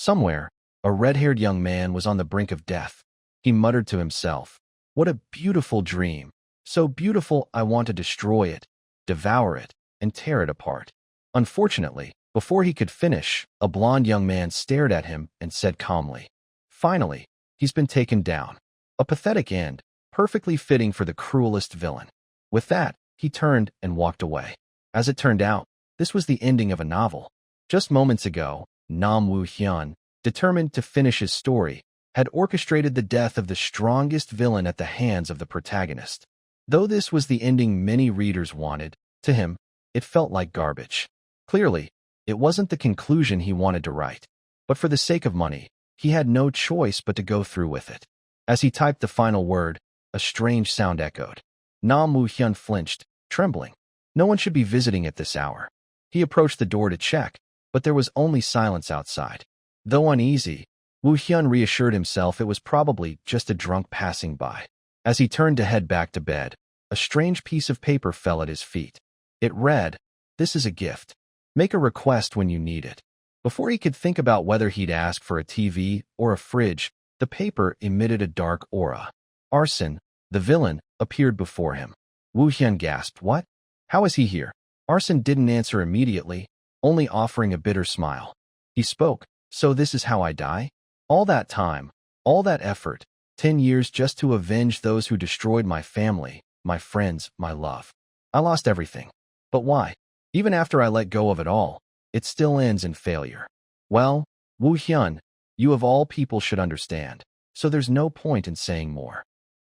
Somewhere, a red-haired young man was on the brink of death. He muttered to himself, "What a beautiful dream! So beautiful I want to destroy it, devour it, and tear it apart." Unfortunately, before he could finish, a blond young man stared at him and said calmly, "Finally, he's been taken down." A pathetic end, perfectly fitting for the cruelest villain. With that, he turned and walked away. As it turned out, this was the ending of a novel. Just moments ago, Nam Woo-hyun, determined to finish his story, had orchestrated the death of the strongest villain at the hands of the protagonist. Though this was the ending many readers wanted, to him, it felt like garbage. Clearly, it wasn't the conclusion he wanted to write. But for the sake of money, he had no choice but to go through with it. As he typed the final word, a strange sound echoed. Nam Woo-hyun flinched, trembling. No one should be visiting at this hour. He approached the door to check, but there was only silence outside. Though uneasy, Woo-hyun reassured himself it was probably just a drunk passing by. As he turned to head back to bed, a strange piece of paper fell at his feet. It read, "This is a gift. Make a request when you need it." Before he could think about whether he'd ask for a TV or a fridge, the paper emitted a dark aura. Arson, the villain, appeared before him. Woo-hyun gasped, "What? How is he here?" Arson didn't answer immediately, only offering a bitter smile. He spoke, "So this is how I die? All that time, all that effort, 10 years just to avenge those who destroyed my family, my friends, my love. I lost everything. But why? Even after I let go of it all, it still ends in failure. Well, Woo-hyun, you of all people should understand, so there's no point in saying more."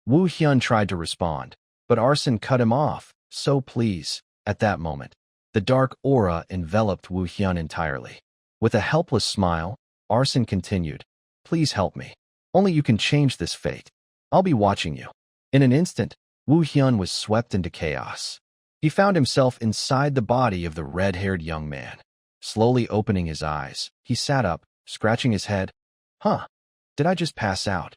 Woo-hyun tried to respond, but Arson cut him off, "So please." At that moment, the dark aura enveloped Woo-hyun entirely. With a helpless smile, Arson continued, "Please help me. Only you can change this fate. I'll be watching you." In an instant, Woo-hyun was swept into chaos. He found himself inside the body of the red-haired young man. Slowly opening his eyes, he sat up, scratching his head. "Huh? Did I just pass out?"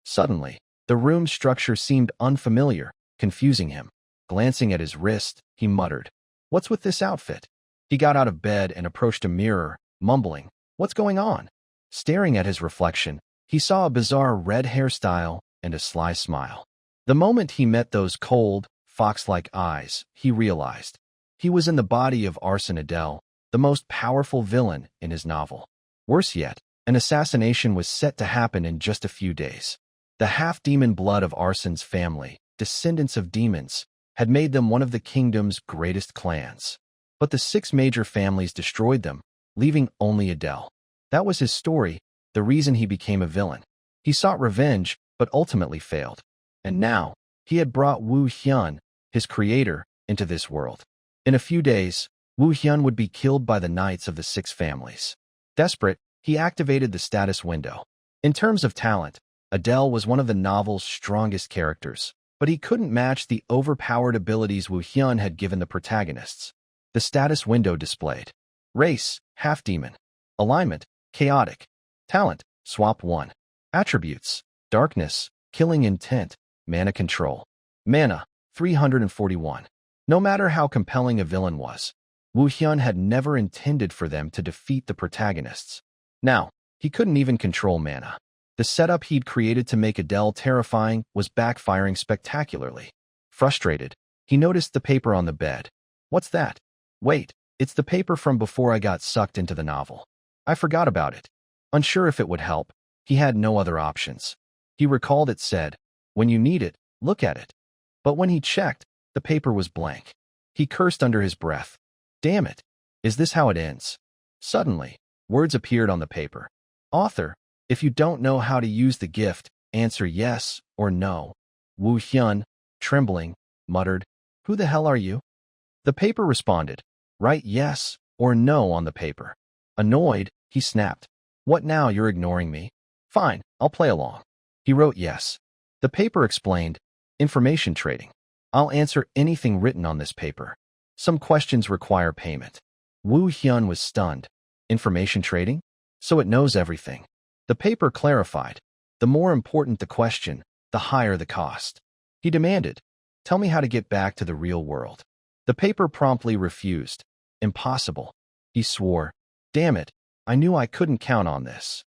Suddenly, the room's structure seemed unfamiliar, confusing him. Glancing at his wrist, he muttered, "What's with this outfit?" He got out of bed and approached a mirror, mumbling, "What's going on?" Staring at his reflection, he saw a bizarre red hairstyle and a sly smile. The moment he met those cold, fox-like eyes, he realized he was in the body of Arson Adele, the most powerful villain in his novel. Worse yet, an assassination was set to happen in just a few days. The half-demon blood of Arson's family, descendants of demons, had made them one of the kingdom's greatest clans. But the 6 major families destroyed them, leaving only Adele. That was his story, the reason he became a villain. He sought revenge, but ultimately failed. And now, he had brought Woo-hyun, his creator, into this world. In a few days, Woo-hyun would be killed by the knights of the 6 families. Desperate, he activated the status window. In terms of talent, Adele was one of the novel's strongest characters, but he couldn't match the overpowered abilities Woo-hyun had given the protagonists. The status window displayed: race, half-demon; alignment, chaotic; talent, swap 1; attributes, darkness, killing intent; mana control; mana, 341. No matter how compelling a villain was, Woo-hyun had never intended for them to defeat the protagonists. Now, he couldn't even control mana. The setup he'd created to make Adele terrifying was backfiring spectacularly. Frustrated, he noticed the paper on the bed. "What's that?" "Wait, it's the paper from before I got sucked into the novel. I forgot about it." Unsure if it would help, he had no other options. He recalled it said, "When you need it, look at it." But when he checked, the paper was blank. He cursed under his breath. Damn it! Is this how it ends? Suddenly, words appeared on the paper. Author, if you don't know how to use the gift, answer yes or no. Woo-hyun, trembling, muttered, "Who the hell are you?" The paper responded, "Write yes or no on the paper." Annoyed, he snapped, "What now, you're ignoring me? Fine, I'll play along." He wrote yes. The paper explained, "Information trading. I'll answer anything written on this paper. Some questions require payment." Woo-hyun was stunned. Information trading? So it knows everything. The paper clarified, "The more important the question, the higher the cost." He demanded, "Tell me how to get back to the real world." The paper promptly refused. "Impossible." He swore, "Damn it, I knew I couldn't count on this.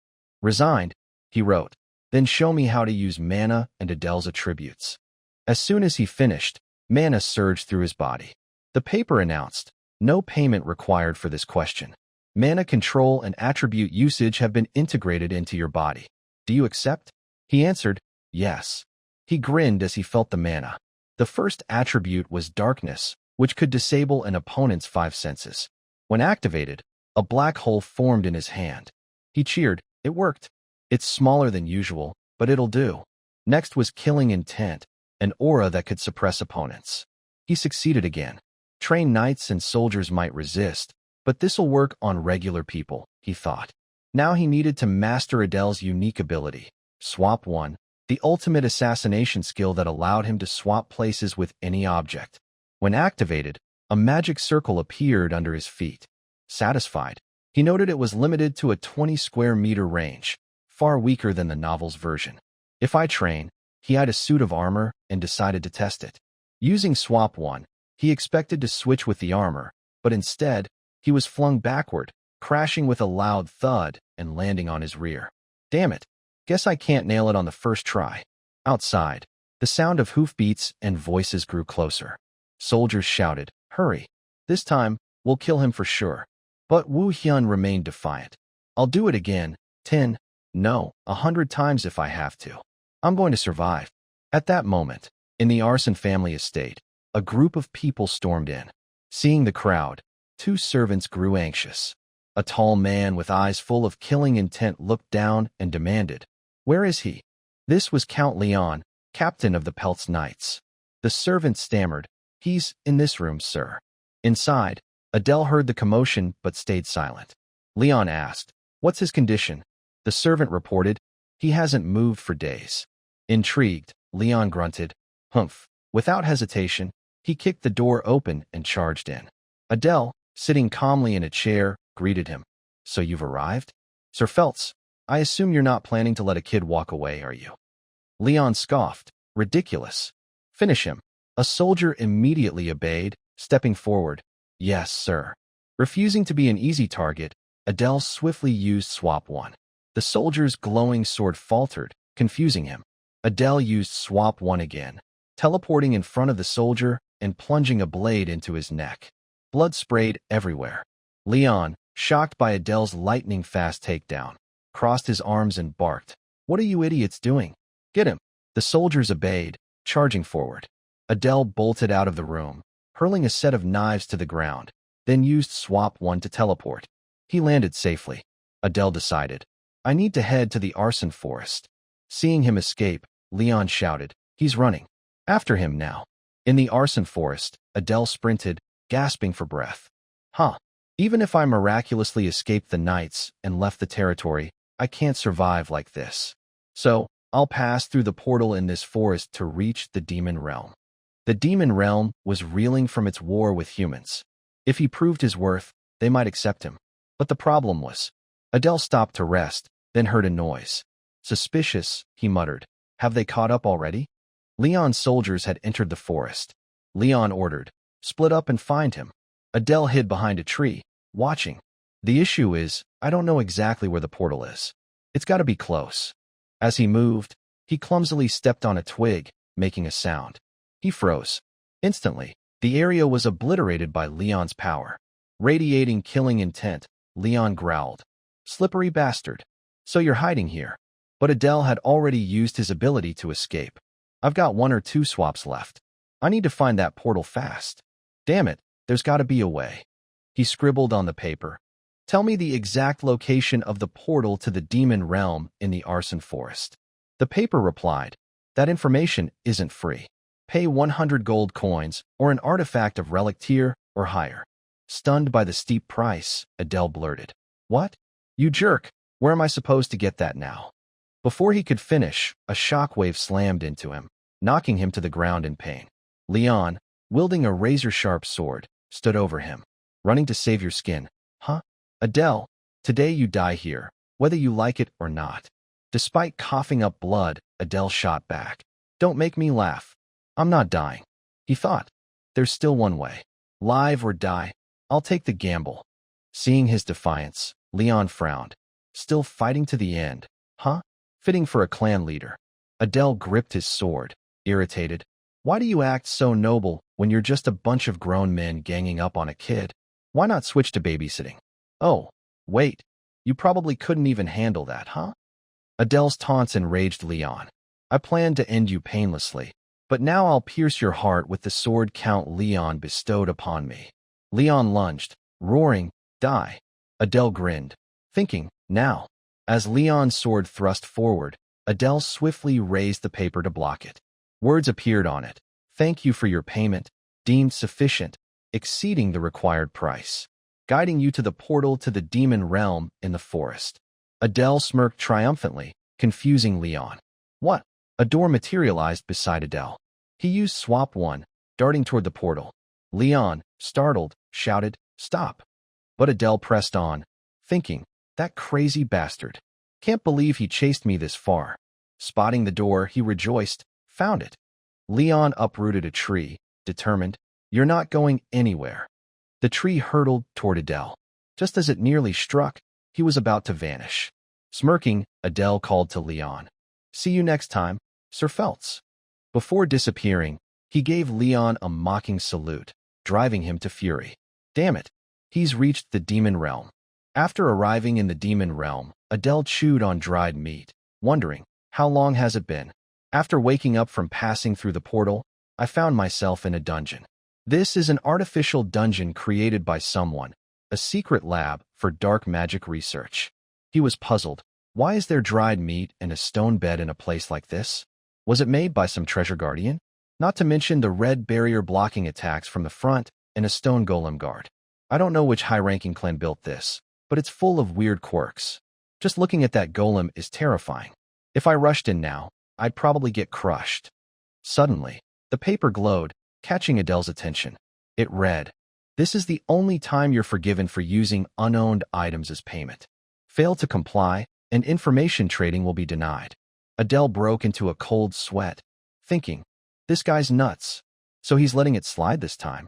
Resigned, he wrote, then show me how to use mana and Adele's attributes. As soon as he finished, mana surged through his body. The paper announced, no payment required for this question. Mana control and attribute usage have been integrated into your body. Do you accept? He answered, yes. He grinned as he felt the mana. The first attribute was darkness, which could disable an opponent's 5 senses. When activated, a black hole formed in his hand. He cheered, it worked. It's smaller than usual, but it'll do. Next was killing intent, an aura that could suppress opponents. He succeeded again. Trained knights and soldiers might resist, but this'll work on regular people, he thought. Now he needed to master Adele's unique ability, Swap 1, the ultimate assassination skill that allowed him to swap places with any object. When activated, a magic circle appeared under his feet. Satisfied, he noted it was limited to a 20 square meter range, far weaker than the novel's version. If I train, he had a suit of armor and decided to test it. Using Swap 1, he expected to switch with the armor, but instead, he was flung backward, crashing with a loud thud and landing on his rear. Damn it, guess I can't nail it on the first try. Outside, the sound of hoofbeats and voices grew closer. Soldiers shouted, hurry. This time, we'll kill him for sure. But Wu Hyun remained defiant. I'll do it again, 10, no, 100 times if I have to. I'm going to survive. At that moment, in the Arson family estate, a group of people stormed in. Seeing the crowd, 2 servants grew anxious. A tall man with eyes full of killing intent looked down and demanded, where is he? This was Count Leon, captain of the Peltz Knights. The servant stammered, he's in this room, sir. Inside, Adele heard the commotion but stayed silent. Leon asked, what's his condition? The servant reported, he hasn't moved for days. Intrigued, Leon grunted, humph. Without hesitation, he kicked the door open and charged in. Adele, sitting calmly in a chair, greeted him. So you've arrived? Sir Peltz, I assume you're not planning to let a kid walk away, are you? Leon scoffed, ridiculous. Finish him. A soldier immediately obeyed, stepping forward. Yes, sir. Refusing to be an easy target, Adele swiftly used Swap 1. The soldier's glowing sword faltered, confusing him. Adele used Swap 1 again, teleporting in front of the soldier and plunging a blade into his neck. Blood sprayed everywhere. Leon, shocked by Adele's lightning-fast takedown, crossed his arms and barked, what are you idiots doing? Get him. The soldiers obeyed, charging forward. Adele bolted out of the room, hurling a set of knives to the ground, then used Swap 1 to teleport. He landed safely. Adele decided, I need to head to the arson forest. Seeing him escape, Leon shouted, he's running. After him now. In the arson forest, Adele sprinted, gasping for breath. Even if I miraculously escaped the knights and left the territory, I can't survive like this. So, I'll pass through the portal in this forest to reach the demon realm. The demon realm was reeling from its war with humans. If he proved his worth, they might accept him. But the problem was, Adele stopped to rest, then heard a noise. Suspicious, he muttered. Have they caught up already? Leon's soldiers had entered the forest. Leon ordered, split up and find him. Adele hid behind a tree, watching. The issue is, I don't know exactly where the portal is. It's got to be close. As he moved, he clumsily stepped on a twig, making a sound. He froze. Instantly, the area was obliterated by Leon's power. Radiating killing intent, Leon growled. Slippery bastard. So you're hiding here. But Adele had already used his ability to escape. I've got 1 or 2 swaps left. I need to find that portal fast. Damn it, there's got to be a way. He scribbled on the paper. Tell me the exact location of the portal to the demon realm in the arson forest. The paper replied, that information isn't free. Pay 100 gold coins or an artifact of relic tier or higher. Stunned by the steep price, Adele blurted. What? You jerk, where am I supposed to get that now? Before he could finish, a shockwave slammed into him, knocking him to the ground in pain. Leon, wielding a razor-sharp sword, stood over him, running to save your skin. Adele, today you die here, whether you like it or not. Despite coughing up blood, Adele shot back. Don't make me laugh. I'm not dying. He thought. There's still one way. Live or die. I'll take the gamble. Seeing his defiance, Leon frowned. Still fighting to the end, huh? Fitting for a clan leader. Adele gripped his sword, irritated. Why do you act so noble when you're just a bunch of grown men ganging up on a kid? Why not switch to babysitting? Oh, wait. You probably couldn't even handle that, huh? Adele's taunts enraged Leon. I planned to end you painlessly, but now I'll pierce your heart with the sword Count Leon bestowed upon me. Leon lunged, roaring, die. Adele grinned, thinking, now. As Leon's sword thrust forward, Adele swiftly raised the paper to block it. Words appeared on it. Thank you for your payment, deemed sufficient, exceeding the required price. Guiding you to the portal to the demon realm in the forest. Adele smirked triumphantly, confusing Leon. What? A door materialized beside Adele. He used Swap 1, darting toward the portal. Leon, startled, shouted, stop. But Adele pressed on, thinking, that crazy bastard. Can't believe he chased me this far. Spotting the door, he rejoiced, found it. Leon uprooted a tree, determined, you're not going anywhere. The tree hurtled toward Adele. Just as it nearly struck, he was about to vanish. Smirking, Adele called to Leon. See you next time, Sir Feltz. Before disappearing, he gave Leon a mocking salute, driving him to fury. Damn it, he's reached the demon realm. After arriving in the demon realm, Adele chewed on dried meat, wondering, how long has it been? After waking up from passing through the portal, I found myself in a dungeon. This is an artificial dungeon created by someone, a secret lab for dark magic research. He was puzzled. Why is there dried meat and a stone bed in a place like this? Was it made by some treasure guardian? Not to mention the red barrier blocking attacks from the front and a stone golem guard. I don't know which high-ranking clan built this, but it's full of weird quirks. Just looking at that golem is terrifying. If I rushed in now, I'd probably get crushed. Suddenly, the paper glowed, catching Adele's attention. It read, this is the only time you're forgiven for using unowned items as payment. Fail to comply, and information trading will be denied. Adele broke into a cold sweat, thinking, this guy's nuts. So he's letting it slide this time.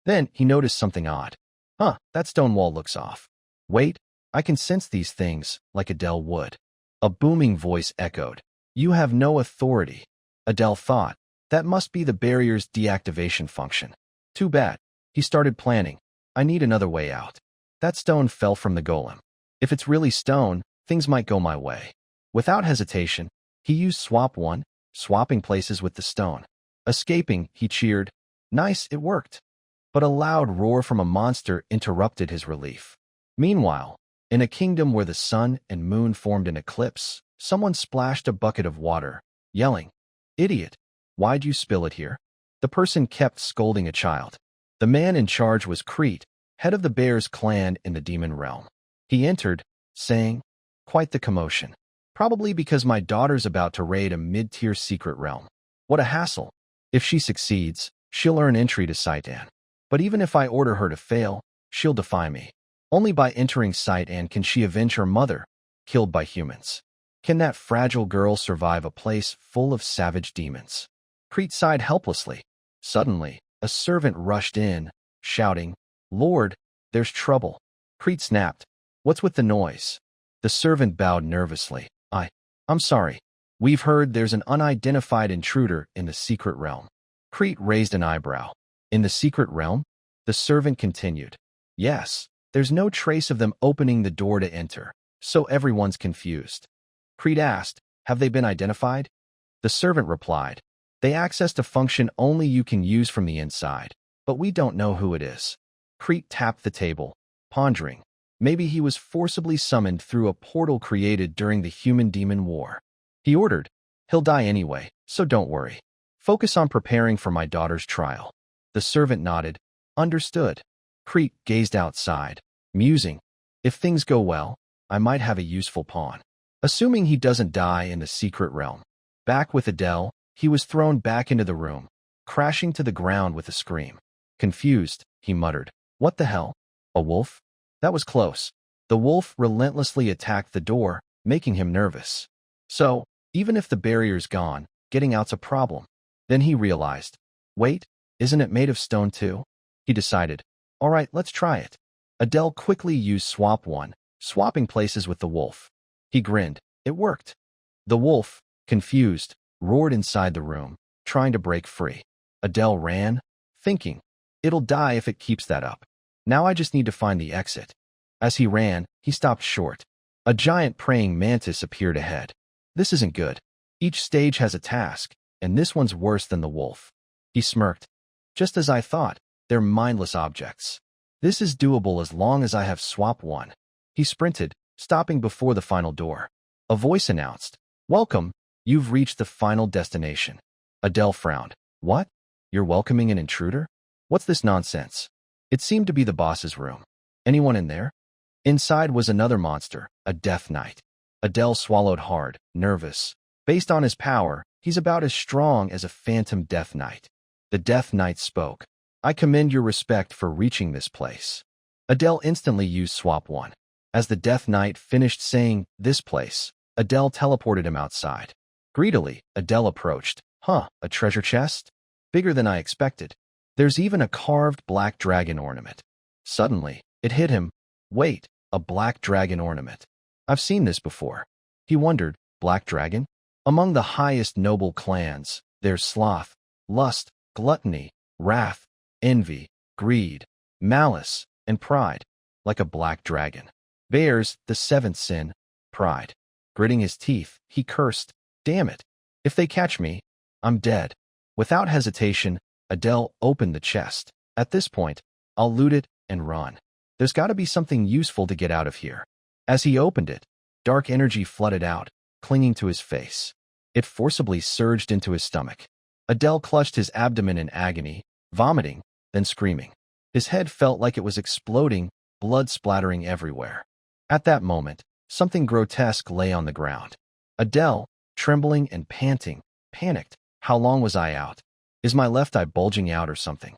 Then he noticed something odd. Huh, that stone wall looks off. Wait, I can sense these things, like Adele would. A booming voice echoed. You have no authority. Adele thought, that must be the barrier's deactivation function. Too bad. He started planning. I need another way out. That stone fell from the golem. If it's really stone, things might go my way. Without hesitation, he used Swap 1, swapping places with the stone. Escaping, he cheered. Nice, it worked. But a loud roar from a monster interrupted his relief. Meanwhile, in a kingdom where the sun and moon formed an eclipse, someone splashed a bucket of water, yelling, Idiot! Why'd you spill it here? The person kept scolding a child. The man in charge was Crete, head of the Bears clan in the demon realm. He entered, saying, Quite the commotion. Probably because my daughter's about to raid a mid-tier secret realm. What a hassle. If she succeeds, she'll earn entry to Site-An. But even if I order her to fail, she'll defy me. Only by entering Site-An can she avenge her mother, killed by humans. Can that fragile girl survive a place full of savage demons? Crete sighed helplessly. Suddenly, a servant rushed in, shouting, Lord, there's trouble. Crete snapped. What's with the noise? The servant bowed nervously. I'm sorry. We've heard there's an unidentified intruder in the secret realm. Crete raised an eyebrow. In the secret realm? The servant continued. Yes, there's no trace of them opening the door to enter, so everyone's confused. Crete asked, have they been identified? The servant replied, they accessed a function only you can use from the inside, but we don't know who it is. Crete tapped the table, pondering. Maybe he was forcibly summoned through a portal created during the human-demon war. He ordered, he'll die anyway, so don't worry. Focus on preparing for my daughter's trial. The servant nodded. Understood. Crete gazed outside, musing. If things go well, I might have a useful pawn. Assuming he doesn't die in the secret realm. Back with Adele, he was thrown back into the room, crashing to the ground with a scream. Confused, he muttered, What the hell? A wolf? That was close. The wolf relentlessly attacked the door, making him nervous. So, even if the barrier's gone, getting out's a problem. Then he realized, wait, isn't it made of stone too? He decided, all right, let's try it. Adele quickly used Swap 1, swapping places with the wolf. He grinned. It worked. The wolf, confused, roared inside the room, trying to break free. Adele ran, thinking, it'll die if it keeps that up. Now I just need to find the exit. As he ran, he stopped short. A giant praying mantis appeared ahead. This isn't good. Each stage has a task, and this one's worse than the wolf. He smirked. Just as I thought, they're mindless objects. This is doable as long as I have swap one. He sprinted, stopping before the final door. A voice announced, "Welcome, you've reached the final destination." Adele frowned. What? You're welcoming an intruder? What's this nonsense? It seemed to be the boss's room. Anyone in there? Inside was another monster, a death knight. Adele swallowed hard, nervous. Based on his power, he's about as strong as a phantom death knight. The death knight spoke. I commend your respect for reaching this place. Adele instantly used swap one. As the death knight finished saying, this place, Adele teleported him outside. Greedily, Adele approached. A treasure chest? Bigger than I expected. There's even a carved black dragon ornament. Suddenly, it hit him. Wait, a black dragon ornament. I've seen this before. He wondered, black dragon? Among the highest noble clans, there's sloth, lust, gluttony, wrath, envy, greed, malice, and pride, like a black dragon. Bears, the seventh sin, pride. Gritting his teeth, he cursed, damn it. If they catch me, I'm dead. Without hesitation, Adele opened the chest. At this point, I'll loot it and run. There's got to be something useful to get out of here. As he opened it, dark energy flooded out, clinging to his face. It forcibly surged into his stomach. Adele clutched his abdomen in agony, vomiting, then screaming. His head felt like it was exploding, blood splattering everywhere. At that moment, something grotesque lay on the ground. Adele, trembling and panting, panicked. How long was I out? Is my left eye bulging out or something?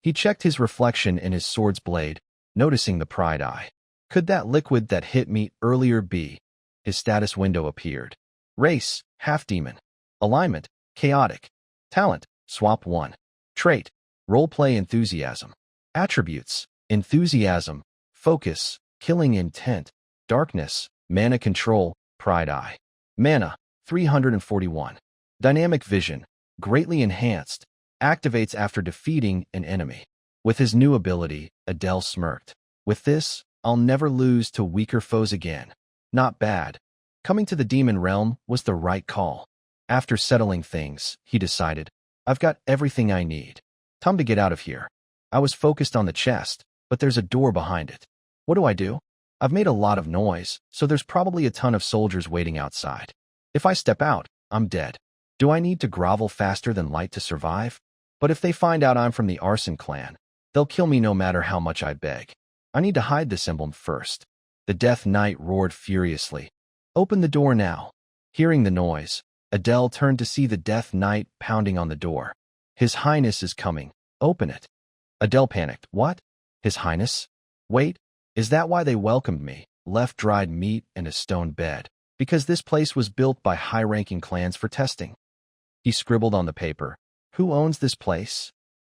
He checked his reflection in his sword's blade, noticing the pride eye. Could that liquid that hit me earlier be? His status window appeared. Race, half-demon. Alignment, chaotic. Talent, swap 1. Trait, roleplay enthusiasm. Attributes, enthusiasm, focus, killing intent, darkness, mana control, pride eye. Mana, 341. Dynamic vision, greatly enhanced, activates after defeating an enemy. With his new ability, Adele smirked. With this, I'll never lose to weaker foes again. Not bad. Coming to the demon realm was the right call. After settling things, he decided, I've got everything I need. Time to get out of here. I was focused on the chest, but there's a door behind it. What do? I've made a lot of noise, so there's probably a ton of soldiers waiting outside. If I step out, I'm dead. Do I need to grovel faster than light to survive? But if they find out I'm from the Arson clan, they'll kill me no matter how much I beg. I need to hide this emblem first. The Death Knight roared furiously. Open the door now. Hearing the noise, Adele turned to see the Death Knight pounding on the door. His Highness is coming. Open it. Adele panicked. What? His Highness? Wait, is that why they welcomed me? Left dried meat and a stone bed. Because this place was built by high-ranking clans for testing. He scribbled on the paper. Who owns this place?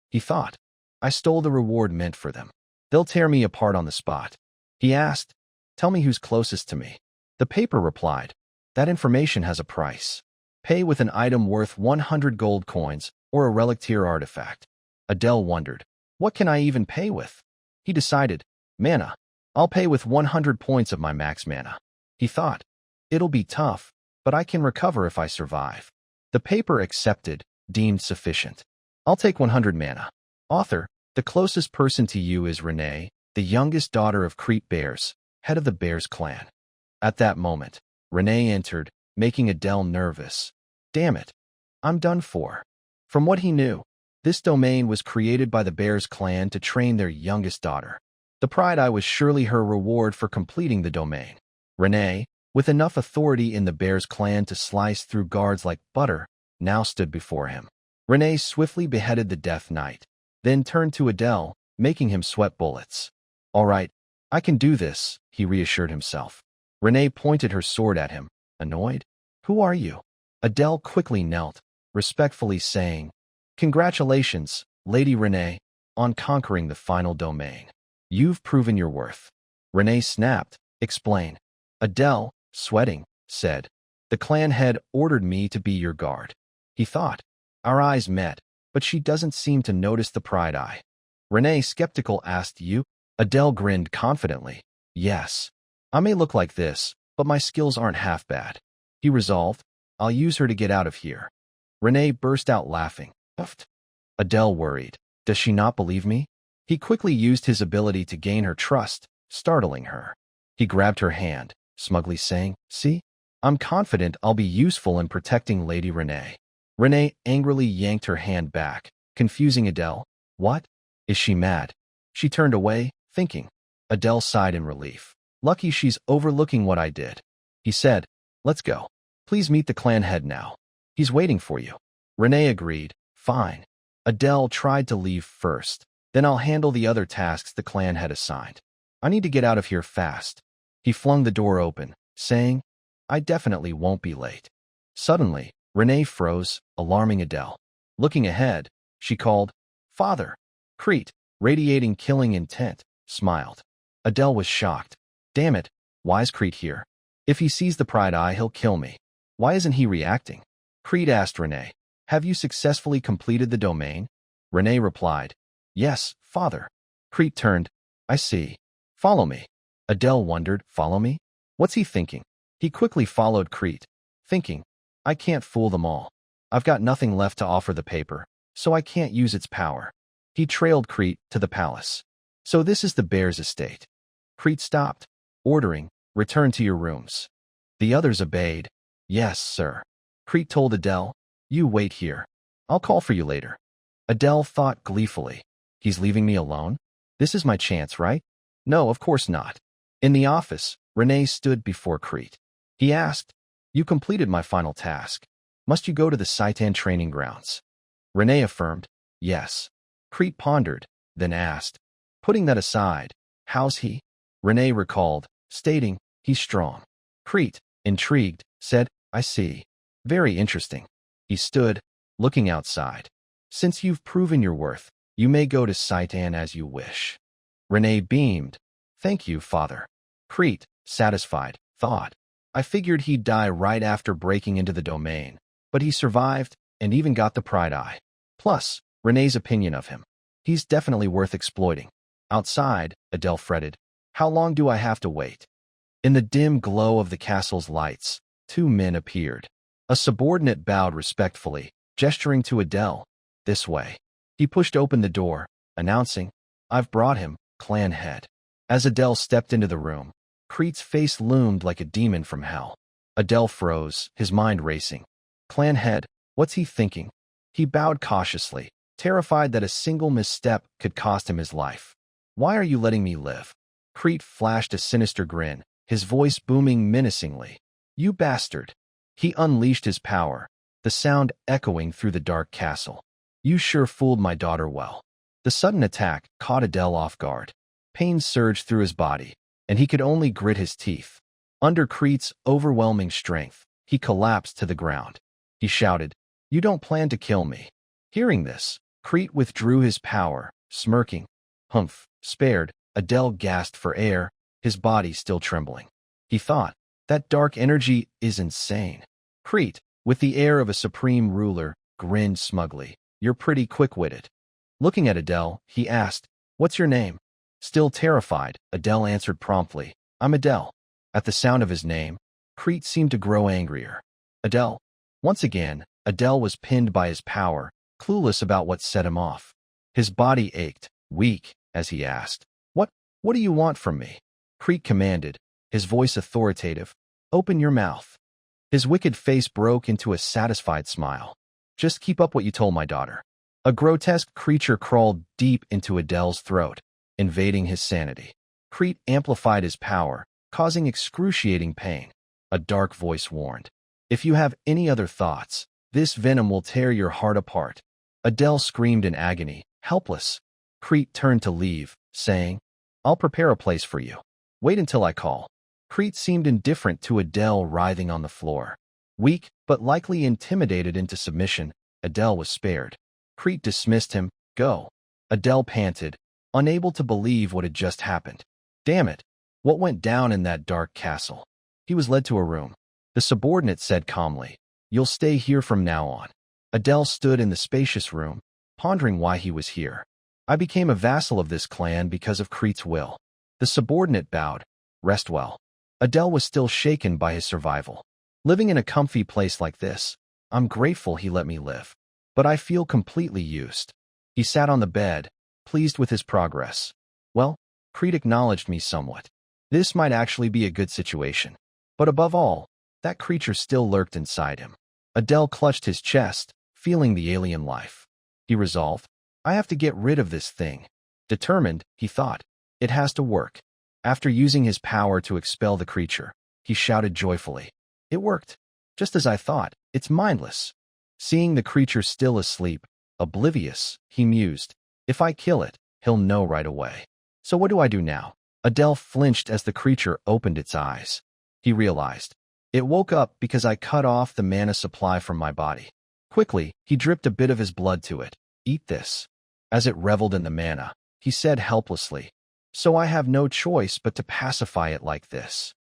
He thought. I stole the reward meant for them. They'll tear me apart on the spot. He asked, tell me who's closest to me. The paper replied, that information has a price. Pay with an item worth 100 gold coins or a relic tier artifact. Adele wondered, what can I even pay with? He decided, mana. I'll pay with 100 points of my max mana. He thought, it'll be tough, but I can recover if I survive. The paper accepted, deemed sufficient. I'll take 100 mana. Author, the closest person to you is Renee, the youngest daughter of Creep Bears, head of the Bears clan. At that moment, Renee entered, making Adele nervous. Damn it. I'm done for. From what he knew, this domain was created by the Bears clan to train their youngest daughter. The Pride Eye was surely her reward for completing the domain. Renee, with enough authority in the Bears clan to slice through guards like butter, now stood before him. Renee swiftly beheaded the Death Knight, then turned to Adele, making him sweat bullets. All right, I can do this, he reassured himself. Renee pointed her sword at him, annoyed. Who are you? Adele quickly knelt, respectfully saying, Congratulations, Lady Renee, on conquering the final domain. You've proven your worth. Renee snapped, Explain. Adele, sweating, said. The clan head ordered me to be your guard. He thought. Our eyes met, but she doesn't seem to notice the pride eye. Renee, skeptical, asked you. Adele grinned confidently. Yes. I may look like this, but my skills aren't half bad. He resolved. I'll use her to get out of here. Renee burst out laughing. Uffed. Adele worried. Does she not believe me? He quickly used his ability to gain her trust, startling her. He grabbed her hand, smugly saying, See? I'm confident I'll be useful in protecting Lady Renee. Renee angrily yanked her hand back, confusing Adele. What? Is she mad? She turned away, thinking. Adele sighed in relief. Lucky she's overlooking what I did. He said, Let's go. Please meet the clan head now. He's waiting for you. Renee agreed. Fine. Adele tried to leave first. Then I'll handle the other tasks the clan had assigned. I need to get out of here fast. He flung the door open, saying, I definitely won't be late. Suddenly, Renee froze, alarming Adele. Looking ahead, she called, Father. Crete, radiating killing intent, smiled. Adele was shocked. Damn it, why's Crete here? If he sees the pride eye, he'll kill me. Why isn't he reacting? Crete asked Renee, Have you successfully completed the domain? Renee replied, Yes, Father. Crete turned, I see. Follow me. Adele wondered, Follow me? What's he thinking? He quickly followed Crete, thinking, I can't fool them all. I've got nothing left to offer the paper, so I can't use its power. He trailed Crete to the palace. So this is the bear's estate. Crete stopped, ordering, Return to your rooms. The others obeyed. Yes, sir. Crete told Adele, You wait here. I'll call for you later. Adele thought gleefully. He's leaving me alone? This is my chance, right? No, of course not. In the office, Renee stood before Crete. He asked, You completed my final task. Must you go to the Saitan training grounds? Renee affirmed, Yes. Crete pondered, then asked, Putting that aside, how's he? Renee recalled, stating, He's strong. Crete, intrigued, said, I see. Very interesting. He stood, looking outside. Since you've proven your worth, you may go to Saitan as you wish. Renee beamed. Thank you, Father. Crete, satisfied, thought. I figured he'd die right after breaking into the domain, but he survived and even got the pride eye. Plus, Renee's opinion of him. He's definitely worth exploiting. Outside, Adele fretted. How long do I have to wait? In the dim glow of the castle's lights, two men appeared. A subordinate bowed respectfully, gesturing to Adele. This way. He pushed open the door, announcing, I've brought him, clan head. As Adele stepped into the room, Crete's face loomed like a demon from hell. Adele froze, his mind racing. Clan head, what's he thinking? He bowed cautiously, terrified that a single misstep could cost him his life. Why are you letting me live? Crete flashed a sinister grin, his voice booming menacingly. You bastard. He unleashed his power, the sound echoing through the dark castle. You sure fooled my daughter well. The sudden attack caught Adele off guard. Pain surged through his body, and he could only grit his teeth. Under Crete's overwhelming strength, he collapsed to the ground. He shouted, You don't plan to kill me. Hearing this, Crete withdrew his power, smirking. Humph, spared, Adele gasped for air, his body still trembling. He thought, that dark energy is insane. Crete, with the air of a supreme ruler, grinned smugly. You're pretty quick-witted. Looking at Adele, he asked, What's your name? Still terrified, Adele answered promptly, I'm Adele. At the sound of his name, Crete seemed to grow angrier. Adele. Once again, Adele was pinned by his power, clueless about what set him off. His body ached, weak, as he asked, What do you want from me? Crete commanded, his voice authoritative. Open your mouth. His wicked face broke into a satisfied smile. Just keep up what you told my daughter. A grotesque creature crawled deep into Adele's throat, invading his sanity. Crete amplified his power, causing excruciating pain. A dark voice warned, If you have any other thoughts, this venom will tear your heart apart. Adele screamed in agony, helpless. Crete turned to leave, saying, I'll prepare a place for you. Wait until I call. Crete seemed indifferent to Adele writhing on the floor. Weak, but likely intimidated into submission, Adele was spared. Crete dismissed him. Go. Adele panted, unable to believe what had just happened. Damn it. What went down in that dark castle? He was led to a room. The subordinate said calmly, "You'll stay here from now on." Adele stood in the spacious room, pondering why he was here. "I became a vassal of this clan because of Creet's will." The subordinate bowed. "Rest well." Adele was still shaken by his survival. "Living in a comfy place like this, I'm grateful he let me live. But I feel completely used." He sat on the bed, pleased with his progress. "Well, Creet acknowledged me somewhat. This might actually be a good situation. But above all, that creature still lurked inside him." Adele clutched his chest, feeling the alien life. He resolved, "I have to get rid of this thing." Determined, he thought, "It has to work." After using his power to expel the creature, he shouted joyfully, "It worked! Just as I thought, it's mindless." Seeing the creature still asleep, oblivious, he mused, "If I kill it, he'll know right away. So what do I do now?" Adele flinched as the creature opened its eyes. He realized, "It woke up because I cut off the mana supply from my body." Quickly, he dripped a bit of his blood to it. "Eat this." As it reveled in the mana, he said helplessly, "So I have no choice but to pacify it like this."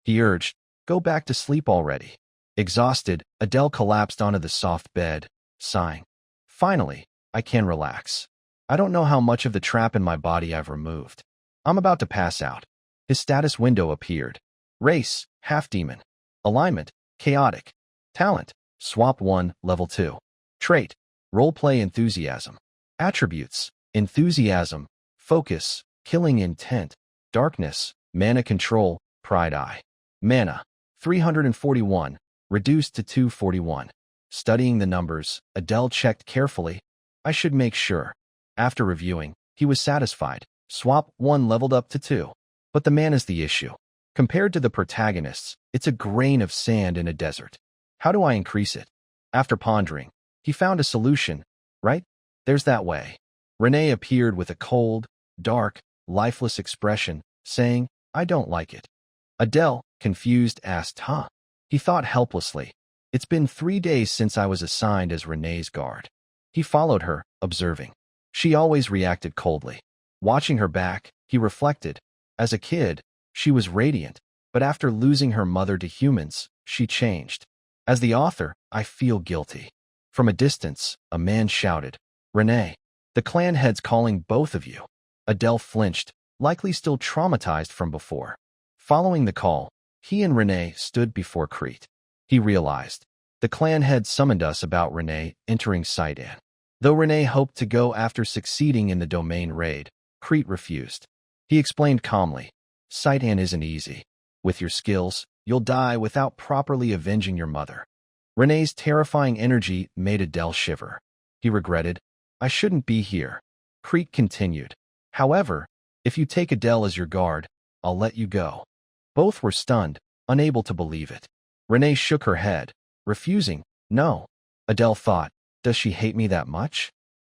He urged, "Go back to sleep already." Exhausted, Adele collapsed onto the soft bed, sighing, "Finally, I can relax. I don't know how much of the trap in my body I've removed. I'm about to pass out." His status window appeared. Race, half-demon. Alignment, chaotic. Talent, swap 1, level 2. Trait, roleplay enthusiasm. Attributes, enthusiasm, focus, killing intent, darkness, mana control, pride eye. Mana, 341, reduced to 241. Studying the numbers, Adele checked carefully. "I should make sure." After reviewing, he was satisfied. Swap 1 leveled up to 2. But the mana's the issue. Compared to the protagonists, it's a grain of sand in a desert. How do I increase it? After pondering, he found a solution. Right? There's that way. Renee appeared with a cold, dark, lifeless expression, saying, "I don't like it." Adele, confused, asked, "Huh?" He thought helplessly. "It's been 3 days since I was assigned as Renee's guard." He followed her, observing. She always reacted coldly. Watching her back, he reflected. As a kid, she was radiant, but after losing her mother to humans, she changed. As the author, I feel guilty. From a distance, a man shouted, "Renee, the clan head's calling both of you." Adele flinched, likely still traumatized from before. Following the call, he and Renee stood before Creet. He realized, the clan head summoned us about Renee entering Saidan. Though Renee hoped to go after succeeding in the domain raid, Creet refused. He explained calmly, "Saidan isn't easy. With your skills, you'll die without properly avenging your mother." Renee's terrifying energy made Adele shiver. He regretted, "I shouldn't be here." Creet continued, "However, if you take Adele as your guard, I'll let you go." Both were stunned, unable to believe it. Renee shook her head, refusing, "No." Adele thought, "Does she hate me that much?"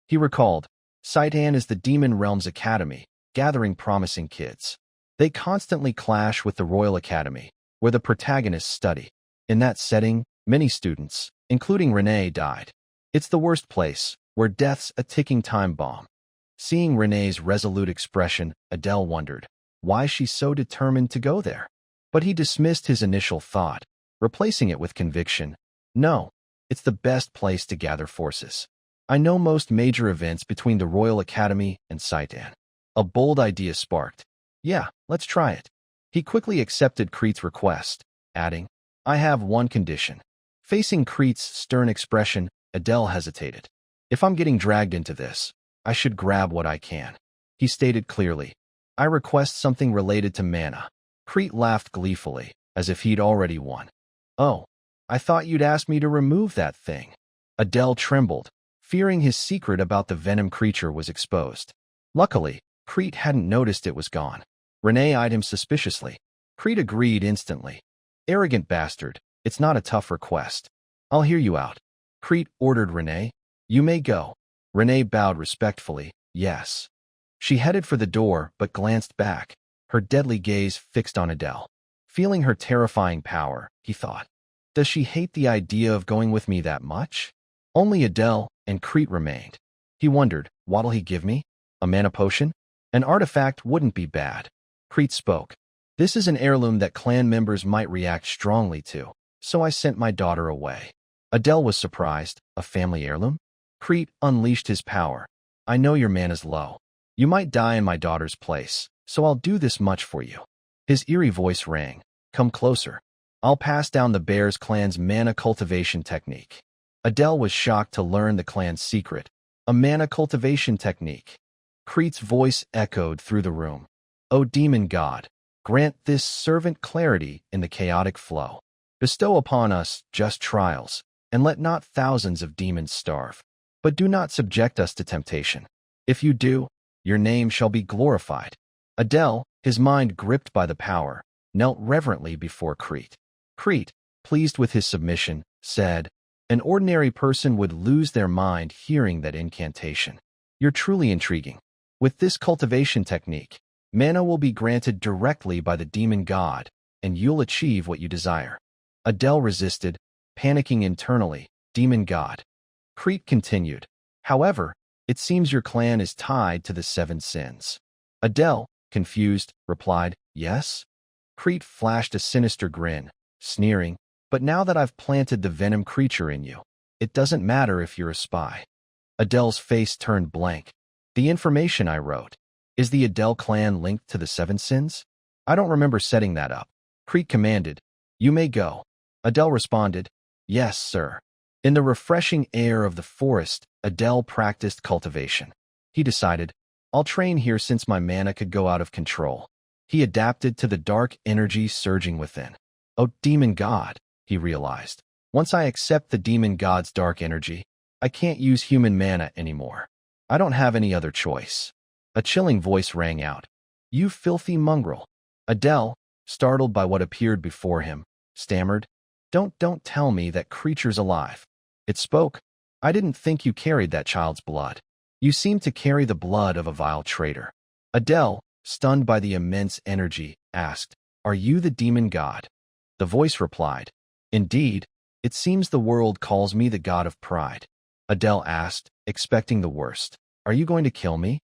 He recalled, Saidan is the Demon Realm's academy, gathering promising kids. They constantly clash with the Royal Academy, where the protagonists study. In that setting, many students, including Renee, died. It's the worst place, where death's a ticking time bomb. Seeing Renee's resolute expression, Adele wondered, why she's so determined to go there. But he dismissed his initial thought, replacing it with conviction. "No, it's the best place to gather forces. I know most major events between the Royal Academy and Saidan." A bold idea sparked. "Yeah, let's try it." He quickly accepted Creet's request, adding, "I have one condition." Facing Creet's stern expression, Adele hesitated. "If I'm getting dragged into this, I should grab what I can." He stated clearly, "I request something related to mana." Creet laughed gleefully, as if he'd already won. "Oh, I thought you'd ask me to remove that thing." Adele trembled, fearing his secret about the venom creature was exposed. Luckily, Creet hadn't noticed it was gone. Renee eyed him suspiciously. Creet agreed instantly. "Arrogant bastard, it's not a tough request. I'll hear you out." Creet ordered Renee, "You may go." Renee bowed respectfully, "Yes." She headed for the door but glanced back, her deadly gaze fixed on Adele. Feeling her terrifying power, he thought, does she hate the idea of going with me that much? Only Adele and Creet remained. He wondered, what'll he give me? A mana potion? An artifact wouldn't be bad. Creet spoke. This is an heirloom that clan members might react strongly to, so I sent my daughter away. Adele was surprised. A family heirloom? Crete unleashed his power. I know your man is low. You might die in my daughter's place, so I'll do this much for you. His eerie voice rang. Come closer. I'll pass down the Bears clan's mana cultivation technique. Adele was shocked to learn the clan's secret. A mana cultivation technique. Crete's voice echoed through the room. O demon god, grant this servant clarity in the chaotic flow. Bestow upon us just trials, and let not thousands of demons starve. But do not subject us to temptation. If you do, your name shall be glorified. Adele, his mind gripped by the power, knelt reverently before Crete. Crete, pleased with his submission, said, an ordinary person would lose their mind hearing that incantation. You're truly intriguing. With this cultivation technique, mana will be granted directly by the demon god, and you'll achieve what you desire. Adele resisted, panicking internally. Demon god. Crete continued. However, it seems your clan is tied to the 7 sins. Adele, confused, replied, yes? Crete flashed a sinister grin, sneering, but now that I've planted the venom creature in you, it doesn't matter if you're a spy. Adele's face turned blank. The information I wrote. Is the Adele clan linked to the 7 sins? I don't remember setting that up. Crete commanded. You may go. Adele responded, yes, sir. In the refreshing air of the forest, Adele practiced cultivation. He decided, I'll train here since my mana could go out of control. He adapted to the dark energy surging within. Oh, demon god, he realized. Once I accept the demon god's dark energy, I can't use human mana anymore. I don't have any other choice. A chilling voice rang out. You filthy mongrel. Adele, startled by what appeared before him, stammered, Don't tell me that creature's alive. It spoke. I didn't think you carried that child's blood. You seem to carry the blood of a vile traitor. Adele, stunned by the immense energy, asked, Are you the demon god? The voice replied, Indeed, it seems the world calls me the god of pride. Adele asked, expecting the worst. Are you going to kill me?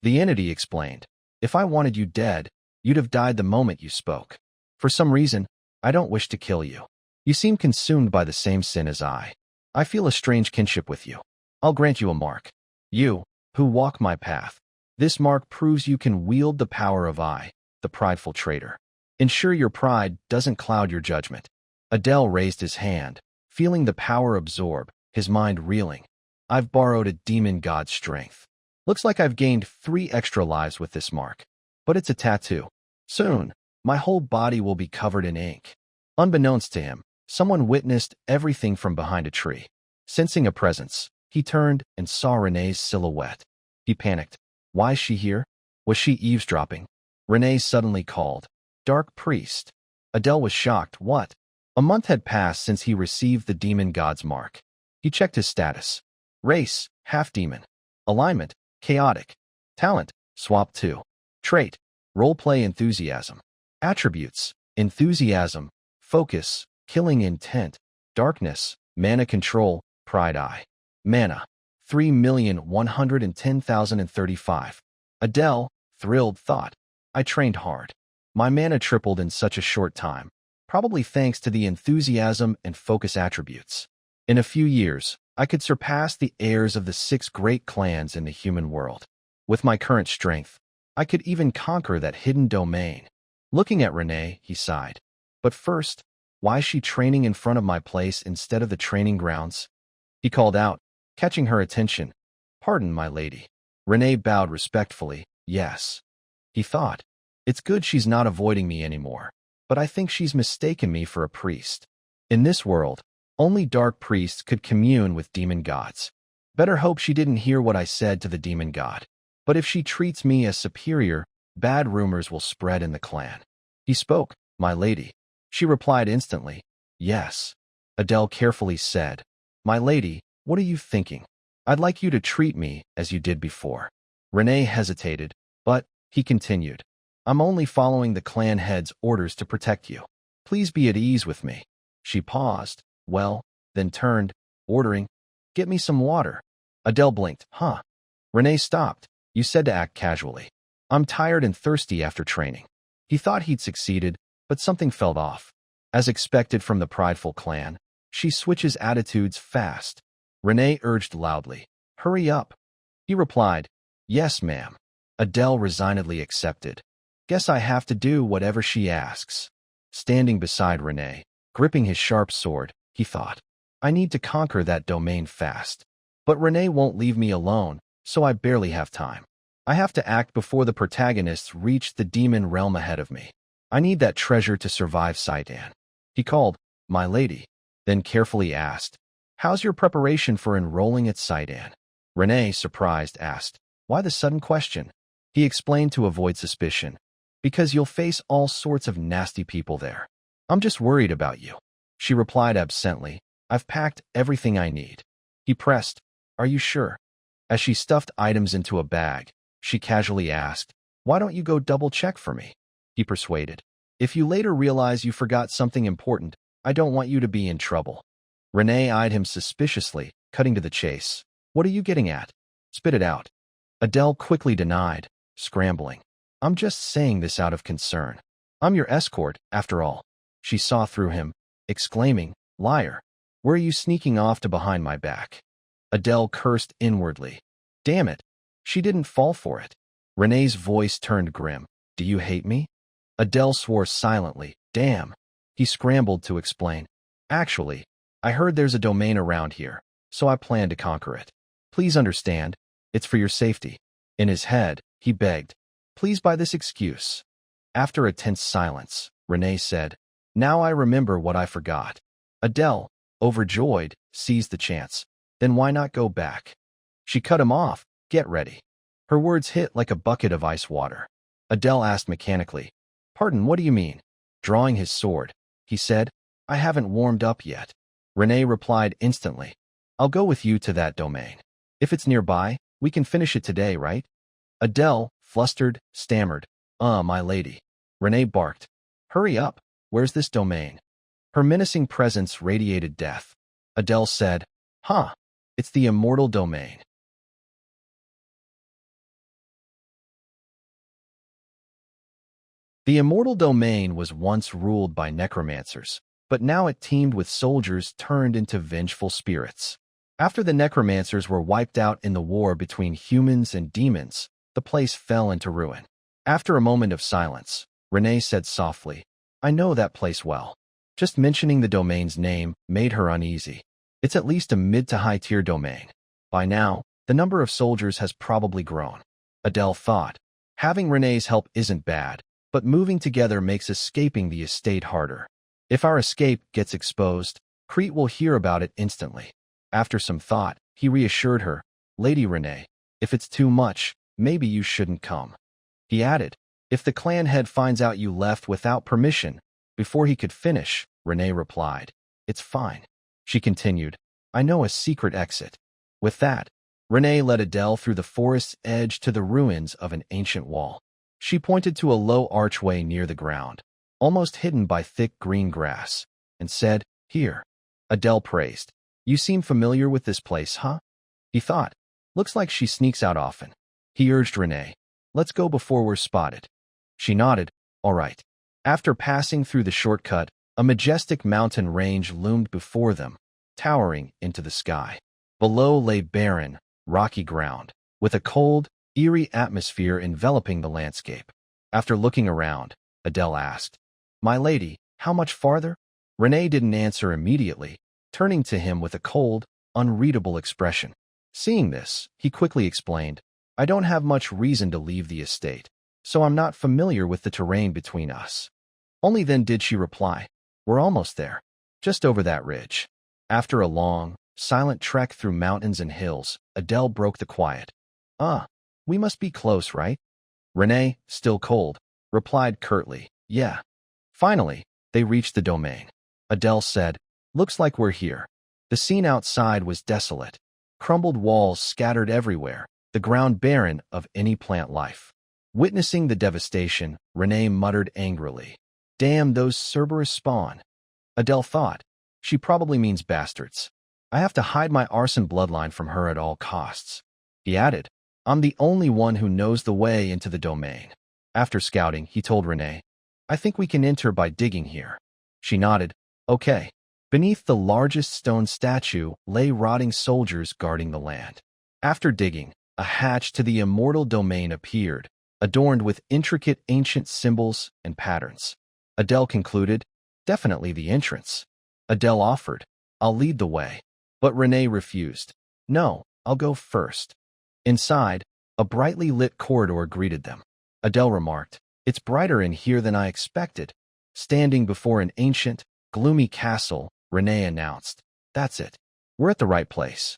The entity explained, If I wanted you dead, you'd have died the moment you spoke. For some reason, I don't wish to kill you. You seem consumed by the same sin as I. I feel a strange kinship with you. I'll grant you a mark. You, who walk my path. This mark proves you can wield the power of I, the prideful traitor. Ensure your pride doesn't cloud your judgment. Adele raised his hand, feeling the power absorb, his mind reeling. I've borrowed a demon god's strength. Looks like I've gained 3 extra lives with this mark. But it's a tattoo. Soon, my whole body will be covered in ink. Unbeknownst to him, someone witnessed everything from behind a tree. Sensing a presence, he turned and saw Renee's silhouette. He panicked. Why is she here? Was she eavesdropping? Renee suddenly called. Dark priest. Adele was shocked. What? A month had passed since he received the demon god's mark. He checked his status. Race, half-demon. Alignment, chaotic. Talent, swap 2. Trait, roleplay enthusiasm. Attributes, enthusiasm, focus, killing intent, darkness, mana control, pride I. Mana, 3,110,035. Adele, thrilled, thought. I trained hard. My mana tripled in such a short time, probably thanks to the enthusiasm and focus attributes. In a few years, I could surpass the heirs of the 6 great clans in the human world. With my current strength, I could even conquer that hidden domain. Looking at Renee, he sighed. But first, why is she training in front of my place instead of the training grounds? He called out, catching her attention. Pardon, my lady. Renee bowed respectfully. Yes. He thought, it's good she's not avoiding me anymore, but I think she's mistaken me for a priest. In this world, only dark priests could commune with demon gods. Better hope she didn't hear what I said to the demon god. But if she treats me as superior, bad rumors will spread in the clan. He spoke, my lady. She replied instantly, yes. Adele carefully said, my lady, what are you thinking? I'd like you to treat me as you did before. Renee hesitated, but, he continued, I'm only following the clan head's orders to protect you. Please be at ease with me. She paused, then turned, ordering, get me some water. Adele blinked, huh? Renee stopped. You said to act casually. I'm tired and thirsty after training. He thought he'd succeeded, but something felt off. As expected from the prideful clan, she switches attitudes fast. Renee urged loudly, "Hurry up." He replied, "Yes, ma'am." Adele resignedly accepted. "Guess I have to do whatever she asks." Standing beside Renee, gripping his sharp sword, he thought, "I need to conquer that domain fast. But Renee won't leave me alone, so I barely have time. I have to act before the protagonists reach the demon realm ahead of me. I need that treasure to survive Saitan." He called, "My lady," then carefully asked, "How's your preparation for enrolling at Saitan?" Renee, surprised, asked, "Why the sudden question?" He explained to avoid suspicion, "Because you'll face all sorts of nasty people there. I'm just worried about you." She replied absently, "I've packed everything I need." He pressed, "Are you sure?" As she stuffed items into a bag, she casually asked, "Why don't you go double-check for me?" He persuaded, "If you later realize you forgot something important, I don't want you to be in trouble." Renee eyed him suspiciously, cutting to the chase. "What are you getting at? Spit it out." Adele quickly denied, scrambling. "I'm just saying this out of concern. I'm your escort, after all." She saw through him, exclaiming, "Liar! Where are you sneaking off to behind my back?" Adele cursed inwardly. Damn it! She didn't fall for it. Renee's voice turned grim. "Do you hate me?" Adele swore silently. "Damn." He scrambled to explain. "Actually, I heard there's a domain around here, so I plan to conquer it. Please understand, it's for your safety." In his head, he begged, "Please buy this excuse." After a tense silence, Renee said, "Now I remember what I forgot." Adele, overjoyed, seized the chance. "Then why not go back?" She cut him off. "Get ready." Her words hit like a bucket of ice water. Adele asked mechanically, "Pardon, what do you mean?" Drawing his sword, he said, "I haven't warmed up yet." Renee replied instantly, "I'll go with you to that domain. If it's nearby, we can finish it today, right?" Adele, flustered, stammered, My lady." Renee barked, "Hurry up, where's this domain?" Her menacing presence radiated death. Adele said, "Huh, it's the immortal domain." The immortal domain was once ruled by necromancers, but now it teemed with soldiers turned into vengeful spirits. After the necromancers were wiped out in the war between humans and demons, the place fell into ruin. After a moment of silence, Renee said softly, "I know that place well." Just mentioning the domain's name made her uneasy. It's at least a mid to high tier domain. By now, the number of soldiers has probably grown. Adele thought, having Renee's help isn't bad, but moving together makes escaping the estate harder. If our escape gets exposed, Crete will hear about it instantly. After some thought, he reassured her, "Lady Renee, if it's too much, maybe you shouldn't come." He added, "If the clan head finds out you left without permission," before he could finish, Renee replied, "It's fine." She continued, "I know a secret exit." With that, Renee led Adele through the forest's edge to the ruins of an ancient wall. She pointed to a low archway near the ground, almost hidden by thick green grass, and said, "Here." Adele praised, "You seem familiar with this place, huh?" He thought, "Looks like she sneaks out often." He urged Renee, "Let's go before we're spotted." She nodded, "All right." After passing through the shortcut, a majestic mountain range loomed before them, towering into the sky. Below lay barren, rocky ground, with a cold, eerie atmosphere enveloping the landscape. After looking around, Adele asked, "My lady, how much farther?" Renee didn't answer immediately, turning to him with a cold, unreadable expression. Seeing this, he quickly explained, "I don't have much reason to leave the estate, so I'm not familiar with the terrain between us." Only then did she reply, "We're almost there, just over that ridge." After a long, silent trek through mountains and hills, Adele broke the quiet. We must be close, right?" Renee, still cold, replied curtly, "Yeah." Finally, they reached the domain. Adele said, "Looks like we're here." The scene outside was desolate. Crumbled walls scattered everywhere, the ground barren of any plant life. Witnessing the devastation, Renee muttered angrily, "Damn those Cerberus spawn." Adele thought, "She probably means bastards. I have to hide my arson bloodline from her at all costs." He added, "I'm the only one who knows the way into the domain." After scouting, he told Renee, I think we can enter by digging here. She nodded. Okay. Beneath the largest stone statue lay rotting soldiers guarding the land. After digging, a hatch to the immortal domain appeared, adorned with intricate ancient symbols and patterns. Adele concluded, definitely the entrance. Adele offered, I'll lead the way. But Renee refused. No, I'll go first. Inside, a brightly lit corridor greeted them. Adele remarked, it's brighter in here than I expected. Standing before an ancient, gloomy castle, Renee announced, that's it. We're at the right place.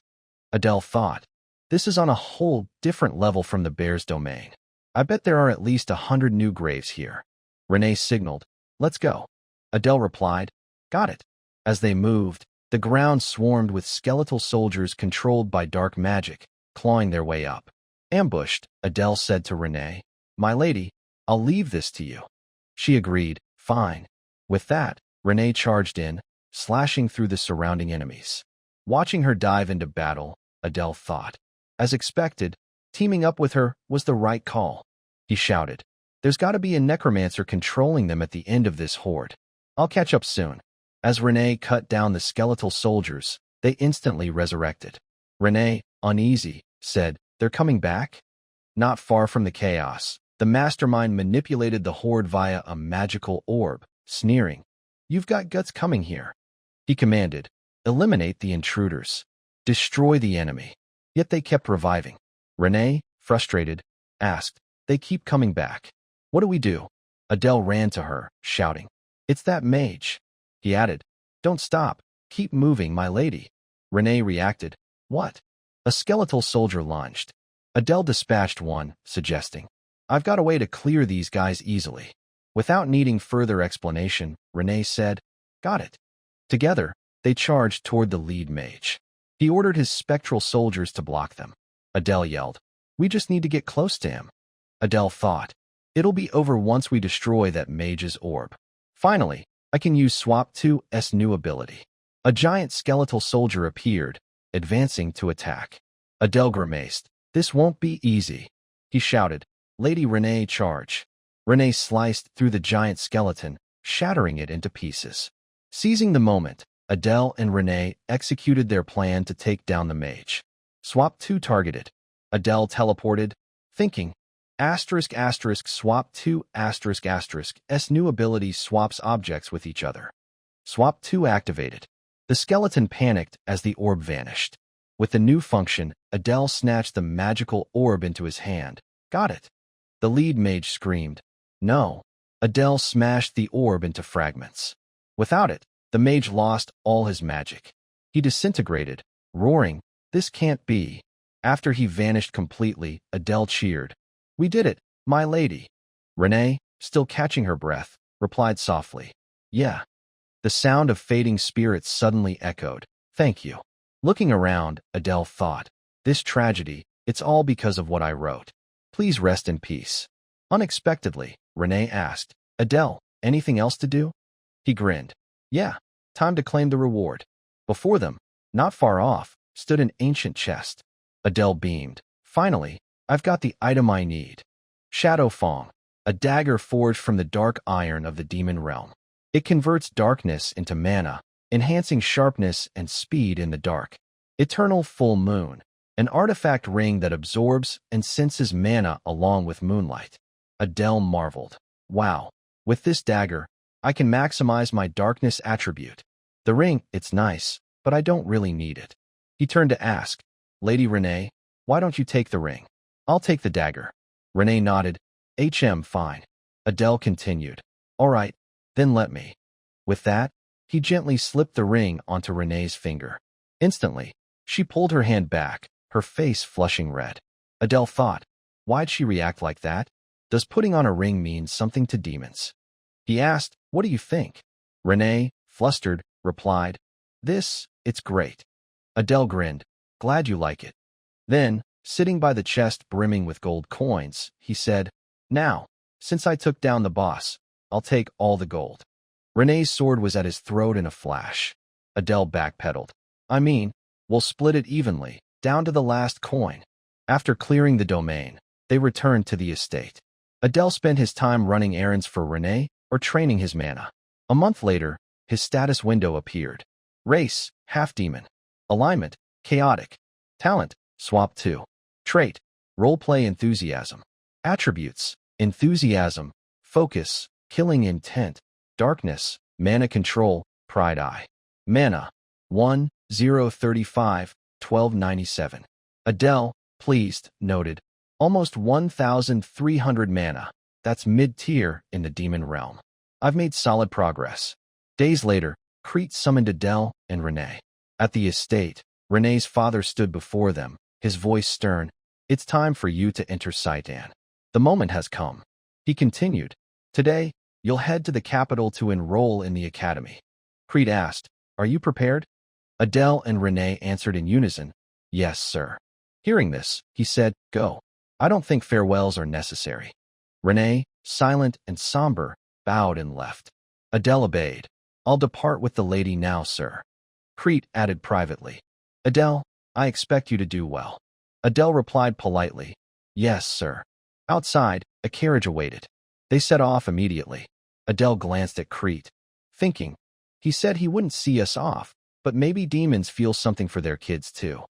Adele thought, this is on a whole different level from the bear's domain. I bet there are at least 100 new graves here. Renee signaled, let's go. Adele replied, got it. As they moved, the ground swarmed with skeletal soldiers controlled by dark magic, clawing their way up. Ambushed, Adele said to Renee, my lady, I'll leave this to you. She agreed, fine. With that, Renee charged in, slashing through the surrounding enemies. Watching her dive into battle, Adele thought. As expected, teaming up with her was the right call. He shouted, there's got to be a necromancer controlling them at the end of this horde. I'll catch up soon. As Renee cut down the skeletal soldiers, they instantly resurrected. Renee, uneasy, said, they're coming back? Not far from the chaos, the mastermind manipulated the horde via a magical orb, sneering, you've got guts coming here. He commanded, eliminate the intruders. Destroy the enemy. Yet they kept reviving. Renee, frustrated, asked, they keep coming back. What do we do? Adele ran to her, shouting, it's that mage. He added, don't stop. Keep moving, my lady. Renee reacted, what? A skeletal soldier lunged. Adele dispatched one, suggesting, I've got a way to clear these guys easily. Without needing further explanation, Renee said, got it. Together, they charged toward the lead mage. He ordered his spectral soldiers to block them. Adele yelled, we just need to get close to him. Adele thought, it'll be over once we destroy that mage's orb. Finally, I can use Swap 2's new ability. A giant skeletal soldier appeared, advancing to attack. Adele grimaced, this won't be easy. He shouted, Lady Renee, charge. Renee sliced through the giant skeleton, shattering it into pieces. Seizing the moment, Adele and Renee executed their plan to take down the mage. Swap 2 targeted. Adele teleported, thinking, Swap 2 S new ability swaps objects with each other. Swap 2 activated. The skeleton panicked as the orb vanished. With the new function, Adele snatched the magical orb into his hand. Got it. The lead mage screamed. No. Adele smashed the orb into fragments. Without it, the mage lost all his magic. He disintegrated, roaring, this can't be. After he vanished completely, Adele cheered. We did it, my lady. Renee, still catching her breath, replied softly. Yeah. The sound of fading spirits suddenly echoed. Thank you. Looking around, Adele thought, this tragedy, it's all because of what I wrote. Please rest in peace. Unexpectedly, Renee asked, Adele, anything else to do? He grinned. Yeah, time to claim the reward. Before them, not far off, stood an ancient chest. Adele beamed. Finally, I've got the item I need. Shadow Fong, a dagger forged from the dark iron of the demon realm. It converts darkness into mana, enhancing sharpness and speed in the dark. Eternal Full Moon, an artifact ring that absorbs and senses mana along with moonlight. Adele marveled. Wow, with this dagger, I can maximize my darkness attribute. The ring, it's nice, but I don't really need it. He turned to ask, Lady Renee, why don't you take the ring? I'll take the dagger. Renee nodded. Fine. Adele continued. All right, then let me. With that, he gently slipped the ring onto Renee's finger. Instantly, she pulled her hand back, her face flushing red. Adele thought, why'd she react like that? Does putting on a ring mean something to demons? He asked, what do you think? Renee, flustered, replied, it's great. Adele grinned, glad you like it. Then, sitting by the chest brimming with gold coins, he said, now, since I took down the boss, I'll take all the gold. Renee's sword was at his throat in a flash. Adele backpedaled. I mean, we'll split it evenly, down to the last coin. After clearing the domain, they returned to the estate. Adele spent his time running errands for Renee, or training his mana. A month later, his status window appeared. Race, half-demon. Alignment, chaotic. Talent, swap 2. Trait, roleplay enthusiasm. Attributes, enthusiasm, focus, killing intent, darkness, mana control, pride eye. Mana, 1, 0, 35, 1297. Adele, pleased, noted. Almost 1,300 mana. That's mid-tier in the demon realm. I've made solid progress. Days later, Crete summoned Adele and Renee. At the estate, Renee's father stood before them, his voice stern. It's time for you to enter Saitan. The moment has come. He continued. Today, you'll head to the capital to enroll in the academy. Crete asked, are you prepared? Adele and Renee answered in unison, yes, sir. Hearing this, he said, go. I don't think farewells are necessary. Renee, silent and somber, bowed and left. Adele obeyed. I'll depart with the lady now, sir. Crete added privately. Adele, I expect you to do well. Adele replied politely, yes, sir. Outside, a carriage awaited. They set off immediately. Adele glanced at Crete, thinking, he said he wouldn't see us off, but maybe demons feel something for their kids too.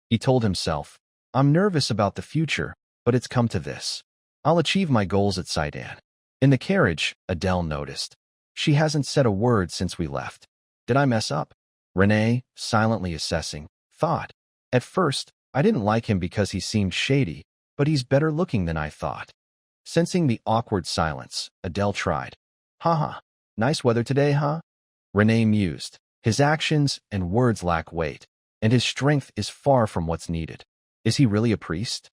He told himself, I'm nervous about the future, but it's come to this. I'll achieve my goals at Saitan. In the carriage, Adele noticed. She hasn't said a word since we left. Did I mess up? Renee, silently assessing, thought. At first, I didn't like him because he seemed shady, but he's better looking than I thought. Sensing the awkward silence, Adele tried. Haha, nice weather today, huh? Renee mused. His actions and words lack weight, and his strength is far from what's needed. Is he really a priest?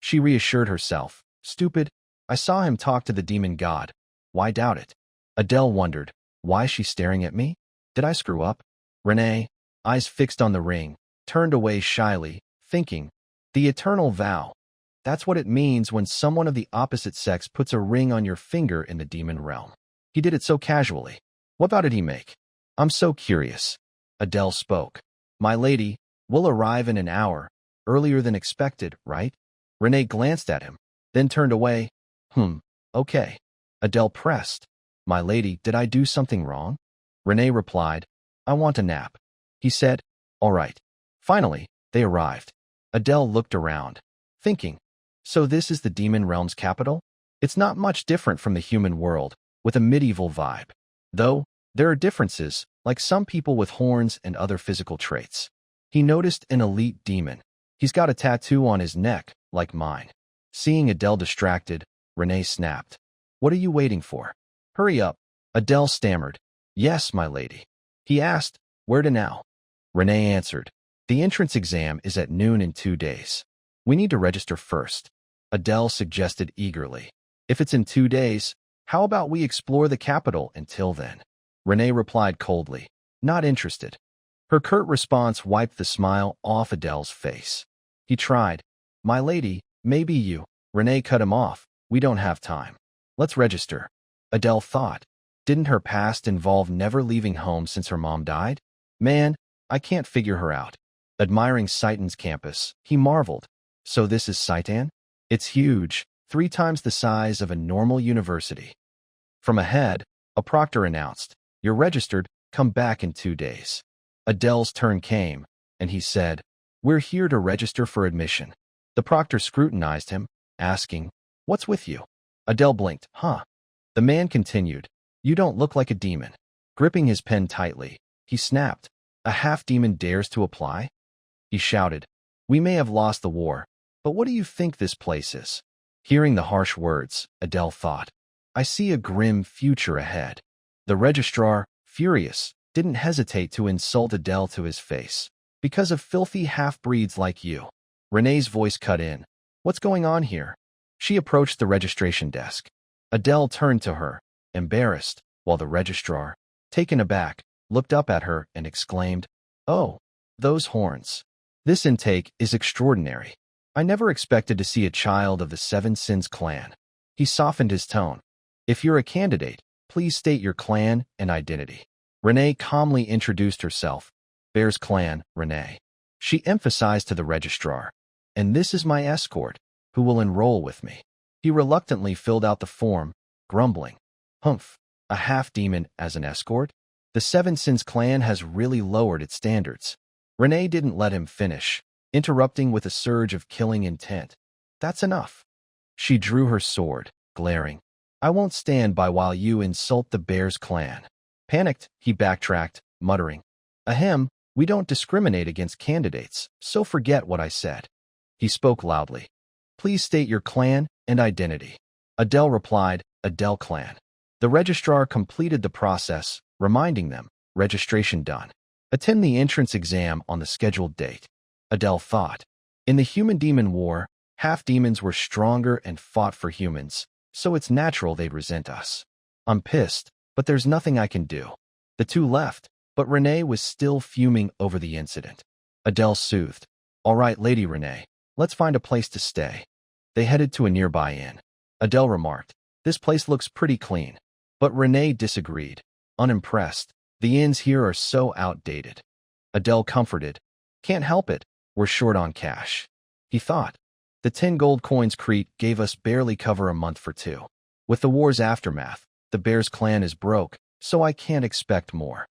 She reassured herself. Stupid. I saw him talk to the demon god. Why doubt it? Adele wondered. Why is she staring at me? Did I screw up? Renee, eyes fixed on the ring, turned away shyly, thinking, the eternal vow. That's what it means when someone of the opposite sex puts a ring on your finger in the demon realm. He did it so casually. What vow did he make? I'm so curious. Adele spoke. My lady, we'll arrive in an hour, earlier than expected, right? Renee glanced at him, then turned away. Okay. Adele pressed. My lady, did I do something wrong? Renee replied, I want a nap. He said, all right. Finally, they arrived. Adele looked around, thinking, so this is the demon realm's capital? It's not much different from the human world, with a medieval vibe. Though, there are differences, like some people with horns and other physical traits. He noticed an elite demon. He's got a tattoo on his neck, like mine. Seeing Adele distracted, Renee snapped. What are you waiting for? Hurry up. Adele stammered. Yes, my lady. He asked, where to now? Renee answered, the entrance exam is at noon in 2 days. We need to register first. Adele suggested eagerly. If it's in 2 days, how about we explore the capital until then? Renee replied coldly, not interested. Her curt response wiped the smile off Adele's face. He tried, my lady, maybe you. Renee cut him off. We don't have time. Let's register. Adele thought. Didn't her past involve never leaving home since her mom died? Man, I can't figure her out. Admiring Saitan's campus, he marveled. So this is Saitan? It's huge, 3 times the size of a normal university. From ahead, a proctor announced, you're registered, come back in 2 days. Adele's turn came, and he said, we're here to register for admission. The proctor scrutinized him, asking, what's with you? Adele blinked, huh? The man continued, you don't look like a demon. Gripping his pen tightly, he snapped, a half-demon dares to apply? He shouted, we may have lost the war, but what do you think this place is? Hearing the harsh words, Adele thought, I see a grim future ahead. The registrar, furious, didn't hesitate to insult Adele to his face. Because of filthy half-breeds like you. Renee's voice cut in. What's going on here? She approached the registration desk. Adele turned to her, embarrassed, while the registrar, taken aback, looked up at her and exclaimed, oh, those horns. This intake is extraordinary. I never expected to see a child of the Seven Sins clan. He softened his tone. If you're a candidate, please state your clan and identity. Renee calmly introduced herself. Bear's clan, Renee. She emphasized to the registrar. And this is my escort, who will enroll with me. He reluctantly filled out the form, grumbling. Humph. A half-demon as an escort? The Seven Sins clan has really lowered its standards. Renee didn't let him finish, interrupting with a surge of killing intent. That's enough. She drew her sword, glaring. I won't stand by while you insult the Bears clan. Panicked, he backtracked, muttering. Ahem, we don't discriminate against candidates, so forget what I said. He spoke loudly. Please state your clan and identity. Adele replied, Adele clan. The registrar completed the process, reminding them, registration done. Attend the entrance exam on the scheduled date. Adele thought. In the human-demon war, half-demons were stronger and fought for humans, so it's natural they'd resent us. I'm pissed, but there's nothing I can do. The two left, but Renee was still fuming over the incident. Adele soothed. All right, Lady Renee, let's find a place to stay. They headed to a nearby inn. Adele remarked, this place looks pretty clean. But Renee disagreed. Unimpressed, the inns here are so outdated. Adele comforted. Can't help it, we're short on cash. He thought. The 10 gold coins Crete gave us barely cover a month for two. With the war's aftermath, the Bears clan is broke, so I can't expect more.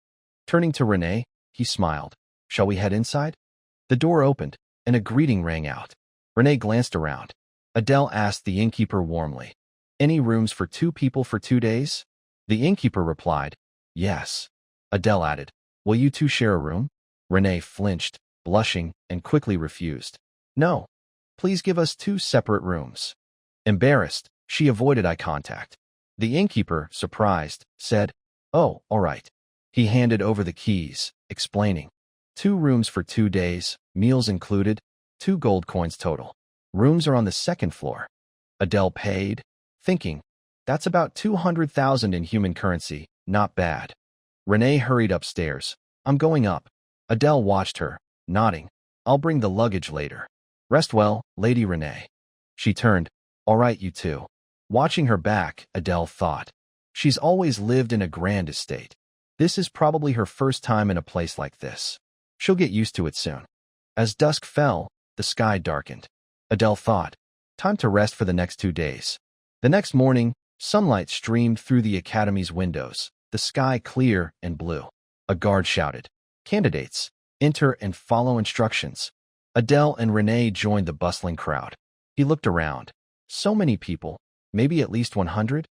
Turning to Renee, he smiled. Shall we head inside? The door opened, and a greeting rang out. Renee glanced around. Adele asked the innkeeper warmly. Any rooms for 2 people for 2 days? The innkeeper replied, yes. Adele added, will you two share a room? Renee flinched, blushing, and quickly refused. No. Please give us 2 separate rooms. Embarrassed, she avoided eye contact. The innkeeper, surprised, said, oh, all right. He handed over the keys, explaining. 2 rooms for 2 days, meals included, 2 gold coins total. Rooms are on the 2nd floor. Adele paid, thinking, that's about 200,000 in human currency, not bad. Renee hurried upstairs. I'm going up. Adele watched her, nodding. I'll bring the luggage later. Rest well, Lady Renee. She turned. All right, you two. Watching her back, Adele thought. She's always lived in a grand estate. This is probably her first time in a place like this. She'll get used to it soon. As dusk fell, the sky darkened. Adele thought. Time to rest for the next 2 days. The next morning, sunlight streamed through the academy's windows, the sky clear and blue. A guard shouted, candidates, enter and follow instructions. Adele and Renee joined the bustling crowd. He looked around. So many people, maybe at least 100?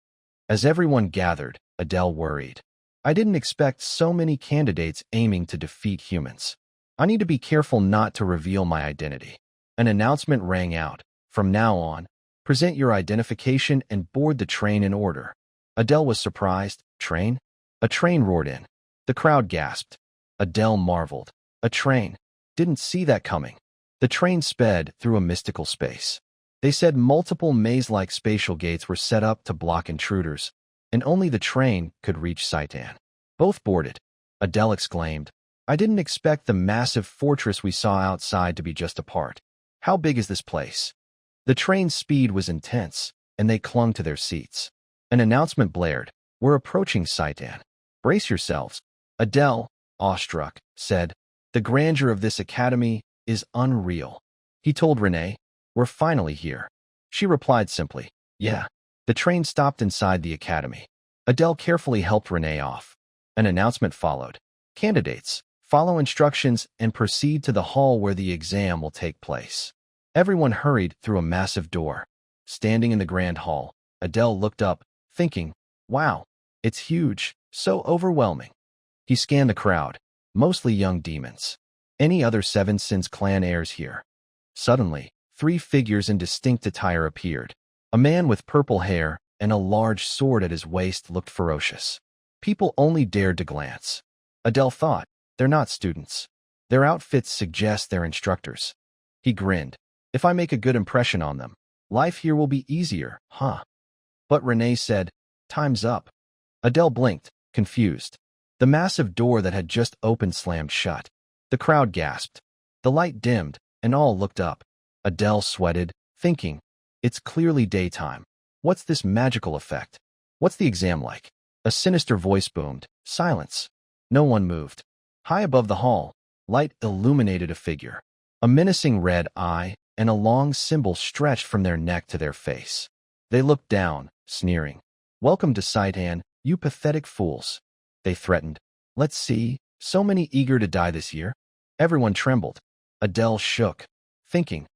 As everyone gathered, Adele worried. I didn't expect so many candidates aiming to defeat humans. I need to be careful not to reveal my identity. An announcement rang out. From now on, present your identification and board the train in order. Adele was surprised. Train? A train roared in. The crowd gasped. Adele marveled. A train. Didn't see that coming. The train sped through a mystical space. They said multiple maze-like spatial gates were set up to block intruders, and only the train could reach Saitan. Both boarded. Adele exclaimed, I didn't expect the massive fortress we saw outside to be just a part. How big is this place? The train's speed was intense, and they clung to their seats. An announcement blared. We're approaching Saitan. Brace yourselves. Adele, awestruck, said, the grandeur of this academy is unreal. He told Renee, we're finally here. She replied simply, yeah. The train stopped inside the academy. Adele carefully helped Renee off. An announcement followed. Candidates, follow instructions and proceed to the hall where the exam will take place. Everyone hurried through a massive door. Standing in the grand hall, Adele looked up, thinking, wow, it's huge, so overwhelming. He scanned the crowd, mostly young demons. Any other Seven Sins clan heirs here? Suddenly, 3 figures in distinct attire appeared. A man with purple hair and a large sword at his waist looked ferocious. People only dared to glance. Adele thought, they're not students. Their outfits suggest they're instructors. He grinned. If I make a good impression on them, life here will be easier, huh? But Renee said, time's up. Adele blinked, confused. The massive door that had just opened slammed shut. The crowd gasped. The light dimmed, and all looked up. Adele sweated, thinking, it's clearly daytime. What's this magical effect? What's the exam like? A sinister voice boomed. Silence. No one moved. High above the hall, light illuminated a figure. A menacing red eye and a long symbol stretched from their neck to their face. They looked down, sneering. Welcome to Saitan, You pathetic fools, they threatened. Let's see, so many eager to die this year. Everyone trembled. Adele shook, thinking,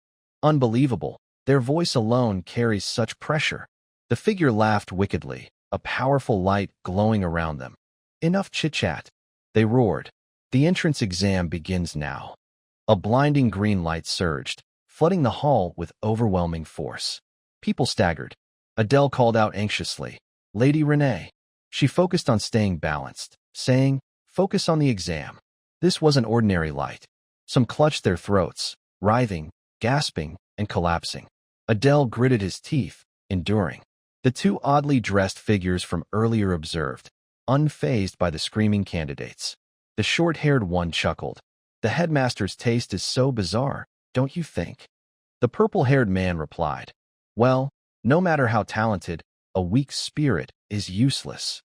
unbelievable, their voice alone carries such pressure. The figure laughed wickedly, a powerful light glowing around them. Enough chit-chat, they roared. The entrance exam begins now. A blinding green light surged, flooding the hall with overwhelming force. People staggered. Adele called out anxiously, Lady Renee. She focused on staying balanced, saying, focus on the exam. This wasn't ordinary light. Some clutched their throats, writhing, gasping, and collapsing. Adele gritted his teeth, enduring. The two oddly dressed figures from earlier observed, unfazed by the screaming candidates. The short-haired one chuckled. The headmaster's taste is so bizarre, don't you think? The purple-haired man replied, well, no matter how talented, a weak spirit is useless.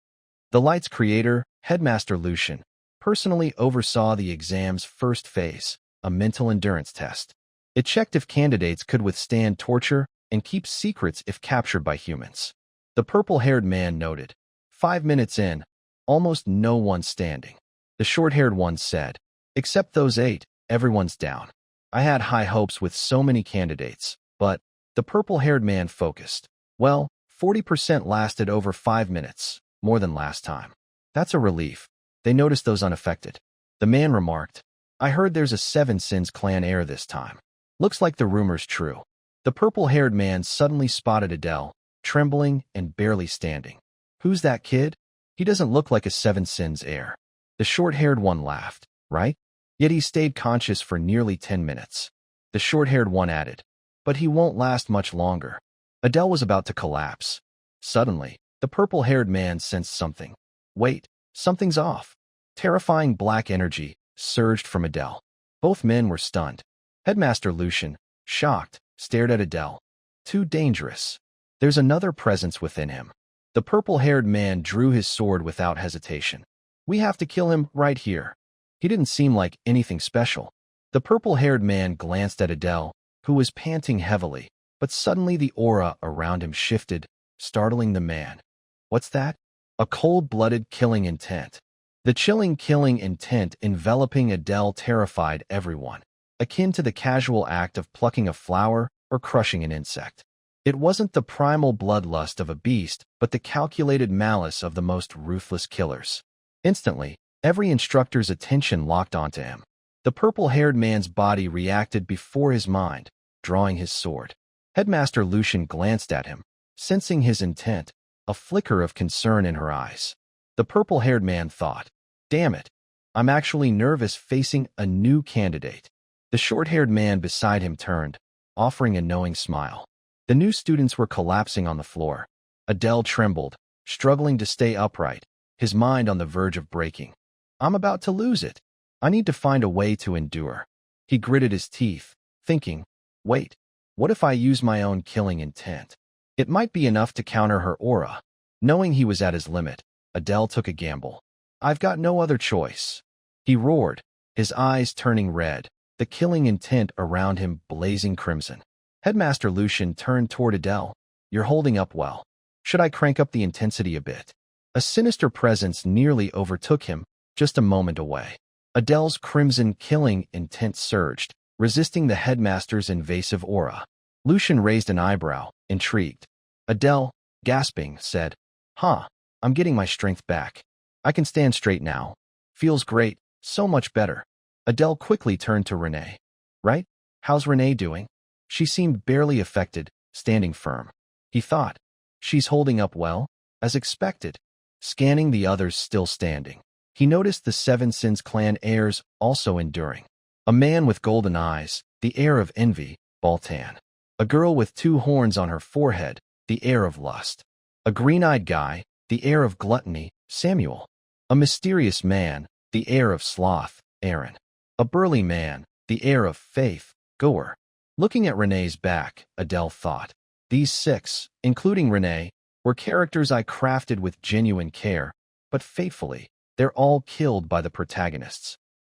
The light's creator, Headmaster Lucian, personally oversaw the exam's first phase, a mental endurance test. It checked if candidates could withstand torture and keep secrets if captured by humans. The purple-haired man noted, 5 minutes in, almost no one standing. The short-haired one said, except those 8, everyone's down. I had high hopes with so many candidates, but the purple-haired man focused. Well, 40% lasted over 5 minutes, more than last time. That's a relief. They noticed those unaffected. The man remarked, I heard there's a 7 Sins clan heir this time. Looks like the rumor's true. The purple-haired man suddenly spotted Adele, trembling and barely standing. Who's that kid? He doesn't look like a 7 Sins heir. The short-haired one laughed, right? Yet he stayed conscious for nearly 10 minutes. The short-haired one added, but he won't last much longer. Adele was about to collapse. Suddenly, the purple-haired man sensed something. Wait, something's off. Terrifying black energy surged from Adele. Both men were stunned. Headmaster Lucian, shocked, stared at Adele. Too dangerous. There's another presence within him. The purple-haired man drew his sword without hesitation. We have to kill him right here. He didn't seem like anything special. The purple-haired man glanced at Adele, who was panting heavily, but suddenly the aura around him shifted, startling the man. What's that? A cold-blooded killing intent. The chilling killing intent enveloping Adele terrified everyone, akin to the casual act of plucking a flower or crushing an insect. It wasn't the primal bloodlust of a beast, but the calculated malice of the most ruthless killers. Instantly, every instructor's attention locked onto him. The purple-haired man's body reacted before his mind, drawing his sword. Headmaster Lucian glanced at him, sensing his intent, a flicker of concern in her eyes. The purple-haired man thought, damn it, I'm actually nervous facing a new candidate. The short-haired man beside him turned, offering a knowing smile. The new students were collapsing on the floor. Adele trembled, struggling to stay upright, his mind on the verge of breaking. I'm about to lose it. I need to find a way to endure. He gritted his teeth, thinking, wait, what if I use my own killing intent? It might be enough to counter her aura. Knowing he was at his limit, Adele took a gamble. I've got no other choice. He roared, his eyes turning red, the killing intent around him blazing crimson. Headmaster Lucian turned toward Adele. You're holding up well. Should I crank up the intensity a bit? A sinister presence nearly overtook him, just a moment away. Adele's crimson killing intent surged, resisting the headmaster's invasive aura. Lucian raised an eyebrow, intrigued. Adele, gasping, said, I'm getting my strength back. I can stand straight now. Feels great, so much better. Adele quickly turned to Renee. Right? How's Renee doing? She seemed barely affected, standing firm. He thought, she's holding up well, as expected. Scanning the others still standing, he noticed the 7 Sins clan heirs also enduring. A man with golden eyes, the heir of envy, Baltan. A girl with 2 horns on her forehead, the heir of lust. A green-eyed guy, the heir of gluttony, Samuel. A mysterious man, the heir of sloth, Aaron. A burly man, the heir of faith, Goer. Looking at Renee's back, Adele thought, these 6, including Renee, were characters I crafted with genuine care, but fatefully, they're all killed by the protagonists.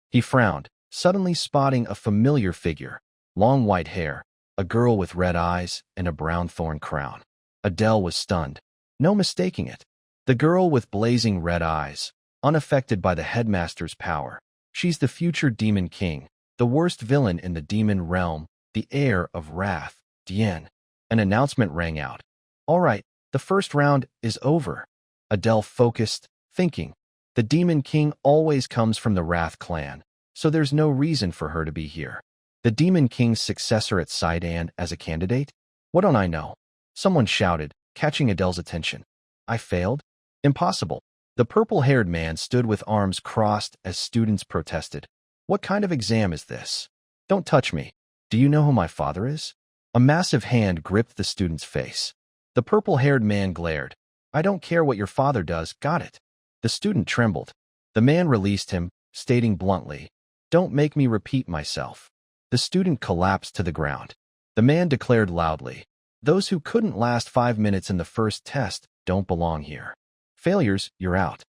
He frowned, suddenly spotting a familiar figure, long white hair, a girl with red eyes and a brown thorn crown. Adele was stunned. No mistaking it. The girl with blazing red eyes, unaffected by the headmaster's power. She's the future demon king, the worst villain in the demon realm, the heir of wrath. Dien. An announcement rang out. All right, the first round is over. Adele focused, thinking. The demon king always comes from the Wrath clan, so there's no reason for her to be here. The demon king's successor at Sidon as a candidate? What don't I know? Someone shouted, catching Adele's attention. I failed? Impossible. The purple-haired man stood with arms crossed as students protested. What kind of exam is this? Don't touch me. Do you know who my father is? A massive hand gripped the student's face. The purple-haired man glared. I don't care what your father does, got it? The student trembled. The man released him, stating bluntly, Don't make me repeat myself. The student collapsed to the ground. The man declared loudly, Those who couldn't last 5 minutes in the first test don't belong here. Failures, you're out.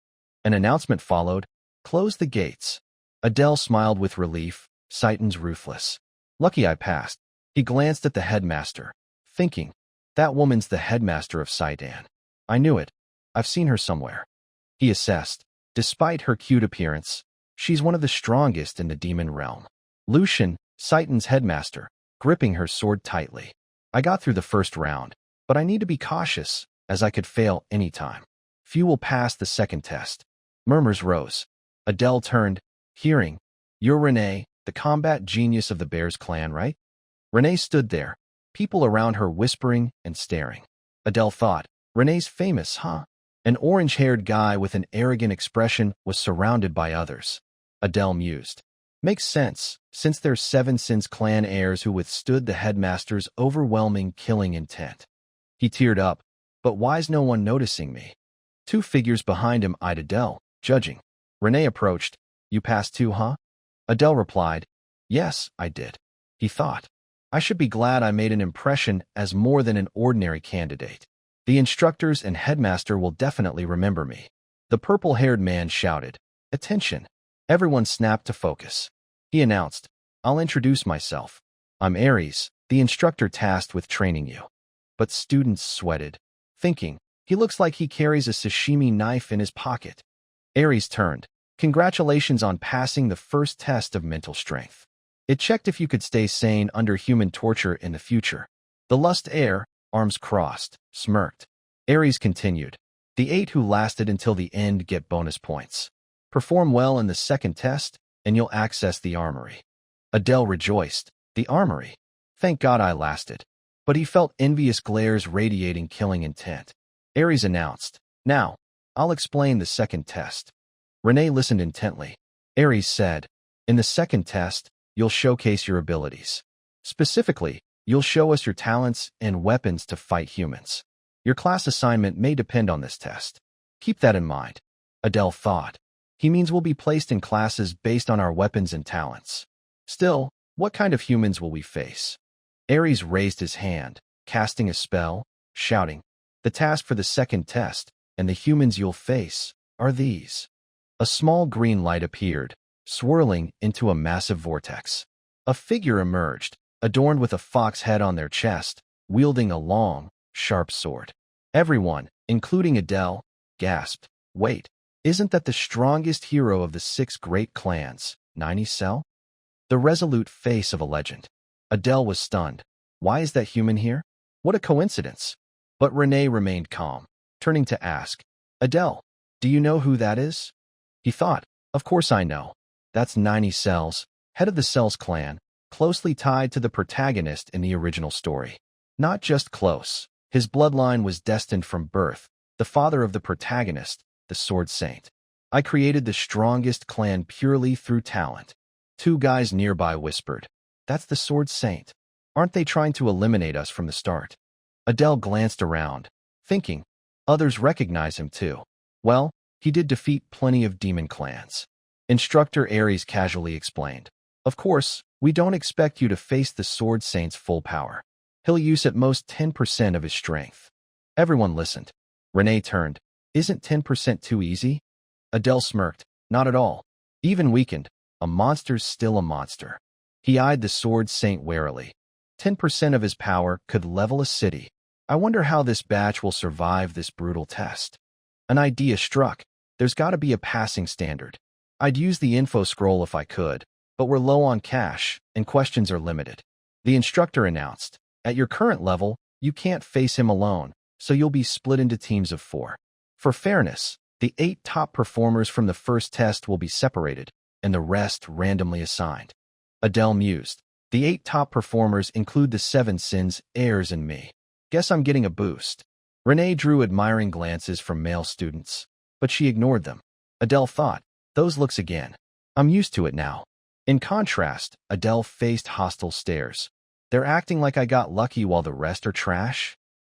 An announcement followed, Close the gates. Adele smiled with relief, Satan's ruthless. Lucky I passed. He glanced at the headmaster, thinking, That woman's the headmaster of Sidon. I knew it. I've seen her somewhere. He assessed. Despite her cute appearance, she's one of the strongest in the demon realm. Lucian, Satan's headmaster, gripping her sword tightly. I got through the first round, but I need to be cautious, as I could fail any time. Few will pass the second test. Murmurs rose. Adele turned, hearing, You're Renee, the combat genius of the Bears clan, right? Renee stood there, people around her whispering and staring. Adele thought, Renee's famous, huh? An orange-haired guy with an arrogant expression was surrounded by others. Adele mused. Makes sense, since there's 7 Sins clan heirs who withstood the headmaster's overwhelming killing intent. He teared up. But why's no one noticing me? 2 figures behind him eyed Adele, judging. Renee approached. You passed too, huh? Adele replied. Yes, I did. He thought. I should be glad I made an impression as more than an ordinary candidate. The instructors and headmaster will definitely remember me. The purple-haired man shouted. Attention. Everyone snapped to focus. He announced, I'll introduce myself. I'm Aries, the instructor tasked with training you. But students sweated, thinking, he looks like he carries a sashimi knife in his pocket. Aries turned. Congratulations on passing the first test of mental strength. It checked if you could stay sane under human torture in the future. The lust heir, arms crossed, smirked. Aries continued. The 8 who lasted until the end get bonus points. Perform well in the second test, and you'll access the armory. Adele rejoiced. The armory. Thank God I lasted. But he felt envious glares radiating killing intent. Aries announced. Now, I'll explain the second test. Renee listened intently. Aries said, In the second test, you'll showcase your abilities. Specifically, you'll show us your talents and weapons to fight humans. Your class assignment may depend on this test. Keep that in mind. Adele thought. He means we'll be placed in classes based on our weapons and talents. Still, what kind of humans will we face? Aries raised his hand, casting a spell, shouting, The task for the second test, and the humans you'll face, are these. A small green light appeared, swirling into a massive vortex. A figure emerged, adorned with a fox head on their chest, wielding a long, sharp sword. Everyone, including Adele, gasped. Wait, isn't that the strongest hero of the 6 great clans, Cell? The resolute face of a legend. Adele was stunned. Why is that human here? What a coincidence. But Renee remained calm, turning to ask, Adele, do you know who that is? He thought, of course I know. That's Cells, head of the Cells clan, closely tied to the protagonist in the original story. Not just close. His bloodline was destined from birth, the father of the protagonist, the Sword Saint. I created the strongest clan purely through talent. 2 guys nearby whispered, That's the Sword Saint. Aren't they trying to eliminate us from the start? Adele glanced around, thinking, others recognize him too. Well, he did defeat plenty of demon clans. Instructor Aries casually explained. Of course, we don't expect you to face the Sword Saint's full power. He'll use at most 10% of his strength. Everyone listened. Renee turned. Isn't 10% too easy? Adele smirked. Not at all. Even weakened, a monster's still a monster. He eyed the Sword Saint warily. 10% of his power could level a city. I wonder how this batch will survive this brutal test. An idea struck. There's gotta be a passing standard. I'd use the info scroll if I could, but we're low on cash, and questions are limited. The instructor announced, at your current level, you can't face him alone, so you'll be split into teams of 4. For fairness, the 8 top performers from the first test will be separated, and the rest randomly assigned. Adele mused. The 8 top performers include the 7 sins, heirs, and me. Guess I'm getting a boost. Renee drew admiring glances from male students, but she ignored them. Adele thought, those looks again. I'm used to it now. In contrast, Adele faced hostile stares. They're acting like I got lucky while the rest are trash?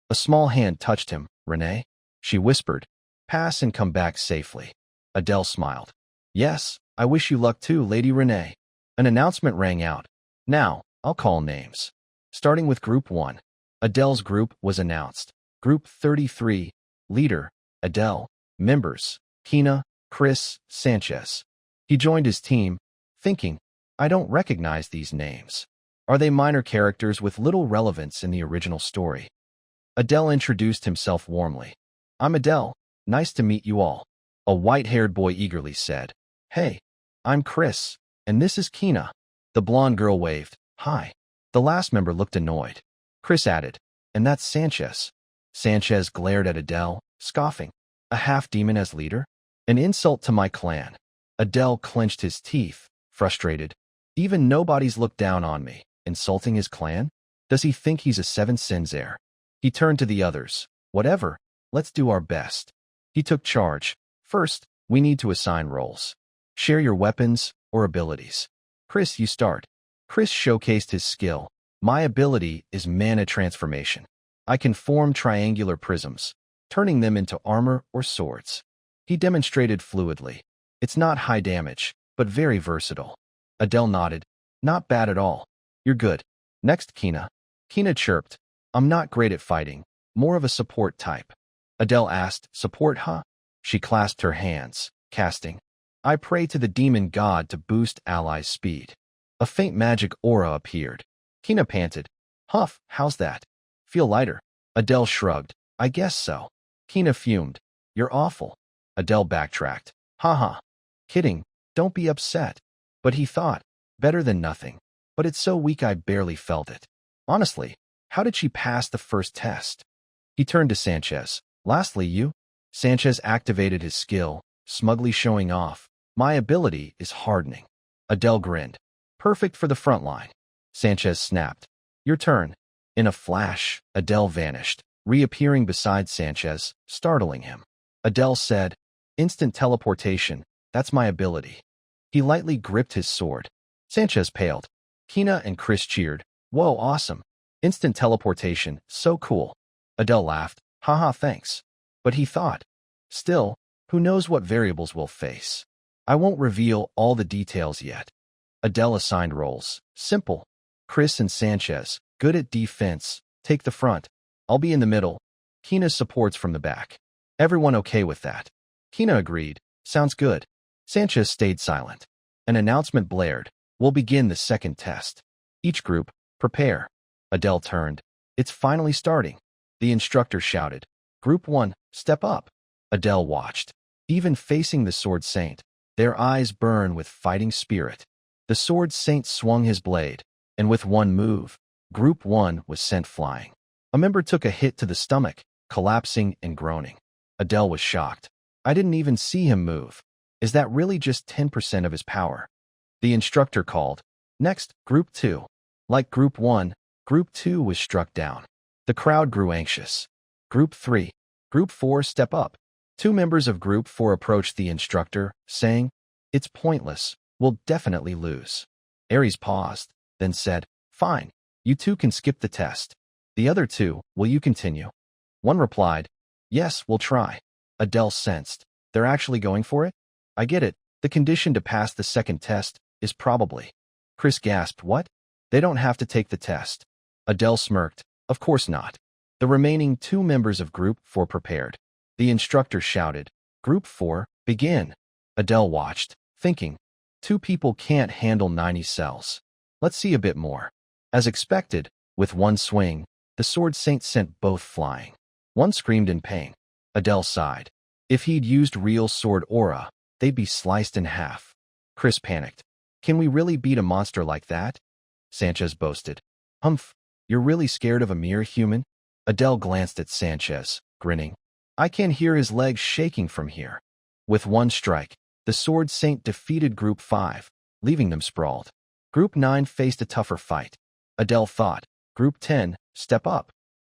A small hand touched him. Renee? She whispered. Pass and come back safely. Adele smiled. Yes, I wish you luck too, Lady Renee. An announcement rang out. Now, I'll call names. Starting with Group 1. Adele's group was announced. Group 33. Leader, Adele. Members, Kina, Chris, Sanchez. He joined his team, thinking, I don't recognize these names. Are they minor characters with little relevance in the original story? Adele introduced himself warmly. I'm Adele. Nice to meet you all. A white-haired boy eagerly said. Hey, I'm Chris, and this is Kina. The blonde girl waved. Hi. The last member looked annoyed. Chris added, and that's Sanchez. Sanchez glared at Adele, scoffing. A half-demon as leader? An insult to my clan. Adele clenched his teeth, frustrated. Even nobody's looked down on me. Insulting his clan? Does he think he's a 7 sins heir? He turned to the others. Whatever, let's do our best. He took charge. First, we need to assign roles. Share your weapons or abilities. Chris, you start. Chris showcased his skill. My ability is mana transformation. I can form triangular prisms, turning them into armor or swords. He demonstrated fluidly. It's not high damage, but very versatile. Adele nodded. Not bad at all. You're good. Next, Kina. Kina chirped. I'm not great at fighting, more of a support type. Adele asked, support, huh? She clasped her hands, casting. I pray to the demon god to boost allies' speed. A faint magic aura appeared. Kina panted. Huff, how's that? Feel lighter. Adele shrugged. I guess so. Kina fumed. You're awful. Adele backtracked. Haha. Kidding. Don't be upset. But he thought, better than nothing. But it's so weak I barely felt it. Honestly, how did she pass the first test? He turned to Sanchez. Lastly, you? Sanchez activated his skill, smugly showing off. My ability is hardening. Adele grinned. Perfect for the front line. Sanchez snapped. Your turn. In a flash, Adele vanished, reappearing beside Sanchez, startling him. Adele said, instant teleportation, that's my ability. He lightly gripped his sword. Sanchez paled. Kina and Chris cheered. Whoa, awesome. Instant teleportation, so cool. Adele laughed. Haha, thanks. But he thought, still, who knows what variables we'll face. I won't reveal all the details yet. Adele assigned roles. Simple. Chris and Sanchez, good at defense, take the front. I'll be in the middle. Kina supports from the back. Everyone okay with that? Kina agreed. Sounds good. Sanchez stayed silent. An announcement blared. We'll begin the second test. Each group, prepare. Adele turned. It's finally starting. The instructor shouted. Group 1, step up. Adele watched. Even facing the Sword Saint, their eyes burn with fighting spirit. The Sword Saint swung his blade, and with one move, Group 1 was sent flying. A member took a hit to the stomach, collapsing and groaning. Adele was shocked. I didn't even see him move. Is that really just 10% of his power? The instructor called. Next, Group 2. Like Group 1, Group 2 was struck down. The crowd grew anxious. Group 3. Group 4 step up. 2 members of Group 4 approached the instructor, saying, It's pointless. We'll definitely lose. Aries paused, then said, Fine. You 2 can skip the test. The other 2, will you continue? One replied, Yes, we'll try. Adele sensed. They're actually going for it? I get it. The condition to pass the second test is probably. Chris gasped, What? They don't have to take the test. Adele smirked. Of course not. The remaining 2 members of Group 4 prepared. The instructor shouted, Group 4, begin. Adele watched, thinking, 2 people can't handle 90 cells. Let's see a bit more. As expected, with one swing, the Sword Saint sent both flying. One screamed in pain. Adele sighed. If he'd used real sword aura, they'd be sliced in half. Chris panicked. Can we really beat a monster like that? Sanchez boasted. Humph, you're really scared of a mere human? Adele glanced at Sanchez, grinning. I can hear his legs shaking from here. With one strike, the Sword Saint defeated Group 5, leaving them sprawled. Group 9 faced a tougher fight. Adele thought, Group 10, step up.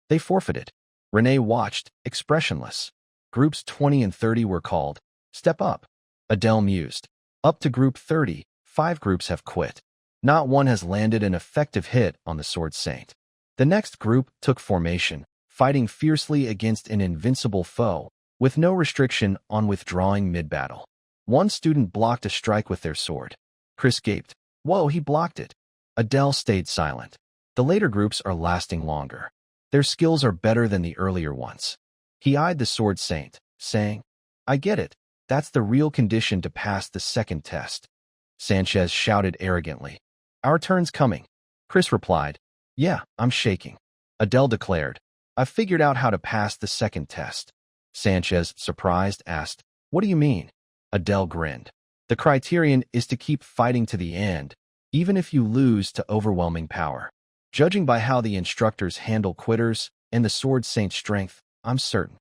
They forfeited. Renee watched, expressionless. Groups 20 and 30 were called, step up. Adele mused. Up to Group 30, 5 groups have quit. Not one has landed an effective hit on the Sword Saint. The next group took formation, fighting fiercely against an invincible foe, with no restriction on withdrawing mid-battle. One student blocked a strike with their sword. Chris gaped. Whoa, he blocked it. Adele stayed silent. The later groups are lasting longer. Their skills are better than the earlier ones. He eyed the Sword Saint, saying, I get it. That's the real condition to pass the second test. Sanchez shouted arrogantly. Our turn's coming. Chris replied, Yeah, I'm shaking. Adele declared, I've figured out how to pass the second test. Sanchez, surprised, asked, What do you mean? Adele grinned. The criterion is to keep fighting to the end, even if you lose to overwhelming power. Judging by how the instructors handle quitters and the Sword Saint's strength, I'm certain.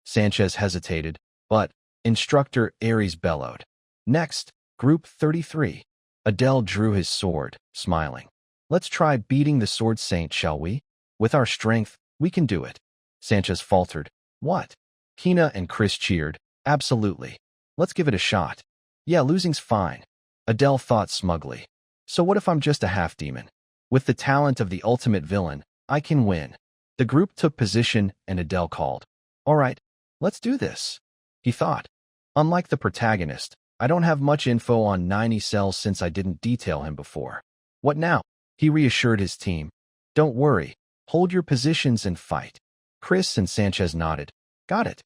Sanchez hesitated, but Instructor Aries bellowed. Next, Group 33. Adele drew his sword, smiling. Let's try beating the Sword Saint, shall we? With our strength, we can do it. Sanchez faltered. What? Kina and Chris cheered. Absolutely. Let's give it a shot. Yeah, losing's fine. Adele thought smugly. So what if I'm just a half-demon? With the talent of the ultimate villain, I can win. The group took position and Adele called. All right, let's do this. He thought. Unlike the protagonist, I don't have much info on 90 cells since I didn't detail him before. What now? He reassured his team. Don't worry. Hold your positions and fight. Chris and Sanchez nodded. Got it.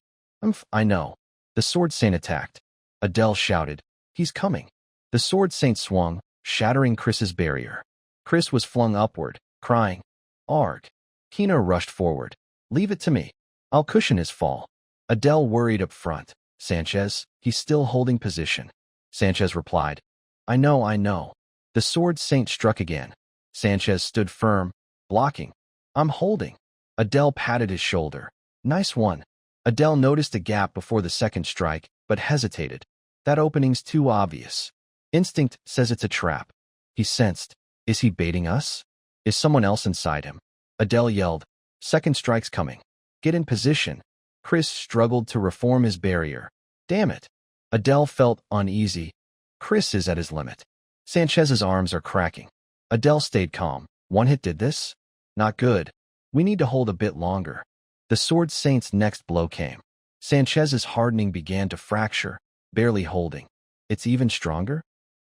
I know. The Sword Saint attacked. Adele shouted. He's coming. The Sword Saint swung, shattering Chris's barrier. Chris was flung upward, crying. Arg. Kina rushed forward. Leave it to me. I'll cushion his fall. Adele worried up front. Sanchez, he's still holding position. Sanchez replied. I know. The Sword Saint struck again. Sanchez stood firm, blocking. I'm holding. Adele patted his shoulder. Nice one. Adele noticed a gap before the second strike, but hesitated. That opening's too obvious. Instinct says it's a trap. He sensed. Is he baiting us? Is someone else inside him? Adele yelled. Second strike's coming. Get in position. Chris struggled to reform his barrier. Damn it. Adele felt uneasy. Chris is at his limit. Sanchez's arms are cracking. Adele stayed calm. One hit did this? Not good. We need to hold a bit longer. The Sword Saint's next blow came. Sanchez's hardening began to fracture, barely holding. It's even stronger?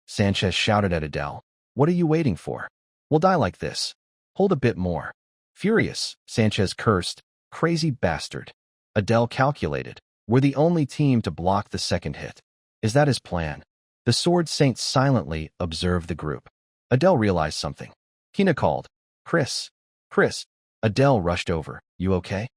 Sanchez shouted at Adele. What are you waiting for? We'll die like this. Hold a bit more. Furious, Sanchez cursed. Crazy bastard. Adele calculated. We're the only team to block the second hit. Is that his plan? The Sword Saint silently observed the group. Adele realized something. Kina called. Chris. Chris. Adele rushed over. You okay?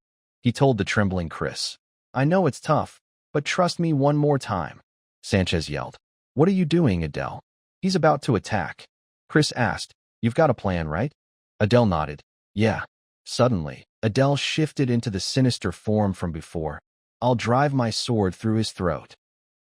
He told the trembling Chris. I know it's tough, but trust me one more time. Sanchez yelled. What are you doing, Adele? He's about to attack. Chris asked. You've got a plan, right? Adele nodded. Yeah. Suddenly, Adele shifted into the sinister form from before. I'll drive my sword through his throat.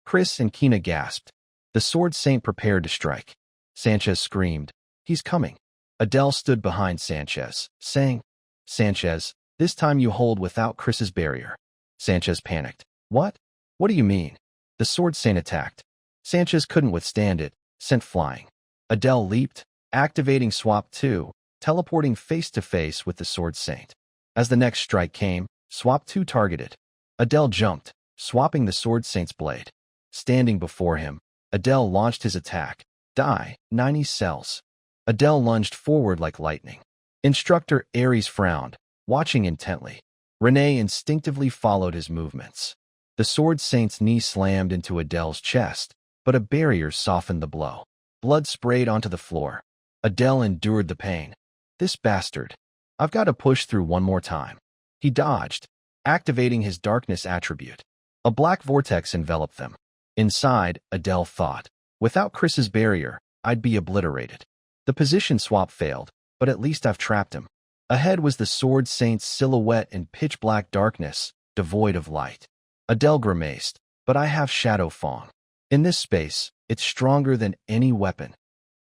Chris and Kina gasped. The Sword Saint prepared to strike. Sanchez screamed. He's coming. Adele stood behind Sanchez, saying, Sanchez, this time you hold without Chris's barrier. Sanchez panicked. What? What do you mean? The Sword Saint attacked. Sanchez couldn't withstand it, sent flying. Adele leaped, activating Swap 2, teleporting face-to-face with the Sword Saint. As the next strike came, Swap 2 targeted. Adele jumped, swapping the Sword Saint's blade. Standing before him, Adele launched his attack. Die, 90 cells. Adele lunged forward like lightning. Instructor Aries frowned, watching intently. Renee instinctively followed his movements. The Sword Saint's knee slammed into Adele's chest, but a barrier softened the blow. Blood sprayed onto the floor. Adele endured the pain. This bastard. I've got to push through one more time. He dodged, activating his darkness attribute. A black vortex enveloped them. Inside, Adele thought, without Chris's barrier, I'd be obliterated. The position swap failed, but at least I've trapped him. Ahead was the Sword Saint's silhouette in pitch-black darkness, devoid of light. Adele grimaced, but I have Shadow Fong. In this space, it's stronger than any weapon.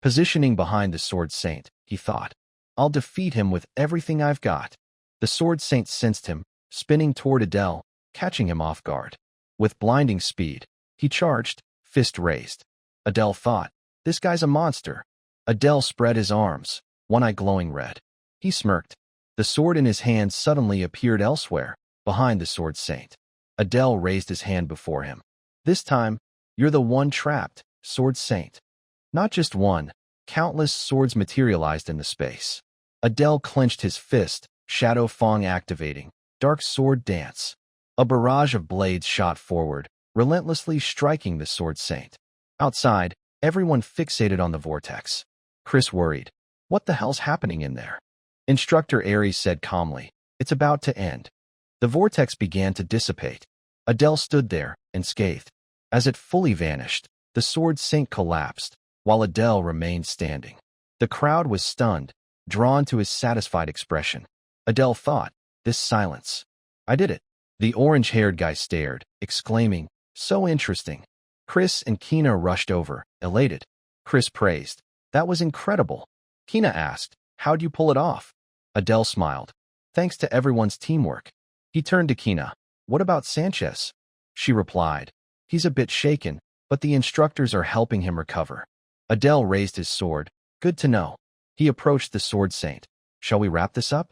Positioning behind the Sword Saint, he thought. I'll defeat him with everything I've got. The Sword Saint sensed him, spinning toward Adele, catching him off guard. With blinding speed, he charged, fist raised. Adele thought, this guy's a monster. Adele spread his arms, one eye glowing red. He smirked. The sword in his hand suddenly appeared elsewhere, behind the Sword Saint. Adele raised his hand before him. This time, you're the one trapped, Sword Saint. Not just one, countless swords materialized in the space. Adele clenched his fist, Shadow Fong activating, dark sword dance. A barrage of blades shot forward, relentlessly striking the Sword Saint. Outside, everyone fixated on the vortex. Chris worried. What the hell's happening in there? Instructor Aries said calmly, it's about to end. The vortex began to dissipate. Adele stood there, unscathed. As it fully vanished, the Sword Saint collapsed, while Adele remained standing. The crowd was stunned, drawn to his satisfied expression. Adele thought, this silence. I did it. The orange-haired guy stared, exclaiming, so interesting. Chris and Kina rushed over, elated. Chris praised, that was incredible. Kina asked, how'd you pull it off? Adele smiled, thanks to everyone's teamwork. He turned to Kina, what about Sanchez? She replied, he's a bit shaken, but the instructors are helping him recover. Adele raised his sword, good to know. He approached the Sword Saint. Shall we wrap this up?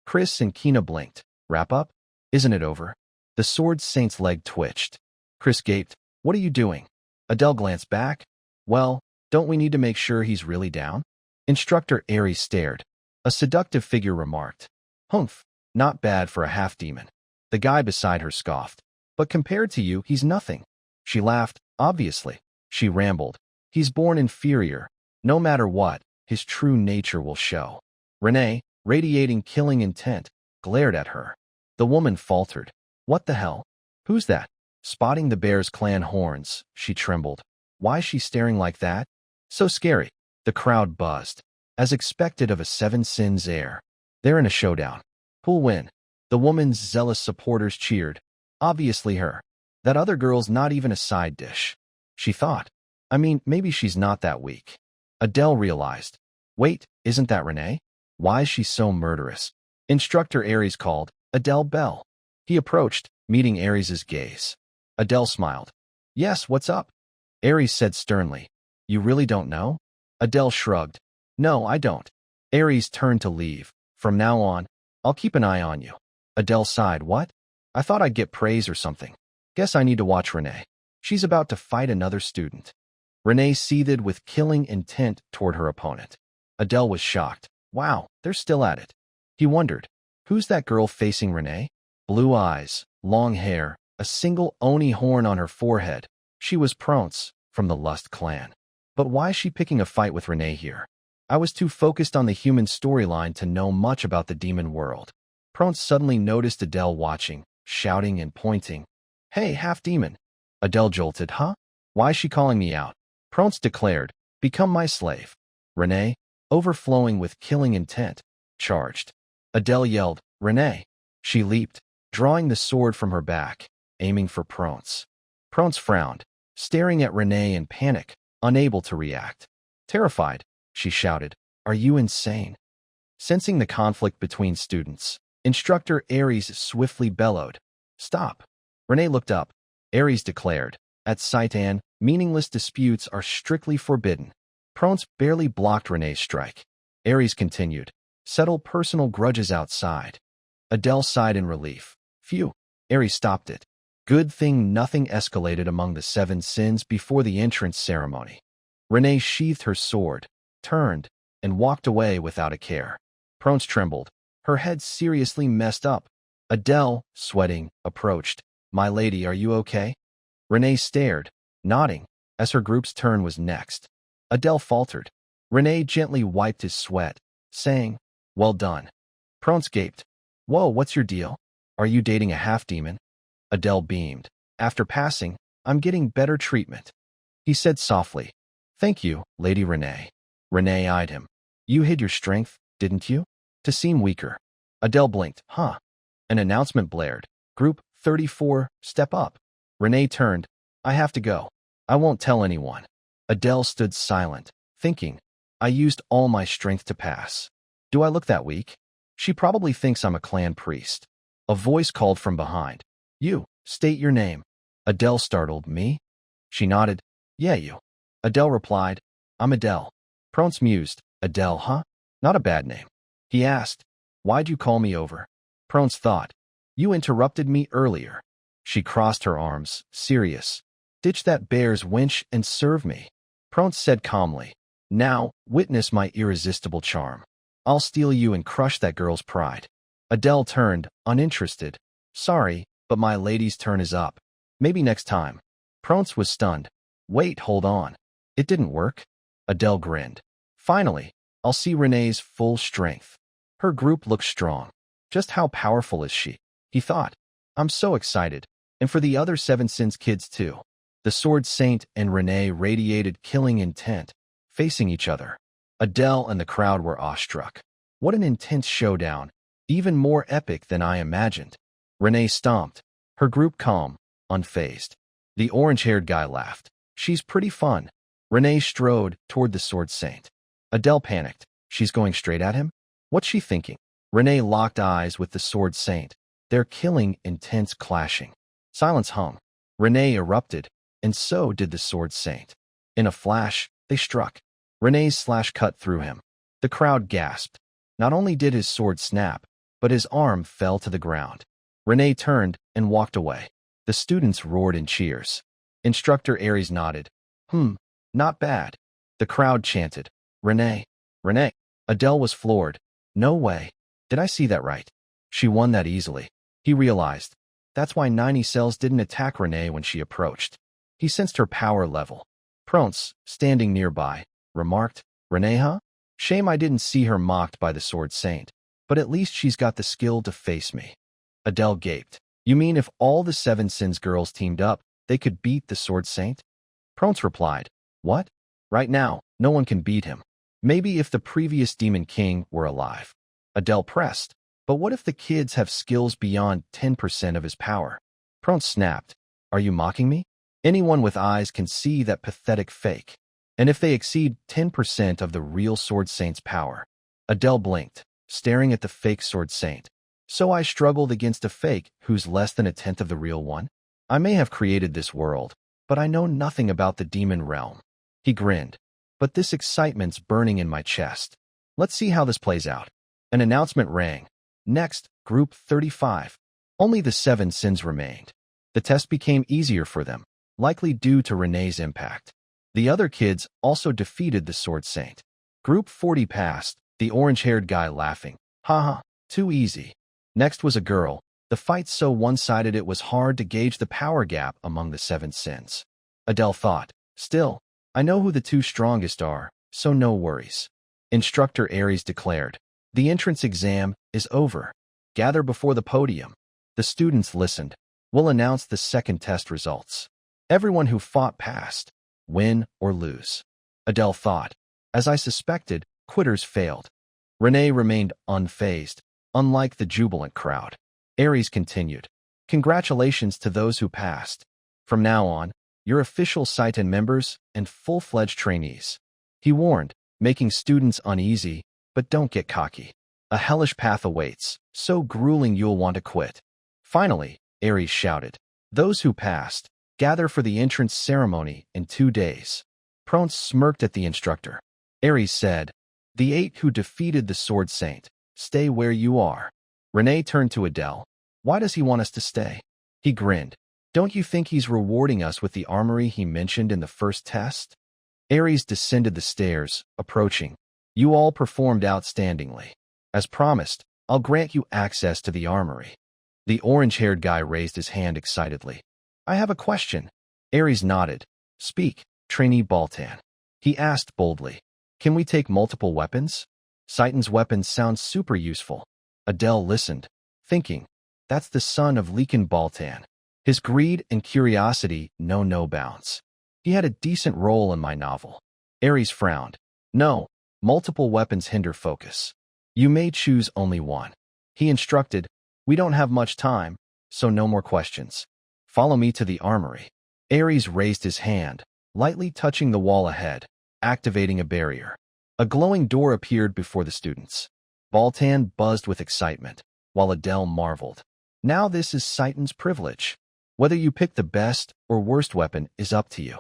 Chris and Kina blinked. Wrap up? Isn't it over? The Sword Saint's leg twitched. Chris gaped. What are you doing? Adele glanced back. Well, don't we need to make sure he's really down? Instructor Aries stared. A seductive figure remarked. Humph, not bad for a half-demon. The guy beside her scoffed. But compared to you, he's nothing. She laughed. Obviously. She rambled. He's born inferior. No matter what, his true nature will show. Renee, radiating killing intent, glared at her. The woman faltered. What the hell? Who's that? Spotting the bear's clan horns, she trembled. Why's she staring like that? So scary. The crowd buzzed. As expected of a Seven Sins heir. They're in a showdown. Who'll win? The woman's zealous supporters cheered. Obviously her. That other girl's not even a side dish. She thought. I mean, maybe she's not that weak. Adele realized. Wait, isn't that Renee? Why is she so murderous? Instructor Aries called, Adele Bell. He approached, meeting Aries' gaze. Adele smiled. Yes, what's up? Aries said sternly. You really don't know? Adele shrugged. No, I don't. Aries turned to leave. From now on, I'll keep an eye on you. Adele sighed. What? I thought I'd get praise or something. Guess I need to watch Renee. She's about to fight another student. Renee seethed with killing intent toward her opponent. Adele was shocked. Wow, they're still at it. He wondered, who's that girl facing Renee? Blue eyes, long hair, a single oni horn on her forehead. She was Pronce, from the Lust clan. But why is she picking a fight with Renee here? I was too focused on the human storyline to know much about the demon world. Pronce suddenly noticed Adele watching, shouting and pointing. Hey, half-demon. Adele jolted. Huh? Why is she calling me out? Pronce declared, become my slave. Renee, overflowing with killing intent, charged. Adele yelled, Renee. She leaped, drawing the sword from her back, aiming for Pronce. Pronce frowned, staring at Renee in panic, unable to react. Terrified, she shouted, are you insane? Sensing the conflict between students, Instructor Aries swiftly bellowed, stop. Renee looked up. Aries declared, at Saitan, meaningless disputes are strictly forbidden. Pronce barely blocked Renee's strike. Aries continued, settle personal grudges outside. Adele sighed in relief. Phew. Aries stopped it. Good thing nothing escalated among the Seven Sins before the entrance ceremony. Renee sheathed her sword, turned, and walked away without a care. Pronce trembled, her head seriously messed up. Adele, sweating, approached. My lady, are you okay? Renee stared, nodding, as her group's turn was next. Adele faltered. Renee gently wiped his sweat, saying, well done. Pronce gaped. Whoa, what's your deal? Are you dating a half-demon? Adele beamed. After passing, I'm getting better treatment. He said softly. Thank you, Lady Renee. Renee eyed him. You hid your strength, didn't you? To seem weaker. Adele blinked. Huh. An announcement blared. Group 34, step up. Renee turned. I have to go. I won't tell anyone. Adele stood silent, thinking. I used all my strength to pass. Do I look that weak? She probably thinks I'm a clan priest. A voice called from behind. You, state your name. Adele startled. Me? She nodded. Yeah, you. Adele replied. I'm Adele. Pronce mused. Adele, huh? Not a bad name. He asked. Why'd you call me over? Pronce thought. You interrupted me earlier. She crossed her arms, serious. Ditch that bear's winch and serve me. Pronce said calmly. Now, witness my irresistible charm. I'll steal you and crush that girl's pride. Adele turned, uninterested. Sorry, but my lady's turn is up. Maybe next time. Pronce was stunned. Wait, hold on. It didn't work. Adele grinned. Finally, I'll see Renee's full strength. Her group looks strong. Just how powerful is she? He thought. I'm so excited. And for the other Seven Sins kids too. The Sword Saint and Renee radiated killing intent, facing each other. Adele and the crowd were awestruck. What an intense showdown, even more epic than I imagined. Renee stomped, her group calm, unfazed. The orange-haired guy laughed. She's pretty fun. Renee strode toward the Sword Saint. Adele panicked. She's going straight at him? What's she thinking? Renee locked eyes with the Sword Saint, their killing intense clashing. Silence hung. Renee erupted, and so did the Sword Saint. In a flash, they struck. Renee's slash cut through him. The crowd gasped. Not only did his sword snap, but his arm fell to the ground. Renee turned and walked away. The students roared in cheers. Instructor Aries nodded. Not bad. The crowd chanted. Renee. Renee. Adele was floored. No way. Did I see that right? She won that easily. He realized. That's why 90 cells didn't attack Renee when she approached. He sensed her power level. Pronce, standing nearby, remarked, Renee, huh? Shame I didn't see her mocked by the Sword Saint, but at least she's got the skill to face me. Adele gaped. You mean if all the Seven Sins girls teamed up, they could beat the Sword Saint? Pronce replied, What? Right now, no one can beat him. Maybe if the previous Demon King were alive. Adele pressed. But what if the kids have skills beyond 10% of his power? Pronce snapped. Are you mocking me? Anyone with eyes can see that pathetic fake. And if they exceed 10% of the real Sword Saint's power? Adele blinked, staring at the fake Sword Saint. So I struggled against a fake who's less than a tenth of the real one? I may have created this world, but I know nothing about the demon realm. He grinned. But this excitement's burning in my chest. Let's see how this plays out. An announcement rang. Next, Group 35. Only the Seven Sins remained. The test became easier for them, likely due to Renee's impact. The other kids also defeated the Sword Saint. Group 40 passed, the orange-haired guy laughing. Haha, too easy. Next was a girl. The fight so one-sided it was hard to gauge the power gap among the Seven Sins. Adele thought. Still, I know who the two strongest are, so no worries. Instructor Aries declared. The entrance exam is over. Gather before the podium. The students listened. We'll announce the second test results. Everyone who fought passed. Win or lose. Adele thought. As I suspected, quitters failed. Renee remained unfazed, unlike the jubilant crowd. Aries continued. Congratulations to those who passed. From now on, you're official Saitan members and full-fledged trainees. He warned, making students uneasy, but don't get cocky. A hellish path awaits, so grueling you'll want to quit. Finally, Aries shouted. Those who passed, gather for the entrance ceremony in 2 days. Pronce smirked at the instructor. Aries said, The 8 who defeated the Sword Saint, stay where you are. Renee turned to Adele. Why does he want us to stay? He grinned. Don't you think he's rewarding us with the armory he mentioned in the first test? Aries descended the stairs, approaching. You all performed outstandingly. As promised, I'll grant you access to the armory. The orange-haired guy raised his hand excitedly. I have a question. Aries nodded. Speak, trainee Baltan. He asked boldly. Can we take multiple weapons? Saitan's weapons sound super useful. Adele listened, thinking. That's the son of Leekin Baltan. His greed and curiosity know no bounds. He had a decent role in my novel. Aries frowned. No, multiple weapons hinder focus. You may choose only one. He instructed, we don't have much time, so no more questions. Follow me to the armory. Aries raised his hand, lightly touching the wall ahead, activating a barrier. A glowing door appeared before the students. Baltan buzzed with excitement, while Adele marveled. Now this is Saitan's privilege. Whether you pick the best or worst weapon is up to you.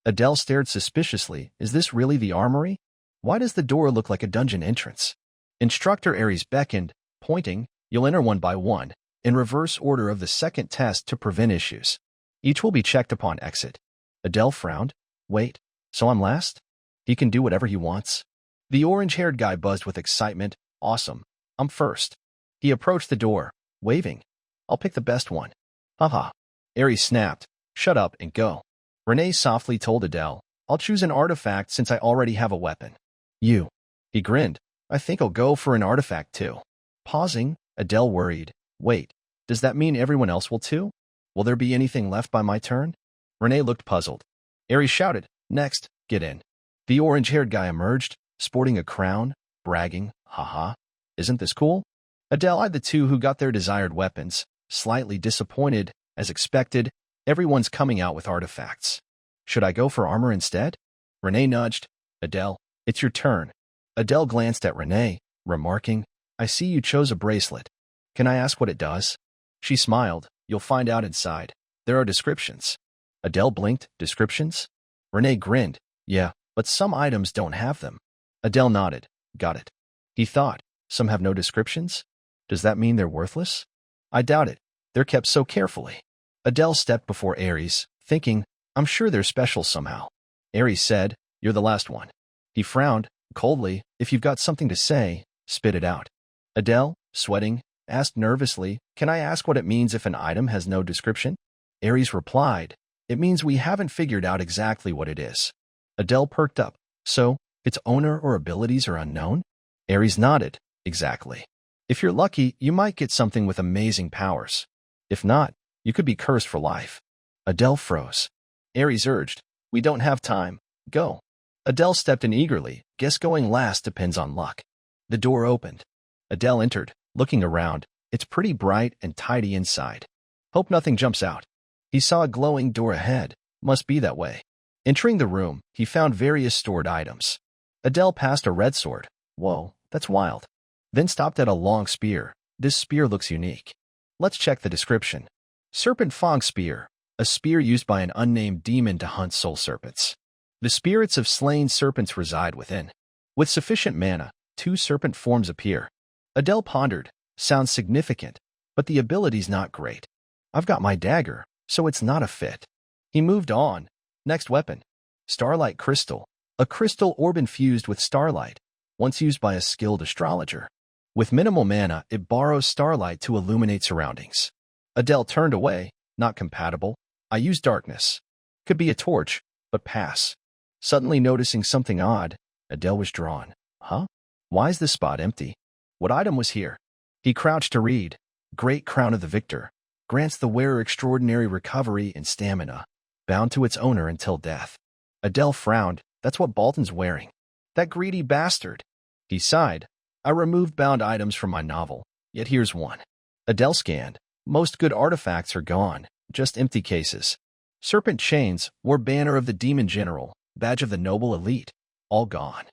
Adele stared suspiciously. Is this really the armory? Why does the door look like a dungeon entrance? Instructor Aries beckoned, pointing, you'll enter one by one, in reverse order of the second test to prevent issues. Each will be checked upon exit. Adele frowned. Wait, so I'm last? He can do whatever he wants. The orange-haired guy buzzed with excitement. Awesome. I'm first. He approached the door, waving. I'll pick the best one. Haha. Aries snapped. Shut up and go. Renee softly told Adele, I'll choose an artifact since I already have a weapon. You. He grinned. I think I'll go for an artifact too. Pausing, Adele worried. Wait, does that mean everyone else will too? Will there be anything left by my turn? Renee looked puzzled. Aries shouted, next, get in. The orange-haired guy emerged, sporting a crown, bragging, haha. Isn't this cool? Adele eyed the two who got their desired weapons, slightly disappointed. As expected, everyone's coming out with artifacts. Should I go for armor instead? Renee nudged. Adele, it's your turn. Adele glanced at Renee, remarking, I see you chose a bracelet. Can I ask what it does? She smiled. You'll find out inside. There are descriptions. Adele blinked. Descriptions? Renee grinned. Yeah, but some items don't have them. Adele nodded. Got it. He thought, some have no descriptions? Does that mean they're worthless? I doubt it. They're kept so carefully. Adele stepped before Aries, thinking, I'm sure they're special somehow. Aries said, you're the last one. He frowned, coldly. If you've got something to say, spit it out. Adele, sweating, asked nervously, can I ask what it means if an item has no description? Aries replied, it means we haven't figured out exactly what it is. Adele perked up. So, its owner or abilities are unknown? Aries nodded. Exactly. If you're lucky, you might get something with amazing powers. If not, you could be cursed for life. Adele froze. Aries urged, we don't have time. Go. Adele stepped in eagerly. Guess going last depends on luck. The door opened. Adele entered, looking around. It's pretty bright and tidy inside. Hope nothing jumps out. He saw a glowing door ahead. Must be that way. Entering the room, he found various stored items. Adele passed a red sword. Whoa, that's wild. Then stopped at a long spear. This spear looks unique. Let's check the description. Serpent Fang Spear, a spear used by an unnamed demon to hunt soul serpents. The spirits of slain serpents reside within. With sufficient mana, 2 serpent forms appear. Adele pondered. Sounds significant, but the ability's not great. I've got my dagger, so it's not a fit. He moved on. Next weapon. Starlight Crystal, a crystal orb infused with starlight, once used by a skilled astrologer. With minimal mana, it borrows starlight to illuminate surroundings. Adele turned away. Not compatible. I use darkness. Could be a torch, but pass. Suddenly noticing something odd, Adele was drawn. Huh? Why is this spot empty? What item was here? He crouched to read. Great Crown of the Victor. Grants the wearer extraordinary recovery and stamina, bound to its owner until death. Adele frowned. That's what Baltan's wearing. That greedy bastard. He sighed. I removed bound items from my novel, yet here's one. Adele scanned. Most good artifacts are gone, just empty cases. Serpent chains, war banner of the demon general, badge of the noble elite, all gone.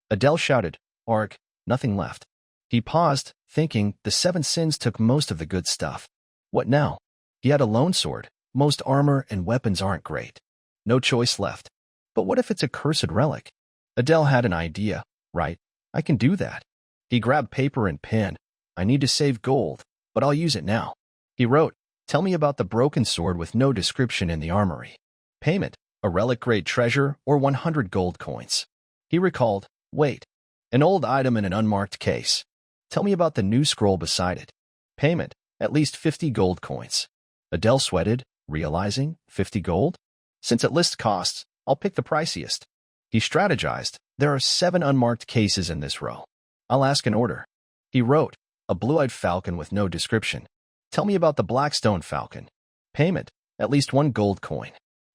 Adele shouted, Ark, nothing left. He paused, thinking, the 7 sins took most of the good stuff. What now? He had a lone sword. Most armor and weapons aren't great. No choice left. But what if it's a cursed relic? Adele had an idea. Right, I can do that. He grabbed paper and pen. I need to save gold, but I'll use it now. He wrote, tell me about the broken sword with no description in the armory. Payment, a relic-grade treasure or 100 gold coins. He recalled, wait, an old item in an unmarked case. Tell me about the new scroll beside it. Payment, at least 50 gold coins. Adele sweated, realizing 50 gold? Since it lists costs, I'll pick the priciest. He strategized, there are 7 unmarked cases in this row. I'll ask in order. He wrote, a blue-eyed falcon with no description. Tell me about the Blackstone falcon. Payment, at least 1 gold coin.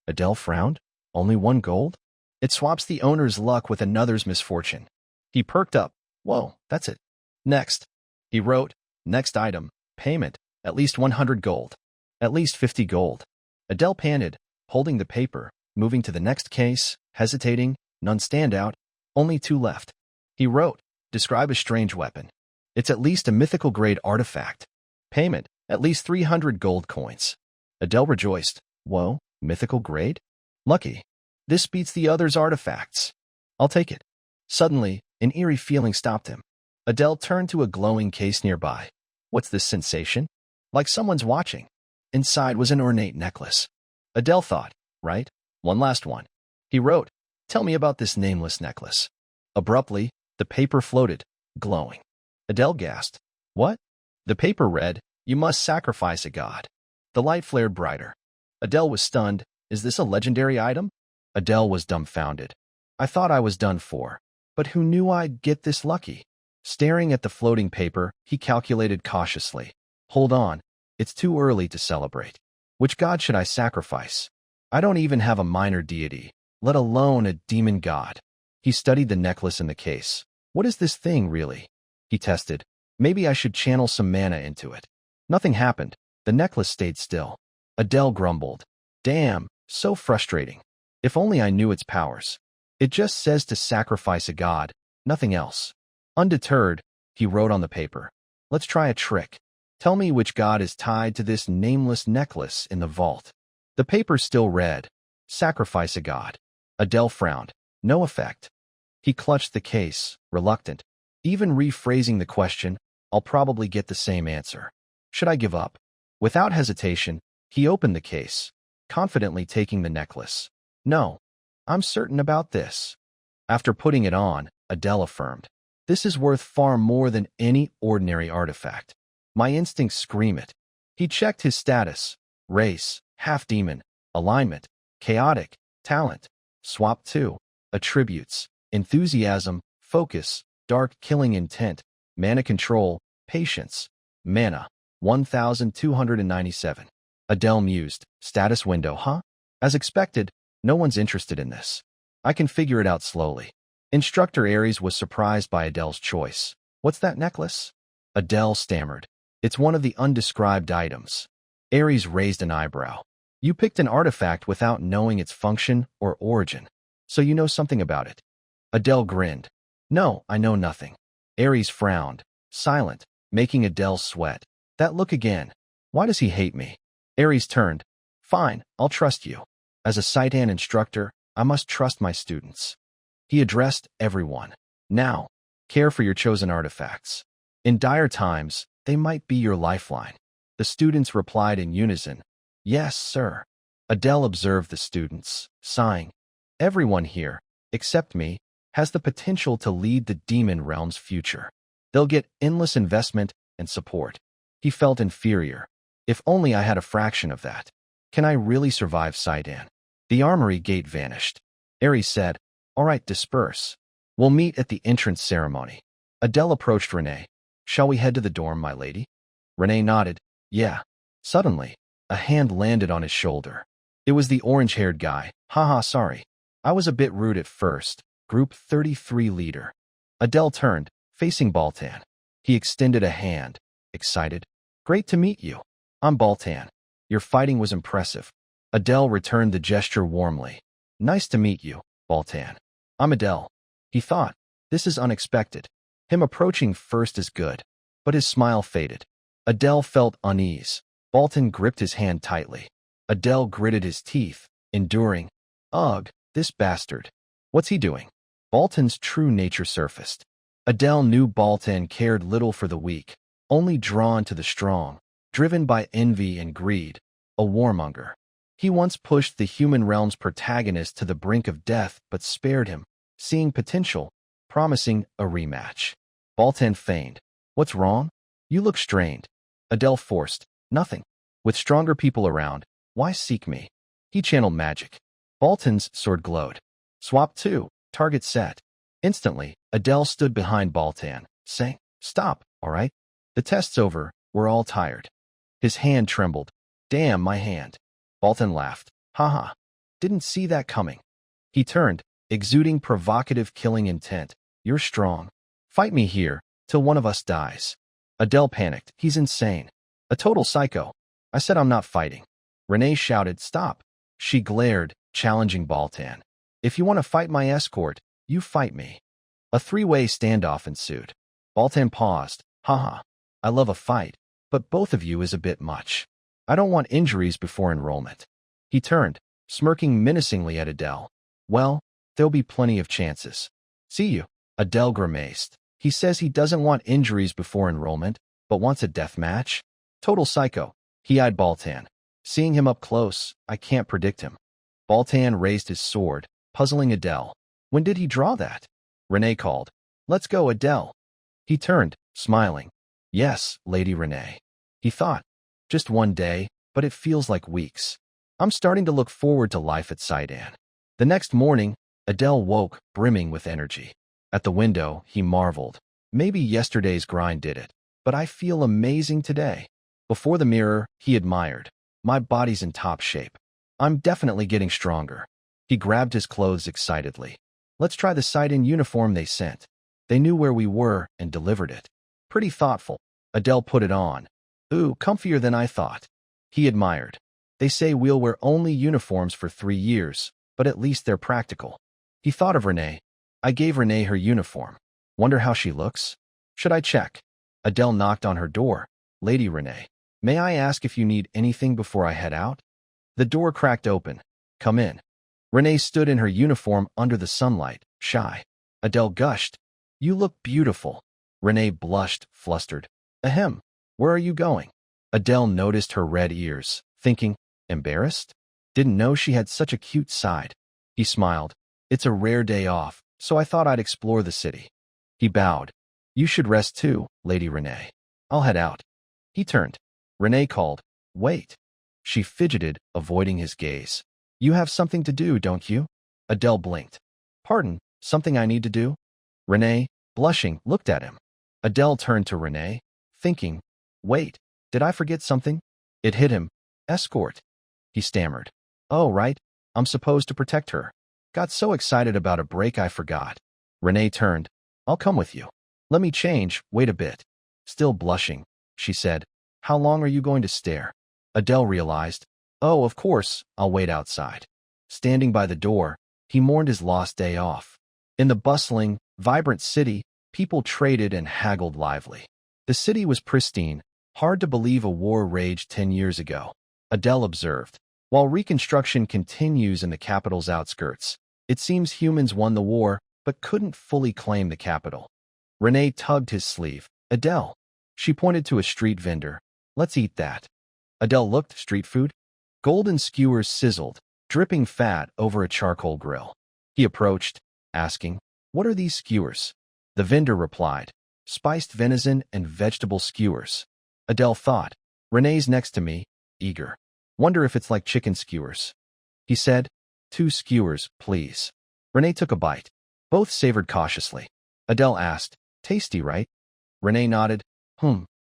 Adele frowned. Only 1 gold? It swaps the owner's luck with another's misfortune. He perked up. Whoa, that's it. Next. He wrote, next item, payment, at least 100 gold. At least 50 gold. Adele panted, holding the paper, moving to the next case, hesitating, none stand out, only 2 left. He wrote, describe a strange weapon. It's at least a mythical grade artifact. Payment, at least 300 gold coins. Adele rejoiced. Whoa, mythical grade? Lucky. This beats the other's artifacts. I'll take it. Suddenly, an eerie feeling stopped him. Adele turned to a glowing case nearby. What's this sensation? Like someone's watching. Inside was an ornate necklace. Adele thought, right? One last one. He wrote, tell me about this nameless necklace. Abruptly, the paper floated, glowing. Adele gasped. What? The paper read, you must sacrifice a god. The light flared brighter. Adele was stunned. Is this a legendary item? Adele was dumbfounded. I thought I was done for. But who knew I'd get this lucky? Staring at the floating paper, he calculated cautiously. Hold on. It's too early to celebrate. Which god should I sacrifice? I don't even have a minor deity, let alone a demon god. He studied the necklace in the case. What is this thing, really? He tested. Maybe I should channel some mana into it. Nothing happened. The necklace stayed still. Adele grumbled. Damn, so frustrating. If only I knew its powers. It just says to sacrifice a god, nothing else. Undeterred, he wrote on the paper. Let's try a trick. Tell me which god is tied to this nameless necklace in the vault. The paper still read, sacrifice a god. Adele frowned. No effect. He clutched the case, reluctant. Even rephrasing the question, I'll probably get the same answer. Should I give up? Without hesitation, he opened the case, confidently taking the necklace. No, I'm certain about this. After putting it on, Adele affirmed, this is worth far more than any ordinary artifact. My instincts scream it. He checked his status, race, half-demon, alignment, chaotic, talent, swap 2, attributes, enthusiasm, focus, dark killing intent, mana control, patience, mana, 1,297. Adele mused, status window, huh? As expected, no one's interested in this. I can figure it out slowly. Instructor Aries was surprised by Adele's choice. What's that necklace? Adele stammered. It's one of the undescribed items. Aries raised an eyebrow. You picked an artifact without knowing its function or origin, so you know something about it. Adele grinned. No, I know nothing. Aries frowned, silent, making Adele sweat. That look again. Why does he hate me? Aries turned. Fine, I'll trust you. As a Saitan instructor, I must trust my students. He addressed everyone. Now, care for your chosen artifacts. In dire times, they might be your lifeline. The students replied in unison. Yes, sir. Adele observed the students, sighing. Everyone here, except me, has the potential to lead the demon realm's future. They'll get endless investment and support. He felt inferior. If only I had a fraction of that. Can I really survive Saidan? The armory gate vanished. Aries said, all right, disperse. We'll meet at the entrance ceremony. Adele approached Renee. Shall we head to the dorm, my lady? Renee nodded. Yeah. Suddenly, a hand landed on his shoulder. It was the orange-haired guy. Haha, sorry. I was a bit rude at first. Group 33 leader. Adele turned, facing Baltan. He extended a hand, excited. Great to meet you. I'm Baltan. Your fighting was impressive. Adele returned the gesture warmly. Nice to meet you, Baltan. I'm Adele. He thought, this is unexpected. Him approaching first is good. But his smile faded. Adele felt unease. Baltan gripped his hand tightly. Adele gritted his teeth, enduring. Ugh, this bastard. What's he doing? Baltan's true nature surfaced. Adele knew Baltan cared little for the weak, only drawn to the strong, driven by envy and greed, a warmonger. He once pushed the human realm's protagonist to the brink of death but spared him, seeing potential, promising a rematch. Baltan feigned. What's wrong? You look strained. Adele forced. Nothing. With stronger people around, why seek me? He channeled magic. Baltan's sword glowed. Swap 2. Target set. Instantly, Adele stood behind Baltan, saying, stop, all right? The test's over, we're all tired. His hand trembled. Damn, my hand. Baltan laughed. Haha. Didn't see that coming. He turned, exuding provocative killing intent. You're strong. Fight me here, till one of us dies. Adele panicked. He's insane. A total psycho. I said I'm not fighting. Renee shouted, stop. She glared, challenging Baltan. If you want to fight my escort, you fight me. A three-way standoff ensued. Baltan paused. Haha. I love a fight, but both of you is a bit much. I don't want injuries before enrollment. He turned, smirking menacingly at Adele. Well, there'll be plenty of chances. See you. Adele grimaced. He says he doesn't want injuries before enrollment, but wants a death match? Total psycho. He eyed Baltan. Seeing him up close, I can't predict him. Baltan raised his sword, puzzling Adele. When did he draw that? Renee called. Let's go, Adele. He turned, smiling. Yes, Lady Renee. He thought. Just one day, but it feels like weeks. I'm starting to look forward to life at Sidon. The next morning, Adele woke, brimming with energy. At the window, he marveled. Maybe yesterday's grind did it, but I feel amazing today. Before the mirror, he admired. My body's in top shape. I'm definitely getting stronger. He grabbed his clothes excitedly. Let's try the Sidon uniform they sent. They knew where we were and delivered it. Pretty thoughtful. Adele put it on. Ooh, comfier than I thought. He admired. They say we'll wear only uniforms for 3 years, but at least they're practical. He thought of Renee. I gave Renee her uniform. Wonder how she looks? Should I check? Adele knocked on her door. Lady Renee, may I ask if you need anything before I head out? The door cracked open. Come in. Renee stood in her uniform under the sunlight, shy. Adele gushed. You look beautiful. Renee blushed, flustered. Ahem. Where are you going? Adele noticed her red ears, thinking, embarrassed? Didn't know she had such a cute side. He smiled. It's a rare day off, so I thought I'd explore the city. He bowed. You should rest too, Lady Renee. I'll head out. He turned. Renee called. Wait. She fidgeted, avoiding his gaze. You have something to do, don't you? Adele blinked. Pardon, something I need to do? Renee, blushing, looked at him. Adele turned to Renee, thinking, wait, did I forget something? It hit him. Escort. He stammered. Oh, right. I'm supposed to protect her. Got so excited about a break I forgot. Renee turned. I'll come with you. Let me change, wait a bit. Still blushing, she said. How long are you going to stare? Adele realized. Oh, of course, I'll wait outside. Standing by the door, he mourned his lost day off. In the bustling, vibrant city, people traded and haggled lively. The city was pristine. Hard to believe a war raged 10 years ago. Adele observed. While reconstruction continues in the capital's outskirts, it seems humans won the war but couldn't fully claim the capital. Renee tugged his sleeve. Adele. She pointed to a street vendor. Let's eat that. Adele looked. Street food? Golden skewers sizzled, dripping fat over a charcoal grill. He approached, asking, What are these skewers? The vendor replied, Spiced venison and vegetable skewers. Adele thought. Renee's next to me, eager. Wonder if it's like chicken skewers. He said, 2 skewers, please. Renee took a bite. Both savored cautiously. Adele asked, Tasty, right? Renee nodded.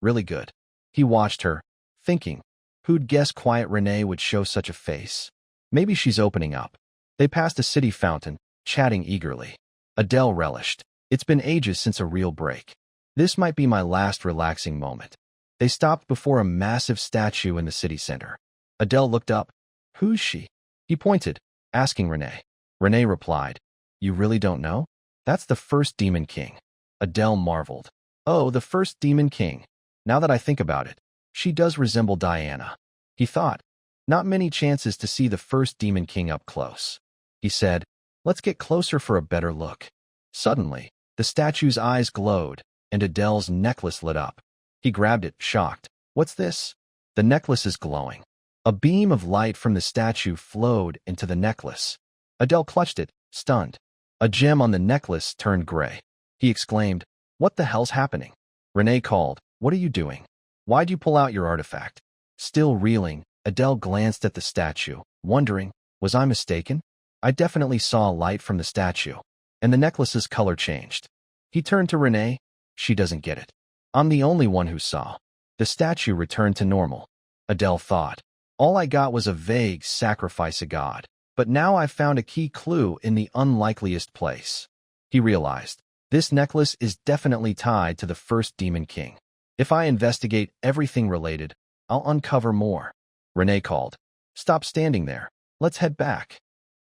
Really good. He watched her, thinking, who'd guess quiet Renee would show such a face? Maybe she's opening up. They passed a city fountain, chatting eagerly. Adele relished. It's been ages since a real break. This might be my last relaxing moment. They stopped before a massive statue in the city center. Adele looked up. Who's she? He pointed, asking Renee. Renee replied, You really don't know? That's the first Demon King. Adele marveled. Oh, the first Demon King. Now that I think about it, she does resemble Diana. He thought. Not many chances to see the first Demon King up close. He said, Let's get closer for a better look. Suddenly, the statue's eyes glowed, and Adele's necklace lit up. He grabbed it, shocked. What's this? The necklace is glowing. A beam of light from the statue flowed into the necklace. Adele clutched it, stunned. A gem on the necklace turned gray. He exclaimed, What the hell's happening? Renee called, What are you doing? Why'd you pull out your artifact? Still reeling, Adele glanced at the statue, wondering, was I mistaken? I definitely saw a light from the statue, and the necklace's color changed. He turned to Renee. She doesn't get it. I'm the only one who saw. The statue returned to normal. Adele thought. All I got was a vague sacrifice of God. But now I've found a key clue in the unlikeliest place. He realized, this necklace is definitely tied to the first Demon King. If I investigate everything related, I'll uncover more. Renee called. Stop standing there. Let's head back.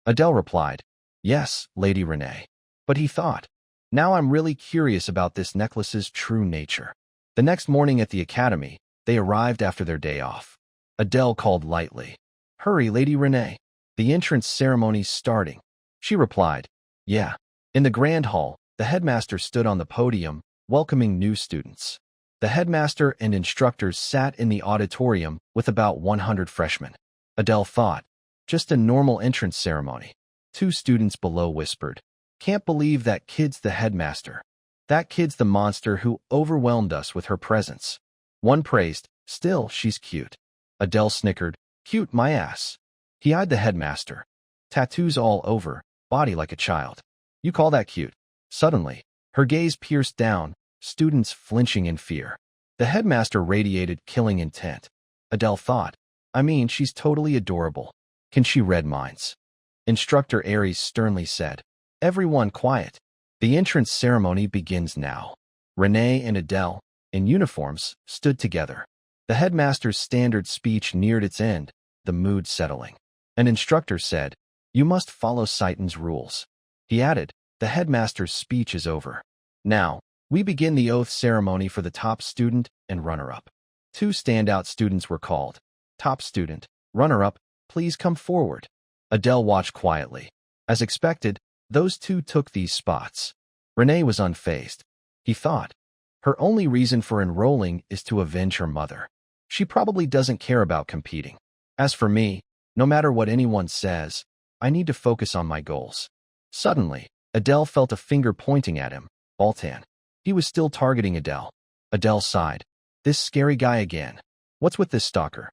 Adele replied, yes, Lady Renee. But he thought, now I'm really curious about this necklace's true nature. The next morning at the academy, they arrived after their day off. Adele called lightly. Hurry, Lady Renee. The entrance ceremony's starting. She replied, yeah. In the grand hall, the headmaster stood on the podium, welcoming new students. The headmaster and instructors sat in the auditorium with about 100 freshmen. Adele thought, just a normal entrance ceremony. 2 students below whispered, can't believe that kid's the headmaster. That kid's the monster who overwhelmed us with her presence. One praised, still, she's cute. Adele snickered, cute my ass. He eyed the headmaster. Tattoos all over, body like a child. You call that cute? Suddenly, her gaze pierced down, students flinching in fear. The headmaster radiated killing intent. Adele thought, I mean, she's totally adorable. Can she read minds? Instructor Aries sternly said, everyone quiet. The entrance ceremony begins now. Renee and Adele, in uniforms, stood together. The headmaster's standard speech neared its end, the mood settling. An instructor said, you must follow Satan's rules. He added, the headmaster's speech is over. Now, we begin the oath ceremony for the top student and runner-up. 2 standout students were called. Top student, runner-up, please come forward. Adele watched quietly. As expected, those 2 took these spots. Renee was unfazed. He thought, her only reason for enrolling is to avenge her mother. She probably doesn't care about competing. As for me, no matter what anyone says, I need to focus on my goals. Suddenly, Adele felt a finger pointing at him, Baltan. He was still targeting Adele. Adele sighed. This scary guy again. What's with this stalker?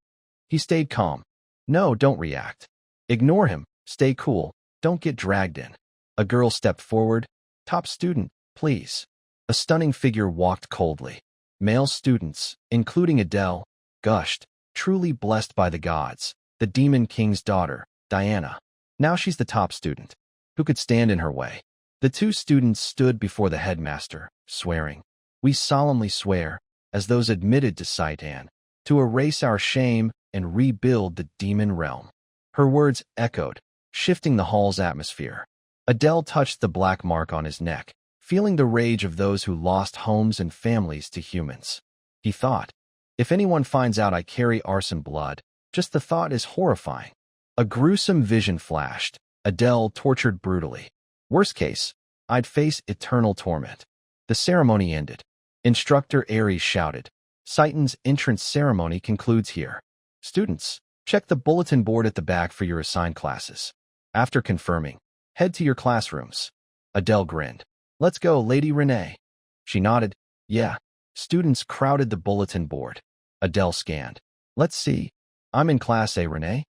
He stayed calm. No, don't react. Ignore him. Stay cool. Don't get dragged in. A girl stepped forward. Top student, please. A stunning figure walked coldly. Male students, including Adele, gushed, truly blessed by the gods. The Demon King's daughter, Diana. Now she's the top student. Who could stand in her way? The 2 students stood before the headmaster, swearing. We solemnly swear, as those admitted to Satan, to erase our shame and rebuild the demon realm. Her words echoed, shifting the hall's atmosphere. Adele touched the black mark on his neck, feeling the rage of those who lost homes and families to humans. He thought, if anyone finds out I carry arson blood, just the thought is horrifying. A gruesome vision flashed, Adele tortured brutally. Worst case, I'd face eternal torment. The ceremony ended. Instructor Aries shouted, Satan's entrance ceremony concludes here. Students, check the bulletin board at the back for your assigned classes. After confirming, head to your classrooms. Adele grinned. Let's go, Lady Renee. She nodded. Yeah. Students crowded the bulletin board. Adele scanned. Let's see. I'm in Class A, Renee.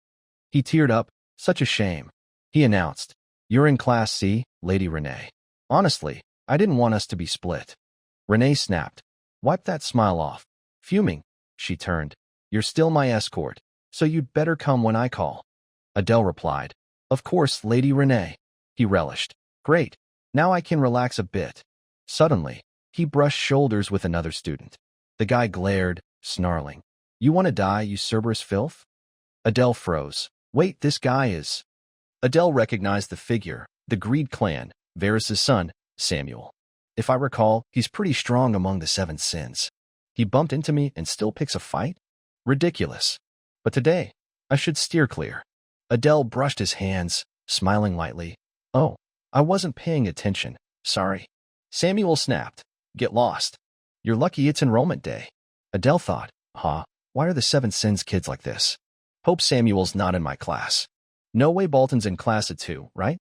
He teared up. Such a shame. He announced. You're in Class C, Lady Renee. Honestly, I didn't want us to be split. Renee snapped. Wipe that smile off. Fuming, she turned. You're still my escort, so you'd better come when I call. Adele replied. Of course, Lady Renee. He relished. Great. Now I can relax a bit. Suddenly, he brushed shoulders with another student. The guy glared, snarling. You want to die, you Cerberus filth? Adele froze. Wait, this guy is... Adele recognized the figure, the Greed clan, Varys' son, Samuel. If I recall, he's pretty strong among the 7 sins. He bumped into me and still picks a fight? Ridiculous. But today, I should steer clear. Adele brushed his hands, smiling lightly. Oh, I wasn't paying attention. Sorry. Samuel snapped. Get lost. You're lucky it's enrollment day. Adele thought, why are the 7 sins kids like this? Hope Samuel's not in my class. No way Bolton's in class at 2, right?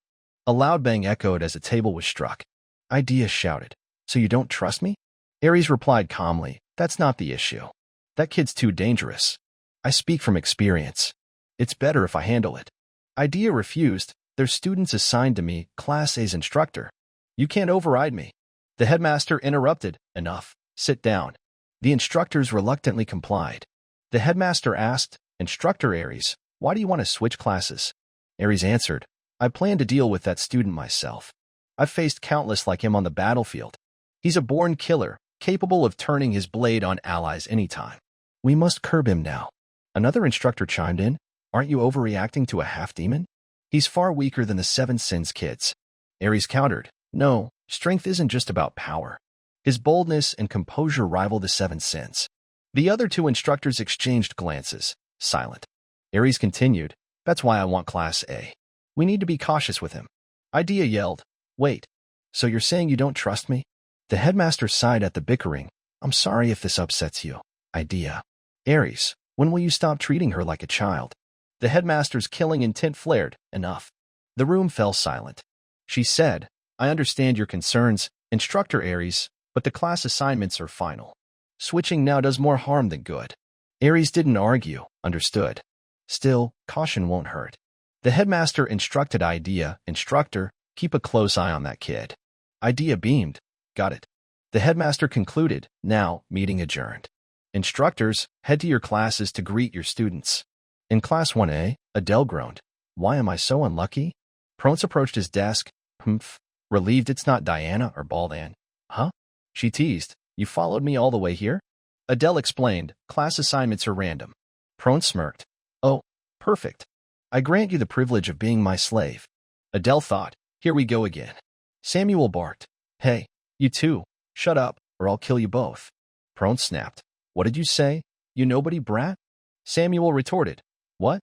A loud bang echoed as a table was struck. Idea shouted. So you don't trust me? Aries replied calmly. That's not the issue. That kid's too dangerous. I speak from experience. It's better if I handle it. Idea refused. There's students assigned to me, Class A's instructor. You can't override me. The headmaster interrupted. Enough. Sit down. The instructors reluctantly complied. The headmaster asked, Instructor Aries, why do you want to switch classes? Aries answered, I plan to deal with that student myself. I've faced countless like him on the battlefield. He's a born killer, capable of turning his blade on allies anytime. We must curb him now. Another instructor chimed in, aren't you overreacting to a half-demon? He's far weaker than the Seven Sins kids. Aries countered, no, strength isn't just about power. His boldness and composure rival the Seven Sins. The other two instructors exchanged glances, silent. Aries continued, that's why I want Class A. We need to be cautious with him. Idea yelled, wait, so you're saying you don't trust me? The headmaster sighed at the bickering. I'm sorry if this upsets you. Idea. Aries, when will you stop treating her like a child? The headmaster's killing intent flared. Enough. The room fell silent. She said, I understand your concerns, Instructor Aries, but the class assignments are final. Switching now does more harm than good. Aries didn't argue, understood. Still, caution won't hurt. The headmaster instructed Idea, instructor, keep a close eye on that kid. Idea beamed. Got it. The headmaster concluded, now, meeting adjourned. Instructors, head to your classes to greet your students. In Class 1A, Adele groaned. Why am I so unlucky? Pronce approached his desk. Humph. Relieved it's not Diana or Baldan. Huh? She teased. You followed me all the way here? Adele explained, class assignments are random. Pronce smirked. Oh, perfect. I grant you the privilege of being my slave. Adele thought, here we go again. Samuel barked. Hey, you two, shut up, or I'll kill you both. Pronce snapped. What did you say, you nobody brat? Samuel retorted. What?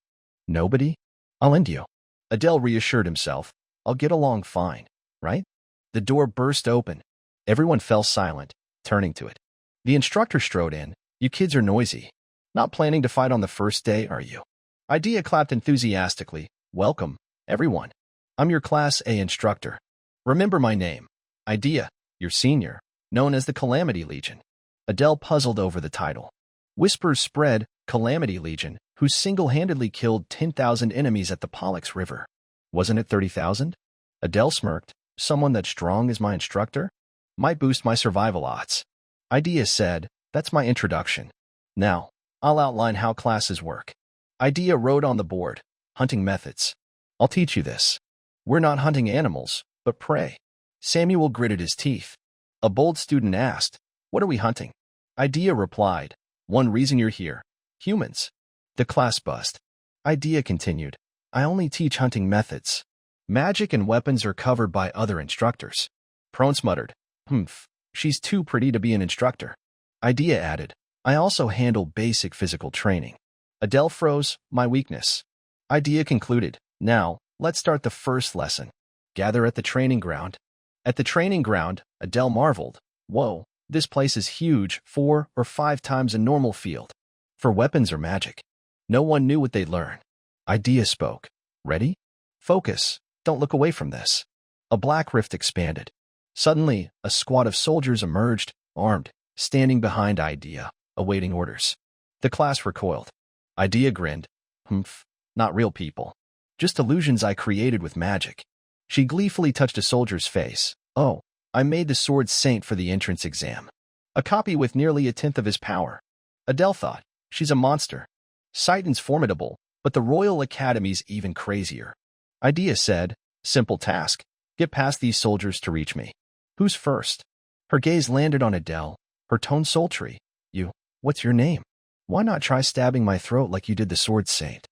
Nobody? I'll end you. Adele reassured himself. I'll get along fine, right? The door burst open. Everyone fell silent, turning to it. The instructor strode in. You kids are noisy. Not planning to fight on the first day, are you? Idea clapped enthusiastically. Welcome, everyone. I'm your Class A instructor. Remember my name. Idea, your senior, known as the Calamity Legion. Adele puzzled over the title. Whispers spread, Calamity Legion, who single-handedly killed 10,000 enemies at the Pollux River. Wasn't it 30,000? Adele smirked. Someone that strong as my instructor? Might boost my survival odds. Idea said, that's my introduction. Now, I'll outline how classes work. Idea wrote on the board, hunting methods. I'll teach you this. We're not hunting animals, but prey. Samuel gritted his teeth. A bold student asked, what are we hunting? Idea replied, one reason you're here. Humans. The class buzzed. Idea continued, I only teach hunting methods. Magic and weapons are covered by other instructors. Pronce muttered, humph, she's too pretty to be an instructor. Idea added, I also handle basic physical training. Adele froze, my weakness. Idea concluded, now, let's start the first lesson. Gather at the training ground. At the training ground, Adele marveled, whoa, this place is huge, 4 or 5 times a normal field. For weapons or magic. No one knew what they'd learn. Idea spoke. Ready? Focus. Don't look away from this. A black rift expanded. Suddenly, a squad of soldiers emerged, armed, standing behind Idea, awaiting orders. The class recoiled. Idea grinned. Humph, not real people. Just illusions I created with magic. She gleefully touched a soldier's face. Oh, I made the sword saint for the entrance exam. A copy with nearly 1/10 of his power. Adele thought, she's a monster. Sidon's formidable, but the Royal Academy's even crazier. Idea said, simple task. Get past these soldiers to reach me. Who's first? Her gaze landed on Adele, her tone sultry. You, what's your name? Why not try stabbing my throat like you did the sword saint?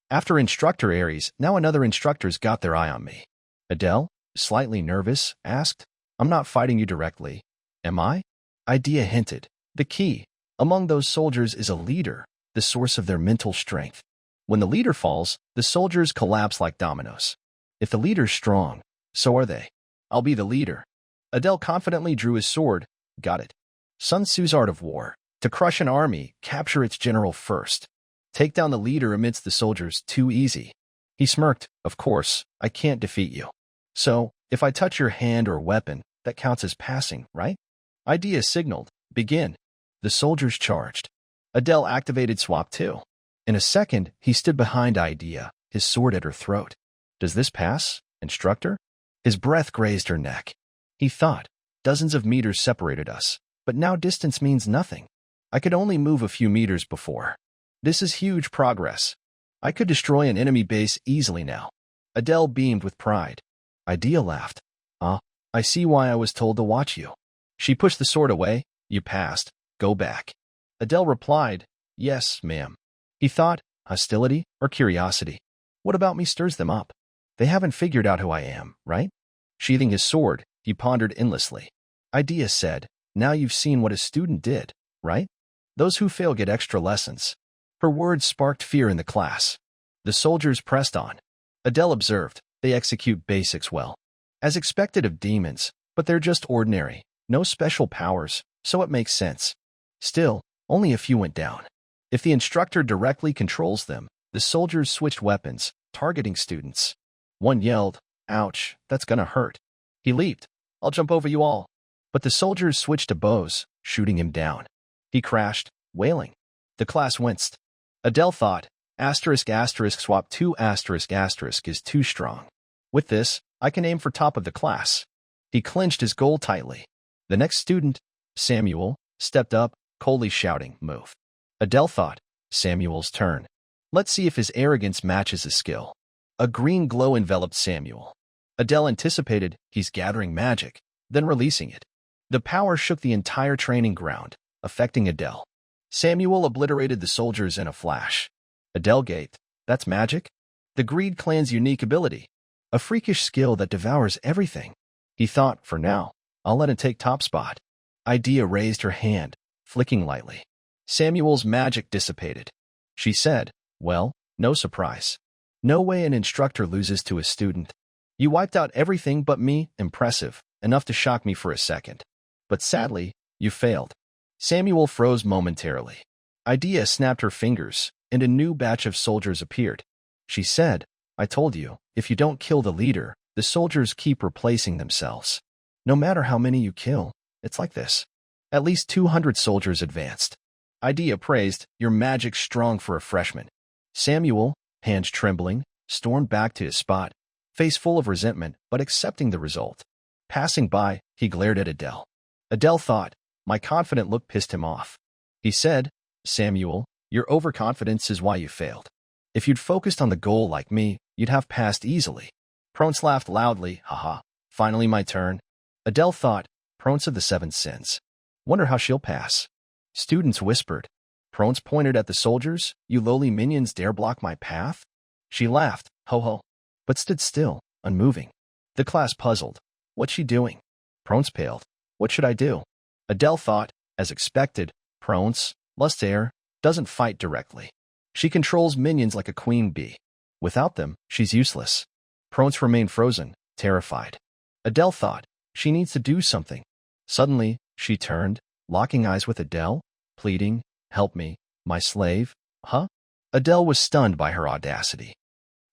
After Instructor Aries, now another instructor's got their eye on me. Adele, slightly nervous, asked, I'm not fighting you directly. Am I? Idea hinted. The key, among those soldiers is a leader, the source of their mental strength. When the leader falls, the soldiers collapse like dominoes. If the leader's strong, so are they. I'll be the leader. Adele confidently drew his sword. Got it. Sun Tzu's art of war. To crush an army, capture its general first. Take down the leader amidst the soldiers, too easy. He smirked. Of course, I can't defeat you. So, if I touch your hand or weapon, that counts as passing, right? Idea signaled. Begin. The soldiers charged. Adele activated Swap 2. In a second, he stood behind Idea, his sword at her throat. Does this pass, instructor? His breath grazed her neck. He thought, dozens of meters separated us, but now distance means nothing. I could only move a few meters before. This is huge progress. I could destroy an enemy base easily now. Adele beamed with pride. Idea laughed. Ah, I see why I was told to watch you. She pushed the sword away. You passed. Go back. Adele replied, yes, ma'am. He thought, hostility or curiosity? What about me stirs them up? They haven't figured out who I am, right? Sheathing his sword, he pondered endlessly. Idea said, now you've seen what a student did, right? Those who fail get extra lessons. Her words sparked fear in the class. The soldiers pressed on. Adele observed, they execute basics well. As expected of demons, but they're just ordinary, no special powers, so it makes sense. Still, only a few went down. If the instructor directly controls them, the soldiers switched weapons, targeting students. One yelled, ouch, that's gonna hurt. He leaped, I'll jump over you all. But the soldiers switched to bows, shooting him down. He crashed, wailing. The class winced. Adele thought, asterisk asterisk swap 2 asterisk asterisk is too strong. With this, I can aim for top of the class. He clenched his goal tightly. The next student, Samuel, stepped up, coldly shouting, move. Adele thought, Samuel's turn. Let's see if his arrogance matches his skill. A green glow enveloped Samuel. Adele anticipated he's gathering magic, then releasing it. The power shook the entire training ground, affecting Adele. Samuel obliterated the soldiers in a flash. Adele gaped. That's magic? The Greed clan's unique ability. A freakish skill that devours everything. He thought, for now, I'll let it take top spot. Idea raised her hand, flicking lightly. Samuel's magic dissipated. She said, well, no surprise. No way an instructor loses to a student. You wiped out everything but me, impressive, enough to shock me for a second. But sadly, you failed. Samuel froze momentarily. Idea snapped her fingers, and a new batch of soldiers appeared. She said, I told you, if you don't kill the leader, the soldiers keep replacing themselves. No matter how many you kill, it's like this. At least 200 soldiers advanced. Idea praised, your magic's strong for a freshman. Samuel, hands trembling, stormed back to his spot, face full of resentment but accepting the result. Passing by, he glared at Adele. Adele thought, my confident look pissed him off. He said, Samuel, your overconfidence is why you failed. If you'd focused on the goal like me, you'd have passed easily. Pronce laughed loudly, haha, finally my turn. Adele thought, Pronce of the 7 sins. Wonder how she'll pass. Students whispered. Pronce pointed at the soldiers, you lowly minions dare block my path? She laughed, ho ho, but stood still, unmoving. The class puzzled. What's she doing? Pronce paled. What should I do? Adele thought, as expected, Pronce, lust air, doesn't fight directly. She controls minions like a queen bee. Without them, she's useless. Pronce remained frozen, terrified. Adele thought, she needs to do something. Suddenly, she turned, locking eyes with Adele, pleading, help me, my slave, huh? Adele was stunned by her audacity.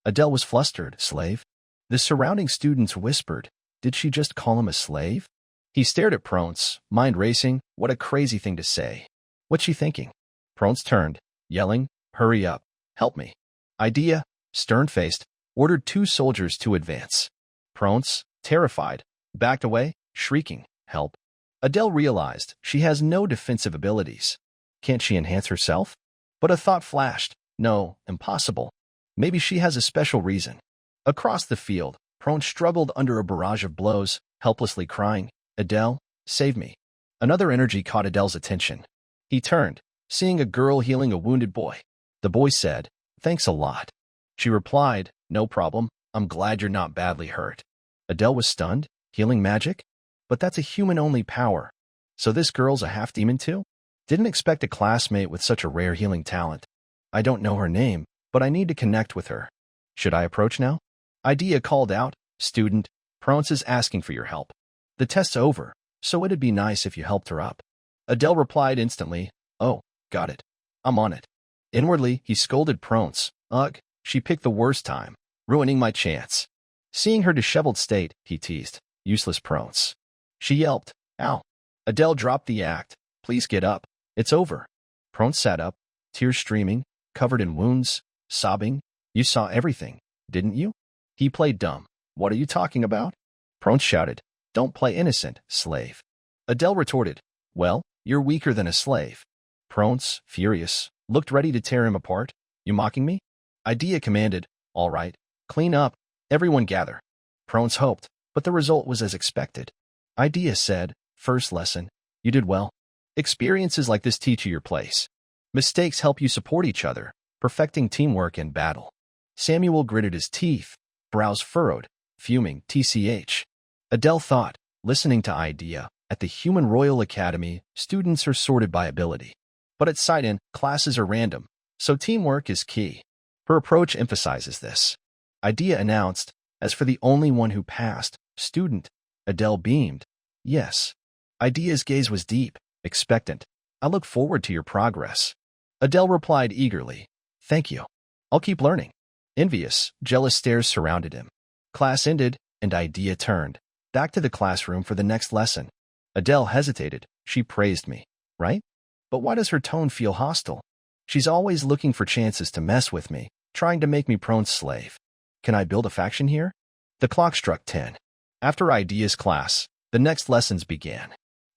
Adele was flustered, slave. The surrounding students whispered, did she just call him a slave? He stared at Pronce, mind racing, what a crazy thing to say. What's she thinking? Pronce turned, yelling, hurry up, help me. Idea, stern-faced, ordered 2 soldiers to advance. Pronce, terrified, backed away, shrieking, help. Adele realized she has no defensive abilities. Can't she enhance herself? But a thought flashed, no, impossible. Maybe she has a special reason. Across the field, Pronce struggled under a barrage of blows, helplessly crying, Adele, save me. Another energy caught Adele's attention. He turned, seeing a girl healing a wounded boy. The boy said, thanks a lot. She replied, no problem, I'm glad you're not badly hurt. Adele was stunned, healing magic? But that's a human-only power. So this girl's a half-demon too? Didn't expect a classmate with such a rare healing talent. I don't know her name, but I need to connect with her. Should I approach now? Idea called out, student, Pronce is asking for your help. The test's over, so it'd be nice if you helped her up. Adele replied instantly, oh, got it. I'm on it. Inwardly, he scolded Pronce, ugh, she picked the worst time, ruining my chance. Seeing her disheveled state, he teased, useless Pronce. She yelped, ow. Adele dropped the act, please get up, it's over. Pronce sat up, tears streaming, covered in wounds, sobbing, you saw everything, didn't you? He played dumb. What are you talking about? Pronce shouted, don't play innocent, slave. Adele retorted, well, you're weaker than a slave. Pronce, furious, looked ready to tear him apart. You mocking me? Idea commanded. All right, clean up. Everyone gather. Prones hoped, but the result was as expected. Idea said, first lesson, you did well. Experiences like this teach you your place. Mistakes help you support each other, perfecting teamwork in battle. Samuel gritted his teeth, brows furrowed, fuming, TCH. Adele thought, listening to Idea, at the Human Royal Academy, students are sorted by ability. But at Sidon, classes are random, so teamwork is key. Her approach emphasizes this. Idea announced, as for the only one who passed, student. Adele beamed. Yes. Idea's gaze was deep, expectant. I look forward to your progress. Adele replied eagerly. Thank you. I'll keep learning. Envious, jealous stares surrounded him. Class ended, and Idea turned back to the classroom for the next lesson. Adele hesitated. She praised me, right? But why does her tone feel hostile? She's always looking for chances to mess with me, trying to make me Prone's slave. Can I build a faction here? The clock struck 10. After Idea's class, the next lessons began.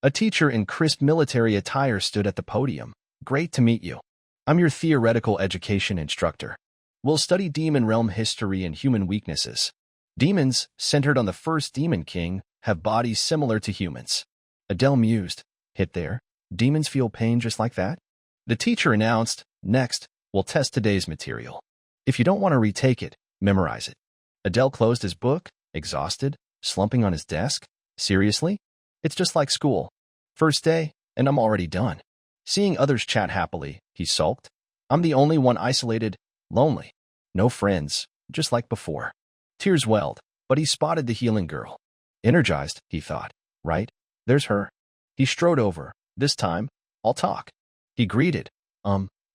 A teacher in crisp military attire stood at the podium. Great to meet you. I'm your theoretical education instructor. We'll study demon realm history and human weaknesses. Demons, centered on the first demon king, have bodies similar to humans. Adele mused. Hit there. Demons feel pain just like that? The teacher announced, next, we'll test today's material. If you don't want to retake it, memorize it. Adele closed his book, exhausted, slumping on his desk. Seriously? It's just like school. First day, and I'm already done. Seeing others chat happily, he sulked. I'm the only one isolated, lonely. No friends, just like before. Tears welled, but he spotted the healing girl. Energized, he thought. Right? There's her. He strode over. This time, I'll talk. He greeted.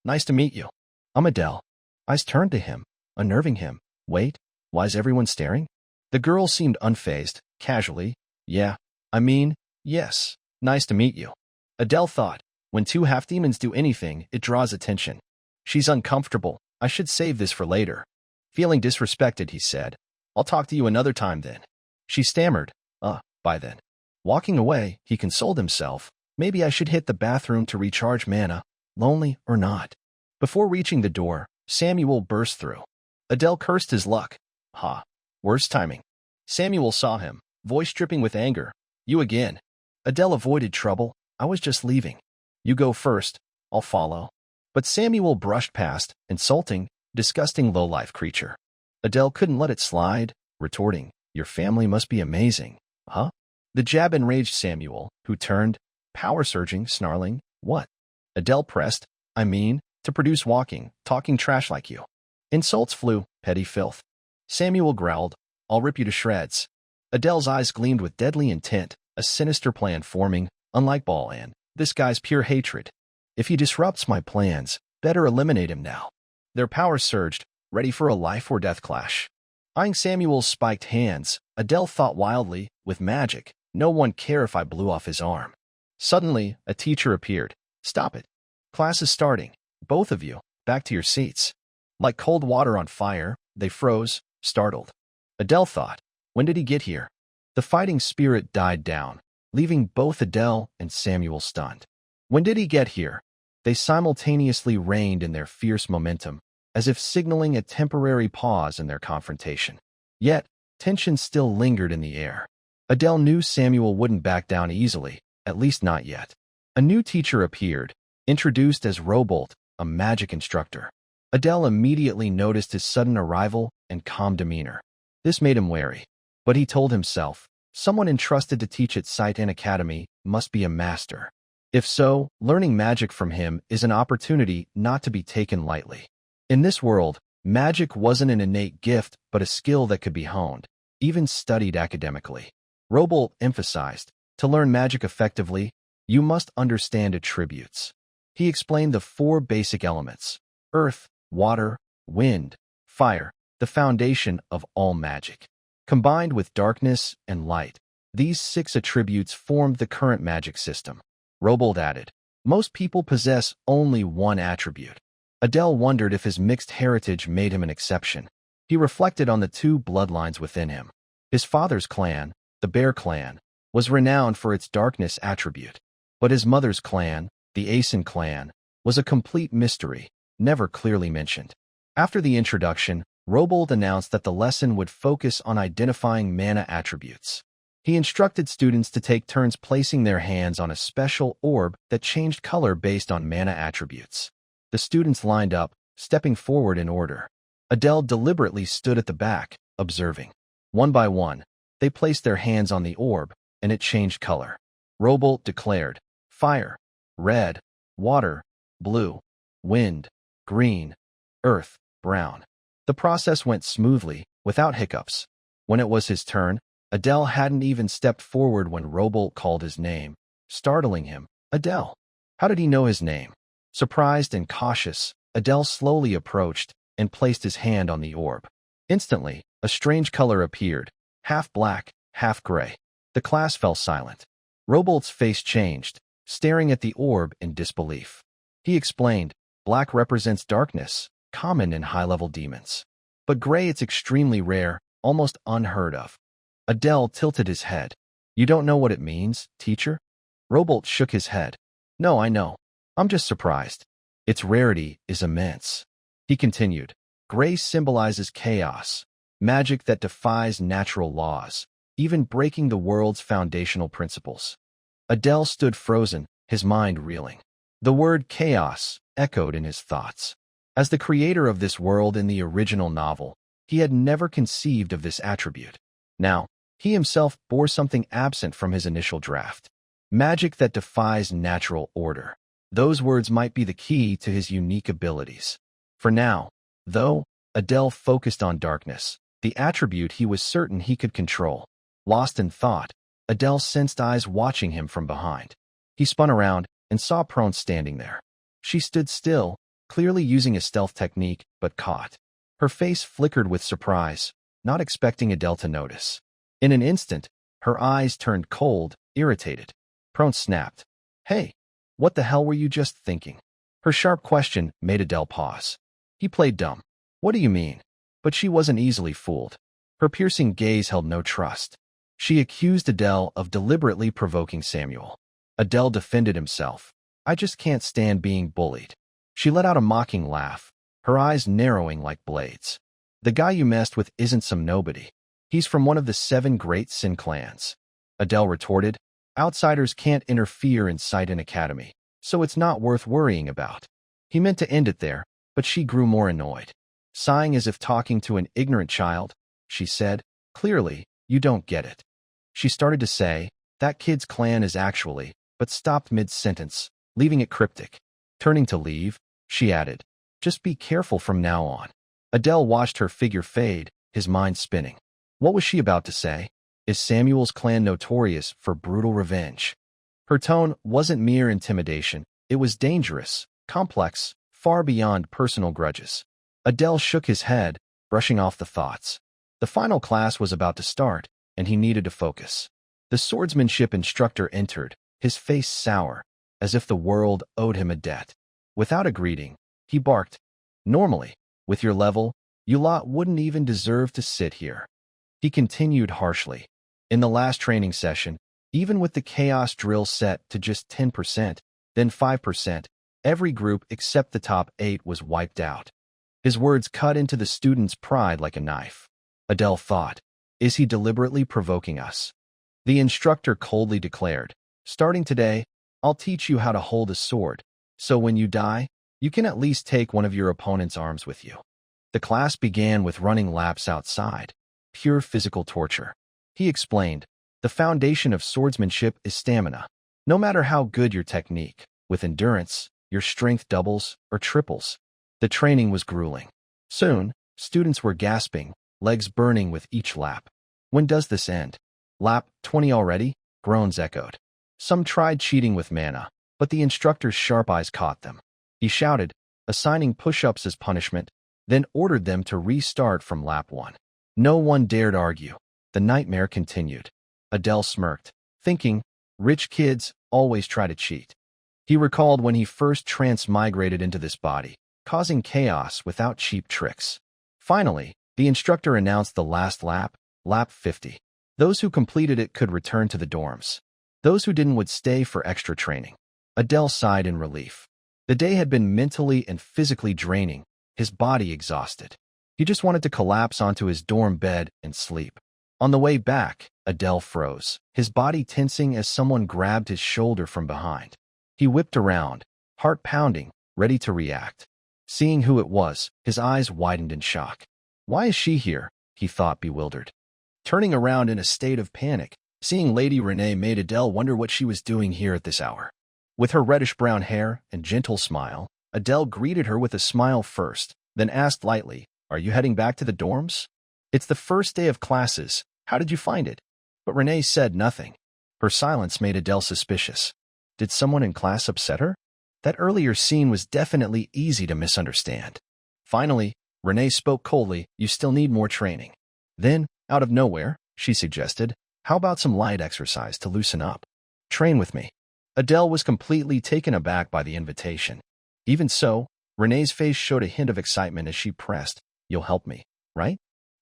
Nice to meet you. I'm Adele. Eyes turned to him, unnerving him. Wait, why's everyone staring? The girl seemed unfazed, casually. Yeah, yes, nice to meet you. Adele thought, when two half-demons do anything, it draws attention. She's uncomfortable. I should save this for later. Feeling disrespected, he said, I'll talk to you another time then. She stammered, by then. Walking away, he consoled himself. Maybe I should hit the bathroom to recharge mana, lonely or not. Before reaching the door, Samuel burst through. Adele cursed his luck. Worst timing. Samuel saw him, voice dripping with anger. You again. Adele avoided trouble. I was just leaving. You go first. I'll follow. But Samuel brushed past, insulting, disgusting low-life creature. Adele couldn't let it slide, retorting, your family must be amazing. Huh? The jab enraged Samuel, who turned, power surging, snarling, what? Adele pressed, to produce walking, talking trash like you. Insults flew, petty filth. Samuel growled, I'll rip you to shreds. Adele's eyes gleamed with deadly intent, a sinister plan forming, unlike Ball-An. This guy's pure hatred. If he disrupts my plans, better eliminate him now. Their powers surged, ready for a life-or-death clash. Eyeing Samuel's spiked hands, Adele thought wildly, with magic, no one care if I blew off his arm. Suddenly, a teacher appeared. Stop it. Class is starting. Both of you, back to your seats. Like cold water on fire, they froze, startled. Adele thought, when did he get here? The fighting spirit died down, leaving both Adele and Samuel stunned. When did he get here? They simultaneously reigned in their fierce momentum, as if signaling a temporary pause in their confrontation. Yet, tension still lingered in the air. Adele knew Samuel wouldn't back down easily, at least not yet. A new teacher appeared, introduced as Robolt, a magic instructor. Adele immediately noticed his sudden arrival and calm demeanor. This made him wary. But he told himself, someone entrusted to teach at Site and Academy must be a master. If so, learning magic from him is an opportunity not to be taken lightly. In this world, magic wasn't an innate gift but a skill that could be honed, even studied academically. Robolt emphasized, to learn magic effectively, you must understand attributes. He explained the 4 basic elements: earth, water, wind, fire, the foundation of all magic. Combined with darkness and light, these 6 attributes formed the current magic system. Robolt added, most people possess only one attribute. Adele wondered if his mixed heritage made him an exception. He reflected on the 2 bloodlines within him. His father's clan, the Bear Clan, was renowned for its darkness attribute. But his mother's clan, the Asen clan, was a complete mystery, never clearly mentioned. After the introduction, Robold announced that the lesson would focus on identifying mana attributes. He instructed students to take turns placing their hands on a special orb that changed color based on mana attributes. The students lined up, stepping forward in order. Adele deliberately stood at the back, observing. One by one, they placed their hands on the orb, and it changed color. Robold declared, fire, red, water, blue, wind, green, earth, brown. The process went smoothly, without hiccups. When it was his turn, Adele hadn't even stepped forward when Robold called his name, startling him. Adele. How did he know his name? Surprised and cautious, Adele slowly approached and placed his hand on the orb. Instantly, a strange color appeared, half black, half gray. The class fell silent. Robold's face changed, staring at the orb in disbelief. He explained, black represents darkness, common in high-level demons. But gray it's extremely rare, almost unheard of. Adele tilted his head. You don't know what it means, teacher? Robold shook his head. No, I know. I'm just surprised. Its rarity is immense. He continued. Gray symbolizes chaos, magic that defies natural laws, even breaking the world's foundational principles. Adele stood frozen, his mind reeling. The word chaos echoed in his thoughts. As the creator of this world in the original novel, he had never conceived of this attribute. Now, he himself bore something absent from his initial draft. Magic that defies natural order. Those words might be the key to his unique abilities. For now, though, Adele focused on darkness, the attribute he was certain he could control. Lost in thought, Adele sensed eyes watching him from behind. He spun around and saw Prone standing there. She stood still, clearly using a stealth technique, but caught. Her face flickered with surprise, not expecting Adele to notice. In an instant, her eyes turned cold, irritated. Prone snapped. Hey, what the hell were you just thinking? Her sharp question made Adele pause. He played dumb. What do you mean? But she wasn't easily fooled. Her piercing gaze held no trust. She accused Adele of deliberately provoking Samuel. Adele defended himself. I just can't stand being bullied. She let out a mocking laugh, her eyes narrowing like blades. The guy you messed with isn't some nobody. He's from one of the 7 great Sin clans. Adele retorted, outsiders can't interfere in Sight and Academy, so it's not worth worrying about. He meant to end it there, but she grew more annoyed. Sighing as if talking to an ignorant child, she said, clearly, you don't get it. She started to say, that kid's clan is actually, but stopped mid-sentence, leaving it cryptic. Turning to leave, she added, just be careful from now on. Adele watched her figure fade, his mind spinning. What was she about to say? Is Samuel's clan notorious for brutal revenge? Her tone wasn't mere intimidation. It was dangerous, complex, far beyond personal grudges. Adele shook his head, brushing off the thoughts. The final class was about to start, and he needed to focus. The swordsmanship instructor entered, his face sour, as if the world owed him a debt. Without a greeting, he barked, normally, with your level, you lot wouldn't even deserve to sit here. He continued harshly. In the last training session, even with the chaos drill set to just 10%, then 5%, every group except the top 8 was wiped out. His words cut into the students' pride like a knife. Adele thought, is he deliberately provoking us? The instructor coldly declared, starting today, I'll teach you how to hold a sword, so when you die, you can at least take one of your opponent's arms with you. The class began with running laps outside. Pure physical torture. He explained, the foundation of swordsmanship is stamina. No matter how good your technique, with endurance, your strength doubles or triples. The training was grueling. Soon, students were gasping, legs burning with each lap. When does this end? Lap 20 already? Groans echoed. Some tried cheating with mana, but the instructor's sharp eyes caught them. He shouted, assigning push-ups as punishment, then ordered them to restart from lap 1. No one dared argue. The nightmare continued. Adele smirked, thinking, rich kids always try to cheat. He recalled when he first transmigrated into this body, causing chaos without cheap tricks. Finally, the instructor announced the last lap, lap 50. Those who completed it could return to the dorms. Those who didn't would stay for extra training. Adele sighed in relief. The day had been mentally and physically draining, his body exhausted. He just wanted to collapse onto his dorm bed and sleep. On the way back, Adele froze, his body tensing as someone grabbed his shoulder from behind. He whipped around, heart pounding, ready to react. Seeing who it was, his eyes widened in shock. Why is she here? He thought, bewildered. Turning around in a state of panic, seeing Lady Renee made Adele wonder what she was doing here at this hour. With her reddish-brown hair and gentle smile, Adele greeted her with a smile first, then asked lightly, "Are you heading back to the dorms? It's the first day of classes. How did you find it?" But Renee said nothing. Her silence made Adele suspicious. Did someone in class upset her? That earlier scene was definitely easy to misunderstand. Finally, Renee spoke coldly, "You still need more training." Then, out of nowhere, she suggested, "How about some light exercise to loosen up? Train with me." Adele was completely taken aback by the invitation. Even so, Renee's face showed a hint of excitement as she pressed, "You'll help me, right?"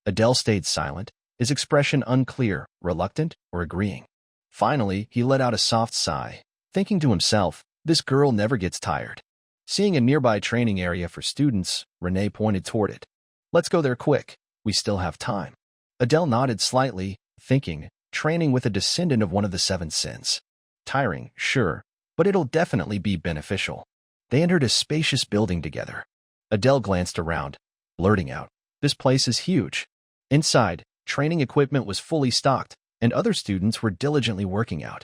Adele stayed silent, his expression unclear, reluctant, or agreeing. Finally, he let out a soft sigh, thinking to himself, "This girl never gets tired." Seeing a nearby training area for students, Renee pointed toward it. "Let's go there quick. We still have time." Adele nodded slightly, thinking, training with a descendant of one of the seven sins. Tiring, sure, but it'll definitely be beneficial. They entered a spacious building together. Adele glanced around, blurting out, "This place is huge." Inside, training equipment was fully stocked, and other students were diligently working out.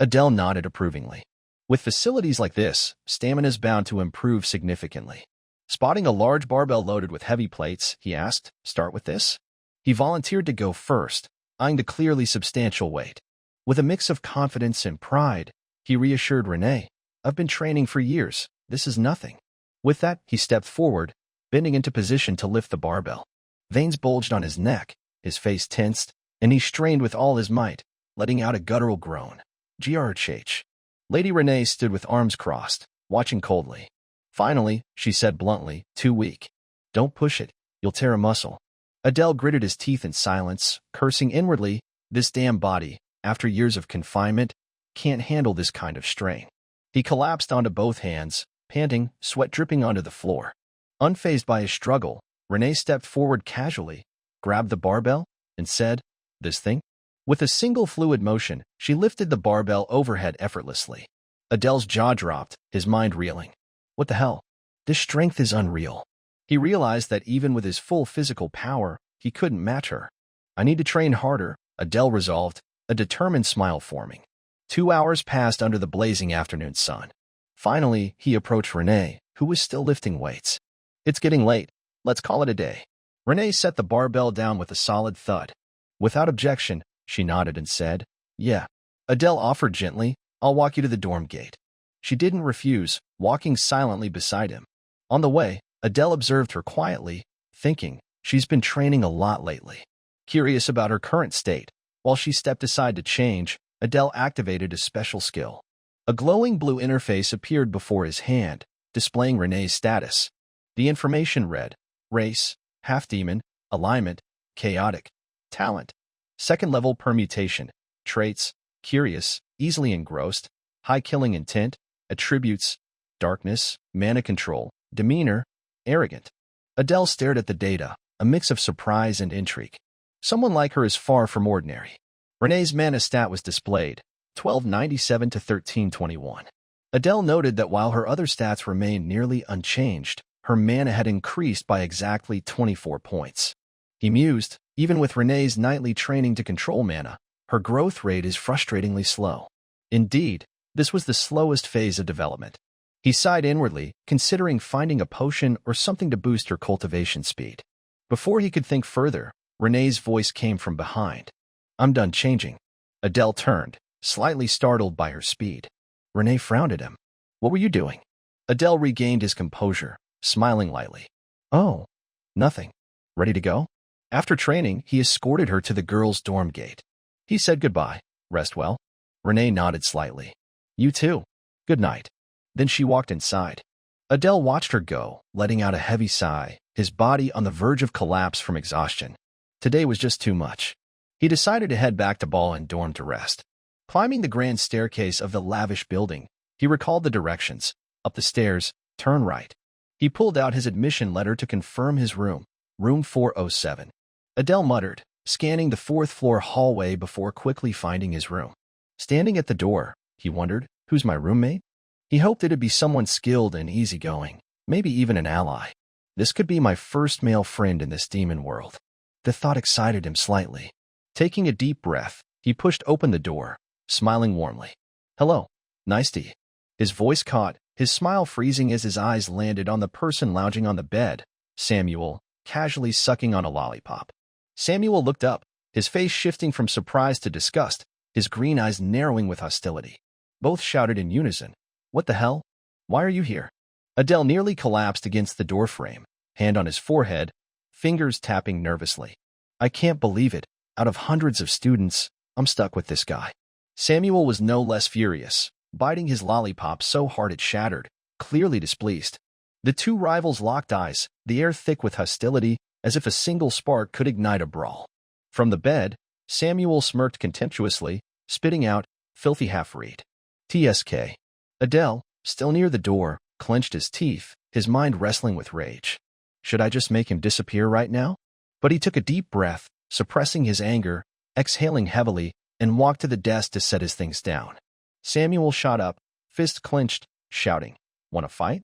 Adele nodded approvingly. With facilities like this, stamina's bound to improve significantly. Spotting a large barbell loaded with heavy plates, he asked, "Start with this?" He volunteered to go first, eyeing the clearly substantial weight. With a mix of confidence and pride, he reassured Renee, "I've been training for years. This is nothing." With that, he stepped forward, bending into position to lift the barbell. Veins bulged on his neck, his face tensed, and he strained with all his might, letting out a guttural groan. "Grh." Lady Renee stood with arms crossed, watching coldly. Finally, she said bluntly, "Too weak. Don't push it. You'll tear a muscle." Adele gritted his teeth in silence, cursing inwardly, "This damn body, after years of confinement, can't handle this kind of strain." He collapsed onto both hands, panting, sweat dripping onto the floor. Unfazed by his struggle, Renee stepped forward casually, grabbed the barbell, and said, "This thing?" With a single fluid motion, she lifted the barbell overhead effortlessly. Adele's jaw dropped, his mind reeling. What the hell? This strength is unreal. He realized that even with his full physical power, he couldn't match her. "I need to train harder," Adele resolved, a determined smile forming. 2 hours passed under the blazing afternoon sun. Finally, he approached Renee, who was still lifting weights. "It's getting late. Let's call it a day." Renee set the barbell down with a solid thud. Without objection, she nodded and said, "Yeah." Adele offered gently, "I'll walk you to the dorm gate." She didn't refuse, walking silently beside him. On the way, Adele observed her quietly, thinking, she's been training a lot lately. Curious about her current state, while she stepped aside to change, Adele activated a special skill. A glowing blue interface appeared before his hand, displaying Renee's status. The information read, race, half-demon, alignment, chaotic, talent, second-level permutation, traits, curious, easily engrossed, high killing intent, attributes, darkness, mana control, demeanor, arrogant. Adele stared at the data, a mix of surprise and intrigue. Someone like her is far from ordinary. Renee's mana stat was displayed, 1297 to 1321. Adele noted that while her other stats remained nearly unchanged, her mana had increased by exactly 24 points. He mused, even with Renee's nightly training to control mana, her growth rate is frustratingly slow. Indeed, this was the slowest phase of development. He sighed inwardly, considering finding a potion or something to boost her cultivation speed. Before he could think further, Renee's voice came from behind. "I'm done changing." Adele turned, slightly startled by her speed. Renee frowned at him. "What were you doing?" Adele regained his composure, smiling lightly. "Oh, nothing. Ready to go?" After training, he escorted her to the girls' dorm gate. He said goodbye. "Rest well." Renee nodded slightly. "You too. Good night." Then she walked inside. Adele watched her go, letting out a heavy sigh, his body on the verge of collapse from exhaustion. Today was just too much. He decided to head back to Ball and dorm to rest. Climbing the grand staircase of the lavish building, he recalled the directions, up the stairs, Turn right. He pulled out his admission letter to confirm his room. Room 407. Adele muttered, scanning the fourth-floor hallway before quickly finding his room. Standing at the door, he wondered, who's my roommate? He hoped it'd be someone skilled and easygoing, maybe even an ally. This could be my first male friend in this demon world. The thought excited him slightly. Taking a deep breath, he pushed open the door, smiling warmly. Hello, nice to you. His voice caught, his smile freezing as his eyes landed on the person lounging on the bed, Samuel, casually sucking on a lollipop. Samuel looked up, his face shifting from surprise to disgust, his green eyes narrowing with hostility. Both shouted in unison, "What the hell? Why are you here?" Adele nearly collapsed against the doorframe, hand on his forehead, fingers tapping nervously. "I can't believe it. Out of hundreds of students, I'm stuck with this guy." Samuel was no less furious, biting his lollipop so hard it shattered, clearly displeased. The two rivals locked eyes, the air thick with hostility, as if a single spark could ignite a brawl. From the bed, Samuel smirked contemptuously, spitting out, "Filthy half-breed." TSK. Adele, still near the door, clenched his teeth, his mind wrestling with rage. Should I just make him disappear right now? But he took a deep breath, suppressing his anger, exhaling heavily, and walked to the desk to set his things down. Samuel shot up, fist clenched, shouting, "Want to fight?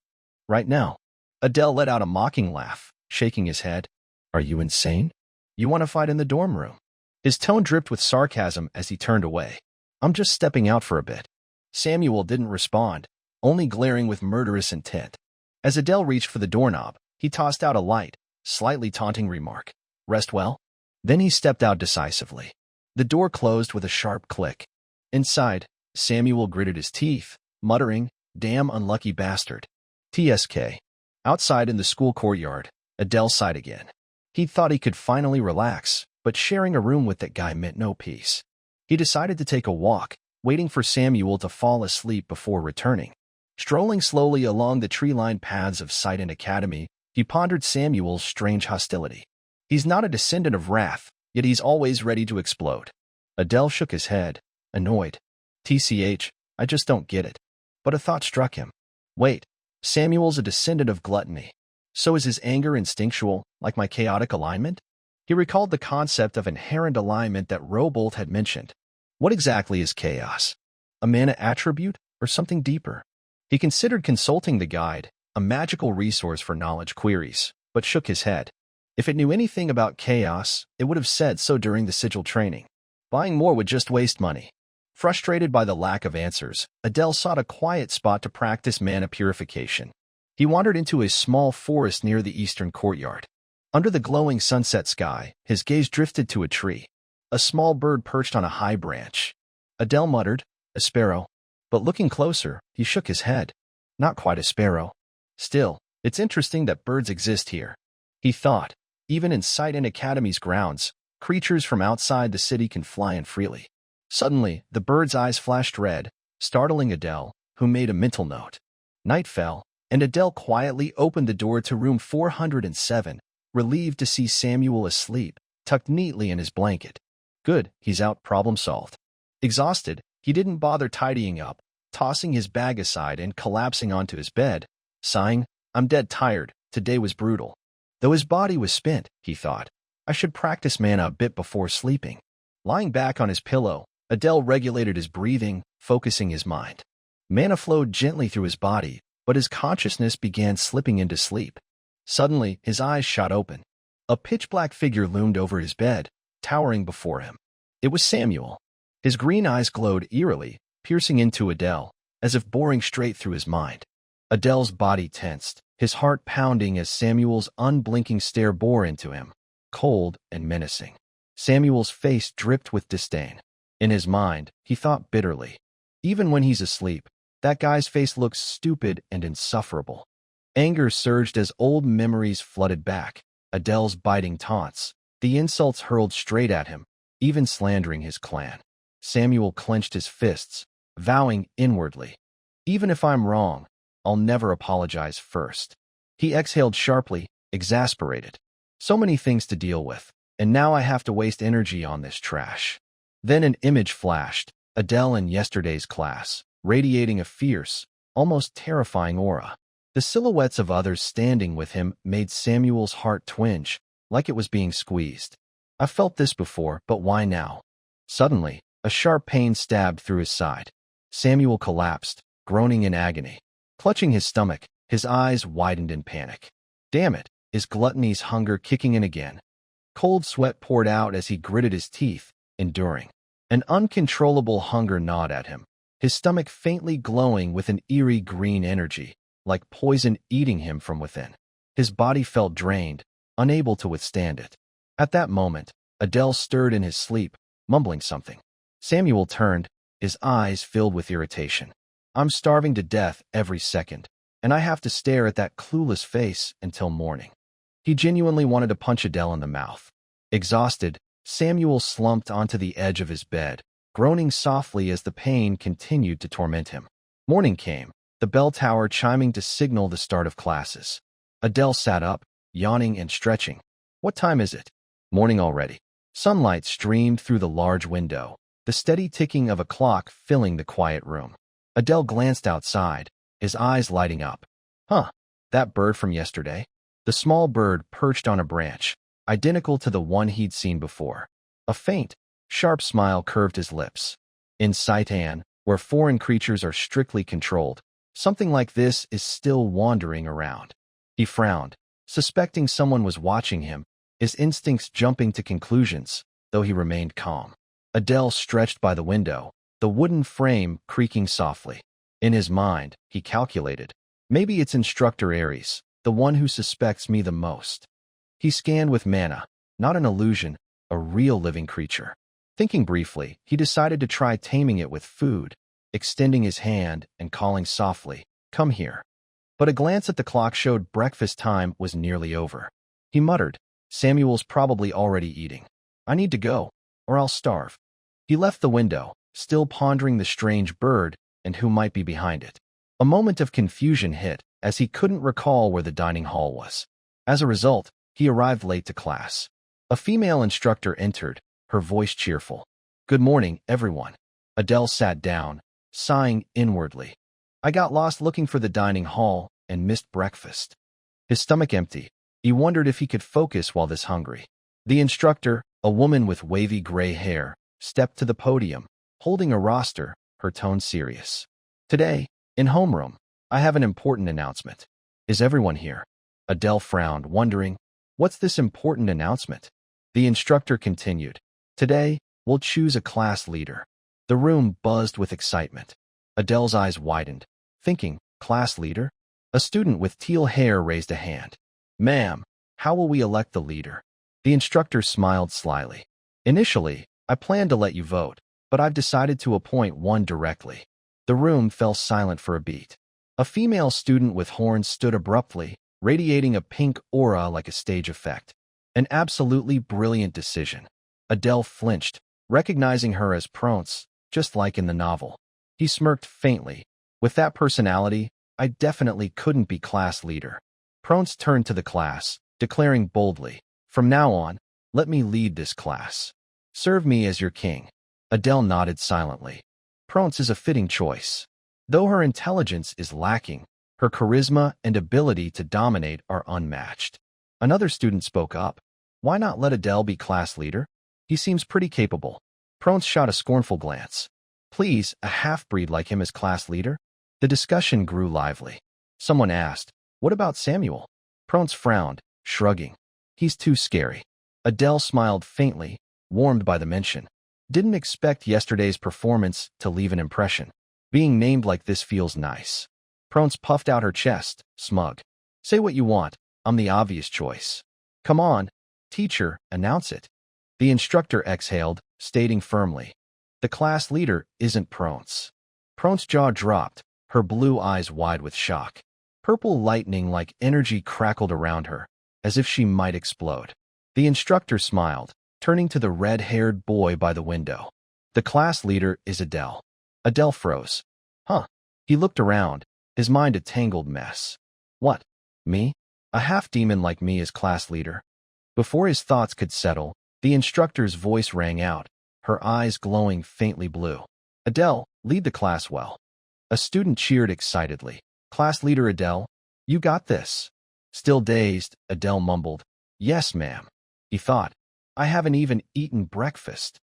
Right now." Adele let out a mocking laugh, shaking his head. "Are you insane? You want to fight in the dorm room?" His tone dripped with sarcasm as he turned away. "I'm just stepping out for a bit." Samuel didn't respond, only glaring with murderous intent. As Adele reached for the doorknob, he tossed out a light, slightly taunting remark. "Rest well?" Then he stepped out decisively. The door closed with a sharp click. Inside, Samuel gritted his teeth, muttering, "Damn unlucky bastard." TSK. Outside in the school courtyard, Adele sighed again. He thought he could finally relax, but sharing a room with that guy meant no peace. He decided to take a walk, waiting for Samuel to fall asleep before returning. Strolling slowly along the tree-lined paths of Sidon Academy, he pondered Samuel's strange hostility. He's not a descendant of wrath, yet he's always ready to explode. Adele shook his head, annoyed. "TCH, I just don't get it." But a thought struck him. Wait, Samuel's a descendant of gluttony. So is his anger instinctual, like my chaotic alignment? He recalled the concept of inherent alignment that Robolt had mentioned. What exactly is chaos? A mana attribute or something deeper? He considered consulting the guide, a magical resource for knowledge queries, but shook his head. If it knew anything about chaos, it would have said so during the sigil training. Buying more would just waste money. Frustrated by the lack of answers, Adele sought a quiet spot to practice mana purification. He wandered into a small forest near the eastern courtyard. Under the glowing sunset sky, his gaze drifted to a tree. A small bird perched on a high branch. Adele muttered, "A sparrow." But looking closer, he shook his head. Not quite a sparrow. Still, it's interesting that birds exist here. He thought, even in Sidon Academy's grounds, creatures from outside the city can fly in freely. Suddenly, the bird's eyes flashed red, startling Adele, who made a mental note. Night fell, and Adele quietly opened the door to room 407, relieved to see Samuel asleep, tucked neatly in his blanket. Good, he's out, problem solved. Exhausted, he didn't bother tidying up, tossing his bag aside and collapsing onto his bed, sighing, "I'm dead tired, today was brutal." Though his body was spent, he thought, I should practice mana a bit before sleeping. Lying back on his pillow, Adele regulated his breathing, focusing his mind. Mana flowed gently through his body, but his consciousness began slipping into sleep. Suddenly, his eyes shot open. A pitch-black figure loomed over his bed, towering before him. It was Samuel. His green eyes glowed eerily, piercing into Adele, as if boring straight through his mind. Adele's body tensed, his heart pounding as Samuel's unblinking stare bore into him, cold and menacing. Samuel's face dripped with disdain. In his mind, he thought bitterly. Even when he's asleep, that guy's face looks stupid and insufferable. Anger surged as old memories flooded back, Adele's biting taunts, the insults hurled straight at him, even slandering his clan. Samuel clenched his fists, vowing inwardly, "Even if I'm wrong, I'll never apologize first." He exhaled sharply, exasperated. So many things to deal with, and now I have to waste energy on this trash. Then an image flashed, Adele in yesterday's class, radiating a fierce, almost terrifying aura. The silhouettes of others standing with him made Samuel's heart twinge, like it was being squeezed. "I've felt this before, but why now?" Suddenly, a sharp pain stabbed through his side. Samuel collapsed, groaning in agony. Clutching his stomach, his eyes widened in panic. Damn it, is gluttony's hunger kicking in again? Cold sweat poured out as he gritted his teeth, enduring. An uncontrollable hunger gnawed at him, his stomach faintly glowing with an eerie green energy, like poison eating him from within. His body felt drained, unable to withstand it. At that moment, Adele stirred in his sleep, mumbling something. Samuel turned, his eyes filled with irritation. "I'm starving to death every second, and I have to stare at that clueless face until morning." He genuinely wanted to punch Adele in the mouth. Exhausted, Samuel slumped onto the edge of his bed, groaning softly as the pain continued to torment him. Morning came, the bell tower chiming to signal the start of classes. Adele sat up, yawning and stretching. "What time is it?" "Morning already." Sunlight streamed through the large window, the steady ticking of a clock filling the quiet room. Adele glanced outside, his eyes lighting up. "Huh, that bird from yesterday?" The small bird perched on a branch, identical to the one he'd seen before. A faint, sharp smile curved his lips. In Saitan, where foreign creatures are strictly controlled, something like this is still wandering around. He frowned, suspecting someone was watching him, his instincts jumping to conclusions, though he remained calm. Adele stretched by the window, the wooden frame creaking softly. In his mind, he calculated, maybe it's Instructor Aries, the one who suspects me the most. He scanned with mana, not an illusion, a real living creature. Thinking briefly, he decided to try taming it with food, extending his hand and calling softly, "Come here." But a glance at the clock showed breakfast time was nearly over. He muttered, "Samuel's probably already eating. I need to go, or I'll starve." He left the window, still pondering the strange bird and who might be behind it. A moment of confusion hit, as he couldn't recall where the dining hall was. As a result, he arrived late to class. A female instructor entered, her voice cheerful. "Good morning, everyone." Adele sat down, sighing inwardly. "I got lost looking for the dining hall and missed breakfast." His stomach empty, he wondered if he could focus while this hungry. The instructor, a woman with wavy gray hair, stepped to the podium, holding a roster, her tone serious. "Today, in homeroom, I have an important announcement. Is everyone here?" Adele frowned, wondering, what's this important announcement? The instructor continued, "Today, we'll choose a class leader." The room buzzed with excitement. Adele's eyes widened, thinking, class leader? A student with teal hair raised a hand. "Ma'am, how will we elect the leader?" The instructor smiled slyly. "Initially, I planned to let you vote, but I've decided to appoint one directly." The room fell silent for a beat. A female student with horns stood abruptly, radiating a pink aura like a stage effect. An absolutely brilliant decision. Adele flinched, recognizing her as Pronce, just like in the novel. He smirked faintly. "With that personality, I definitely couldn't be class leader." Pronce turned to the class, declaring boldly, "From now on, let me lead this class. Serve me as your king." Adele nodded silently. Pronce is a fitting choice. Though her intelligence is lacking, her charisma and ability to dominate are unmatched. Another student spoke up. "Why not let Adele be class leader? He seems pretty capable." Pronce shot a scornful glance. "Please, a half-breed like him as class leader?" The discussion grew lively. Someone asked, "What about Samuel?" Pronce frowned, shrugging. "He's too scary." Adele smiled faintly, warmed by the mention. "Didn't expect yesterday's performance to leave an impression. Being named like this feels nice." Pronce puffed out her chest, smug. "Say what you want, I'm the obvious choice." "Come on, teacher, announce it." The instructor exhaled, stating firmly, "The class leader isn't Pronce." Pronce's jaw dropped, her blue eyes wide with shock. Purple lightning like energy crackled around her, as if she might explode. The instructor smiled, turning to the red-haired boy by the window. "The class leader is Adele." Adele froze. "Huh." He looked around, his mind a tangled mess. "What? Me? A half-demon like me as class leader?" Before his thoughts could settle, the instructor's voice rang out, her eyes glowing faintly blue. "Adele, lead the class well." A student cheered excitedly. "Class leader Adele, You got this. Still dazed, Adele mumbled, "Yes, ma'am." He thought, "I haven't even eaten breakfast."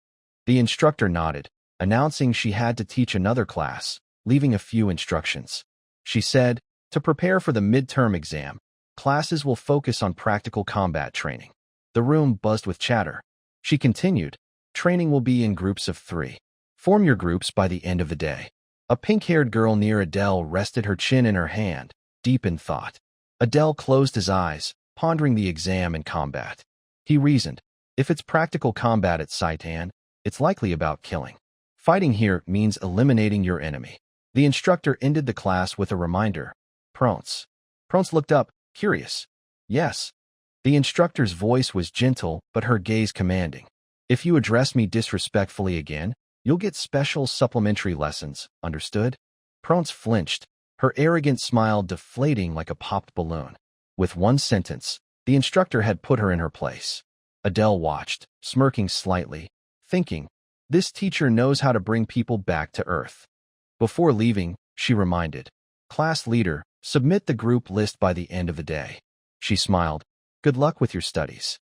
The instructor nodded, announcing she had to teach another class, leaving a few instructions. She said, to prepare for the midterm exam, classes will focus on practical combat training. The room buzzed with chatter. She continued, training will be in groups of 3. Form your groups by the end of the day. A pink-haired girl near Adele rested her chin in her hand, deep in thought. Adele closed his eyes, pondering the exam and combat. He reasoned, if it's practical combat at Saitan, it's likely about killing. Fighting here means eliminating your enemy. The instructor ended the class with a reminder. Pronce. Pronce looked up, curious. Yes. The instructor's voice was gentle, but her gaze commanding. If you address me disrespectfully again, you'll get special supplementary lessons, understood? Pronce flinched, her arrogant smile deflating like a popped balloon. With one sentence, the instructor had put her in her place. Adele watched, smirking slightly, thinking, this teacher knows how to bring people back to earth. Before leaving, she reminded, class leader, submit the group list by the end of the day. She smiled, good luck with your studies.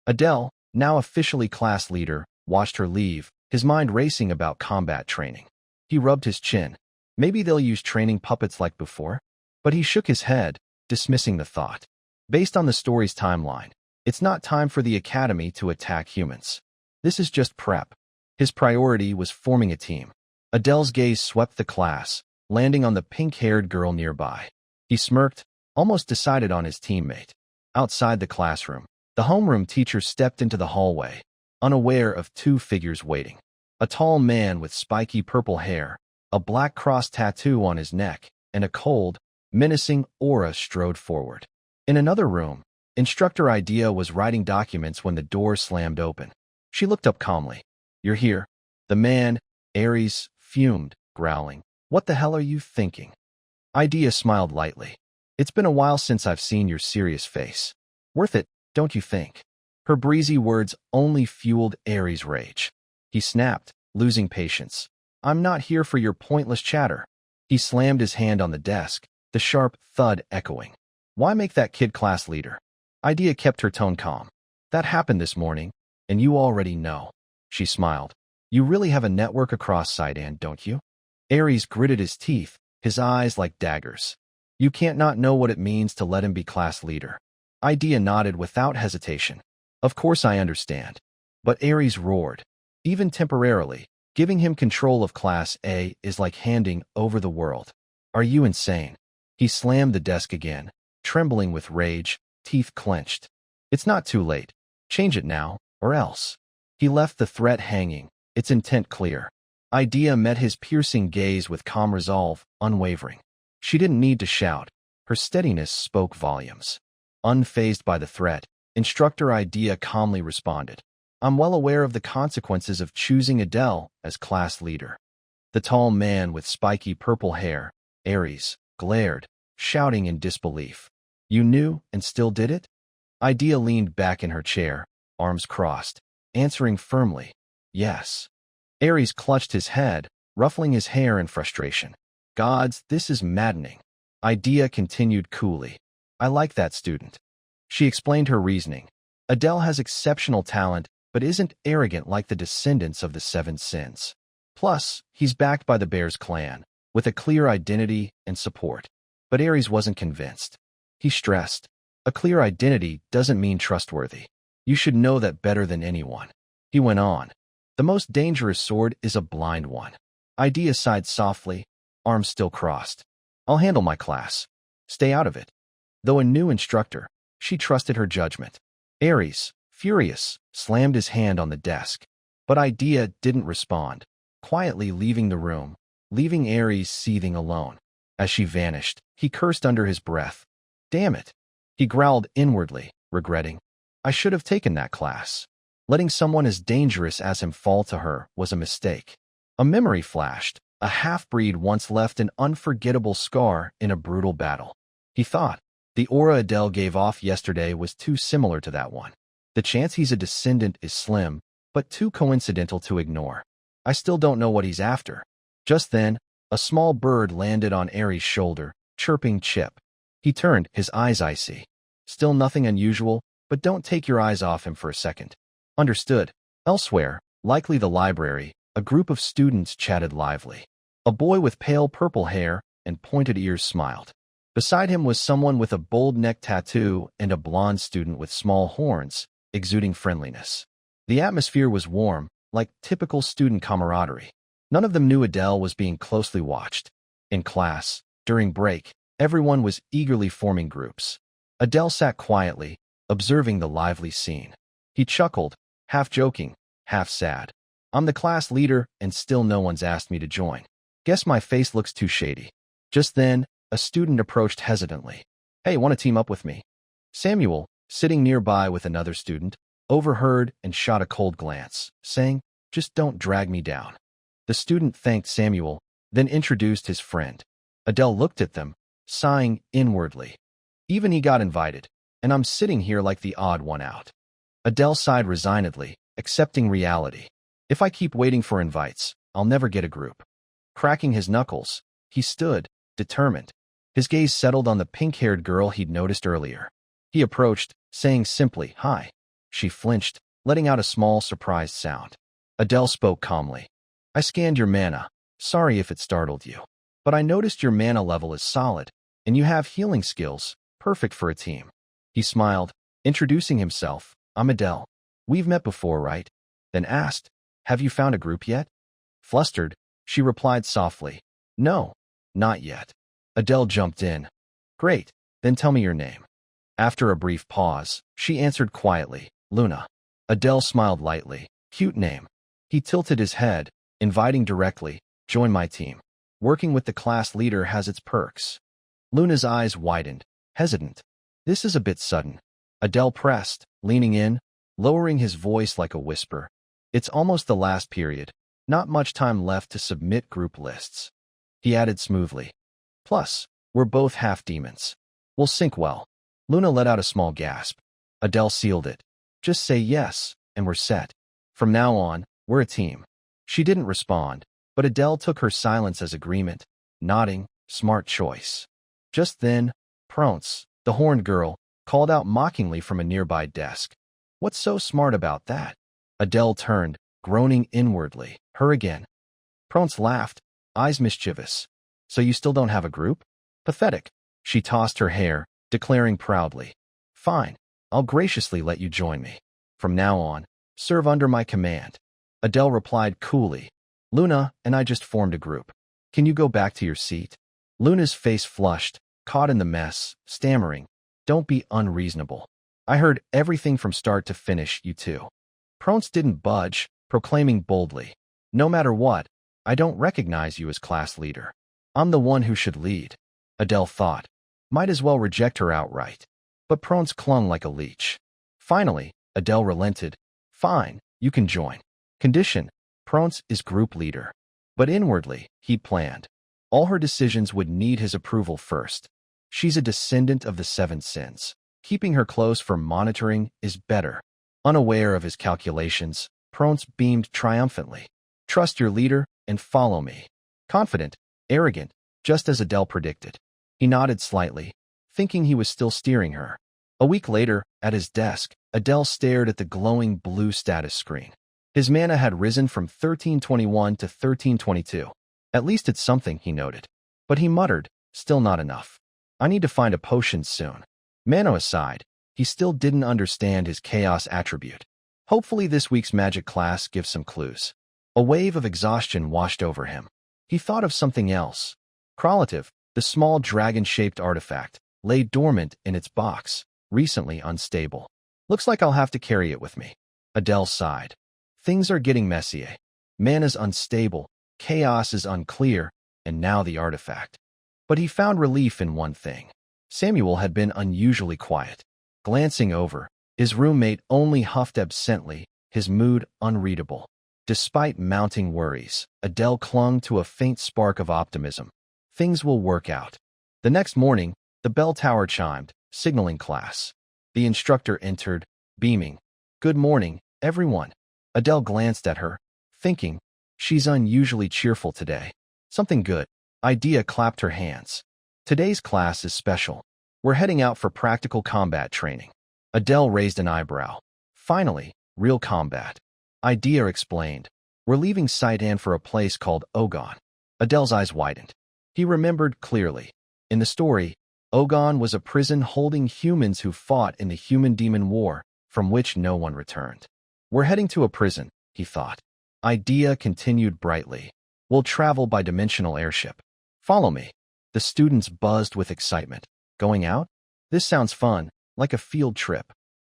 Adele, now officially class leader, watched her leave, his mind racing about combat training. He rubbed his chin. Maybe they'll use training puppets like before? But he shook his head, dismissing the thought. Based on the story's timeline, it's not time for the academy to attack humans. This is just prep. His priority was forming a team. Adele's gaze swept the class, landing on the pink-haired girl nearby. He smirked, almost decided on his teammate. Outside the classroom, the homeroom teacher stepped into the hallway, unaware of 2 figures waiting. A tall man with spiky purple hair, a black cross tattoo on his neck, and a cold, menacing aura strode forward. In another room, Instructor Idea was writing documents when the door slammed open. She looked up calmly. You're here. The man, Aries, fumed, growling. What the hell are you thinking? Idea smiled lightly. It's been a while since I've seen your serious face. Worth it, don't you think? Her breezy words only fueled Aries' rage. He snapped, losing patience. I'm not here for your pointless chatter. He slammed his hand on the desk, the sharp thud echoing. Why make that kid class leader? Idea kept her tone calm. That happened this morning, and you already know. She smiled. You really have a network across Saitan, don't you? Aries gritted his teeth, his eyes like daggers. You can't not know what it means to let him be class leader. Idea nodded without hesitation. Of course I understand. But Aries roared. Even temporarily, giving him control of Class A is like handing over the world. Are you insane? He slammed the desk again, trembling with rage, teeth clenched. It's not too late. Change it now, or else. He left the threat hanging, its intent clear. Idea met his piercing gaze with calm resolve, unwavering. She didn't need to shout. Her steadiness spoke volumes. Unfazed by the threat, Instructor Idea calmly responded. I'm well aware of the consequences of choosing Adele as class leader. The tall man with spiky purple hair, Aries, glared, shouting in disbelief. You knew and still did it? Idea leaned back in her chair, arms crossed, answering firmly, yes. Aries clutched his head, ruffling his hair in frustration. Gods, this is maddening. Idea continued coolly. I like that student. She explained her reasoning. Adele has exceptional talent, but isn't arrogant like the descendants of the 7 sins. Plus, he's backed by the Bears clan, with a clear identity and support. But Aries wasn't convinced. He stressed, a clear identity doesn't mean trustworthy. You should know that better than anyone. He went on. The most dangerous sword is a blind one. Idea sighed softly, arms still crossed. I'll handle my class. Stay out of it. Though a new instructor, she trusted her judgment. Aries, furious, slammed his hand on the desk. But Idea didn't respond, quietly leaving the room, leaving Aries seething alone. As she vanished, he cursed under his breath. Damn it. He growled inwardly, regretting. I should have taken that class. Letting someone as dangerous as him fall to her was a mistake. A memory flashed. A half-breed once left an unforgettable scar in a brutal battle. He thought, the aura Adele gave off yesterday was too similar to that one. The chance he's a descendant is slim, but too coincidental to ignore. I still don't know what he's after. Just then, a small bird landed on Aries' shoulder, chirping chip. He turned, his eyes icy. Still nothing unusual, but don't take your eyes off him for a second. Understood. Elsewhere, likely the library, a group of students chatted lively. A boy with pale purple hair and pointed ears smiled. Beside him was someone with a bold neck tattoo and a blonde student with small horns, exuding friendliness. The atmosphere was warm, like typical student camaraderie. None of them knew Adele was being closely watched. In class, during break, everyone was eagerly forming groups. Adele sat quietly, observing the lively scene. He chuckled, half joking, half sad. I'm the class leader, and still no one's asked me to join. Guess my face looks too shady. Just then, a student approached hesitantly. Hey, want to team up with me? Samuel, sitting nearby with another student, overheard and shot a cold glance, saying, just don't drag me down. The student thanked Samuel, then introduced his friend. Adele looked at them, sighing inwardly. Even he got invited, and I'm sitting here like the odd one out. Adele sighed resignedly, accepting reality. If I keep waiting for invites, I'll never get a group. Cracking his knuckles, he stood, determined. His gaze settled on the pink-haired girl he'd noticed earlier. He approached, saying simply, hi. She flinched, letting out a small, surprised sound. Adele spoke calmly. I scanned your mana. Sorry if it startled you. But I noticed your mana level is solid, and you have healing skills, perfect for a team. He smiled, introducing himself. I'm Adele. We've met before, right? Then asked, have you found a group yet? Flustered, she replied softly, no, not yet. Adele jumped in. Great, then tell me your name. After a brief pause, she answered quietly, Luna. Adele smiled lightly. Cute name. He tilted his head, inviting directly, join my team. Working with the class leader has its perks. Luna's eyes widened, hesitant. This is a bit sudden. Adele pressed, leaning in, lowering his voice like a whisper. It's almost the last period. Not much time left to submit group lists. He added smoothly. Plus, we're both half demons. We'll sync well. Luna let out a small gasp. Adele sealed it. Just say yes, and we're set. From now on, we're a team. She didn't respond, but Adele took her silence as agreement, nodding, smart choice. Just then, Prance, the horned girl, called out mockingly from a nearby desk. What's so smart about that? Adele turned, groaning inwardly. Her again. Prance laughed, eyes mischievous. So you still don't have a group? Pathetic. She tossed her hair, declaring proudly. Fine, I'll graciously let you join me. From now on, serve under my command. Adele replied coolly. Luna and I just formed a group. Can you go back to your seat? Luna's face flushed, caught in the mess, stammering. Don't be unreasonable. I heard everything from start to finish, you two. Prance didn't budge, proclaiming boldly. No matter what, I don't recognize you as class leader. I'm the one who should lead. Adele thought. Might as well reject her outright. But Prance clung like a leech. Finally, Adele relented. Fine, you can join. Condition, Prance is group leader. But inwardly, he planned. All her decisions would need his approval first. She's a descendant of the 7 sins. Keeping her close for monitoring is better. Unaware of his calculations, Prance beamed triumphantly. Trust your leader and follow me. Confident, arrogant, just as Adele predicted. He nodded slightly, thinking he was still steering her. A week later, at his desk, Adele stared at the glowing blue status screen. His mana had risen from 1321 to 1322. At least it's something, he noted. But he muttered, still not enough. I need to find a potion soon. Mana aside, he still didn't understand his chaos attribute. Hopefully this week's magic class gives some clues. A wave of exhaustion washed over him. He thought of something else. Kralativ, the small dragon-shaped artifact, lay dormant in its box, recently unstable. Looks like I'll have to carry it with me. Adele sighed. Things are getting messy. Mana's unstable, chaos is unclear, and now the artifact. But he found relief in one thing. Samuel had been unusually quiet. Glancing over, his roommate only huffed absently, his mood unreadable. Despite mounting worries, Adele clung to a faint spark of optimism. Things will work out. The next morning, the bell tower chimed, signaling class. The instructor entered, beaming. Good morning, everyone. Adele glanced at her, thinking, she's unusually cheerful today. Something good. Idea clapped her hands. Today's class is special. We're heading out for practical combat training. Adele raised an eyebrow. Finally, real combat. Idea explained. We're leaving Saidan for a place called Ogon. Adele's eyes widened. He remembered clearly. In the story, Ogon was a prison holding humans who fought in the Human-Demon War, from which no one returned. We're heading to a prison, he thought. Idea continued brightly. We'll travel by dimensional airship. Follow me. The students buzzed with excitement. Going out? This sounds fun, like a field trip.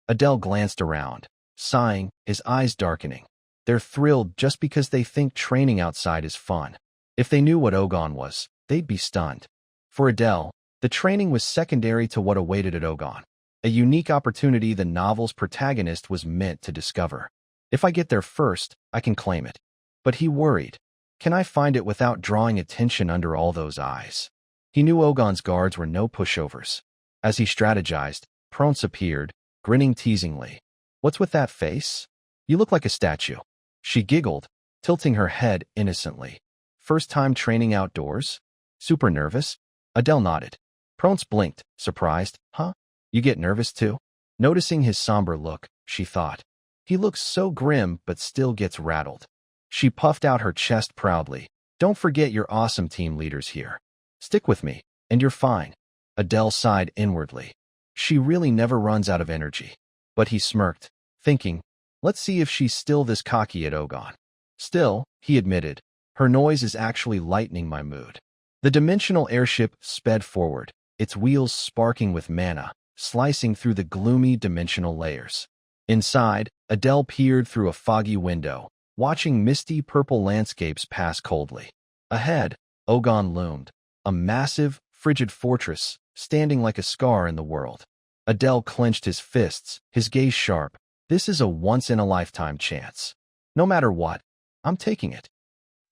Adele glanced around, sighing, his eyes darkening. They're thrilled just because they think training outside is fun. If they knew what Ogon was, they'd be stunned. For Adele, the training was secondary to what awaited at Ogon, a unique opportunity the novel's protagonist was meant to discover. If I get there first, I can claim it. But he worried. Can I find it without drawing attention under all those eyes? He knew Ogon's guards were no pushovers. As he strategized, Pronce appeared, grinning teasingly. What's with that face? You look like a statue. She giggled, tilting her head innocently. First time training outdoors? Super nervous? Adele nodded. Pronce blinked, surprised. Huh? You get nervous too? Noticing his somber look, she thought. He looks so grim but still gets rattled. She puffed out her chest proudly. Don't forget your awesome team leaders here. Stick with me, and you're fine. Adele sighed inwardly. She really never runs out of energy. But he smirked, thinking, let's see if she's still this cocky at Ogon. Still, he admitted, her noise is actually lightening my mood. The dimensional airship sped forward, its wheels sparking with mana, slicing through the gloomy dimensional layers. Inside, Adele peered through a foggy window, watching misty purple landscapes pass coldly. Ahead, Ogon loomed, a massive, frigid fortress, standing like a scar in the world. Adele clenched his fists, his gaze sharp. This is a once-in-a-lifetime chance. No matter what, I'm taking it.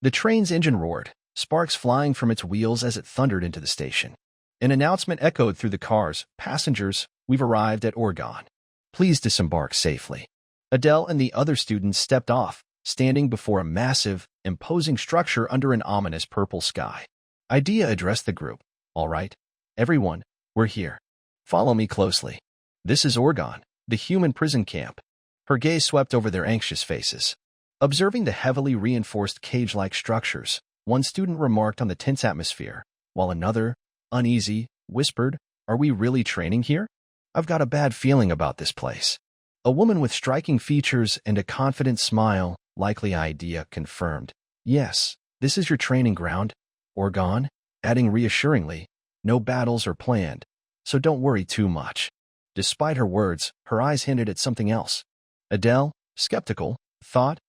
The train's engine roared, sparks flying from its wheels as it thundered into the station. An announcement echoed through the cars. Passengers, we've arrived at Ogon. Please disembark safely. Adele and the other students stepped off, standing before a massive, imposing structure under an ominous purple sky. Idea addressed the group. All right, everyone, we're here. Follow me closely. This is Ogon, the human prison camp. Her gaze swept over their anxious faces. Observing the heavily reinforced cage-like structures, one student remarked on the tense atmosphere, while another, uneasy, whispered, Are we really training here? I've got a bad feeling about this place. A woman with striking features and a confident smile, likely Idea, confirmed. Yes, this is your training ground, Ogon, adding reassuringly, no battles are planned, so don't worry too much. Despite her words, her eyes hinted at something else. Adele, skeptical, thought,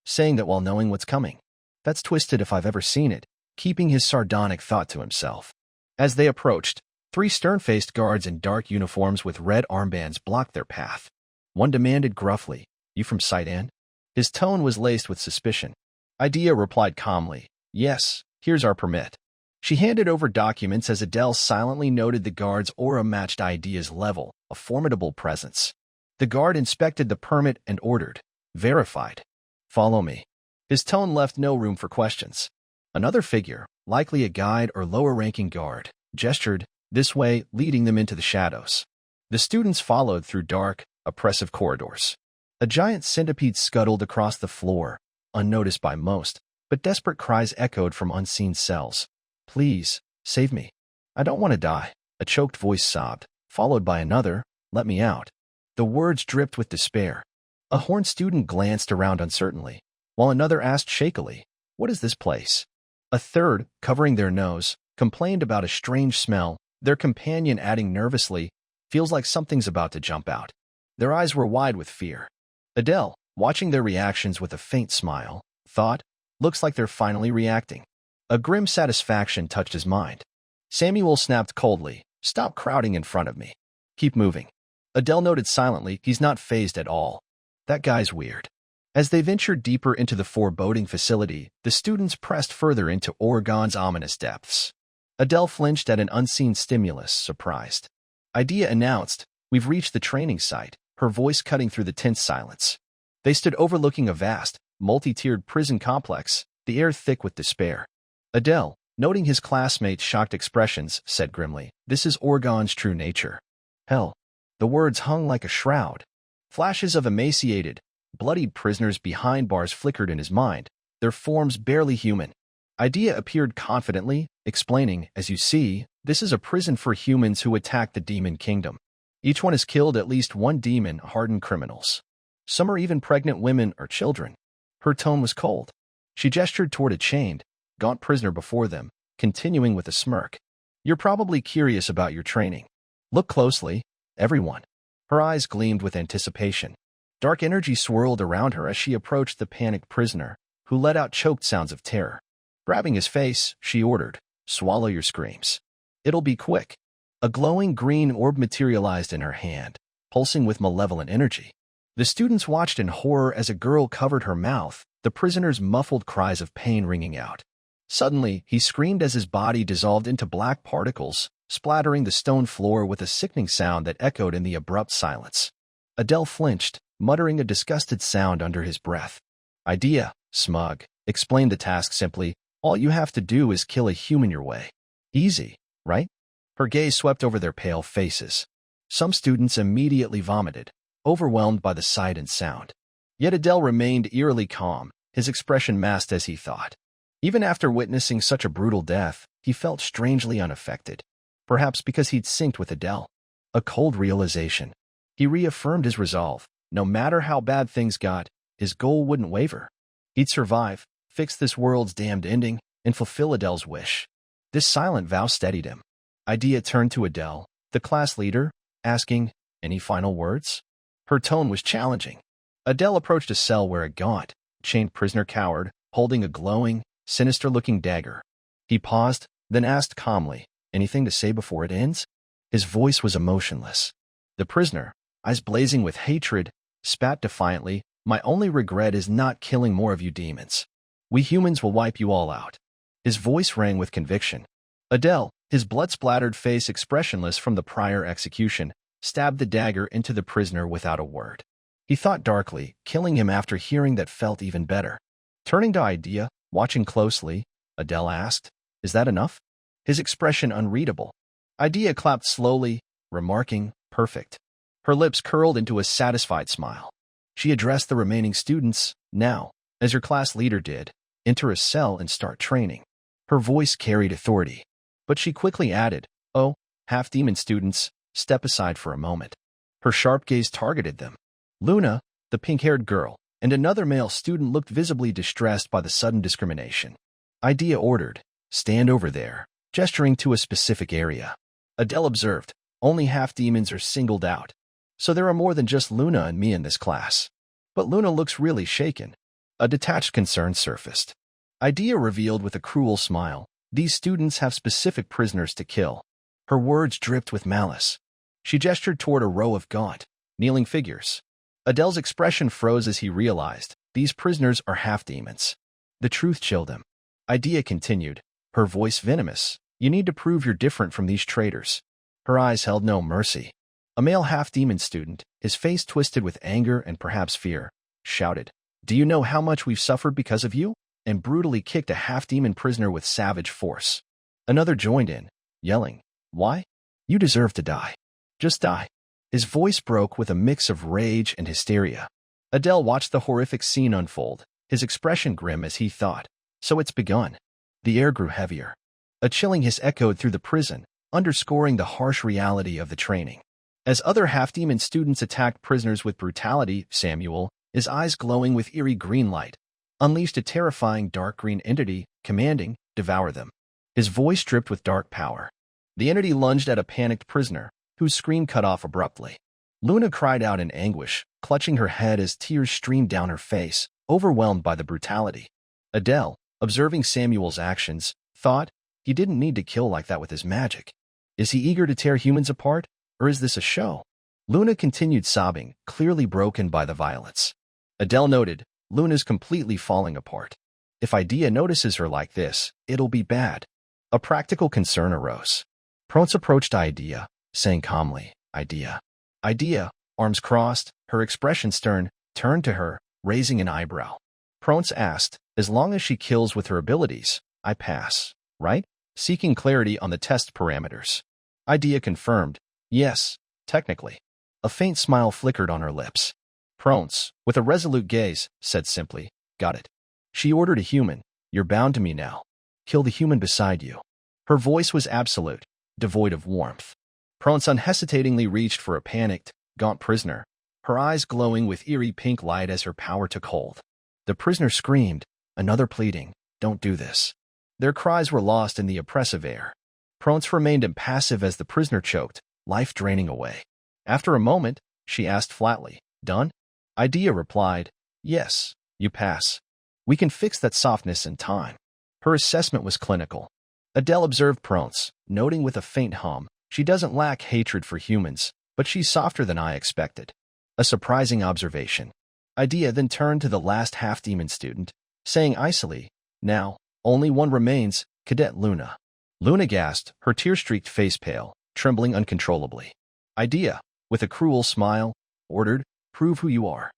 saying that while knowing what's coming. That's twisted if I've ever seen it, keeping his sardonic thought to himself. As they approached, 3 stern-faced guards in dark uniforms with red armbands blocked their path. One demanded gruffly, You from Saidan? His tone was laced with suspicion. Idea replied calmly, Yes, here's our permit. She handed over documents as Adele silently noted the guard's aura matched Idea's level, a formidable presence. The guard inspected the permit and ordered, Verified. Follow me. His tone left no room for questions. Another figure, likely a guide or lower-ranking guard, gestured, this way, leading them into the shadows. The students followed through dark, oppressive corridors. A giant centipede scuttled across the floor, unnoticed by most, but desperate cries echoed from unseen cells. Please, save me. I don't want to die, a choked voice sobbed, followed by another, Let me out. The words dripped with despair. A horned student glanced around uncertainly, while another asked shakily, What is this place? A third, covering their nose, complained about a strange smell, their companion adding nervously, Feels like something's about to jump out. Their eyes were wide with fear. Adele, watching their reactions with a faint smile, thought, Looks like they're finally reacting. A grim satisfaction touched his mind. Samuel snapped coldly, Stop crowding in front of me. Keep moving. Adele noted silently, He's not fazed at all. That guy's weird. As they ventured deeper into the foreboding facility, the students pressed further into Ogon's ominous depths. Adele flinched at an unseen stimulus, surprised. Idea announced, We've reached the training site, her voice cutting through the tense silence. They stood overlooking a vast, multi-tiered prison complex, the air thick with despair. Adele, Noting his classmates' shocked expressions, said grimly, "This is Orgon's true nature." Hell. The words hung like a shroud. Flashes of emaciated, bloodied prisoners behind bars flickered in his mind, their forms barely human. Idea appeared confidently, explaining, "As you see, this is a prison for humans who attack the demon kingdom. Each one has killed at least one demon-hardened criminals. Some are even pregnant women or children." Her tone was cold. She gestured toward a chained, gaunt prisoner before them, continuing with a smirk. "You're probably curious about your training. Look closely, everyone." Her eyes gleamed with anticipation. Dark energy swirled around her as she approached the panicked prisoner, who let out choked sounds of terror. Grabbing his face, she ordered, "Swallow your screams. It'll be quick." A glowing green orb materialized in her hand, pulsing with malevolent energy. The students watched in horror as a girl covered her mouth, the prisoner's muffled cries of pain ringing out. Suddenly, he screamed as his body dissolved into black particles, splattering the stone floor with a sickening sound that echoed in the abrupt silence. Adele flinched, muttering a disgusted sound under his breath. "Idea, smug," explained the task simply. "All you have to do is kill a human your way. Easy, right?" Her gaze swept over their pale faces. Some students immediately vomited, overwhelmed by the sight and sound. Yet Adele remained eerily calm, his expression masked as he thought. Even after witnessing such a brutal death, he felt strangely unaffected. Perhaps because he'd synced with Adele. A cold realization. He reaffirmed his resolve. No matter how bad things got, his goal wouldn't waver. He'd survive, fix this world's damned ending, and fulfill Adele's wish. This silent vow steadied him. Idea turned to Adele, the class leader, asking, "Any final words?" Her tone was challenging. Adele approached a cell where a gaunt, chained prisoner cowered, holding a glowing, sinister-looking dagger. He paused, then asked calmly, "Anything to say before it ends?" His voice was emotionless. The prisoner, eyes blazing with hatred, spat defiantly, "My only regret is not killing more of you demons. We humans will wipe you all out." His voice rang with conviction. Adele, his blood-splattered face expressionless from the prior execution, stabbed the dagger into the prisoner without a word. He thought darkly, killing him after hearing that felt even better. Turning to Idea, watching closely, Adele asked, "Is that enough?" His expression unreadable. Idea clapped slowly, remarking, "Perfect." Her lips curled into a satisfied smile. She addressed the remaining students, "Now, as your class leader did, enter a cell and start training." Her voice carried authority. But she quickly added, "Oh, half-demon students, step aside for a moment." Her sharp gaze targeted them. Luna, the pink-haired girl, and another male student looked visibly distressed by the sudden discrimination. Idea ordered, "Stand over there," gesturing to a specific area. Adele observed, "Only half-demons are singled out. So there are more than just Luna and me in this class." But Luna looks really shaken. A detached concern surfaced. Idea revealed with a cruel smile, "These students have specific prisoners to kill." Her words dripped with malice. She gestured toward a row of gaunt, kneeling figures. Adele's expression froze as he realized, these prisoners are half-demons. The truth chilled him. Idea continued, her voice venomous, "You need to prove you're different from these traitors." Her eyes held no mercy. A male half-demon student, his face twisted with anger and perhaps fear, shouted, "Do you know how much we've suffered because of you?" and brutally kicked a half-demon prisoner with savage force. Another joined in, yelling, "Why? You deserve to die. Just die." His voice broke with a mix of rage and hysteria. Adele watched the horrific scene unfold, his expression grim as he thought, "So it's begun." The air grew heavier. A chilling hiss echoed through the prison, underscoring the harsh reality of the training. As other half-demon students attacked prisoners with brutality, Samuel, his eyes glowing with eerie green light, unleashed a terrifying dark green entity, commanding, "Devour them." His voice dripped with dark power. The entity lunged at a panicked prisoner, whose scream cut off abruptly. Luna cried out in anguish, clutching her head as tears streamed down her face, overwhelmed by the brutality. Adele, observing Samuel's actions, thought, he didn't need to kill like that with his magic. Is he eager to tear humans apart, or is this a show? Luna continued sobbing, clearly broken by the violence. Adele noted, Luna's completely falling apart. If Idea notices her like this, it'll be bad. A practical concern arose. Pronce approached Idea, saying calmly, Idea. Idea, arms crossed, her expression stern, turned to her, raising an eyebrow. Pronce asked, "As long as she kills with her abilities, I pass." right? Seeking clarity on the test parameters. Idea confirmed. Yes, technically. A faint smile flickered on her lips. Pronce, with a resolute gaze, said simply, got it. She ordered a human. You're bound to me now. Kill the human beside you. Her voice was absolute, devoid of warmth. Pronce unhesitatingly reached for a panicked, gaunt prisoner, her eyes glowing with eerie pink light as her power took hold. The prisoner screamed, another pleading, don't do this. Their cries were lost in the oppressive air. Pronce remained impassive as the prisoner choked, life draining away. After a moment, she asked flatly, done? Idea replied, yes, you pass. We can fix that softness in time. Her assessment was clinical. Adele observed Pronce, noting with a faint hum, she doesn't lack hatred for humans, but she's softer than I expected. A surprising observation. Idea then turned to the last half-demon student, saying icily, now, only one remains, Cadet Luna. Luna gasped, her tear-streaked face pale, trembling uncontrollably. Idea, with a cruel smile, ordered, prove who you are.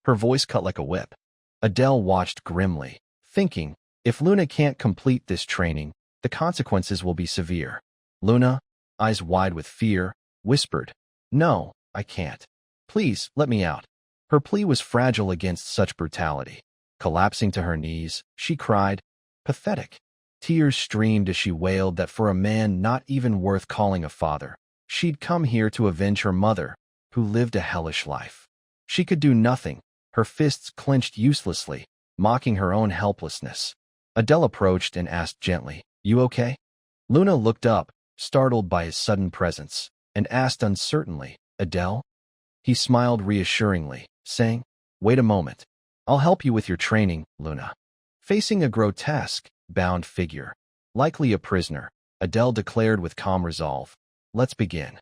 Her voice cut like a whip. Adele watched grimly, thinking, if Luna can't complete this training, the consequences will be severe. Luna, eyes wide with fear, whispered, no, I can't. Please, let me out. Her plea was fragile against such brutality. Collapsing to her knees, she cried, pathetic. Tears streamed as she wailed that for a man not even worth calling a father, she'd come here to avenge her mother, who lived a hellish life. She could do nothing, her fists clenched uselessly, mocking her own helplessness. Adele approached and asked gently, you okay? Luna looked up, startled by his sudden presence, and asked uncertainly, Adele? He smiled reassuringly, saying, wait a moment. I'll help you with your training, Luna. Facing a grotesque, bound figure, likely a prisoner, Adele declared with calm resolve, let's begin.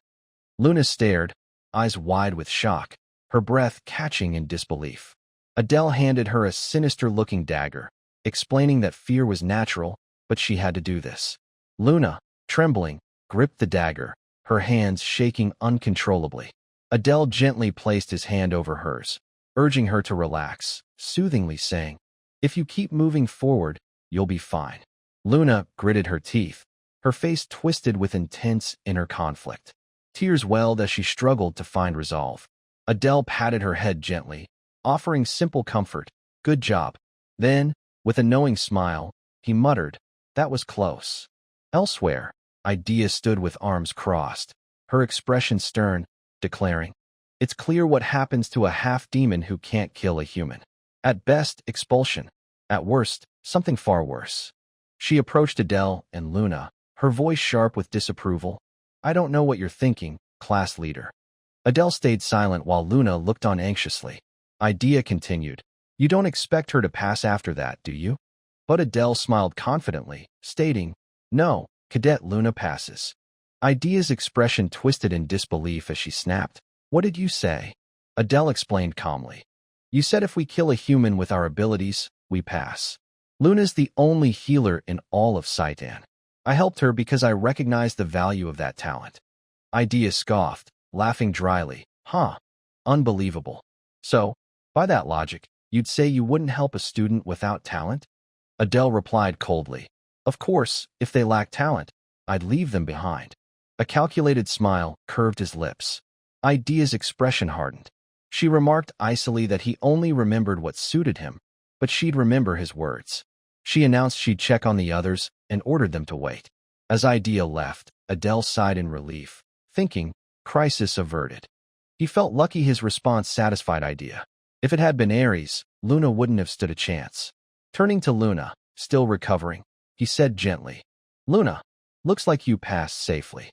Luna stared, eyes wide with shock, her breath catching in disbelief. Adele handed her a sinister-looking dagger, explaining that fear was natural, but she had to do this. Luna, trembling, gripped the dagger, her hands shaking uncontrollably. Adele gently placed his hand over hers, urging her to relax, soothingly saying, if you keep moving forward, you'll be fine. Luna gritted her teeth, her face twisted with intense inner conflict. Tears welled as she struggled to find resolve. Adele patted her head gently, offering simple comfort, good job. Then, with a knowing smile, he muttered, that was close. Elsewhere, Idea stood with arms crossed, her expression stern, declaring, it's clear what happens to a half-demon who can't kill a human. At best, expulsion. At worst, something far worse. She approached Adele and Luna, her voice sharp with disapproval. I don't know what you're thinking, class leader. Adele stayed silent while Luna looked on anxiously. Idea continued, you don't expect her to pass after that, do you? But Adele smiled confidently, stating, no, Cadet Luna passes. Idea's expression twisted in disbelief as she snapped, what did you say? Adele explained calmly. You said if we kill a human with our abilities, we pass. Luna's the only healer in all of Saitan. I helped her because I recognized the value of that talent. Idea scoffed, laughing dryly. Huh. Unbelievable. So, by that logic, you'd say you wouldn't help a student without talent? Adele replied coldly. Of course, if they lack talent, I'd leave them behind. A calculated smile curved his lips. Idea's expression hardened. She remarked icily that he only remembered what suited him, but she'd remember his words. She announced she'd check on the others and ordered them to wait. As Idea left, Adele sighed in relief, thinking, crisis averted. He felt lucky his response satisfied Idea. If it had been Ares, Luna wouldn't have stood a chance. Turning to Luna, still recovering, he said gently, Luna, looks like you passed safely.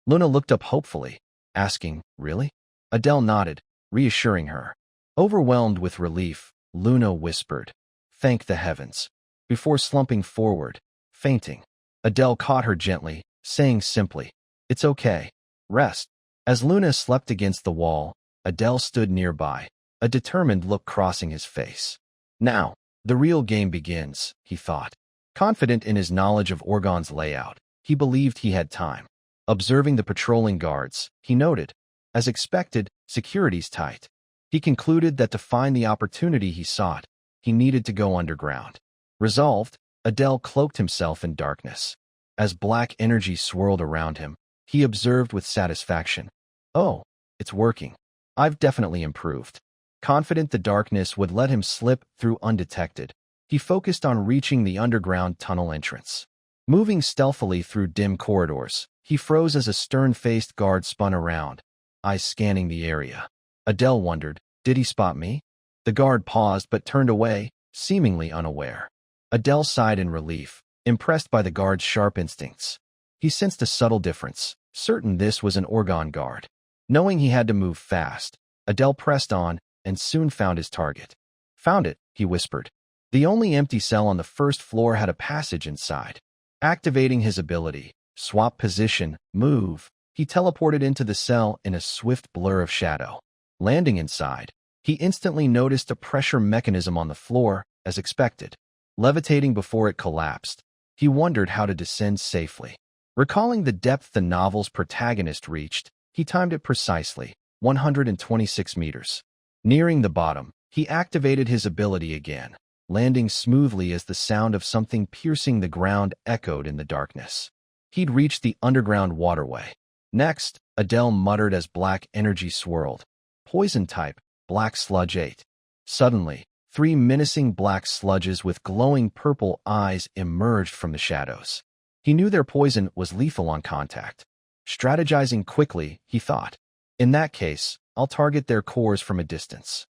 Luna looked up hopefully, asking, really? Adele nodded, reassuring her. Overwhelmed with relief, Luna whispered, thank the heavens, before slumping forward, fainting. Adele caught her gently, saying simply, it's okay, rest. As Luna slept against the wall, Adele stood nearby, a determined look crossing his face. Now, the real game begins, he thought. Confident in his knowledge of Orgon's layout, he believed he had time. Observing the patrolling guards, he noted, as expected, security's tight. He concluded that to find the opportunity he sought, he needed to go underground. Resolved, Adele cloaked himself in darkness. As black energy swirled around him, he observed with satisfaction. Oh, it's working. I've definitely improved. Confident the darkness would let him slip through undetected, he focused on reaching the underground tunnel entrance. Moving stealthily through dim corridors, he froze as a stern-faced guard spun around, eyes scanning the area. Adele wondered, did he spot me? The guard paused but turned away, seemingly unaware. Adele sighed in relief, impressed by the guard's sharp instincts. He sensed a subtle difference, certain this was an Orgon guard. Knowing he had to move fast, Adele pressed on and soon found his target. Found it, he whispered. The only empty cell on the first floor had a passage inside. Activating his ability, swap position, move, he teleported into the cell in a swift blur of shadow. Landing inside, he instantly noticed a pressure mechanism on the floor, as expected. Levitating before it collapsed, he wondered how to descend safely. Recalling the depth the novel's protagonist reached, he timed it precisely, 126 meters. Nearing the bottom, he activated his ability again, landing smoothly as the sound of something piercing the ground echoed in the darkness. He'd reached the underground waterway. Next, Adele muttered as black energy swirled. Poison type, black sludge 8. Suddenly, 3 menacing black sludges with glowing purple eyes emerged from the shadows. He knew their poison was lethal on contact. Strategizing quickly, he thought, in that case, I'll target their cores from a distance.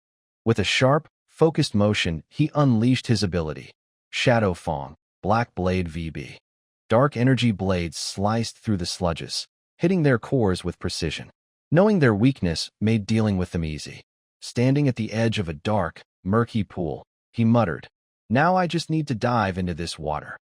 With a sharp, focused motion, he unleashed his ability. Shadow Fong, Black Blade VB. Dark energy blades sliced through the sludges, hitting their cores with precision. Knowing their weakness made dealing with them easy. Standing at the edge of a dark, murky pool, he muttered, now I just need to dive into this water.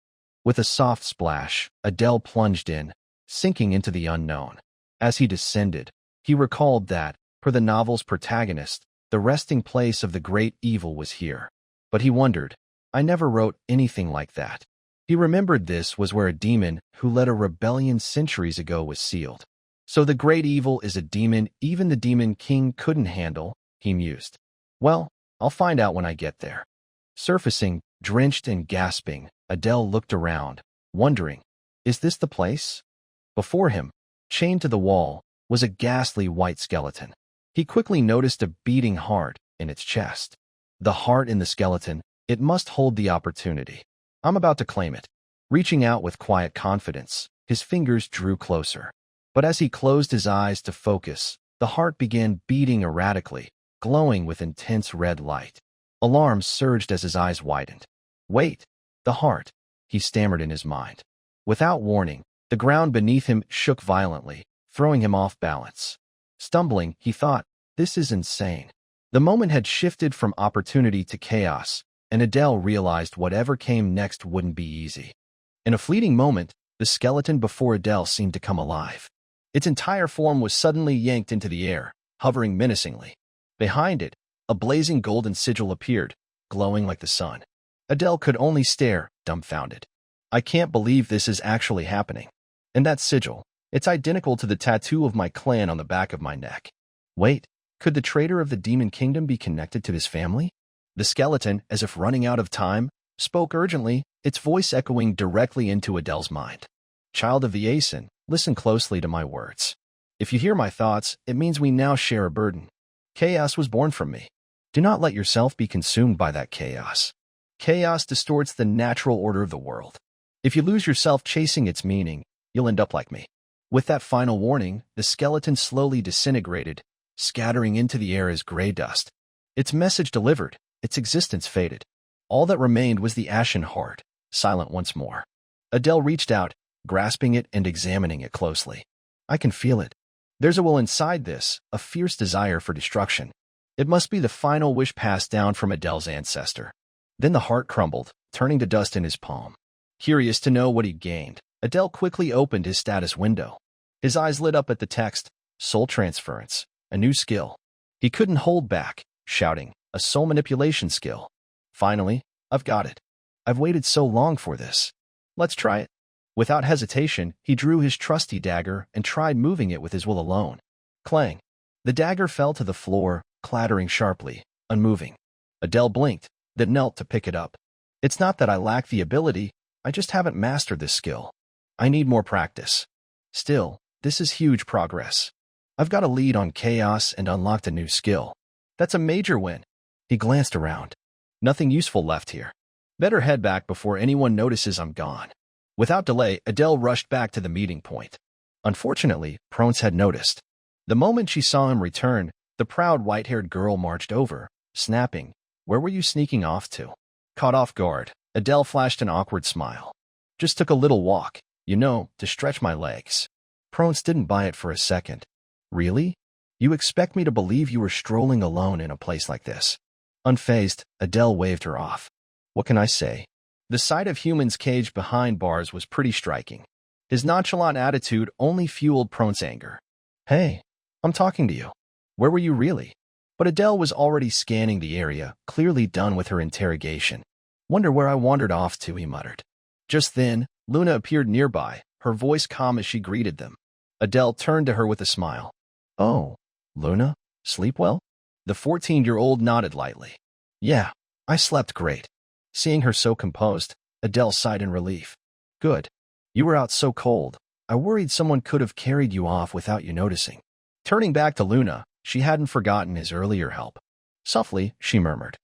With a soft splash, Adele plunged in, sinking into the unknown. As he descended, he recalled that, per the novel's protagonist, the resting place of the great evil was here. But he wondered, I never wrote anything like that. He remembered this was where a demon who led a rebellion centuries ago was sealed. So the great evil is a demon even the demon king couldn't handle, he mused. Well, I'll find out when I get there. Surfacing, drenched and gasping, Adele looked around, wondering, is this the place? Before him, chained to the wall, was a ghastly white skeleton. He quickly noticed a beating heart in its chest. The heart in the skeleton, it must hold the opportunity. I'm about to claim it. Reaching out with quiet confidence, his fingers drew closer. But as he closed his eyes to focus, the heart began beating erratically, glowing with intense red light. Alarm surged as his eyes widened. Wait, the heart, he stammered in his mind. Without warning, the ground beneath him shook violently, throwing him off balance. Stumbling, he thought, this is insane. The moment had shifted from opportunity to chaos, and Adele realized whatever came next wouldn't be easy. In a fleeting moment, the skeleton before Adele seemed to come alive. Its entire form was suddenly yanked into the air, hovering menacingly. Behind it, a blazing golden sigil appeared, glowing like the sun. Adele could only stare, dumbfounded. I can't believe this is actually happening. And that sigil, it's identical to the tattoo of my clan on the back of my neck. Wait, could the traitor of the Demon Kingdom be connected to his family? The skeleton, as if running out of time, spoke urgently, its voice echoing directly into Adele's mind. Child of the Aeson, listen closely to my words. If you hear my thoughts, it means we now share a burden. Chaos was born from me. Do not let yourself be consumed by that chaos. Chaos distorts the natural order of the world. If you lose yourself chasing its meaning, you'll end up like me. With that final warning, the skeleton slowly disintegrated, scattering into the air as gray dust. Its message delivered, its existence faded. All that remained was the ashen heart, silent once more. Adele reached out, grasping it and examining it closely. I can feel it. There's a will inside this, a fierce desire for destruction. It must be the final wish passed down from Adele's ancestor. Then the heart crumbled, turning to dust in his palm. Curious to know what he'd gained, Adele quickly opened his status window. His eyes lit up at the text, Soul Transference, a new skill. He couldn't hold back, shouting, a soul manipulation skill. Finally, I've got it. I've waited so long for this. Let's try it. Without hesitation, he drew his trusty dagger and tried moving it with his will alone. Clang. The dagger fell to the floor, clattering sharply, unmoving. Adele blinked, then knelt to pick it up. It's not that I lack the ability, I just haven't mastered this skill. I need more practice. Still, this is huge progress. I've got a lead on chaos and unlocked a new skill. That's a major win. He glanced around. Nothing useful left here. Better head back before anyone notices I'm gone. Without delay, Adele rushed back to the meeting point. Unfortunately, Pronce had noticed. The moment she saw him return, the proud white-haired girl marched over, snapping, "Where were you sneaking off to?" Caught off guard, Adele flashed an awkward smile. "Just took a little walk, to stretch my legs." Pronce didn't buy it for a second. "Really? You expect me to believe you were strolling alone in a place like this?" Unfazed, Adele waved her off. What can I say? The sight of humans caged behind bars was pretty striking. His nonchalant attitude only fueled Pronce's anger. "Hey, I'm talking to you. Where were you really?" But Adele was already scanning the area, clearly done with her interrogation. "Wonder where I wandered off to," he muttered. Just then, Luna appeared nearby, her voice calm as she greeted them. Adele turned to her with a smile. "Oh, Luna, sleep well?" The 14-year-old nodded lightly. "Yeah, I slept great." Seeing her so composed, Adele sighed in relief. "Good. You were out so cold. I worried someone could have carried you off without you noticing." Turning back to Luna, she hadn't forgotten his earlier help. Softly, she murmured,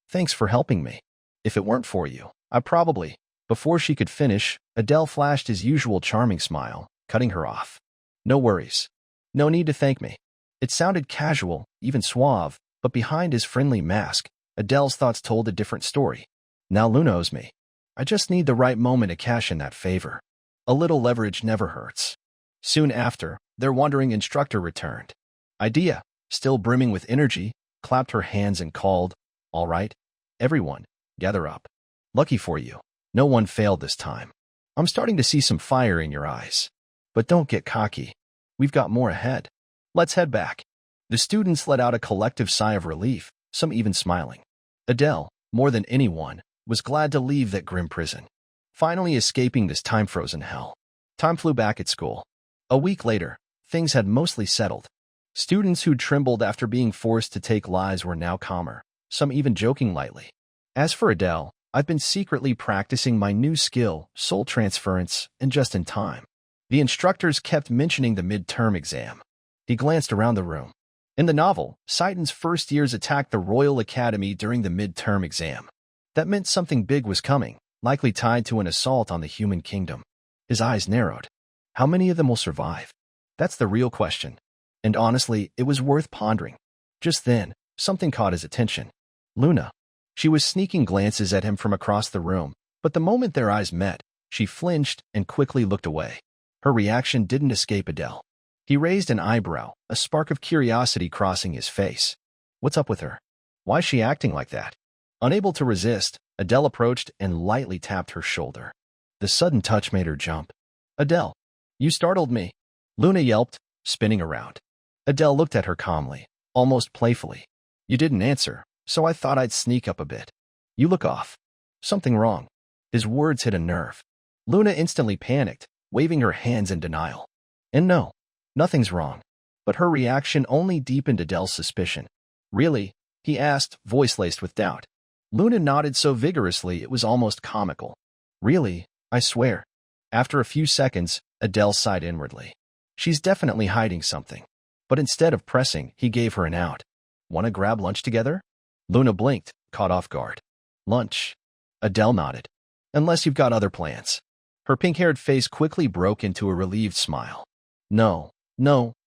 Thanks for helping me. If it weren't for you, I probably—" Before she could finish, Adele flashed his usual charming smile, cutting her off. "No worries. No need to thank me." It sounded casual, even suave, but behind his friendly mask, Adele's thoughts told a different story. "Now Luna owes me. I just need the right moment to cash in that favor. A little leverage never hurts." Soon after, their wandering instructor returned. Idea, still brimming with energy, clapped her hands and called, "All right, everyone, gather up. Lucky for you, no one failed this time. I'm starting to see some fire in your eyes. But don't get cocky. We've got more ahead. Let's head back." The students let out a collective sigh of relief, some even smiling. Adele, more than anyone, was glad to leave that grim prison, finally escaping this time-frozen hell. Time flew back at school. A week later, things had mostly settled. Students who trembled after being forced to take lies were now calmer, some even joking lightly. As for Adele, "I've been secretly practicing my new skill, soul transference, and just in time." The instructors kept mentioning the midterm exam. He glanced around the room. In the novel, Saiten's first years attacked the Royal Academy during the midterm exam. That meant something big was coming, likely tied to an assault on the human kingdom. His eyes narrowed. How many of them will survive? That's the real question. And honestly, it was worth pondering. Just then, something caught his attention. Luna. She was sneaking glances at him from across the room, but the moment their eyes met, she flinched and quickly looked away. Her reaction didn't escape Adele. He raised an eyebrow, a spark of curiosity crossing his face. What's up with her? Why is she acting like that? Unable to resist, Adele approached and lightly tapped her shoulder. The sudden touch made her jump. "Adele, you startled me," Luna yelped, spinning around. Adele looked at her calmly, almost playfully. "You didn't answer, so I thought I'd sneak up a bit. You look off. Something wrong." His words hit a nerve. Luna instantly panicked, waving her hands in denial. And no, nothing's wrong. But her reaction only deepened Adele's suspicion. "Really?" he asked, voice laced with doubt. Luna nodded so vigorously it was almost comical. "Really, I swear." After a few seconds, Adele sighed inwardly. She's definitely hiding something. But instead of pressing, he gave her an out. "Want to grab lunch together?" Luna blinked, caught off guard. "Lunch?" Adele nodded. "Unless you've got other plans." Her pink-haired face quickly broke into a relieved smile. No,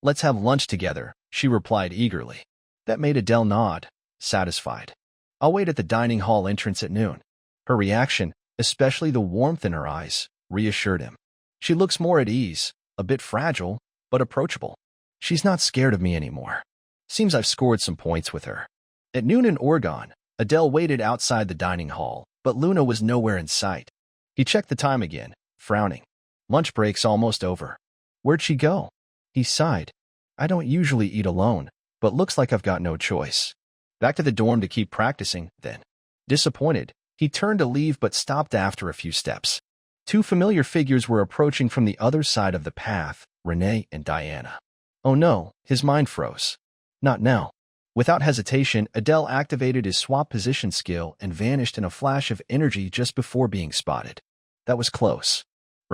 let's have lunch together," she replied eagerly. That made Adele nod, satisfied. "I'll wait at the dining hall entrance at noon." Her reaction, especially the warmth in her eyes, reassured him. She looks more at ease, a bit fragile, but approachable. She's not scared of me anymore. Seems I've scored some points with her. At noon in Oregon, Adele waited outside the dining hall, but Luna was nowhere in sight. He checked the time again, frowning. Lunch break's almost over. Where'd she go? He sighed. "I don't usually eat alone, but looks like I've got no choice." Back to the dorm to keep practicing, then. Disappointed, he turned to leave but stopped after a few steps. Two familiar figures were approaching from the other side of the path, Renee and Diana. Oh no, his mind froze. Not now. Without hesitation, Adele activated his swap position skill and vanished in a flash of energy just before being spotted. That was close.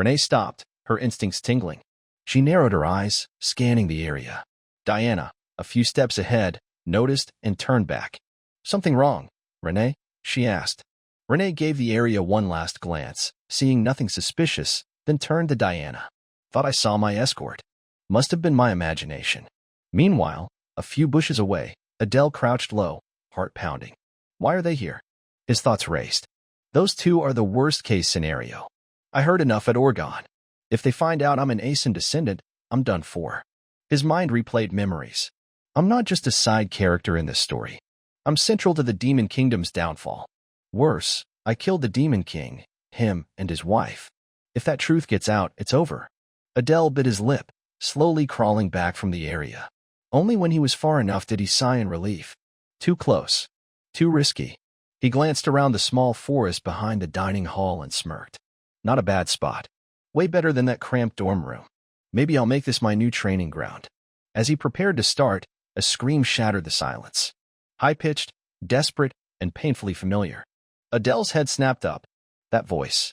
Renee stopped, her instincts tingling. She narrowed her eyes, scanning the area. Diana, a few steps ahead, noticed and turned back. Something wrong, Renee? She asked. Renee gave the area one last glance, seeing nothing suspicious, then turned to Diana. Thought I saw my escort. Must have been my imagination. Meanwhile, a few bushes away, Adele crouched low, heart pounding. Why are they here? His thoughts raced. Those two are the worst-case scenario. I heard enough at Oregon. If they find out I'm an Aeson descendant, I'm done for. His mind replayed memories. I'm not just a side character in this story. I'm central to the Demon Kingdom's downfall. Worse, I killed the Demon King, him and his wife. If that truth gets out, it's over. Adele bit his lip, slowly crawling back from the area. Only when he was far enough did he sigh in relief. Too close. Too risky. He glanced around the small forest behind the dining hall and smirked. Not a bad spot. Way better than that cramped dorm room. Maybe I'll make this my new training ground. As he prepared to start, a scream shattered the silence. High-pitched, desperate, and painfully familiar. Adele's head snapped up. That voice.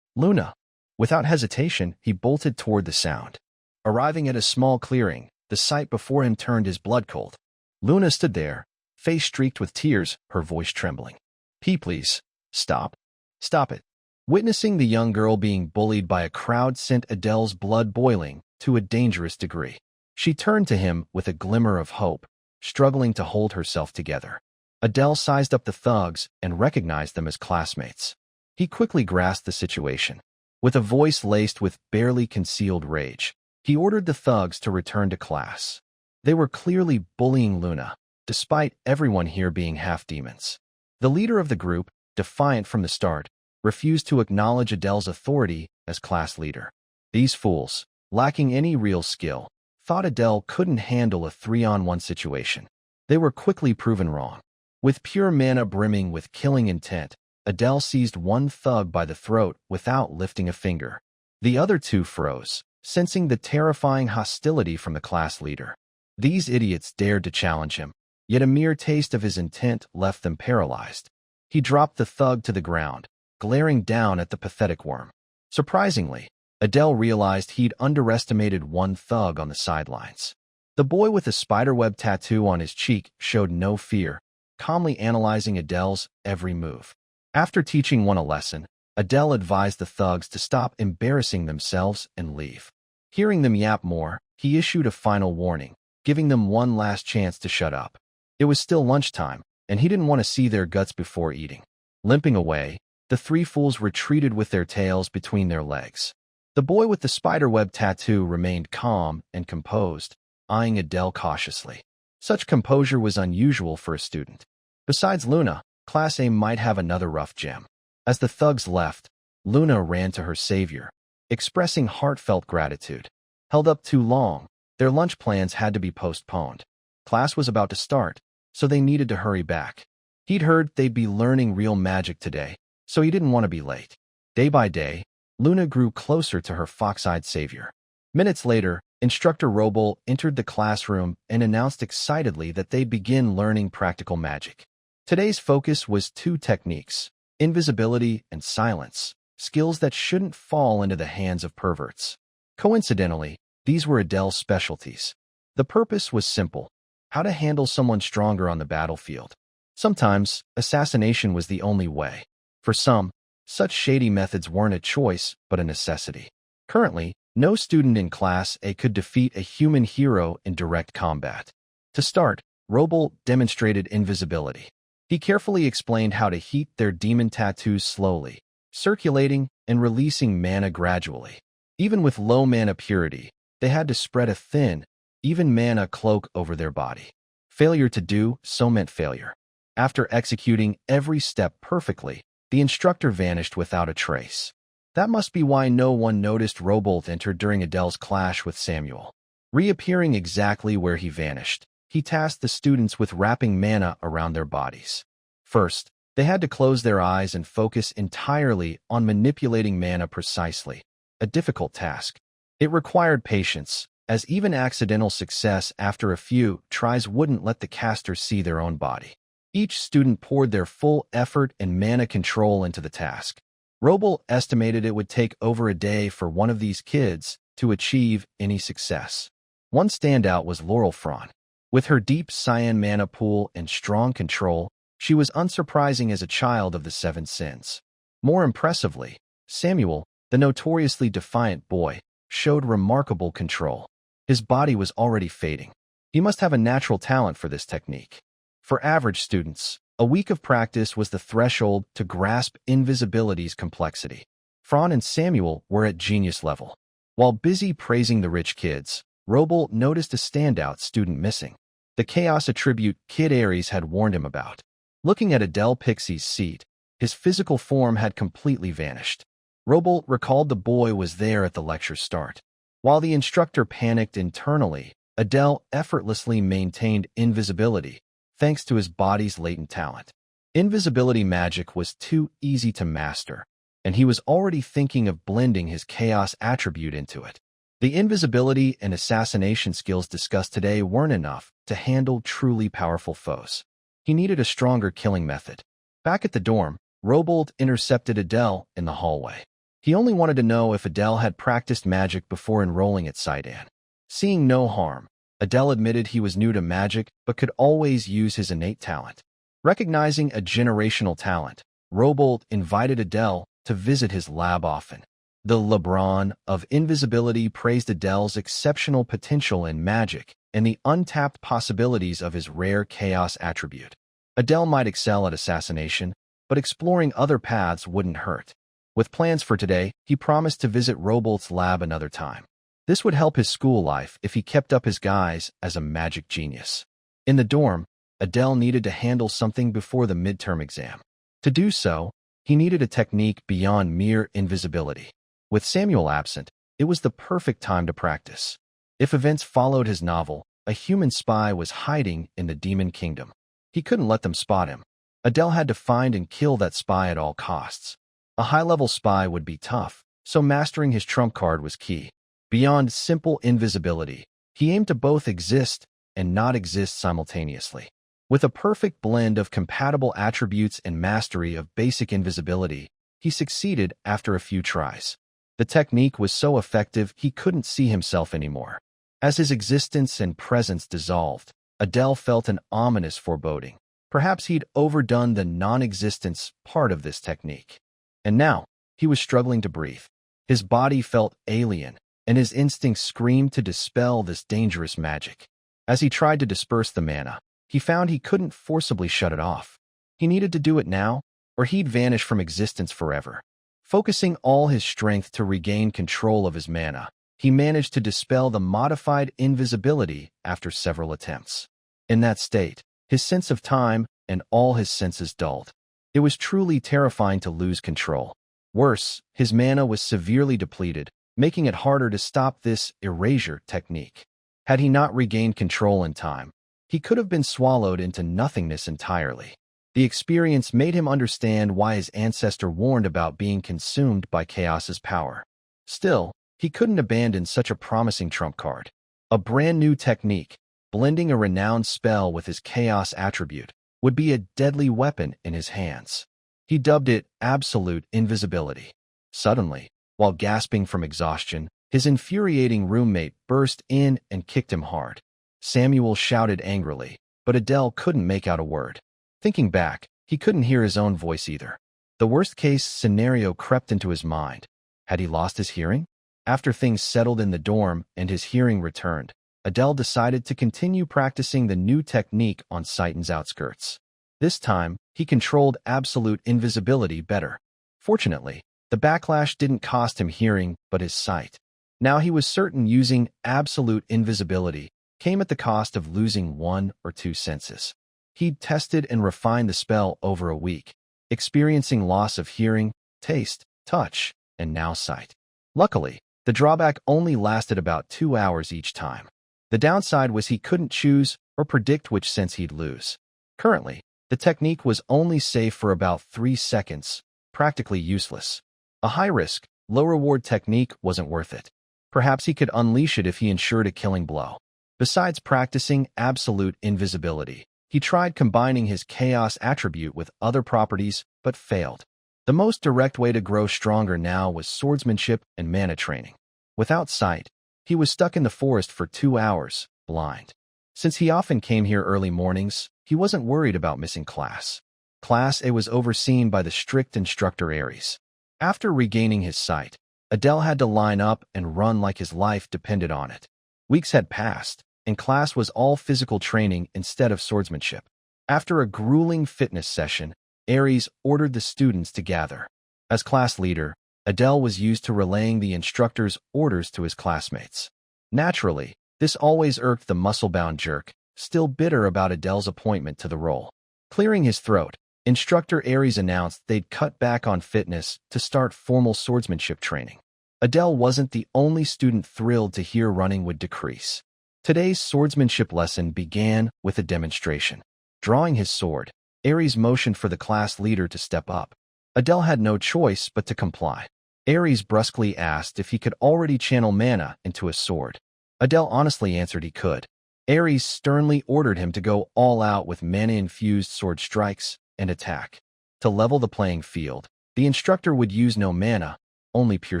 Luna. Without hesitation, he bolted toward the sound. Arriving at a small clearing, the sight before him turned his blood cold. Luna stood there, face streaked with tears, her voice trembling. Please. Stop. Stop it. Witnessing the young girl being bullied by a crowd sent Adele's blood boiling to a dangerous degree. She turned to him with a glimmer of hope, struggling to hold herself together. Adele sized up the thugs and recognized them as classmates. He quickly grasped the situation. With a voice laced with barely concealed rage, he ordered the thugs to return to class. They were clearly bullying Luna, despite everyone here being half-demons. The leader of the group, defiant from the start, refused to acknowledge Adele's authority as class leader. These fools, lacking any real skill, thought Adele couldn't handle a 3-on-1 situation. They were quickly proven wrong. With pure mana brimming with killing intent, Adele seized one thug by the throat without lifting a finger. The other two froze, sensing the terrifying hostility from the class leader. These idiots dared to challenge him, yet a mere taste of his intent left them paralyzed. He dropped the thug to the ground, glaring down at the pathetic worm. Surprisingly, Adele realized he'd underestimated one thug on the sidelines. The boy with a spiderweb tattoo on his cheek showed no fear, calmly analyzing Adele's every move. After teaching one a lesson, Adele advised the thugs to stop embarrassing themselves and leave. Hearing them yap more, he issued a final warning, giving them one last chance to shut up. It was still lunchtime, and he didn't want to see their guts before eating. Limping away, the three fools retreated with their tails between their legs. The boy with the spiderweb tattoo remained calm and composed, eyeing Adele cautiously. Such composure was unusual for a student. Besides Luna, Class A might have another rough gem. As the thugs left, Luna ran to her savior, expressing heartfelt gratitude. Held up too long, their lunch plans had to be postponed. Class was about to start, so they needed to hurry back. He'd heard they'd be learning real magic today, so he didn't want to be late. Day by day, Luna grew closer to her fox-eyed savior. Minutes later, Instructor Robol entered the classroom and announced excitedly that they'd begin learning practical magic. Today's focus was two techniques, invisibility and silence, skills that shouldn't fall into the hands of perverts. Coincidentally, these were Adele's specialties. The purpose was simple: how to handle someone stronger on the battlefield. Sometimes, assassination was the only way. For some, such shady methods weren't a choice, but a necessity. Currently, no student in Class A could defeat a human hero in direct combat. To start, Robol demonstrated invisibility. He carefully explained how to heat their demon tattoos slowly, circulating and releasing mana gradually. Even with low mana purity, they had to spread a thin, even mana cloak over their body. Failure to do so meant failure. After executing every step perfectly, the instructor vanished without a trace. That must be why no one noticed Robolt enter during Adele's clash with Samuel. Reappearing exactly where he vanished, he tasked the students with wrapping mana around their bodies. First, they had to close their eyes and focus entirely on manipulating mana precisely, a difficult task. It required patience, as even accidental success after a few tries wouldn't let the caster see their own body. Each student poured their full effort and mana control into the task. Roble estimated it would take over a day for one of these kids to achieve any success. One standout was Laurel Fron. With her deep cyan mana pool and strong control, she was unsurprising as a child of the Seven Sins. More impressively, Samuel, the notoriously defiant boy, showed remarkable control. His body was already fading. He must have a natural talent for this technique. For average students, a week of practice was the threshold to grasp invisibility's complexity. Fron and Samuel were at genius level. While busy praising the rich kids, Roble noticed a standout student missing. The chaos attribute Kid Aries had warned him about. Looking at Adele Pixie's seat, his physical form had completely vanished. Roble recalled the boy was there at the lecture's start. While the instructor panicked internally, Adele effortlessly maintained invisibility, thanks to his body's latent talent. Invisibility magic was too easy to master, and he was already thinking of blending his chaos attribute into it. The invisibility and assassination skills discussed today weren't enough to handle truly powerful foes. He needed a stronger killing method. Back at the dorm, Robold intercepted Adele in the hallway. He only wanted to know if Adele had practiced magic before enrolling at Sidon. Seeing no harm, Adele admitted he was new to magic but could always use his innate talent. Recognizing a generational talent, Robold invited Adele to visit his lab often. The LeBron of Invisibility praised Adele's exceptional potential in magic and the untapped possibilities of his rare chaos attribute. Adele might excel at assassination, but exploring other paths wouldn't hurt. With plans for today, he promised to visit Robolt's lab another time. This would help his school life if he kept up his guise as a magic genius. In the dorm, Adele needed to handle something before the midterm exam. To do so, he needed a technique beyond mere invisibility. With Samuel absent, it was the perfect time to practice. If events followed his novel, a human spy was hiding in the Demon Kingdom. He couldn't let them spot him. Adele had to find and kill that spy at all costs. A high-level spy would be tough, so mastering his trump card was key. Beyond simple invisibility, he aimed to both exist and not exist simultaneously. With a perfect blend of compatible attributes and mastery of basic invisibility, he succeeded after a few tries. The technique was so effective he couldn't see himself anymore. As his existence and presence dissolved, Adele felt an ominous foreboding. Perhaps he'd overdone the non-existence part of this technique. And now, he was struggling to breathe. His body felt alien, and his instincts screamed to dispel this dangerous magic. As he tried to disperse the mana, he found he couldn't forcibly shut it off. He needed to do it now, or he'd vanish from existence forever. Focusing all his strength to regain control of his mana, he managed to dispel the modified invisibility after several attempts. In that state, his sense of time and all his senses dulled. It was truly terrifying to lose control. Worse, his mana was severely depleted, making it harder to stop this erasure technique. Had he not regained control in time, he could have been swallowed into nothingness entirely. The experience made him understand why his ancestor warned about being consumed by chaos's power. Still, he couldn't abandon such a promising trump card. A brand new technique, blending a renowned spell with his chaos attribute, would be a deadly weapon in his hands. He dubbed it absolute invisibility. Suddenly, while gasping from exhaustion, his infuriating roommate burst in and kicked him hard. Samuel shouted angrily, but Adele couldn't make out a word. Thinking back, he couldn't hear his own voice either. The worst-case scenario crept into his mind. Had he lost his hearing? After things settled in the dorm and his hearing returned, Adele decided to continue practicing the new technique on Sighton's outskirts. This time, he controlled absolute invisibility better. Fortunately, the backlash didn't cost him hearing but his sight. Now he was certain using absolute invisibility came at the cost of losing one or two senses. He'd tested and refined the spell over a week, experiencing loss of hearing, taste, touch, and now sight. Luckily, the drawback only lasted about 2 hours each time. The downside was he couldn't choose or predict which sense he'd lose. Currently, the technique was only safe for about 3 seconds, practically useless. A high-risk, low-reward technique wasn't worth it. Perhaps he could unleash it if he ensured a killing blow. Besides practicing absolute invisibility, he tried combining his chaos attribute with other properties, but failed. The most direct way to grow stronger now was swordsmanship and mana training. Without sight, he was stuck in the forest for 2 hours, blind. Since he often came here early mornings, he wasn't worried about missing class. Class A was overseen by the strict instructor Aries. After regaining his sight, Adele had to line up and run like his life depended on it. Weeks had passed, and class was all physical training instead of swordsmanship. After a grueling fitness session, Aries ordered the students to gather. As class leader, Adele was used to relaying the instructor's orders to his classmates. Naturally, this always irked the muscle-bound jerk, still bitter about Adele's appointment to the role. Clearing his throat, instructor Aries announced they'd cut back on fitness to start formal swordsmanship training. Adele wasn't the only student thrilled to hear running would decrease. Today's swordsmanship lesson began with a demonstration. Drawing his sword, Aries motioned for the class leader to step up. Adele had no choice but to comply. Aries brusquely asked if he could already channel mana into a sword. Adele honestly answered he could. Aries sternly ordered him to go all out with mana-infused sword strikes and attack. To level the playing field, the instructor would use no mana, only pure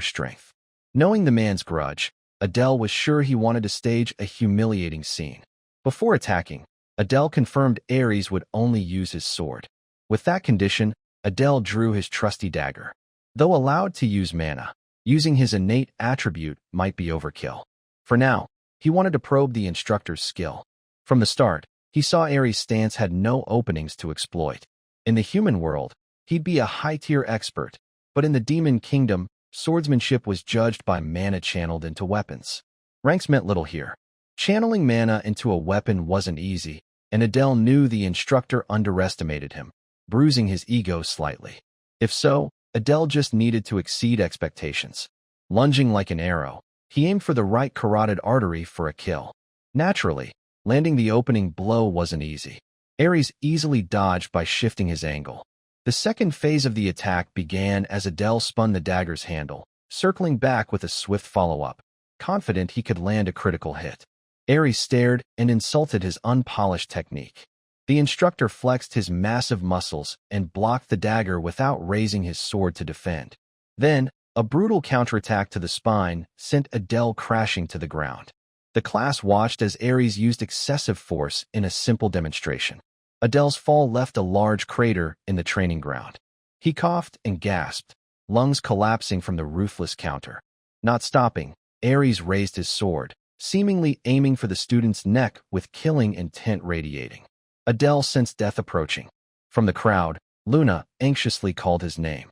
strength. Knowing the man's grudge, Adele was sure he wanted to stage a humiliating scene. Before attacking, Adele confirmed Aries would only use his sword. With that condition, Adele drew his trusty dagger. Though allowed to use mana, using his innate attribute might be overkill. For now, he wanted to probe the instructor's skill. From the start, he saw Aries' stance had no openings to exploit. In the human world, he'd be a high-tier expert, but in the demon kingdom, swordsmanship was judged by mana channeled into weapons. Ranks meant little here. Channeling mana into a weapon wasn't easy, and Adele knew the instructor underestimated him, bruising his ego slightly. If so, Adele just needed to exceed expectations. Lunging like an arrow, he aimed for the right carotid artery for a kill. Naturally, landing the opening blow wasn't easy. Aries easily dodged by shifting his angle. The second phase of the attack began as Adele spun the dagger's handle, circling back with a swift follow-up, confident he could land a critical hit. Aries stared and insulted his unpolished technique. The instructor flexed his massive muscles and blocked the dagger without raising his sword to defend. Then, a brutal counterattack to the spine sent Adele crashing to the ground. The class watched as Aries used excessive force in a simple demonstration. Adele's fall left a large crater in the training ground. He coughed and gasped, lungs collapsing from the ruthless counter. Not stopping, Aries raised his sword, seemingly aiming for the student's neck with killing intent radiating. Adele sensed death approaching. From the crowd, Luna anxiously called his name.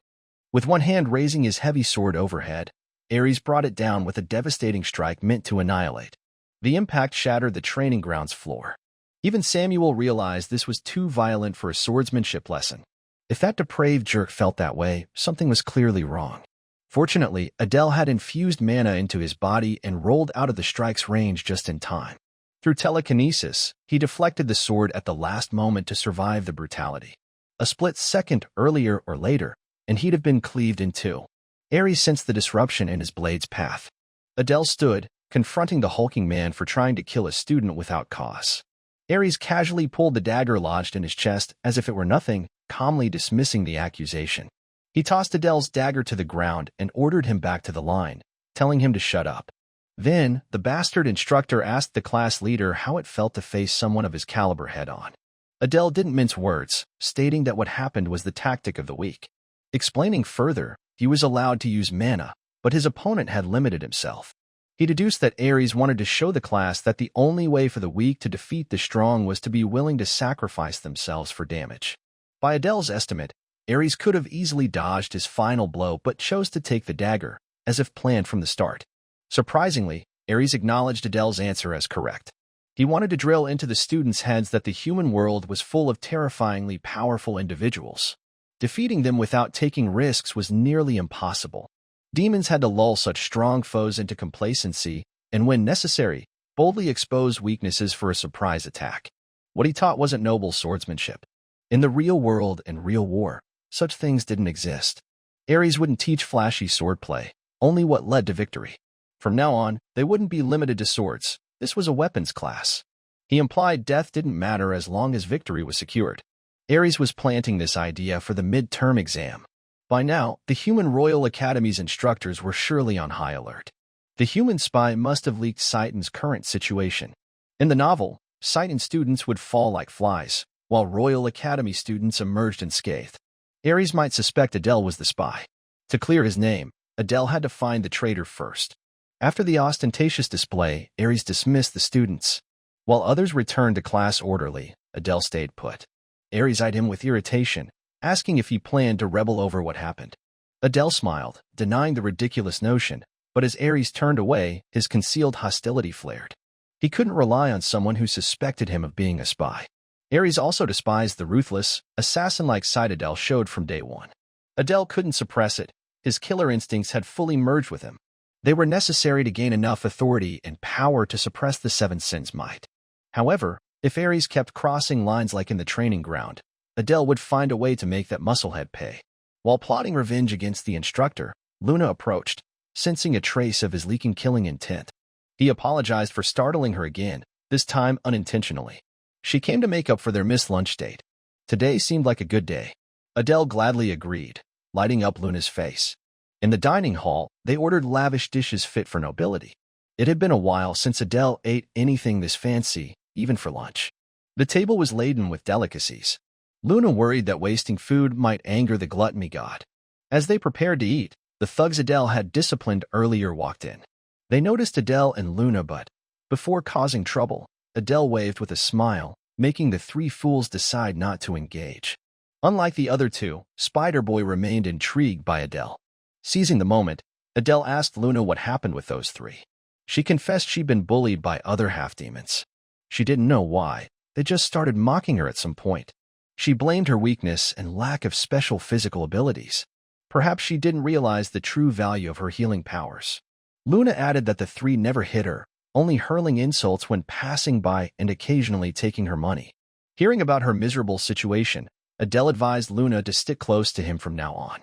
With one hand raising his heavy sword overhead, Aries brought it down with a devastating strike meant to annihilate. The impact shattered the training ground's floor. Even Samuel realized this was too violent for a swordsmanship lesson. If that depraved jerk felt that way, something was clearly wrong. Fortunately, Adele had infused mana into his body and rolled out of the strike's range just in time. Through telekinesis, he deflected the sword at the last moment to survive the brutality. A split second earlier or later, and he'd have been cleaved in two. Aries sensed the disruption in his blade's path. Adele stood, confronting the hulking man for trying to kill a student without cause. Aries casually pulled the dagger lodged in his chest as if it were nothing, calmly dismissing the accusation. He tossed Adele's dagger to the ground and ordered him back to the line, telling him to shut up. Then, the bastard instructor asked the class leader how it felt to face someone of his caliber head-on. Adele didn't mince words, stating that what happened was the tactic of the week. Explaining further, he was allowed to use mana, but his opponent had limited himself. He deduced that Aries wanted to show the class that the only way for the weak to defeat the strong was to be willing to sacrifice themselves for damage. By Adele's estimate, Aries could have easily dodged his final blow but chose to take the dagger, as if planned from the start. Surprisingly, Aries acknowledged Adele's answer as correct. He wanted to drill into the students' heads that the human world was full of terrifyingly powerful individuals. Defeating them without taking risks was nearly impossible. Demons had to lull such strong foes into complacency and, when necessary, boldly expose weaknesses for a surprise attack. What he taught wasn't noble swordsmanship. In the real world and real war, such things didn't exist. Aries wouldn't teach flashy swordplay, only what led to victory. From now on, they wouldn't be limited to swords. This was a weapons class. He implied death didn't matter as long as victory was secured. Aries was planting this idea for the mid-term exam. By now, the human Royal Academy's instructors were surely on high alert. The human spy must have leaked Saiten's current situation. In the novel, Saiten students would fall like flies, while Royal Academy students emerged unscathed. Aries might suspect Adele was the spy. To clear his name, Adele had to find the traitor first. After the ostentatious display, Aries dismissed the students. While others returned to class orderly, Adele stayed put. Aries eyed him with irritation, asking if he planned to rebel over what happened. Adele smiled, denying the ridiculous notion, but as Aries turned away, his concealed hostility flared. He couldn't rely on someone who suspected him of being a spy. Aries also despised the ruthless, assassin-like side Adele showed from day one. Adele couldn't suppress it. His killer instincts had fully merged with him. They were necessary to gain enough authority and power to suppress the seven sins' might. However, if Aries kept crossing lines like in the training ground, Adele would find a way to make that musclehead pay. While plotting revenge against the instructor, Luna approached, sensing a trace of his leaking killing intent. He apologized for startling her again, this time unintentionally. She came to make up for their missed lunch date. Today seemed like a good day. Adele gladly agreed, lighting up Luna's face. In the dining hall, they ordered lavish dishes fit for nobility. It had been a while since Adele ate anything this fancy, even for lunch. The table was laden with delicacies. Luna worried that wasting food might anger the gluttony god. As they prepared to eat, the thugs Adele had disciplined earlier walked in. They noticed Adele and Luna, but before causing trouble, Adele waved with a smile, making the three fools decide not to engage. Unlike the other two, Spider-Boy remained intrigued by Adele. Seizing the moment, Adele asked Luna what happened with those three. She confessed she'd been bullied by other half-demons. She didn't know why. They just started mocking her at some point. She blamed her weakness and lack of special physical abilities. Perhaps she didn't realize the true value of her healing powers. Luna added that the three never hit her, only hurling insults when passing by and occasionally taking her money. Hearing about her miserable situation, Adele advised Luna to stick close to him from now on.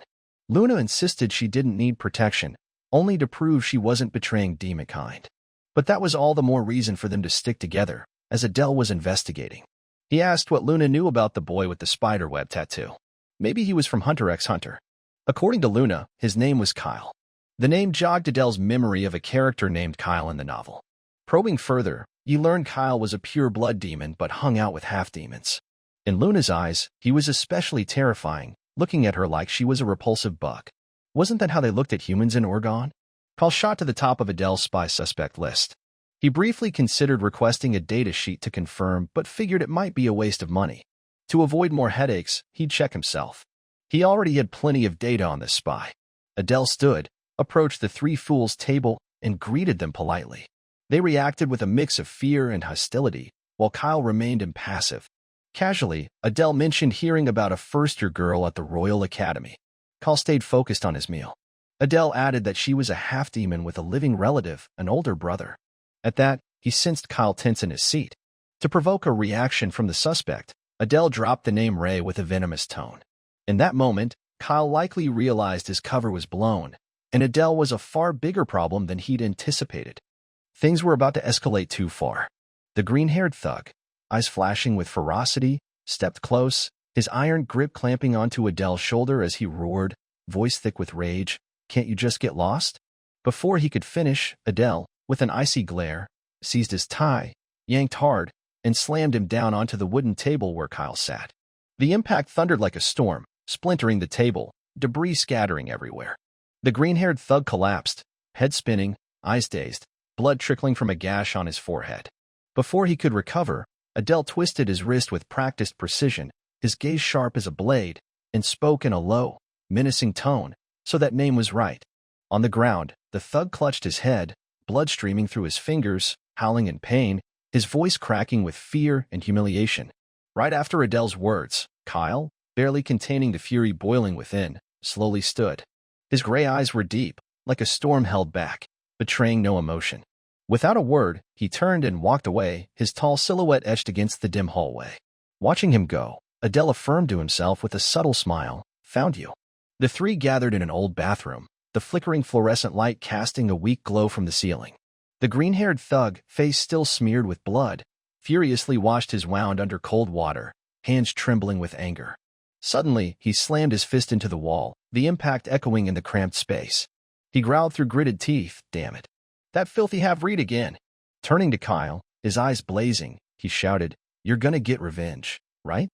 Luna insisted she didn't need protection, only to prove she wasn't betraying demonkind. But that was all the more reason for them to stick together, as Adele was investigating. He asked what Luna knew about the boy with the spiderweb tattoo. Maybe he was from Hunter x Hunter. According to Luna, his name was Kyle. The name jogged Adele's memory of a character named Kyle in the novel. Probing further, you learned Kyle was a pure-blood demon but hung out with half-demons. In Luna's eyes, he was especially terrifying, looking at her like she was a repulsive bug. Wasn't that how they looked at humans in Oregon? Kyle shot to the top of Adele's spy suspect list. He briefly considered requesting a data sheet to confirm, but figured it might be a waste of money. To avoid more headaches, he'd check himself. He already had plenty of data on this spy. Adele stood, approached the three fools' table, and greeted them politely. They reacted with a mix of fear and hostility, while Kyle remained impassive. Casually, Adele mentioned hearing about a first-year girl at the Royal Academy. Kyle stayed focused on his meal. Adele added that she was a half-demon with a living relative, an older brother. At that, he sensed Kyle tense in his seat. To provoke a reaction from the suspect, Adele dropped the name Ray with a venomous tone. In that moment, Kyle likely realized his cover was blown, and Adele was a far bigger problem than he'd anticipated. Things were about to escalate too far. The green-haired thug, eyes flashing with ferocity, stepped close, his iron grip clamping onto Adele's shoulder as he roared, voice thick with rage, "Can't you just get lost?" Before he could finish, Adele, with an icy glare, seized his tie, yanked hard, and slammed him down onto the wooden table where Kyle sat. The impact thundered like a storm, splintering the table, debris scattering everywhere. The green-haired thug collapsed, head spinning, eyes dazed, blood trickling from a gash on his forehead. Before he could recover, Adele twisted his wrist with practiced precision, his gaze sharp as a blade, and spoke in a low, menacing tone, so that name was right. On the ground, the thug clutched his head, blood streaming through his fingers, howling in pain, his voice cracking with fear and humiliation. Right after Adele's words, Kyle, barely containing the fury boiling within, slowly stood. His gray eyes were deep, like a storm held back, betraying no emotion. Without a word, he turned and walked away, his tall silhouette etched against the dim hallway. Watching him go, Adele affirmed to himself with a subtle smile, "Found you." The three gathered in an old bathroom, the flickering fluorescent light casting a weak glow from the ceiling. The green-haired thug, face still smeared with blood, furiously washed his wound under cold water, hands trembling with anger. Suddenly, he slammed his fist into the wall, the impact echoing in the cramped space. He growled through gritted teeth, "Damn it. That filthy half-breed again." Turning to Kyle, his eyes blazing, he shouted, "You're gonna get revenge, right?"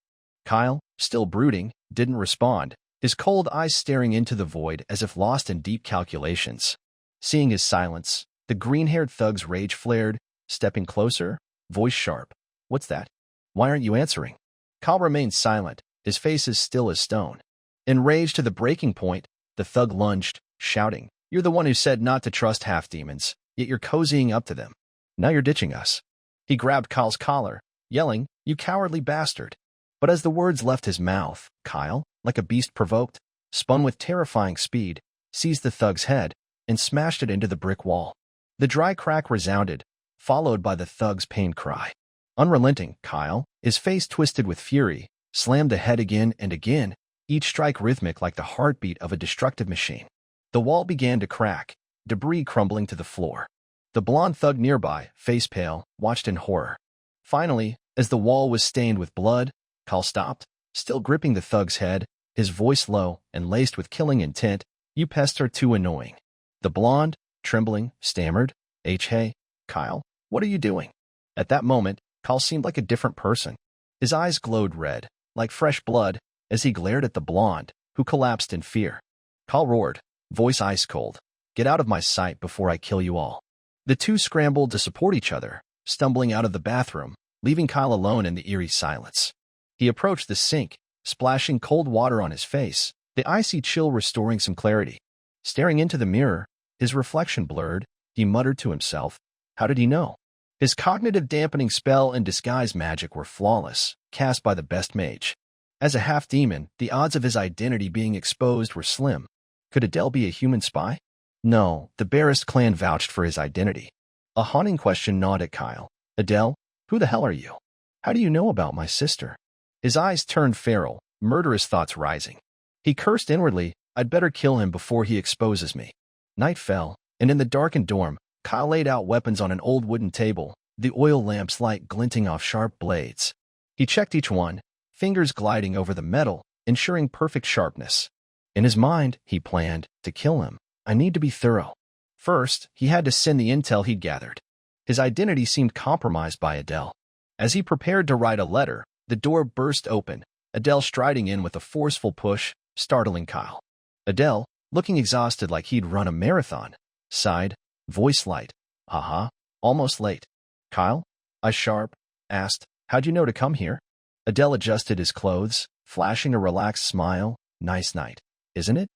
Kyle, still brooding, didn't respond, his cold eyes staring into the void as if lost in deep calculations. Seeing his silence, the green-haired thug's rage flared, stepping closer, voice sharp. "What's that? Why aren't you answering?" Kyle remained silent, his face as still as stone. Enraged to the breaking point, the thug lunged, shouting, "You're the one who said not to trust half-demons, yet you're cozying up to them. Now you're ditching us." He grabbed Kyle's collar, yelling, "You cowardly bastard." But as the words left his mouth, Kyle, like a beast provoked, spun with terrifying speed, seized the thug's head, and smashed it into the brick wall. The dry crack resounded, followed by the thug's pained cry. Unrelenting, Kyle, his face twisted with fury, slammed the head again and again, each strike rhythmic like the heartbeat of a destructive machine. The wall began to crack, debris crumbling to the floor. The blonde thug nearby, face pale, watched in horror. Finally, as the wall was stained with blood, Kyle stopped, still gripping the thug's head, his voice low and laced with killing intent. "You pests are too annoying." The blonde, trembling, stammered, "Hey, Kyle, what are you doing?" At that moment, Kyle seemed like a different person. His eyes glowed red, like fresh blood, as he glared at the blonde, who collapsed in fear. Kyle roared, voice ice cold, "Get out of my sight before I kill you all." The two scrambled to support each other, stumbling out of the bathroom, leaving Kyle alone in the eerie silence. He approached the sink, splashing cold water on his face, the icy chill restoring some clarity. Staring into the mirror, his reflection blurred, he muttered to himself. How did he know? His cognitive dampening spell and disguise magic were flawless, cast by the best mage. As a half-demon, the odds of his identity being exposed were slim. Could Adele be a human spy? No, the Barrist clan vouched for his identity. A haunting question gnawed at Kyle. "Adele, who the hell are you? How do you know about my sister?" His eyes turned feral, murderous thoughts rising. He cursed inwardly, "I'd better kill him before he exposes me." Night fell, and in the darkened dorm, Kyle laid out weapons on an old wooden table, the oil lamp's light glinting off sharp blades. He checked each one, fingers gliding over the metal, ensuring perfect sharpness. In his mind, he planned, to kill him, I need to be thorough. First, he had to send the intel he'd gathered. His identity seemed compromised by Adele. As he prepared to write a letter, the door burst open, Adele striding in with a forceful push, startling Kyle. Adele, looking exhausted like he'd run a marathon, sighed, voice light, "Haha, almost late." "Kyle?" I sharp, asked, "How'd you know to come here?" Adele adjusted his clothes, flashing a relaxed smile, "Nice night, isn't it?"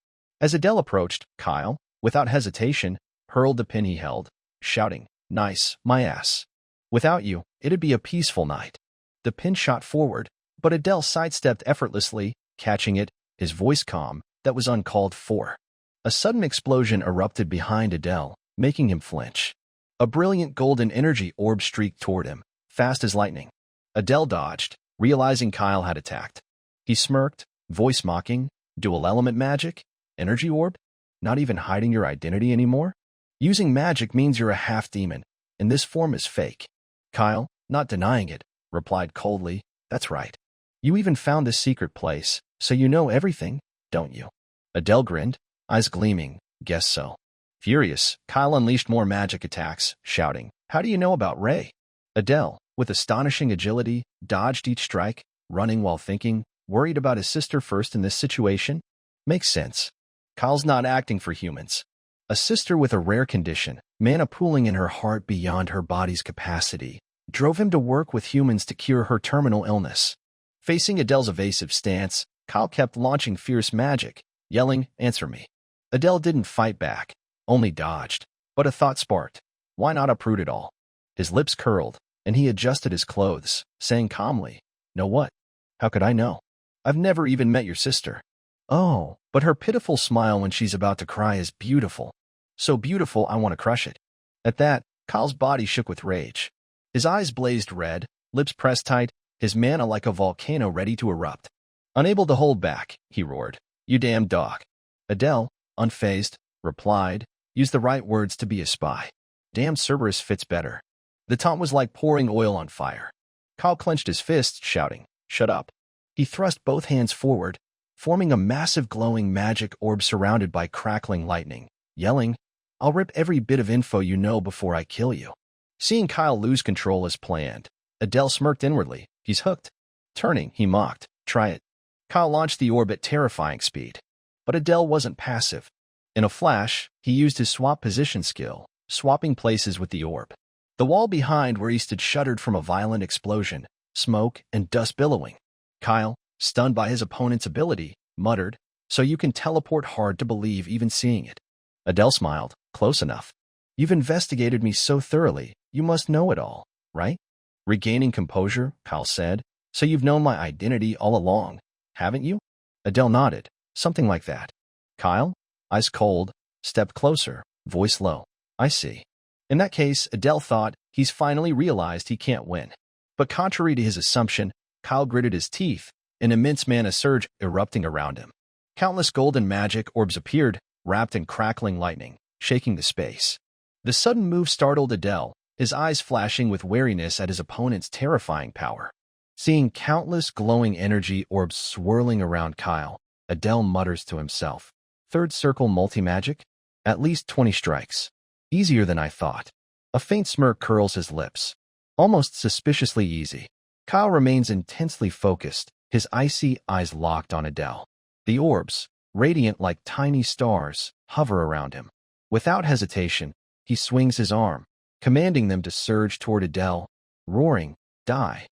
As Adele approached, Kyle, without hesitation, hurled the pin he held, shouting, "Nice, my ass. Without you, it'd be a peaceful night." The pin shot forward, but Adele sidestepped effortlessly, catching it, his voice calm, that was uncalled for. A sudden explosion erupted behind Adele, making him flinch. A brilliant golden energy orb streaked toward him, fast as lightning. Adele dodged, realizing Kyle had attacked. He smirked, voice mocking, "Dual element magic? Energy orb? Not even hiding your identity anymore? Using magic means you're a half-demon, and this form is fake." Kyle, not denying it, replied coldly, "That's right. You even found this secret place, so you know everything, don't you?" Adele grinned, eyes gleaming, "Guess so." Furious, Kyle unleashed more magic attacks, shouting, "How do you know about Ray?" Adele, with astonishing agility, dodged each strike, running while thinking, worried about his sister first in this situation? Makes sense. Kyle's not acting for humans. A sister with a rare condition, mana pooling in her heart beyond her body's capacity, drove him to work with humans to cure her terminal illness. Facing Adele's evasive stance, Kyle kept launching fierce magic, yelling, "Answer me." Adele didn't fight back, only dodged. But a thought sparked. Why not uproot it all? His lips curled, and he adjusted his clothes, saying calmly, "Know what? How could I know? I've never even met your sister." "Oh, but her pitiful smile when she's about to cry is beautiful. So beautiful I want to crush it." At that, Kyle's body shook with rage. His eyes blazed red, lips pressed tight, his mana like a volcano ready to erupt. Unable to hold back, he roared, "You damn dog." Adele, unfazed, replied, "Use the right words to be a spy. Damn Cerberus fits better." The taunt was like pouring oil on fire. Kyle clenched his fists, shouting, "Shut up." He thrust both hands forward, forming a massive glowing magic orb surrounded by crackling lightning, yelling, "I'll rip every bit of info you know before I kill you." Seeing Kyle lose control as planned, Adele smirked inwardly. He's hooked. Turning, he mocked, "Try it." Kyle launched the orb at terrifying speed. But Adele wasn't passive. In a flash, he used his swap position skill, swapping places with the orb. The wall behind where he stood shuddered from a violent explosion, smoke and dust billowing. Kyle, stunned by his opponent's ability, muttered, "So you can teleport? Hard to believe even seeing it." Adele smiled. "Close enough. You've investigated me so thoroughly, you must know it all, right?" Regaining composure, Kyle said, "So you've known my identity all along, haven't you?" Adele nodded. "Something like that." Kyle, eyes cold, stepped closer, voice low. "I see." In that case, Adele thought, he's finally realized he can't win. But contrary to his assumption, Kyle gritted his teeth, an immense mana surge erupting around him. Countless golden magic orbs appeared, wrapped in crackling lightning, shaking the space. The sudden move startled Adele, his eyes flashing with wariness at his opponent's terrifying power. Seeing countless glowing energy orbs swirling around Kyle, Adele mutters to himself, "Third circle multi-magic? At least 20 strikes. Easier than I thought." A faint smirk curls his lips. Almost suspiciously easy. Kyle remains intensely focused, his icy eyes locked on Adele. The orbs, radiant like tiny stars, hover around him. Without hesitation, he swings his arm, commanding them to surge toward Adele, roaring, "Die."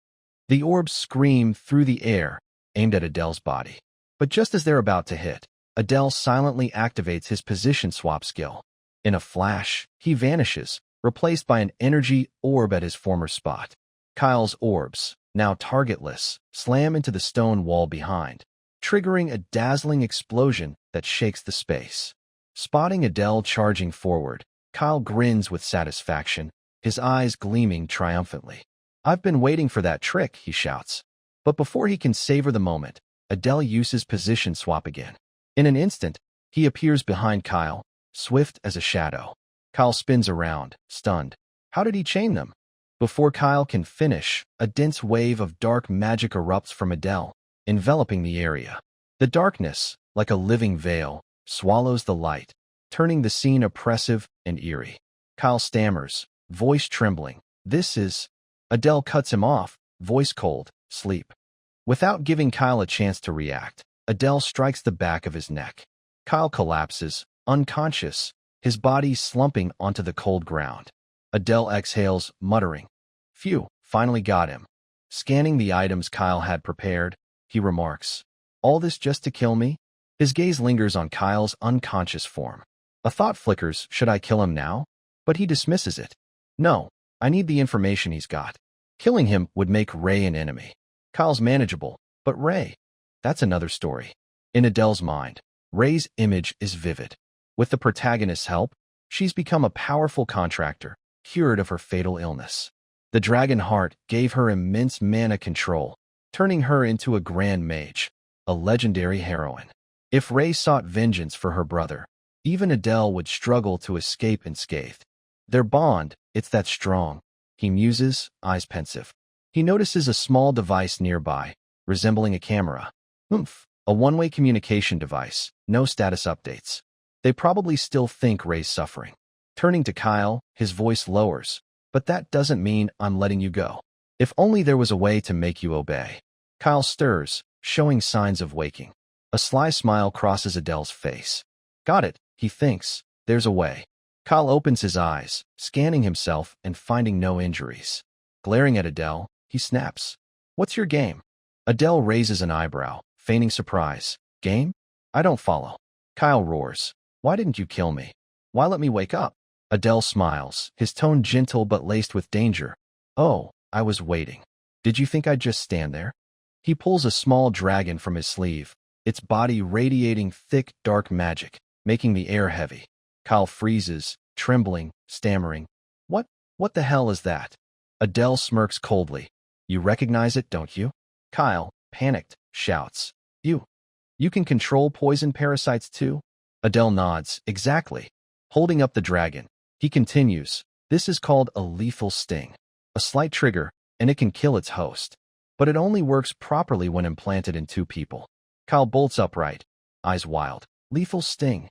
The orbs scream through the air, aimed at Adele's body. But just as they're about to hit, Adele silently activates his position swap skill. In a flash, he vanishes, replaced by an energy orb at his former spot. Kyle's orbs, now targetless, slam into the stone wall behind, triggering a dazzling explosion that shakes the space. Spotting Adele charging forward, Kyle grins with satisfaction, his eyes gleaming triumphantly. "I've been waiting for that trick," he shouts. But before he can savor the moment, Adele uses position swap again. In an instant, he appears behind Kyle, swift as a shadow. Kyle spins around, stunned. How did he chain them? Before Kyle can finish, a dense wave of dark magic erupts from Adele, enveloping the area. The darkness, like a living veil, swallows the light, turning the scene oppressive and eerie. Kyle stammers, voice trembling. "This is..." Adele cuts him off, voice cold, "Sleep." Without giving Kyle a chance to react, Adele strikes the back of his neck. Kyle collapses, unconscious, his body slumping onto the cold ground. Adele exhales, muttering, "Phew, finally got him." Scanning the items Kyle had prepared, he remarks, "All this just to kill me?" His gaze lingers on Kyle's unconscious form. A thought flickers, should I kill him now? But he dismisses it. "No, I need the information he's got. Killing him would make Ray an enemy. Kyle's manageable, but Ray, that's another story." In Adele's mind, Ray's image is vivid. With the protagonist's help, she's become a powerful contractor, cured of her fatal illness. The dragon heart gave her immense mana control, turning her into a grand mage, a legendary heroine. If Ray sought vengeance for her brother, even Adele would struggle to escape unscathed. Their bond, it's that strong. He muses, eyes pensive. He notices a small device nearby, resembling a camera. A one-way communication device, no status updates. They probably still think Ray's suffering. Turning to Kyle, his voice lowers. "But that doesn't mean I'm letting you go. If only there was a way to make you obey." Kyle stirs, showing signs of waking. A sly smile crosses Adele's face. "Got it," he thinks. "There's a way." Kyle opens his eyes, scanning himself and finding no injuries. Glaring at Adele, he snaps, "What's your game?" Adele raises an eyebrow, feigning surprise. "Game? I don't follow." Kyle roars, "Why didn't you kill me? Why let me wake up?" Adele smiles, his tone gentle but laced with danger. "Oh, I was waiting. Did you think I'd just stand there?" He pulls a small dragon from his sleeve, its body radiating thick, dark magic, making the air heavy. Kyle freezes, trembling, stammering. What the hell is that?" Adele smirks coldly. "You recognize it, don't you?" Kyle, panicked, shouts, You can control poison parasites too?" Adele nods, "Exactly." Holding up the dragon, he continues, "This is called a lethal sting. A slight trigger, and it can kill its host. But it only works properly when implanted in two people. Kyle bolts upright, eyes wild. Lethal sting.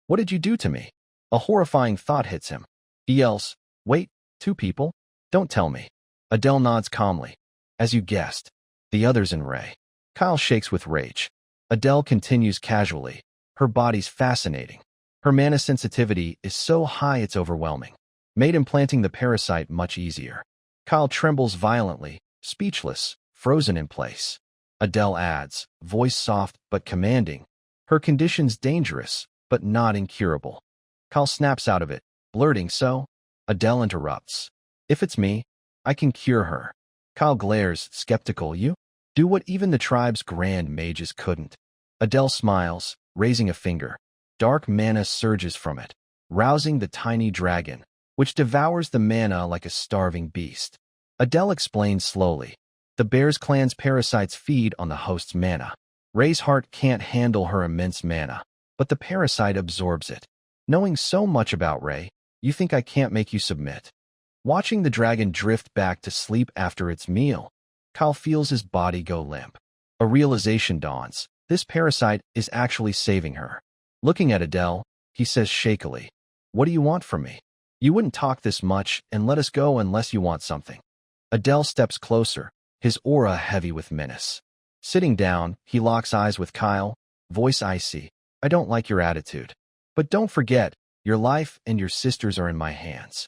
What did you do to me? A horrifying thought hits him. He yells, wait, 2 people? Don't tell me. Adele nods calmly. As you guessed, the others in Ray. Kyle shakes with rage. Adele continues casually. Her body's fascinating. Her mana sensitivity is so high it's overwhelming. Made implanting the parasite much easier. Kyle trembles violently, speechless, frozen in place. Adele adds, voice soft but commanding. Her condition's dangerous, but not incurable. Kyle snaps out of it, blurting, so? Adele interrupts. If it's me, I can cure her. Kyle glares, skeptical. You? Do what even the tribe's grand mages couldn't. Adele smiles, raising a finger. Dark mana surges from it, rousing the tiny dragon, which devours the mana like a starving beast. Adele explains slowly. The Bears clan's parasites feed on the host's mana. Ray's heart can't handle her immense mana, but the parasite absorbs it. Knowing so much about Ray, you think I can't make you submit? Watching the dragon drift back to sleep after its meal, Kyle feels his body go limp. A realization dawns. This parasite is actually saving her. Looking at Adele, he says shakily, what do you want from me? You wouldn't talk this much and let us go unless you want something. Adele steps closer, his aura heavy with menace. Sitting down, he locks eyes with Kyle, voice icy. I don't like your attitude. But don't forget, your life and your sister's are in my hands.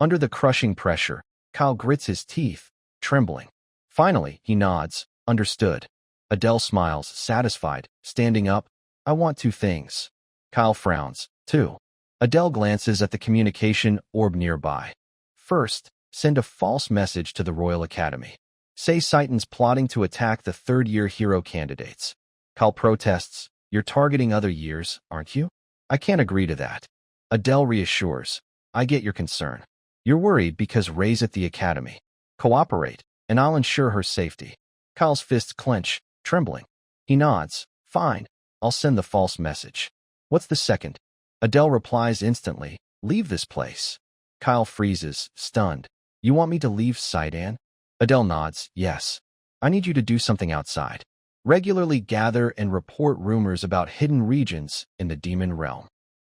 Under the crushing pressure, Kyle grits his teeth, trembling. Finally, he nods, understood. Adele smiles, satisfied, standing up. I want 2 things. Kyle frowns. 2. Adele glances at the communication orb nearby. First, send a false message to the Royal Academy. Say Saiten's plotting to attack the 3rd-year hero candidates. Kyle protests. You're targeting other years, aren't you? I can't agree to that. Adele reassures. I get your concern. You're worried because Ray's at the academy. Cooperate, and I'll ensure her safety. Kyle's fists clench, trembling. He nods. Fine, I'll send the false message. What's the second? Adele replies instantly. Leave this place. Kyle freezes, stunned. You want me to leave Saidan? Adele nods. Yes. I need you to do something outside. Regularly gather and report rumors about hidden regions in the demon realm.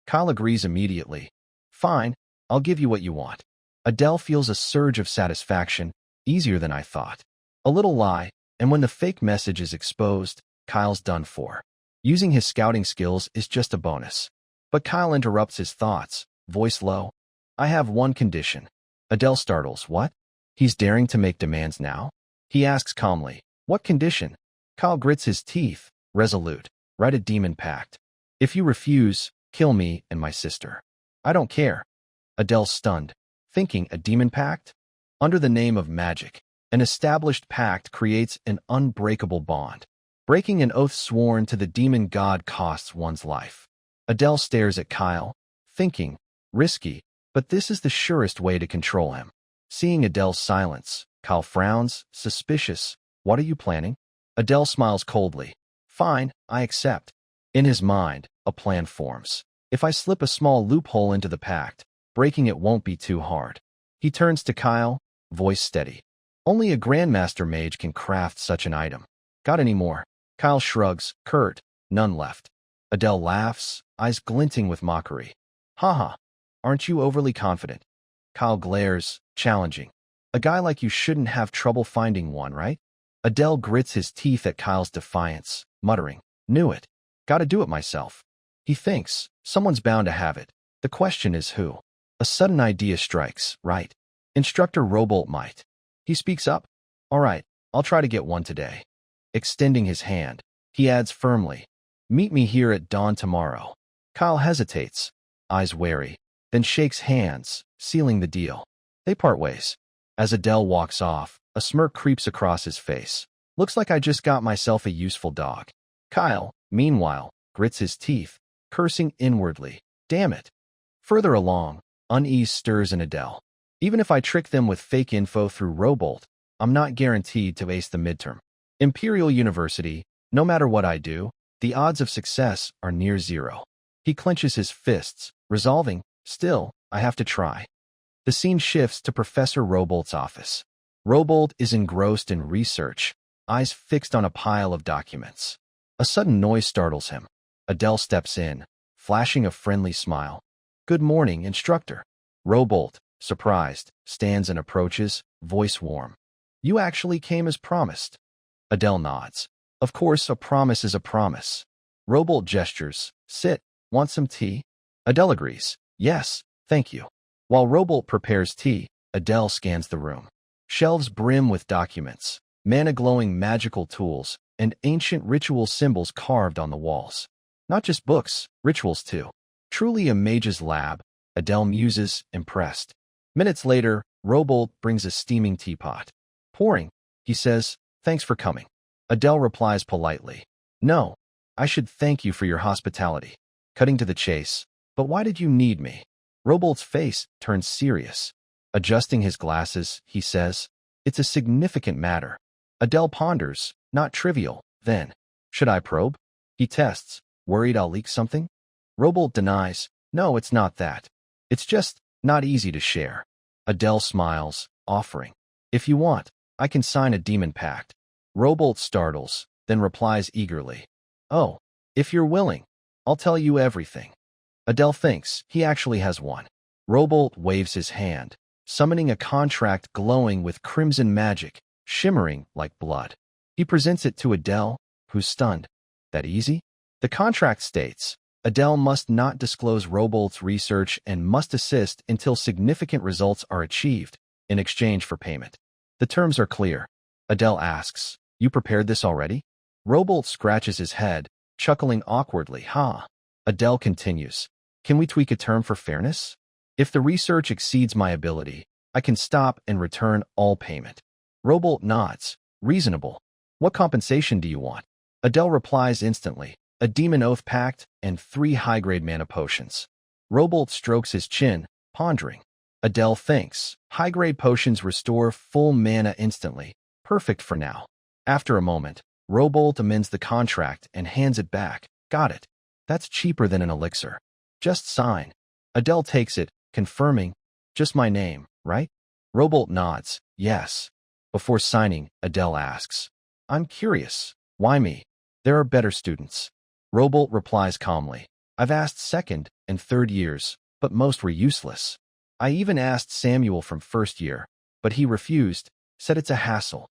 Kyle agrees immediately. Fine, I'll give you what you want. Adele feels a surge of satisfaction, easier than I thought. A little lie, and when the fake message is exposed, Kyle's done for. Using his scouting skills is just a bonus. But Kyle interrupts his thoughts, voice low. I have one condition. Adele startles. What? He's daring to make demands now? He asks calmly. What condition? Kyle grits his teeth, resolute. Write a demon pact. If you refuse, kill me and my sister. I don't care. Adele's stunned, thinking a demon pact? Under the name of magic, an established pact creates an unbreakable bond. Breaking an oath sworn to the demon god costs one's life. Adele stares at Kyle, thinking, risky, but this is the surest way to control him. Seeing Adele's silence, Kyle frowns, suspicious. What are you planning? Adele smiles coldly. Fine, I accept. In his mind, a plan forms. If I slip a small loophole into the pact, breaking it won't be too hard. He turns to Kyle, voice steady. Only a Grandmaster Mage can craft such an item. Got any more? Kyle shrugs, curt, none left. Adele laughs, eyes glinting with mockery. Haha, aren't you overly confident? Kyle glares, challenging. A guy like you shouldn't have trouble finding one, right? Adele grits his teeth at Kyle's defiance, muttering, knew it. Gotta do it myself. He thinks, someone's bound to have it. The question is who? A sudden idea strikes, right? Instructor Robolt might. He speaks up. All right, I'll try to get one today. Extending his hand, he adds firmly, meet me here at dawn tomorrow. Kyle hesitates, eyes wary, then shakes hands, sealing the deal. They part ways. As Adele walks off, a smirk creeps across his face. Looks like I just got myself a useful dog. Kyle, meanwhile, grits his teeth, cursing inwardly. Damn it. Further along, unease stirs in Adele. Even if I trick them with fake info through Robolt, I'm not guaranteed to ace the midterm. Imperial University, no matter what I do, the odds of success are near zero. He clenches his fists, resolving, still, I have to try. The scene shifts to Professor Robolt's office. Robolt is engrossed in research, eyes fixed on a pile of documents. A sudden noise startles him. Adele steps in, flashing a friendly smile. "Good morning, instructor." Robolt, surprised, stands and approaches, voice warm. "You actually came as promised." Adele nods. Of course, a promise is a promise. Robolt gestures. "Sit. Want some tea?" Adele agrees. "Yes, thank you." While Robolt prepares tea, Adele scans the room. Shelves brim with documents, mana-glowing magical tools, and ancient ritual symbols carved on the walls. Not just books, rituals too. Truly a mage's lab, Adele muses, impressed. Minutes later, Robolt brings a steaming teapot. Pouring, he says, "Thanks for coming." Adele replies politely, "No, I should thank you for your hospitality." Cutting to the chase, "But why did you need me?" Robolt's face turns serious. Adjusting his glasses, he says, "It's a significant matter." Adele ponders, "Not trivial, then. Should I probe?" He tests, "Worried I'll leak something?" Robolt denies, "No, it's not that. It's just not easy to share." Adele smiles, offering, "If you want, I can sign a demon pact." Robolt startles, then replies eagerly, "Oh, if you're willing, I'll tell you everything." Adele thinks he actually has one. Robolt waves his hand, summoning a contract glowing with crimson magic, shimmering like blood. He presents it to Adele, who's stunned. "That easy?" The contract states, Adele must not disclose Robolt's research and must assist until significant results are achieved, in exchange for payment. The terms are clear. Adele asks, "You prepared this already?" Robolt scratches his head, chuckling awkwardly, "Huh?" Adele continues, "Can we tweak a term for fairness? If the research exceeds my ability, I can stop and return all payment." Robolt nods. "Reasonable. What compensation do you want?" Adele replies instantly, "A demon oath pact and 3 high-grade mana potions." Robolt strokes his chin, pondering. Adele thinks, "High-grade potions restore full mana instantly. Perfect for now." After a moment, Robolt amends the contract and hands it back. "Got it. That's cheaper than an elixir. Just sign." Adele takes it, confirming, "Just my name, right?" Robolt nods, "Yes." Before signing, Adele asks, "I'm curious. Why me? There are better students." Robolt replies calmly, "I've asked second and third years, but most were useless. I even asked Samuel from first year, but he refused, said it's a hassle."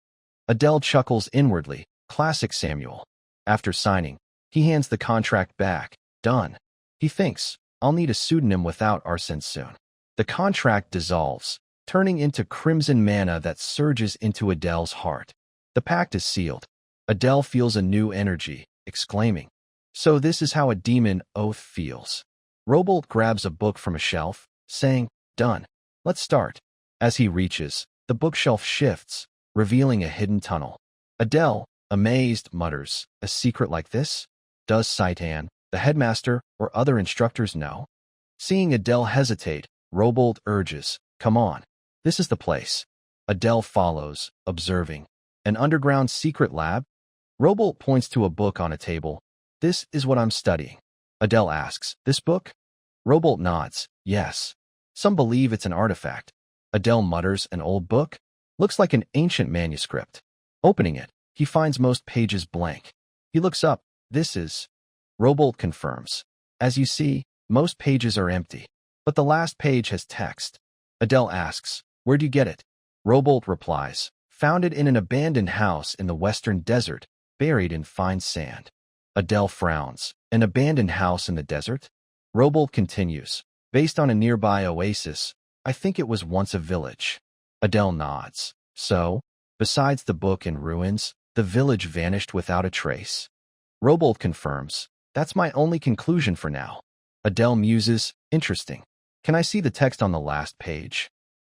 Adele chuckles inwardly, classic Samuel. After signing, he hands the contract back. Done. He thinks, "I'll need a pseudonym without Arsene soon." The contract dissolves, turning into crimson mana that surges into Adele's heart. The pact is sealed. Adele feels a new energy, exclaiming, "So this is how a demon oath feels." Robolt grabs a book from a shelf, saying, "Done. Let's start." As he reaches, the bookshelf shifts, revealing a hidden tunnel. Adele, amazed, mutters, "A secret like this? Does Saitan, the headmaster, or other instructors know?" Seeing Adele hesitate, Robolt urges, "Come on. This is the place." Adele follows, observing. "An underground secret lab?" Robolt points to a book on a table. "This is what I'm studying." Adele asks, "This book?" Robolt nods, "Yes. Some believe it's an artifact." Adele mutters, "An old book? Looks like an ancient manuscript." Opening it, he finds most pages blank. He looks up. "This is..." Robolt confirms. "As you see, most pages are empty, but the last page has text." Adele asks, "Where'd you get it?" Robolt replies, "Found it in an abandoned house in the western desert, buried in fine sand." Adele frowns. "An abandoned house in the desert?" Robolt continues, "Based on a nearby oasis, I think it was once a village." Adele nods. "So, besides the book in ruins, the village vanished without a trace?" Robolt confirms, "That's my only conclusion for now." Adele muses, "Interesting. Can I see the text on the last page?"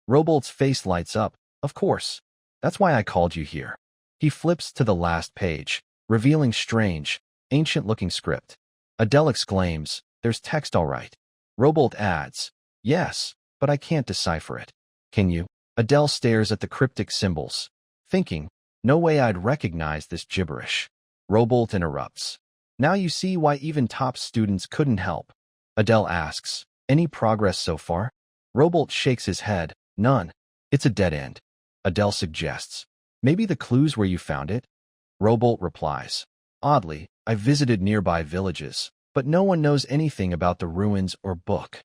Robolt's face lights up. "Of course. That's why I called you here." He flips to the last page, revealing strange, ancient-looking script. Adele exclaims, "There's text all right." Robolt adds, "Yes, but I can't decipher it. Can you?" Adele stares at the cryptic symbols, thinking, "No way I'd recognize this gibberish." Robolt interrupts. "Now you see why even top students couldn't help." Adele asks, "Any progress so far?" Robolt shakes his head, "None. It's a dead end." Adele suggests, "Maybe the clue's where you found it?" Robolt replies, "Oddly, I visited nearby villages, but no one knows anything about the ruins or book.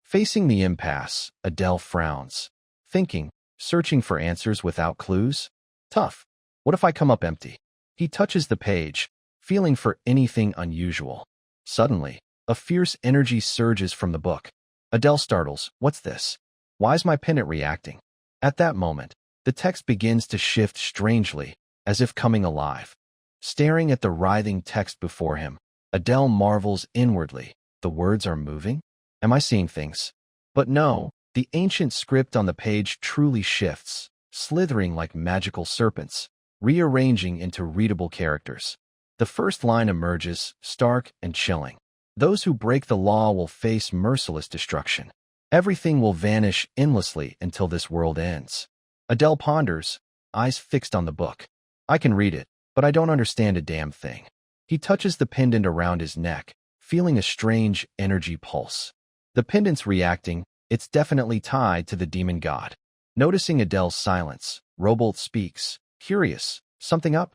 Facing the impasse, Adele frowns, thinking, searching for answers without clues? Tough. What if I come up empty? He touches the page, feeling for anything unusual. Suddenly, a fierce energy surges from the book. Adele startles. What's this? Why is my pendant reacting? At that moment, the text begins to shift strangely, as if coming alive. Staring at the writhing text before him, Adele marvels inwardly. The words are moving? Am I seeing things? But no, the ancient script on the page truly shifts, slithering like magical serpents, rearranging into readable characters. The first line emerges, stark and chilling. Those who break the law will face merciless destruction. Everything will vanish endlessly until this world ends. Adele ponders, eyes fixed on the book. I can read it, but I don't understand a damn thing. He touches the pendant around his neck, feeling a strange energy pulse. The pendant's reacting, it's definitely tied to the demon god. Noticing Adele's silence, Robolt speaks, curious, something up?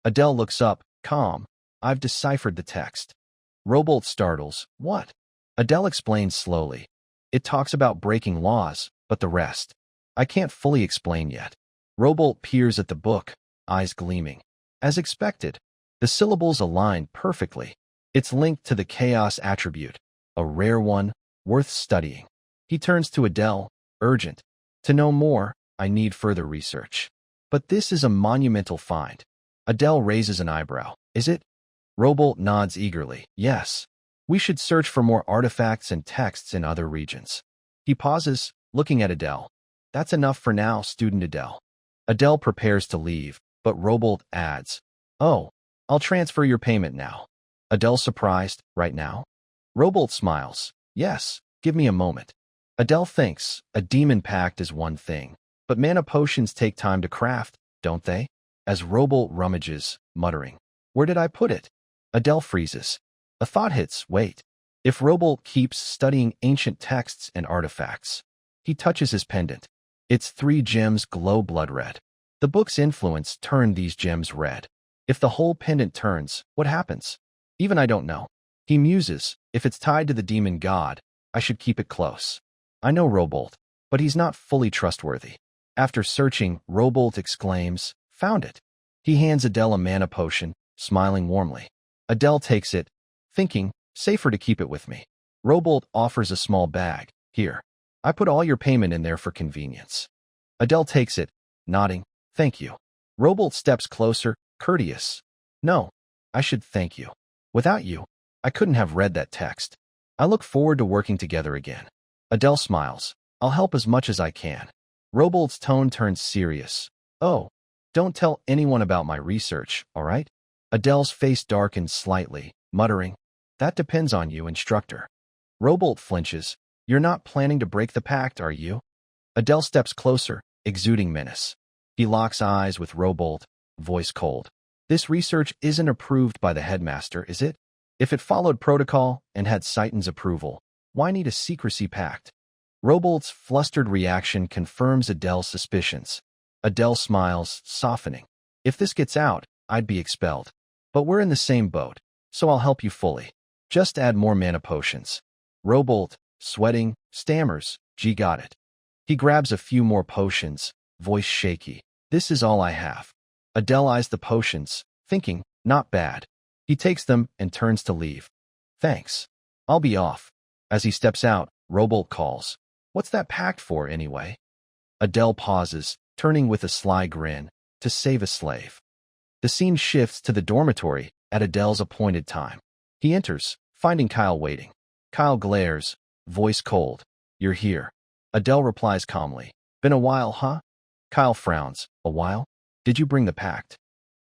Adele looks up, calm. I've deciphered the text. Robolt startles, what? Adele explains slowly. It talks about breaking laws, but the rest, I can't fully explain yet. Robolt peers at the book, eyes gleaming. As expected, the syllables align perfectly. It's linked to the chaos attribute, a rare one, worth studying. He turns to Adele, urgent. To know more, I need further research. But this is a monumental find. Adele raises an eyebrow. Is it? Robolt nods eagerly. Yes. We should search for more artifacts and texts in other regions. He pauses, looking at Adele. That's enough for now, student Adele. Adele prepares to leave, but Robolt adds, oh, I'll transfer your payment now. Adele surprised, right now? Robolt smiles. Yes, give me a moment. Adele thinks, a demon pact is one thing, but mana potions take time to craft, don't they? As Robolt rummages, muttering, where did I put it? Adele freezes. A thought hits, wait. If Robolt keeps studying ancient texts and artifacts, he touches his pendant. Its 3 gems glow blood red. The book's influence turned these gems red. If the whole pendant turns, what happens? Even I don't know. He muses, if it's tied to the demon god, I should keep it close. I know Robolt, but he's not fully trustworthy. After searching, Robolt exclaims, found it. He hands Adele a mana potion, smiling warmly. Adele takes it, thinking, safer to keep it with me. Robolt offers a small bag. Here. I put all your payment in there for convenience. Adele takes it, nodding, thank you. Robolt steps closer, courteous. No, I should thank you. Without you, I couldn't have read that text. I look forward to working together again. Adele smiles. I'll help as much as I can. Robolt's tone turns serious. Oh, don't tell anyone about my research, all right? Adele's face darkens slightly, muttering, that depends on you, instructor. Robolt flinches. You're not planning to break the pact, are you? Adele steps closer, exuding menace. He locks eyes with Robolt, voice cold. This research isn't approved by the headmaster, is it? If it followed protocol and had Citan's approval, why need a secrecy pact? Robolt's flustered reaction confirms Adele's suspicions. Adele smiles, softening. If this gets out, I'd be expelled. But we're in the same boat, so I'll help you fully. Just add more mana potions. Robolt, sweating, stammers, G got it. He grabs a few more potions, voice shaky. This is all I have. Adele eyes the potions, thinking, not bad. He takes them and turns to leave. Thanks. I'll be off. As he steps out, Robolt calls. What's that pact for, anyway? Adele pauses, turning with a sly grin, to save a slave. The scene shifts to the dormitory at Adele's appointed time. He enters, finding Kyle waiting. Kyle glares, voice cold. You're here. Adele replies calmly. Been a while, huh? Kyle frowns. A while? Did you bring the pact?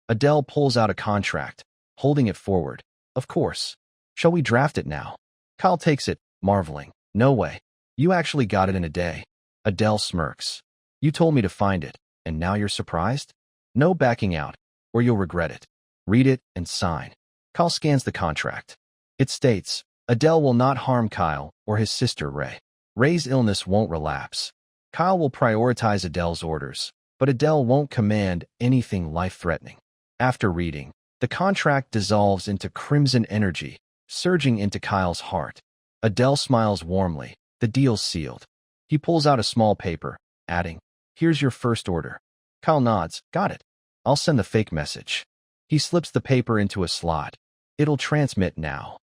Adele pulls out a contract, holding it forward. Of course. Shall we draft it now? Kyle takes it, marveling. No way. You actually got it in a day. Adele smirks. You told me to find it, and now you're surprised? No backing out, or you'll regret it. Read it and sign. Kyle scans the contract. It states, Adele will not harm Kyle or his sister Ray. Ray's illness won't relapse. Kyle will prioritize Adele's orders, but Adele won't command anything life-threatening. After reading, The contract dissolves into crimson energy, surging into Kyle's heart. Adele smiles warmly. The deal's sealed. He pulls out a small paper, adding, "Here's your first order." Kyle nods. "Got it. I'll send the fake message." He slips the paper into a slot. "It'll transmit now."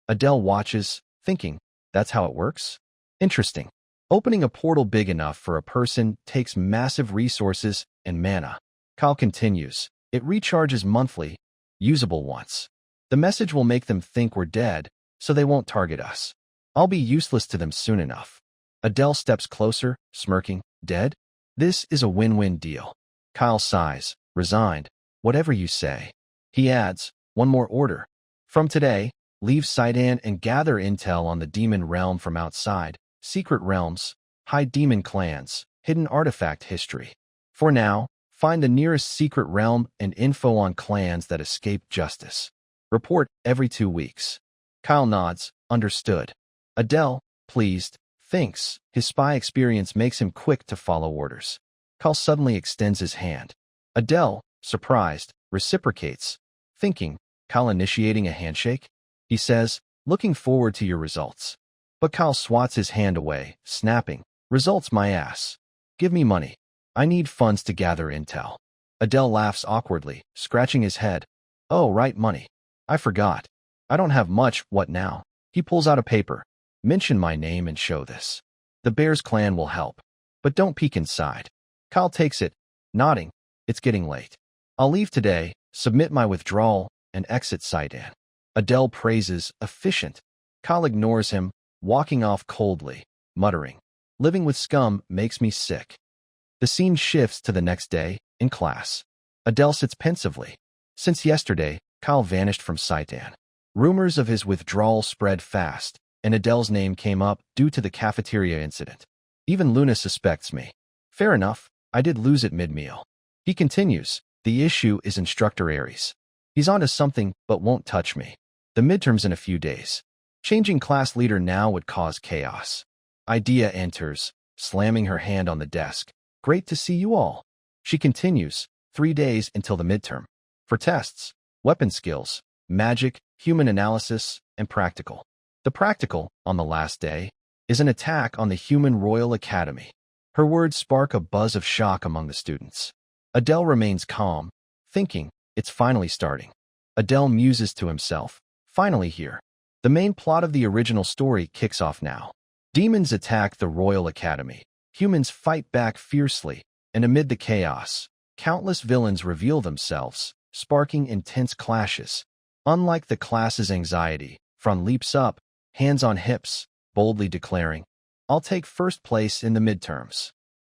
Adele watches, thinking, "That's how it works? Interesting." Opening a portal big enough for a person takes massive resources and mana. Kyle continues, "It recharges monthly, usable once. The message will make them think we're dead, so they won't target us. I'll be useless to them soon enough." Adele steps closer, smirking. "Dead? This is a win-win deal." Kyle sighs, resigned. "Whatever you say." He adds, "One more order. From today, leave Sidon and gather intel on the demon realm from outside, secret realms, high demon clans, hidden artifact history. For now, find the nearest secret realm and info on clans that escape justice. Report every 2 weeks." Kyle nods, "Understood." Adele, pleased, thinks his spy experience makes him quick to follow orders. Kyle suddenly extends his hand. Adele, surprised, reciprocates, thinking, Kyle initiating a handshake? He says, "Looking forward to your results." But Kyle swats his hand away, snapping, "Results my ass. Give me money. I need funds to gather intel." Adele laughs awkwardly, scratching his head. "Oh, right, money. I forgot. I don't have much, what now?" He pulls out a paper. "Mention my name and show this. The Bears clan will help. But don't peek inside." Kyle takes it, nodding. "It's getting late. I'll leave today, submit my withdrawal, and exit Sidon." Adele praises, "Efficient." Kyle ignores him, walking off coldly, muttering, "Living with scum makes me sick." The scene shifts to the next day, in class. Adele sits pensively. Since yesterday, Kyle vanished from Sidon. Rumors of his withdrawal spread fast, and Adele's name came up due to the cafeteria incident. "Even Luna suspects me. Fair enough, I did lose at mid-meal." He continues, "The issue is Instructor Aries. He's onto something but won't touch me. The midterm's in a few days. Changing class leader now would cause chaos." Idea enters, slamming her hand on the desk. "Great to see you all." She continues, 3 days until the midterm. For tests, weapon skills, magic, human analysis, and practical. The practical, on the last day, is an attack on the Human Royal Academy. Her words spark a buzz of shock among the students. Adele remains calm, thinking, "It's finally starting." Adele muses to himself, "Finally here." The main plot of the original story kicks off now. Demons attack the Royal Academy. Humans fight back fiercely, and amid the chaos, countless villains reveal themselves, sparking intense clashes. Unlike the class's anxiety, Fran leaps up, hands on hips, boldly declaring, "I'll take first place in the midterms."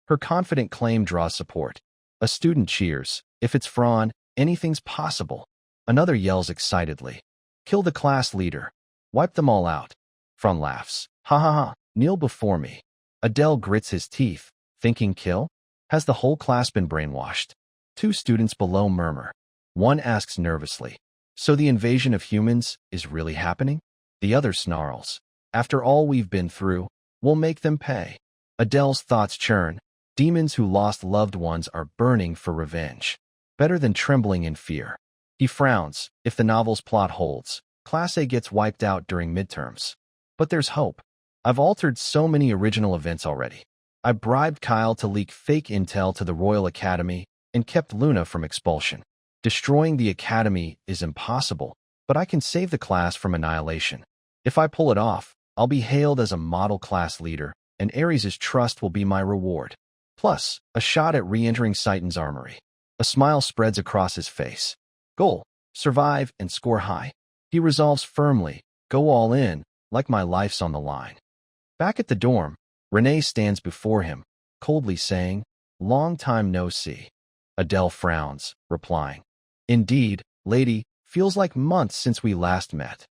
Her confident claim draws support. A student cheers, "If it's Fran, anything's possible." Another yells excitedly, "Kill the class leader. Wipe them all out." Fran laughs, "Ha ha ha, kneel before me." Adele grits his teeth, thinking, "Kill? Has the whole class been brainwashed?" 2 students below murmur. One asks nervously, "So the invasion of humans is really happening?" The other snarls, "After all we've been through, we'll make them pay." Adele's thoughts churn. Demons who lost loved ones are burning for revenge. Better than trembling in fear. He frowns. If the novel's plot holds, Class A gets wiped out during midterms. But there's hope. I've altered so many original events already. I bribed Kyle to leak fake intel to the Royal Academy and kept Luna from expulsion. Destroying the Academy is impossible, but I can save the class from annihilation. If I pull it off, I'll be hailed as a model class leader, and Ares' trust will be my reward. Plus, a shot at re-entering Sidon's armory. A smile spreads across his face. Goal: survive and score high. He resolves firmly, go all in, like my life's on the line. Back at the dorm, Renee stands before him, coldly saying, "Long time no see." Adele frowns, replying, "Indeed, lady, feels like months since we last met."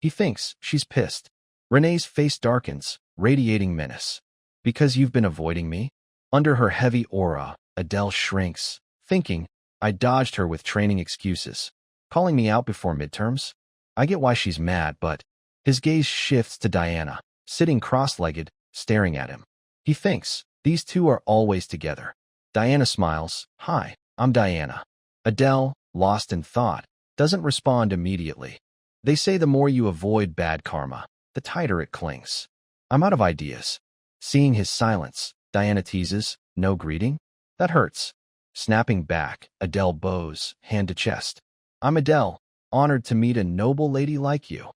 He thinks she's pissed. Renee's face darkens, radiating menace. "Because you've been avoiding me?" Under her heavy aura, Adele shrinks, thinking, I dodged her with training excuses. Calling me out before midterms? I get why she's mad, but... His gaze shifts to Diana, sitting cross-legged, staring at him. He thinks, these two are always together. Diana smiles. "Hi, I'm Diana." Adele, lost in thought, doesn't respond immediately. They say the more you avoid bad karma, the tighter it clings. I'm out of ideas. Seeing his silence, Diana teases, no greeting? That hurts. Snapping back, Adele bows, hand to chest. I'm Adele, honored to meet a noble lady like you.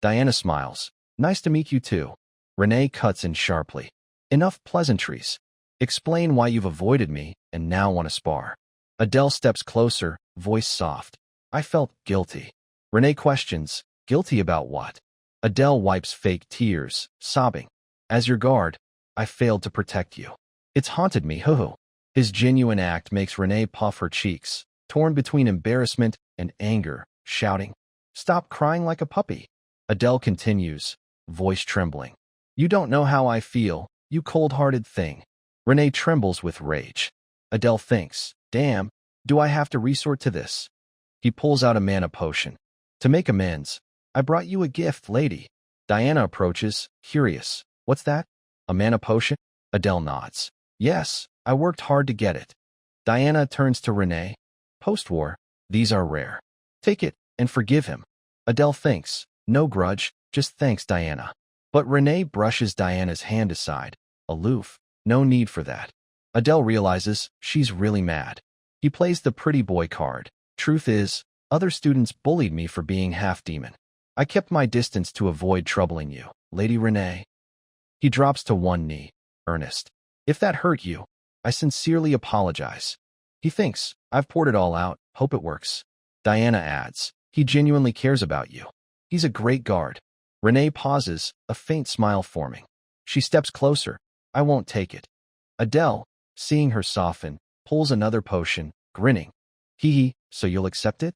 Diana smiles. Nice to meet you too. Renee cuts in sharply. Enough pleasantries. Explain why you've avoided me and now want to spar. Adele steps closer, voice soft. I felt guilty. Renee questions, guilty about what? Adele wipes fake tears, sobbing. As your guard, I failed to protect you. It's haunted me, hoo-hoo. His genuine act makes Renee puff her cheeks, torn between embarrassment and anger, shouting, Stop crying like a puppy. Adele continues, voice trembling. You don't know how I feel, you cold-hearted thing. Renee trembles with rage. Adele thinks, damn, do I have to resort to this? He pulls out a mana potion. To make amends, I brought you a gift, lady. Diana approaches, curious. What's that? A mana potion? Adele nods. Yes, I worked hard to get it. Diana turns to Renee. Post-war, these are rare. Take it and forgive him. Adele thinks, no grudge, just thanks Diana. But Renee brushes Diana's hand aside, aloof. No need for that. Adele realizes she's really mad. He plays the pretty boy card. Truth is, other students bullied me for being half-demon. I kept my distance to avoid troubling you, Lady Renee. He drops to one knee, earnest. If that hurt you, I sincerely apologize. He thinks, I've poured it all out, hope it works. Diana adds, he genuinely cares about you. He's a great guard. Renee pauses, a faint smile forming. She steps closer. I won't take it. Adele, seeing her soften, pulls another potion, grinning. Hee, so you'll accept it?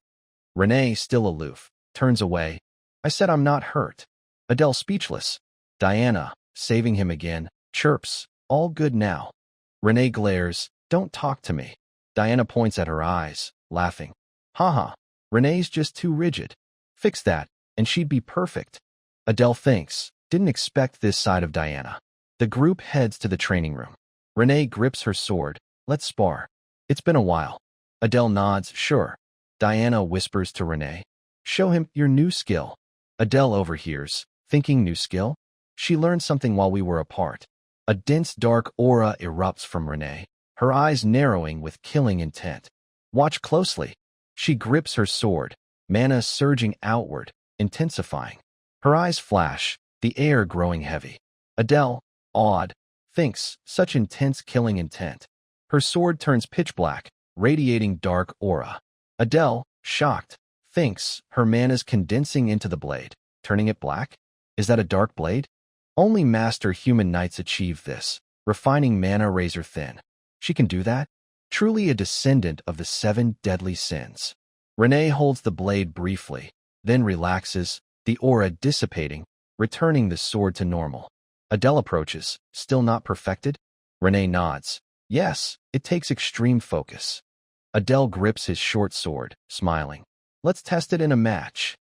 Renee, still aloof, turns away. I said I'm not hurt. Adele speechless. Diana, saving him again, chirps, all good now. Renee glares, don't talk to me. Diana points at her eyes, laughing. Haha, Renee's just too rigid. Fix that, and she'd be perfect. Adele thinks, didn't expect this side of Diana. The group heads to the training room. Renee grips her sword. Let's spar. It's been a while. Adele nods, sure. Diana whispers to Renee. Show him your new skill. Adele overhears, thinking new skill? She learned something while we were apart. A dense dark aura erupts from Renee, her eyes narrowing with killing intent. Watch closely. She grips her sword, mana surging outward, intensifying. Her eyes flash, the air growing heavy. Adele, awed, thinks, such intense killing intent. Her sword turns pitch black, radiating dark aura. Adele, shocked, thinks, her mana's condensing into the blade, turning it black? Is that a dark blade? Only master human knights achieve this, refining mana razor thin. She can do that? Truly a descendant of the 7 deadly sins. Renee holds the blade briefly, then relaxes, the aura dissipating, returning the sword to normal. Adele approaches, still not perfected? Renee nods. Yes, it takes extreme focus. Adele grips his short sword, smiling. Let's test it in a match.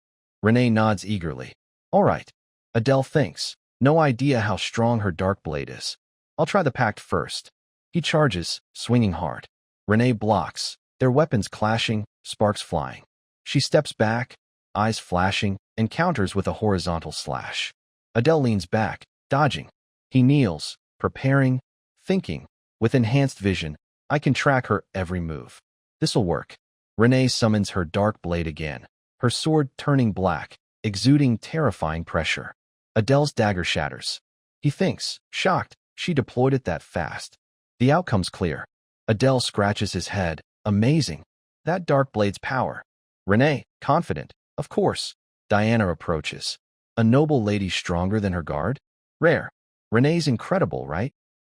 Renee nods eagerly. All right. Adele thinks. No idea how strong her dark blade is. I'll try the pact first. He charges, swinging hard. Renee blocks, their weapons clashing, sparks flying. She steps back, eyes flashing, and counters with a horizontal slash. Adele leans back, dodging. He kneels, preparing, thinking. With enhanced vision, I can track her every move. This'll work. Renee summons her dark blade again, her sword turning black, exuding terrifying pressure. Adele's dagger shatters. He thinks, shocked, she deployed it that fast. The outcome's clear. Adele scratches his head. Amazing. That dark blade's power. Renee, confident. Of course. Diana approaches. A noble lady stronger than her guard? Rare. Renee's incredible, right?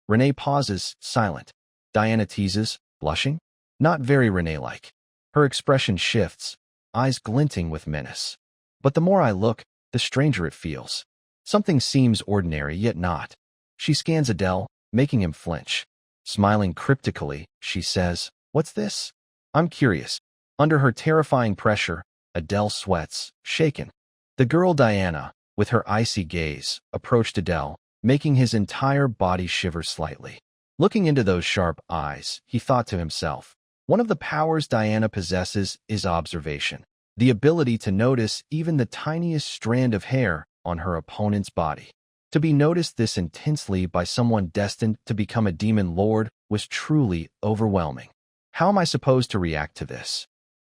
Renee pauses, silent. Diana teases, blushing? Not very Renee-like. Her expression shifts, eyes glinting with menace. But the more I look, the stranger it feels. Something seems ordinary, yet not. She scans Adele, making him flinch. Smiling cryptically, she says, What's this? I'm curious. Under her terrifying pressure, Adele sweats, shaken. The girl Diana, with her icy gaze, approached Adele, making his entire body shiver slightly. Looking into those sharp eyes, he thought to himself, one of the powers Diana possesses is observation. the ability to notice even the tiniest strand of hair on her opponent's body. To be noticed this intensely by someone destined to become a demon lord was truly overwhelming. How am I supposed to react to this?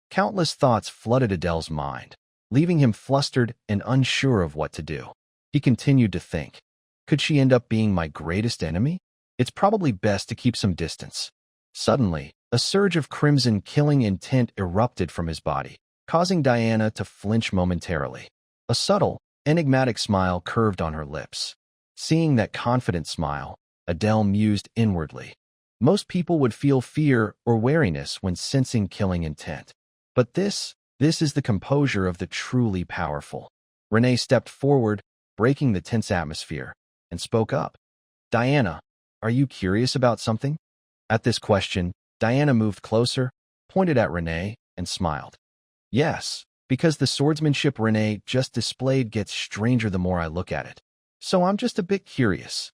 Countless thoughts flooded Adele's mind, leaving him flustered and unsure of what to do. He continued to think, could she end up being my greatest enemy? It's probably best to keep some distance. Suddenly, a surge of crimson killing intent erupted from his body, causing Diana to flinch momentarily. A subtle, enigmatic smile curved on her lips. Seeing that confident smile, Adele mused inwardly. Most people would feel fear or wariness when sensing killing intent. But this is the composure of the truly powerful. Renee stepped forward, breaking the tense atmosphere, and spoke up. Diana, are you curious about something? At this question, Diana moved closer, pointed at Renee, and smiled. Yes, because the swordsmanship Renee just displayed gets stranger the more I look at it. So I'm just a bit curious.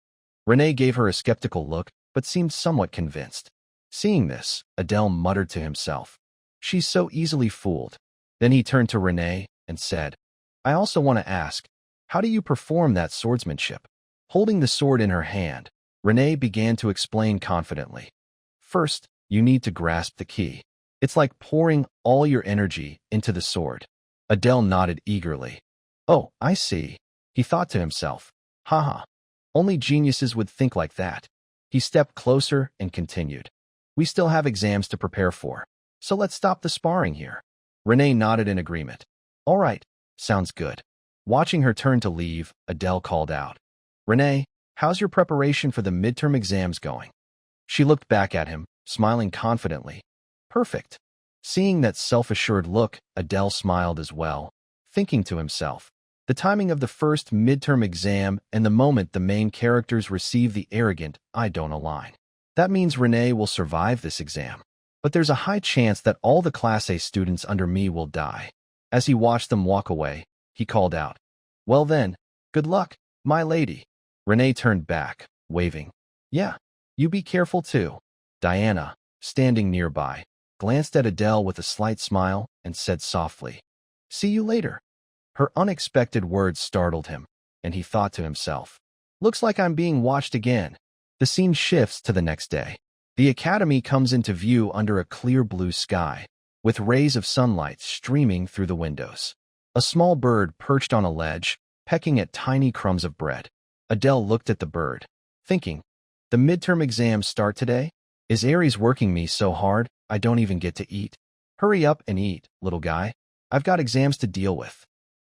Renee gave her a skeptical look, but seemed somewhat convinced. Seeing this, Adele muttered to himself. She's so easily fooled. Then he turned to Renee and said, I also want to ask, how do you perform that swordsmanship? Holding the sword in her hand, Renee began to explain confidently. First, you need to grasp the key. It's like pouring all your energy into the sword. Adele nodded eagerly. Oh, I see. He thought to himself. Haha. Only geniuses would think like that. He stepped closer and continued. We still have exams to prepare for, so let's stop the sparring here. Renee nodded in agreement. All right, sounds good. Watching her turn to leave, Adele called out. Renee, how's your preparation for the midterm exams going? She looked back at him, smiling confidently. Perfect. Seeing that self-assured look, Adele smiled as well, thinking to himself. The timing of the first midterm exam and the moment the main characters receive the arrogant I don't align. That means Renee will survive this exam. But there's a high chance that all the Class A students under me will die. As he watched them walk away, he called out, Well then, good luck, my lady. Renee turned back, waving. Yeah, you be careful too. Diana, standing nearby, glanced at Adele with a slight smile and said softly, See you later. Her unexpected words startled him, and he thought to himself, Looks like I'm being watched again. The scene shifts to the next day. The academy comes into view under a clear blue sky, with rays of sunlight streaming through the windows. A small bird perched on a ledge, pecking at tiny crumbs of bread. Adele looked at the bird, thinking, The midterm exams start today? Is Aries working me so hard I don't even get to eat? Hurry up and eat, little guy. I've got exams to deal with.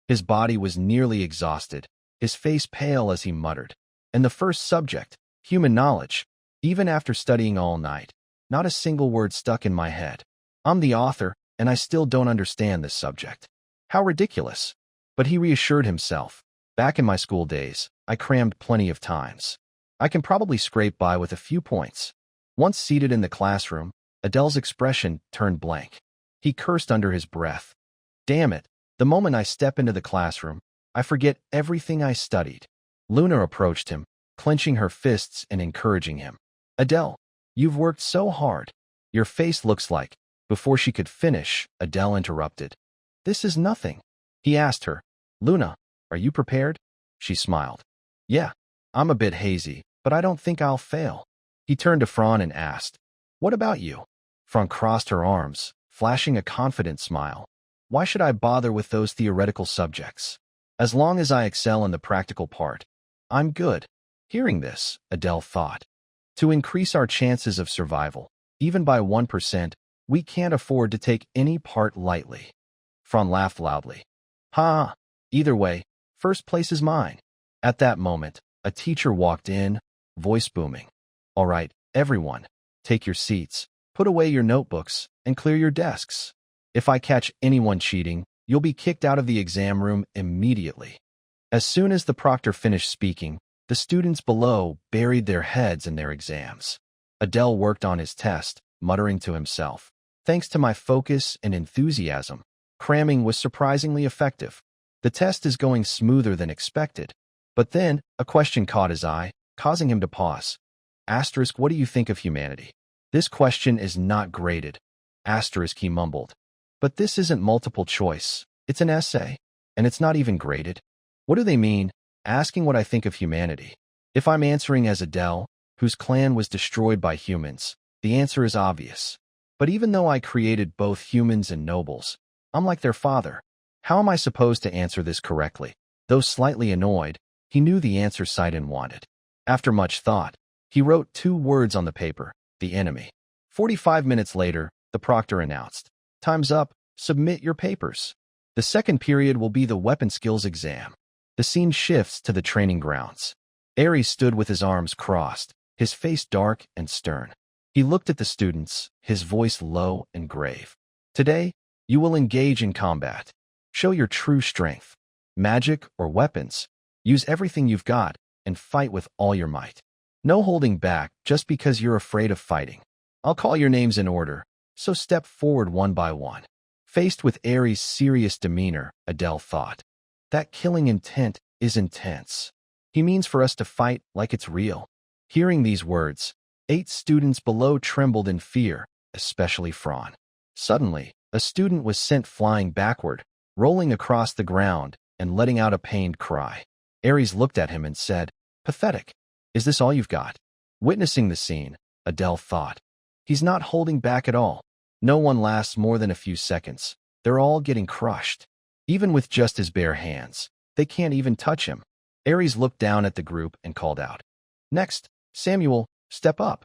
His body was nearly exhausted, his face pale as he muttered. And the first subject, human knowledge. Even after studying all night, not a single word stuck in my head. I'm the author, and I still don't understand this subject. How ridiculous. But he reassured himself. Back in my school days, I crammed plenty of times. I can probably scrape by with a few points. Once seated in the classroom, Adele's expression turned blank. He cursed under his breath. Damn it, the moment I step into the classroom, I forget everything I studied. Luna approached him, clenching her fists and encouraging him. Adele, you've worked so hard. Your face looks like. Before she could finish, Adele interrupted. This is nothing. He asked her. Luna, are you prepared? She smiled. Yeah, I'm a bit hazy, but I don't think I'll fail. He turned to Fran and asked, What about you? Fran crossed her arms, flashing a confident smile. Why should I bother with those theoretical subjects? As long as I excel in the practical part, I'm good. Hearing this, Adele thought. To increase our chances of survival, even by 1%, we can't afford to take any part lightly. Fran laughed loudly. Ha! Either way, first place is mine. At that moment, a teacher walked in, voice booming. All right, everyone, take your seats, put away your notebooks, and clear your desks. If I catch anyone cheating, you'll be kicked out of the exam room immediately. As soon as the proctor finished speaking, the students below buried their heads in their exams. Adele worked on his test, muttering to himself. Thanks to my focus and enthusiasm, cramming was surprisingly effective. The test is going smoother than expected. But then, a question caught his eye, causing him to pause. Asterisk, what do you think of humanity? This question is not graded. Asterisk, he mumbled. But this isn't multiple choice. It's an essay. And it's not even graded. What do they mean? Asking what I think of humanity. If I'm answering as Adele, whose clan was destroyed by humans, the answer is obvious. But even though I created both humans and nobles, I'm like their father. How am I supposed to answer this correctly? Though slightly annoyed, he knew the answer Sidon wanted. After much thought, he wrote 2 words on the paper: the enemy. 45 minutes later, the proctor announced, "Time's up, submit your papers." The second period will be the weapon skills exam. The scene shifts to the training grounds. Ares stood with his arms crossed, his face dark and stern. He looked at the students, his voice low and grave. "Today, you will engage in combat. Show your true strength. Magic or weapons. Use everything you've got and fight with all your might. No holding back just because you're afraid of fighting. I'll call your names in order, so step forward one by one." Faced with Ares' serious demeanor, Adele thought, that killing intent is intense. He means for us to fight like it's real. Hearing these words, 8 students below trembled in fear, especially Fran. Suddenly, a student was sent flying backward, rolling across the ground and letting out a pained cry. Ares looked at him and said, "Pathetic. Is this all you've got?" Witnessing the scene, Adele thought, he's not holding back at all. No one lasts more than a few seconds. They're all getting crushed. Even with just his bare hands, they can't even touch him. Ares looked down at the group and called out, "Next, Samuel, step up."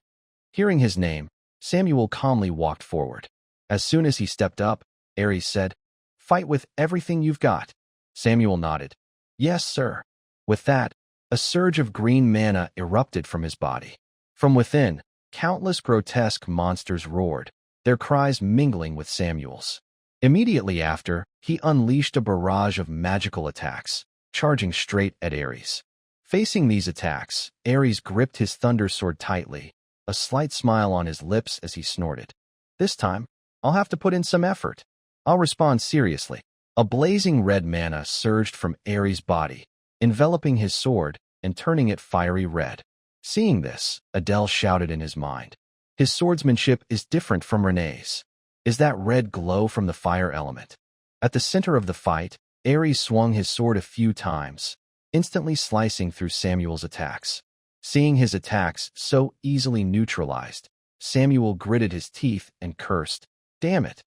Hearing his name, Samuel calmly walked forward. As soon as he stepped up, Ares said, "Fight with everything you've got." Samuel nodded. "Yes, sir." With that, a surge of green mana erupted from his body. From within, countless grotesque monsters roared, their cries mingling with Samuel's. Immediately after, he unleashed a barrage of magical attacks, charging straight at Ares. Facing these attacks, Ares gripped his thunder sword tightly, a slight smile on his lips as he snorted. "This time, I'll have to put in some effort. I'll respond seriously." A blazing red mana surged from Ares' body, enveloping his sword and turning it fiery red. Seeing this, Adele shouted in his mind, "His swordsmanship is different from Renee's. Is that red glow from the fire element?" At the center of the fight, Ares swung his sword a few times, instantly slicing through Samuel's attacks. Seeing his attacks so easily neutralized, Samuel gritted his teeth and cursed, "Damn it."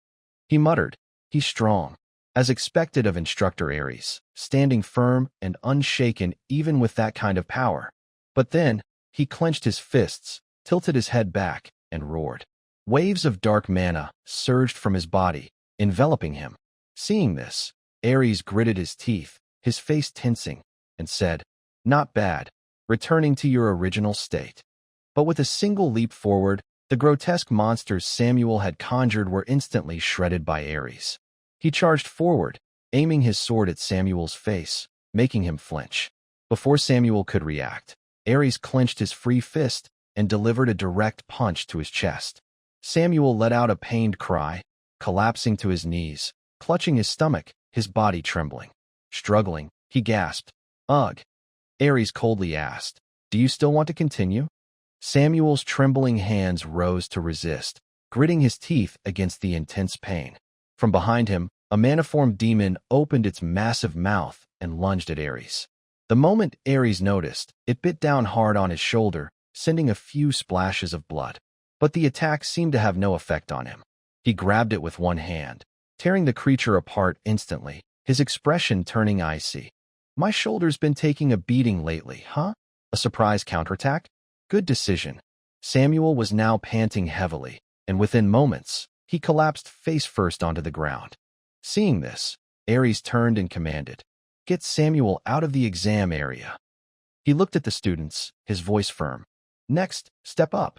He muttered, "He's strong." As expected of instructor Ares, standing firm and unshaken even with that kind of power. But then, he clenched his fists, tilted his head back, and roared. Waves of dark mana surged from his body, enveloping him. Seeing this, Ares gritted his teeth, his face tensing, and said, "Not bad, returning to your original state." But with a single leap forward, the grotesque monsters Samuel had conjured were instantly shredded by Ares. He charged forward, aiming his sword at Samuel's face, making him flinch. Before Samuel could react, Ares clenched his free fist and delivered a direct punch to his chest. Samuel let out a pained cry, collapsing to his knees, clutching his stomach, his body trembling. Struggling, he gasped, "Ugh." Ares coldly asked, "Do you still want to continue?" Samuel's trembling hands rose to resist, gritting his teeth against the intense pain. From behind him, a maniform demon opened its massive mouth and lunged at Ares. The moment Ares noticed, it bit down hard on his shoulder, sending a few splashes of blood. But the attack seemed to have no effect on him. He grabbed it with one hand, tearing the creature apart instantly, his expression turning icy. "My shoulder's been taking a beating lately, huh? A surprise counterattack? Good decision." Samuel was now panting heavily, and within moments, he collapsed face first onto the ground. Seeing this, Ares turned and commanded, "Get Samuel out of the exam area." He looked at the students, his voice firm. "Next, step up."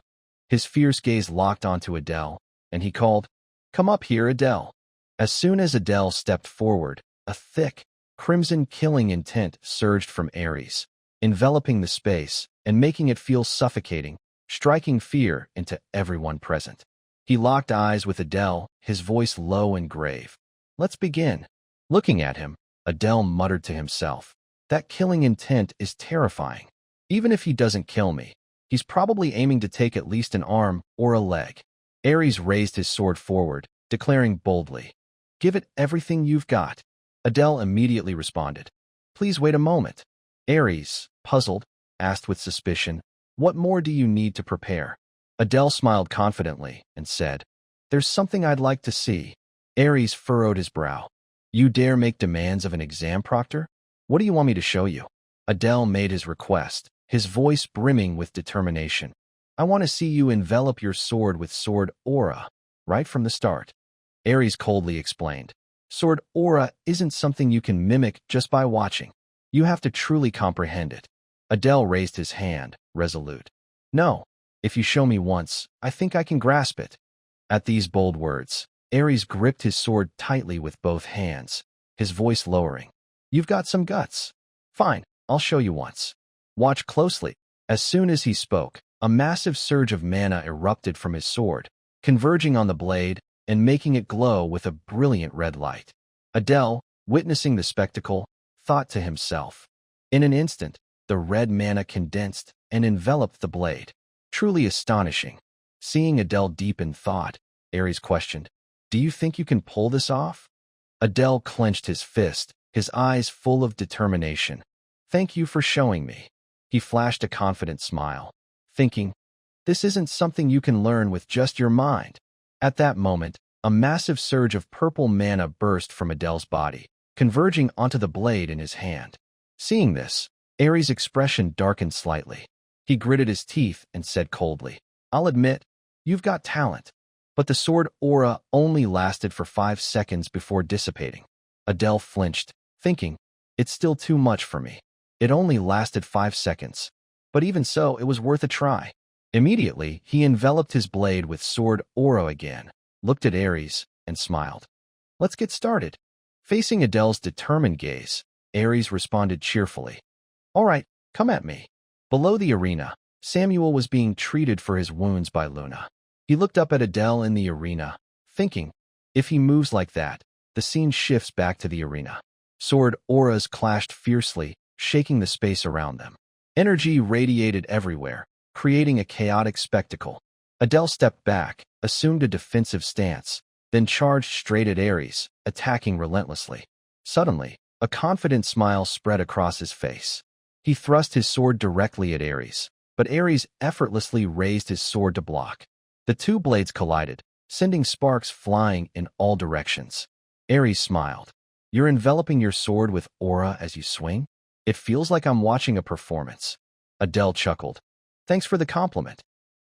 His fierce gaze locked onto Adele, and he called, "Come up here, Adele." As soon as Adele stepped forward, a thick, crimson killing intent surged from Ares, enveloping the space and making it feel suffocating, striking fear into everyone present. He locked eyes with Adele, his voice low and grave. "Let's begin." Looking at him, Adele muttered to himself, "That killing intent is terrifying. Even if he doesn't kill me, he's probably aiming to take at least an arm or a leg." Ares raised his sword forward, declaring boldly, Give it everything you've got. Adele immediately responded. Please wait a moment. Aries, puzzled, asked with suspicion, what more do you need to prepare? Adele smiled confidently and said, there's something I'd like to see. Aries furrowed his brow. You dare make demands of an exam proctor? What do you want me to show you? Adele made his request, his voice brimming with determination. I want to see you envelop your sword with sword aura, right from the start. Aries coldly explained. Sword aura isn't something you can mimic just by watching. You have to truly comprehend it. Adele raised his hand, resolute. No, if you show me once, I think I can grasp it. At these bold words, Aries gripped his sword tightly with both hands, his voice lowering. You've got some guts. Fine, I'll show you once. Watch closely. As soon as he spoke, a massive surge of mana erupted from his sword, converging on the blade and making it glow with a brilliant red light. Adele, witnessing the spectacle, thought to himself. In an instant, the red mana condensed and enveloped the blade. Truly astonishing. Seeing Adele deep in thought, Aries questioned, do you think you can pull this off? Adele clenched his fist, his eyes full of determination. Thank you for showing me. He flashed a confident smile, thinking, this isn't something you can learn with just your mind. At that moment, a massive surge of purple mana burst from Adele's body, converging onto the blade in his hand. Seeing this, Aries' expression darkened slightly. He gritted his teeth and said coldly, I'll admit, you've got talent. But the sword aura only lasted for 5 seconds before dissipating. Adele flinched, thinking, it's still too much for me. It only lasted 5 seconds. But even so, it was worth a try. Immediately, he enveloped his blade with sword aura again, looked at Aries, and smiled. Let's get started. Facing Adele's determined gaze, Aries responded cheerfully. All right, come at me. Below the arena, Samuel was being treated for his wounds by Luna. He looked up at Adele in the arena, thinking, if he moves like that, the scene shifts back to the arena. Sword auras clashed fiercely, shaking the space around them. Energy radiated everywhere, creating a chaotic spectacle. Adele stepped back, assumed a defensive stance, then charged straight at Aries, attacking relentlessly. Suddenly, a confident smile spread across his face. He thrust his sword directly at Aries, but Aries effortlessly raised his sword to block. The two blades collided, sending sparks flying in all directions. Aries smiled. You're enveloping your sword with aura as you swing? It feels like I'm watching a performance. Adele chuckled. Thanks for the compliment.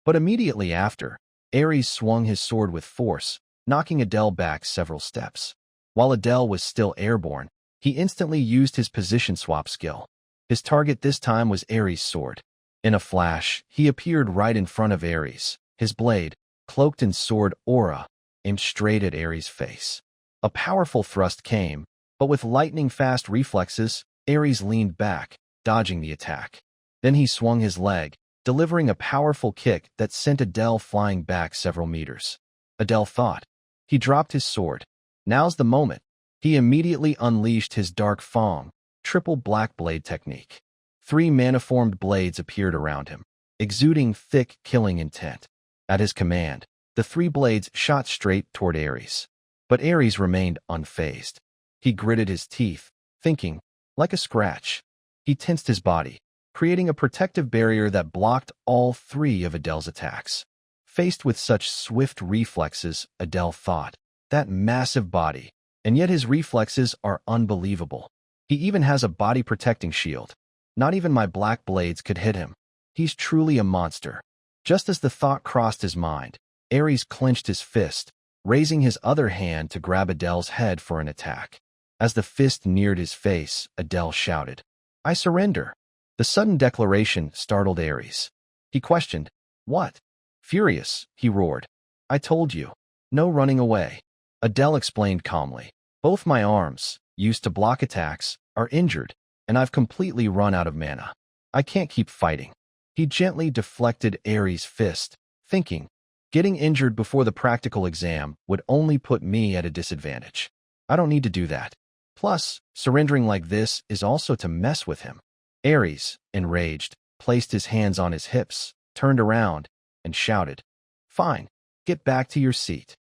But immediately after, Aries swung his sword with force, knocking Adele back several steps. While Adele was still airborne, he instantly used his position swap skill. His target this time was Aries' sword. In a flash, he appeared right in front of Aries, his blade, cloaked in sword aura, aimed straight at Aries' face. A powerful thrust came, but with lightning-fast reflexes, Aries leaned back, dodging the attack. Then he swung his leg, delivering a powerful kick that sent Adele flying back several meters. Adele thought. He dropped his sword. Now's the moment. He immediately unleashed his dark fang, triple black blade technique. 3 mana-formed blades appeared around him, exuding thick, killing intent. At his command, the 3 blades shot straight toward Aries. But Aries remained unfazed. He gritted his teeth, thinking, like a scratch. He tensed his body, creating a protective barrier that blocked all 3 of Adele's attacks. Faced with such swift reflexes, Adele thought, that massive body, and yet his reflexes are unbelievable. He even has a body-protecting shield. Not even my black blades could hit him. He's truly a monster. Just as the thought crossed his mind, Aries clenched his fist, raising his other hand to grab Adele's head for an attack. As the fist neared his face, Adele shouted, I surrender. The sudden declaration startled Aries. He questioned, what? Furious, he roared. I told you. No running away. Adele explained calmly. Both my arms, used to block attacks, are injured, and I've completely run out of mana. I can't keep fighting. He gently deflected Aries' fist, thinking, getting injured before the practical exam would only put me at a disadvantage. I don't need to do that. Plus, surrendering like this is also to mess with him. Aries, enraged, placed his hands on his hips, turned around, and shouted, Fine, get back to your seat.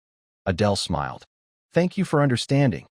Adele smiled. Thank you for understanding.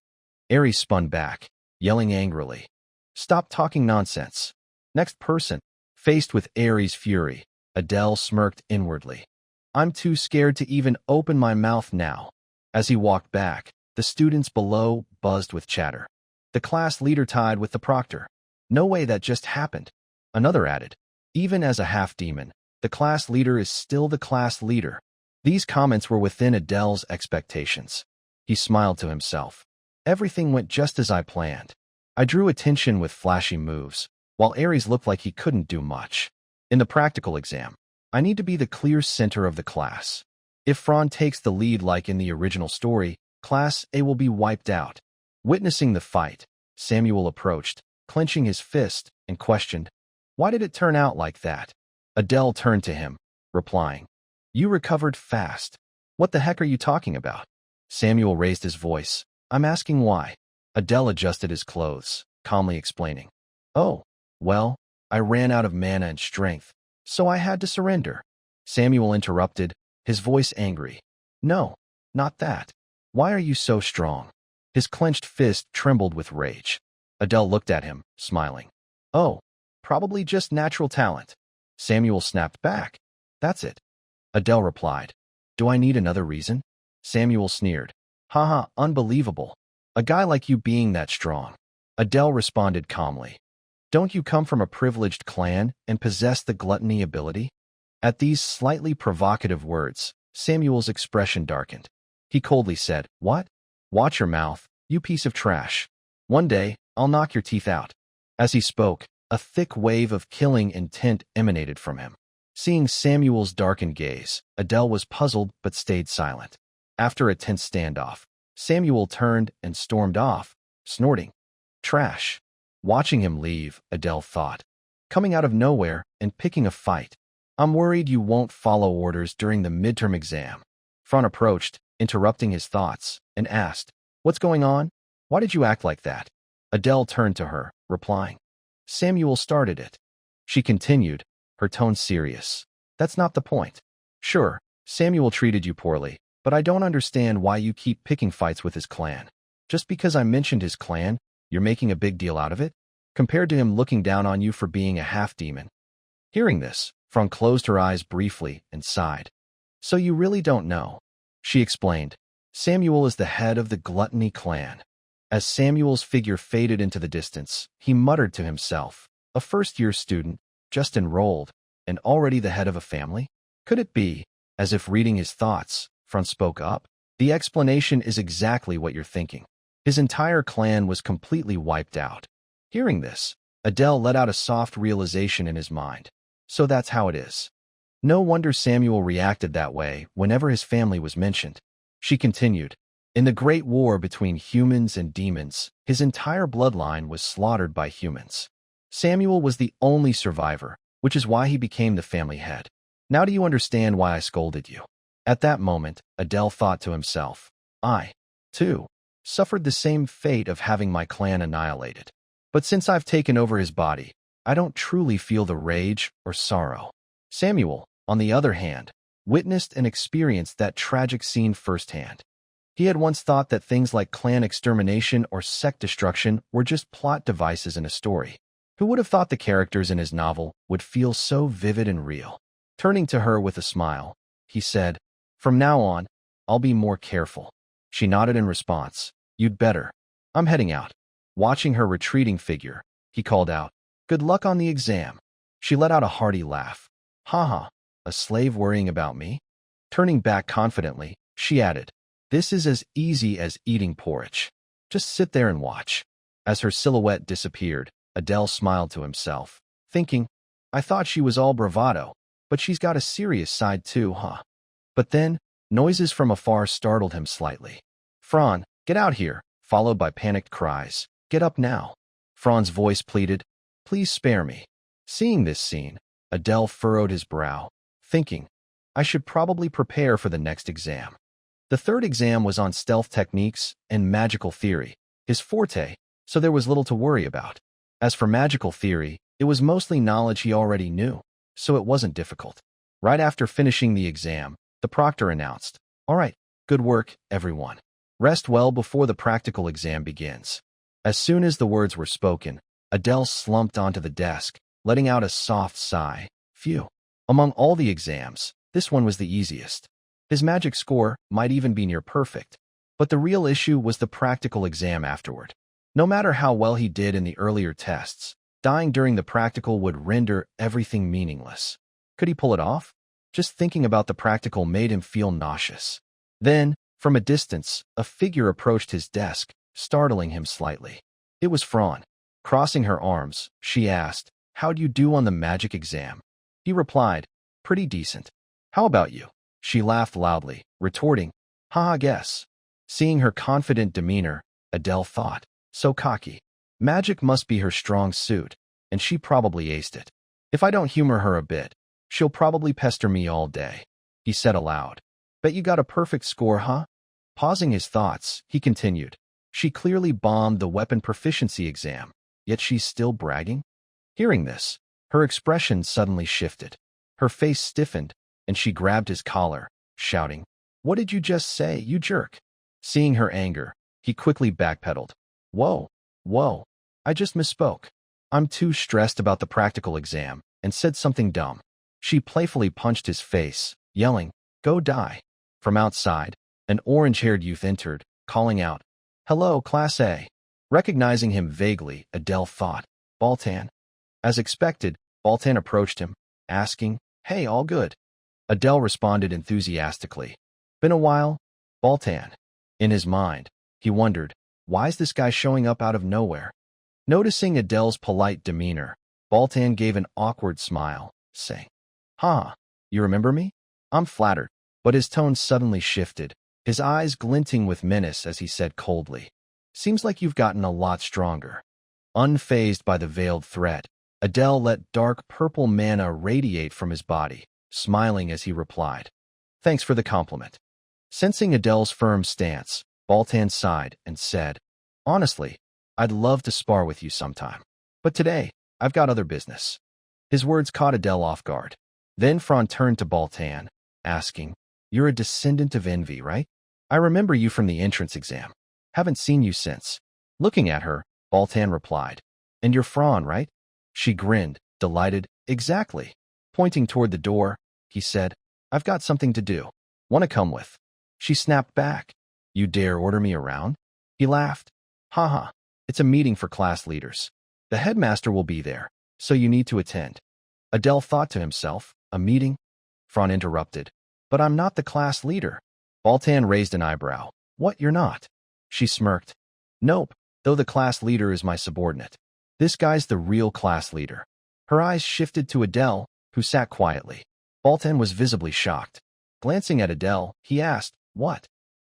Aries spun back, yelling angrily. Stop talking nonsense. Next person. Faced with Aries' fury, Adele smirked inwardly. I'm too scared to even open my mouth now. As he walked back, the students below buzzed with chatter. The class leader tied with the proctor. No way that just happened. Another added. Even as a half-demon, the class leader is still the class leader. These comments were within Adele's expectations. He smiled to himself. Everything went just as I planned. I drew attention with flashy moves, while Aries looked like he couldn't do much. In the practical exam, I need to be the clear center of the class. If Fran takes the lead like in the original story, Class A will be wiped out. Witnessing the fight, Samuel approached, clenching his fist, and questioned, Why did it turn out like that? Adele turned to him, replying, You recovered fast. What the heck are you talking about? Samuel raised his voice. I'm asking why. Adele adjusted his clothes, calmly explaining. Oh, well, I ran out of mana and strength, so I had to surrender. Samuel interrupted, his voice angry. No, not that. Why are you so strong? His clenched fist trembled with rage. Adele looked at him, smiling. Oh, probably just natural talent. Samuel snapped back. That's it. Adele replied. Do I need another reason? Samuel sneered. Haha, unbelievable. A guy like you being that strong. Adele responded calmly. Don't you come from a privileged clan and possess the gluttony ability? At these slightly provocative words, Samuel's expression darkened. He coldly said, What? Watch your mouth, you piece of trash. One day, I'll knock your teeth out. As he spoke, a thick wave of killing intent emanated from him. Seeing Samuel's darkened gaze, Adele was puzzled but stayed silent. After a tense standoff, Samuel turned and stormed off, snorting. Trash. Watching him leave, Adele thought. Coming out of nowhere and picking a fight. I'm worried you won't follow orders during the midterm exam. Fran approached, interrupting his thoughts, and asked, What's going on? Why did you act like that? Adele turned to her, replying. Samuel started it. She continued, her tone serious. That's not the point. Sure, Samuel treated you poorly, but I don't understand why you keep picking fights with his clan. Just because I mentioned his clan, you're making a big deal out of it? Compared to him looking down on you for being a half-demon. Hearing this, Fran closed her eyes briefly and sighed. So you really don't know. She explained. Samuel is the head of the Gluttony clan. As Samuel's figure faded into the distance, he muttered to himself, a first-year student, just enrolled, and already the head of a family? Could it be? As if reading his thoughts, Fran spoke up. The explanation is exactly what you're thinking. His entire clan was completely wiped out. Hearing this, Adele let out a soft realization in his mind. So that's how it is. No wonder Samuel reacted that way whenever his family was mentioned. She continued, In the Great War between humans and demons, his entire bloodline was slaughtered by humans. Samuel was the only survivor, which is why he became the family head. Now do you understand why I scolded you? At that moment, Adele thought to himself, I, too, suffered the same fate of having my clan annihilated. But since I've taken over his body, I don't truly feel the rage or sorrow. Samuel, on the other hand, witnessed and experienced that tragic scene firsthand. He had once thought that things like clan extermination or sect destruction were just plot devices in a story. Who would have thought the characters in his novel would feel so vivid and real? Turning to her with a smile, he said, From now on, I'll be more careful. She nodded in response. You'd better. I'm heading out. Watching her retreating figure, he called out, Good luck on the exam. She let out a hearty laugh. Haha, a slave worrying about me? Turning back confidently, she added, This is as easy as eating porridge. Just sit there and watch. As her silhouette disappeared, Adele smiled to himself, thinking, I thought she was all bravado, but she's got a serious side too, huh? But then, noises from afar startled him slightly. Fran, get out here, followed by panicked cries. Get up now. Fran's voice pleaded, Please spare me. Seeing this scene, Adele furrowed his brow, thinking, I should probably prepare for the next exam. The third exam was on stealth techniques and magical theory, his forte, so there was little to worry about. As for magical theory, it was mostly knowledge he already knew, so it wasn't difficult. Right after finishing the exam, the proctor announced, All right, good work, everyone. Rest well before the practical exam begins. As soon as the words were spoken, Adele slumped onto the desk, letting out a soft sigh. Phew. Among all the exams, this one was the easiest. His magic score might even be near perfect. But the real issue was the practical exam afterward. No matter how well he did in the earlier tests, dying during the practical would render everything meaningless. Could he pull it off? Just thinking about the practical made him feel nauseous. Then, from a distance, a figure approached his desk, startling him slightly. It was Fran. Crossing her arms, she asked, "How'd you do on the magic exam?" He replied, "Pretty decent. How about you?" She laughed loudly, retorting, "Haha, guess." Seeing her confident demeanor, Adele thought, so cocky. Magic must be her strong suit, and she probably aced it. If I don't humor her a bit, she'll probably pester me all day. He said aloud. Bet you got a perfect score, huh? Pausing his thoughts, he continued. She clearly bombed the weapon proficiency exam, yet she's still bragging? Hearing this, her expression suddenly shifted. Her face stiffened, and she grabbed his collar, shouting, "What did you just say, you jerk?" Seeing her anger, he quickly backpedaled. Whoa, I just misspoke. I'm too stressed about the practical exam, and said something dumb. She playfully punched his face, yelling, "Go die." From outside, an orange-haired youth entered, calling out, "Hello, Class A." Recognizing him vaguely, Adele thought, "Baltan." As expected, Baltan approached him, asking, "Hey, all good?" Adele responded enthusiastically, "Been a while, Baltan." In his mind, he wondered, why's this guy showing up out of nowhere? Noticing Adele's polite demeanor, Baltan gave an awkward smile, saying, "Huh, you remember me?" "I'm flattered," but his tone suddenly shifted, his eyes glinting with menace as he said coldly, "Seems like you've gotten a lot stronger." Unfazed by the veiled threat, Adele let dark purple mana radiate from his body, smiling as he replied, "Thanks for the compliment." Sensing Adele's firm stance, Baltan sighed and said, "Honestly, I'd love to spar with you sometime. But today, I've got other business." His words caught Adele off guard. Then Fran turned to Baltan, asking, "You're a descendant of envy, right? I remember you from the entrance exam. Haven't seen you since." Looking at her, Baltan replied, "And you're Fran, right?" She grinned, delighted. "Exactly." Pointing toward the door, he said, "I've got something to do. Want to come with?" She snapped back, "You dare order me around?" He laughed. "Haha, it's a meeting for class leaders. The headmaster will be there, so you need to attend." Adele thought to himself, "A meeting?" Fran interrupted, "But I'm not the class leader." Baltan raised an eyebrow. "What, you're not?" She smirked. "Nope, though the class leader is my subordinate. This guy's the real class leader." Her eyes shifted to Adele, who sat quietly. Baltan was visibly shocked. Glancing at Adele, he asked, "What?"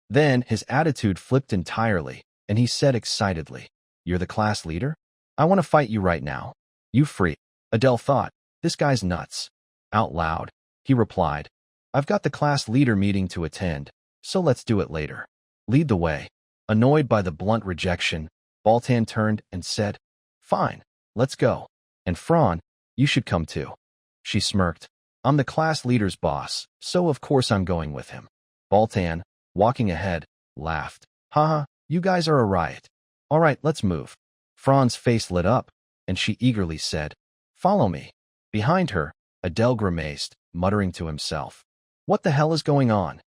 Then his attitude flipped entirely, and he said excitedly, "You're the class leader? I want to fight you right now. You free." Adele thought, "This guy's nuts." Out loud, he replied, "I've got the class leader meeting to attend, so let's do it later. Lead the way." Annoyed by the blunt rejection, Baltan turned and said, "Fine, let's go. And Fran, you should come too." She smirked. "I'm the class leader's boss, so of course I'm going with him." Baltan, walking ahead, laughed. "Haha, you guys are a riot. All right, let's move." Fran's face lit up, and she eagerly said, "Follow me." Behind her, Adele grimaced, muttering to himself, "What the hell is going on?"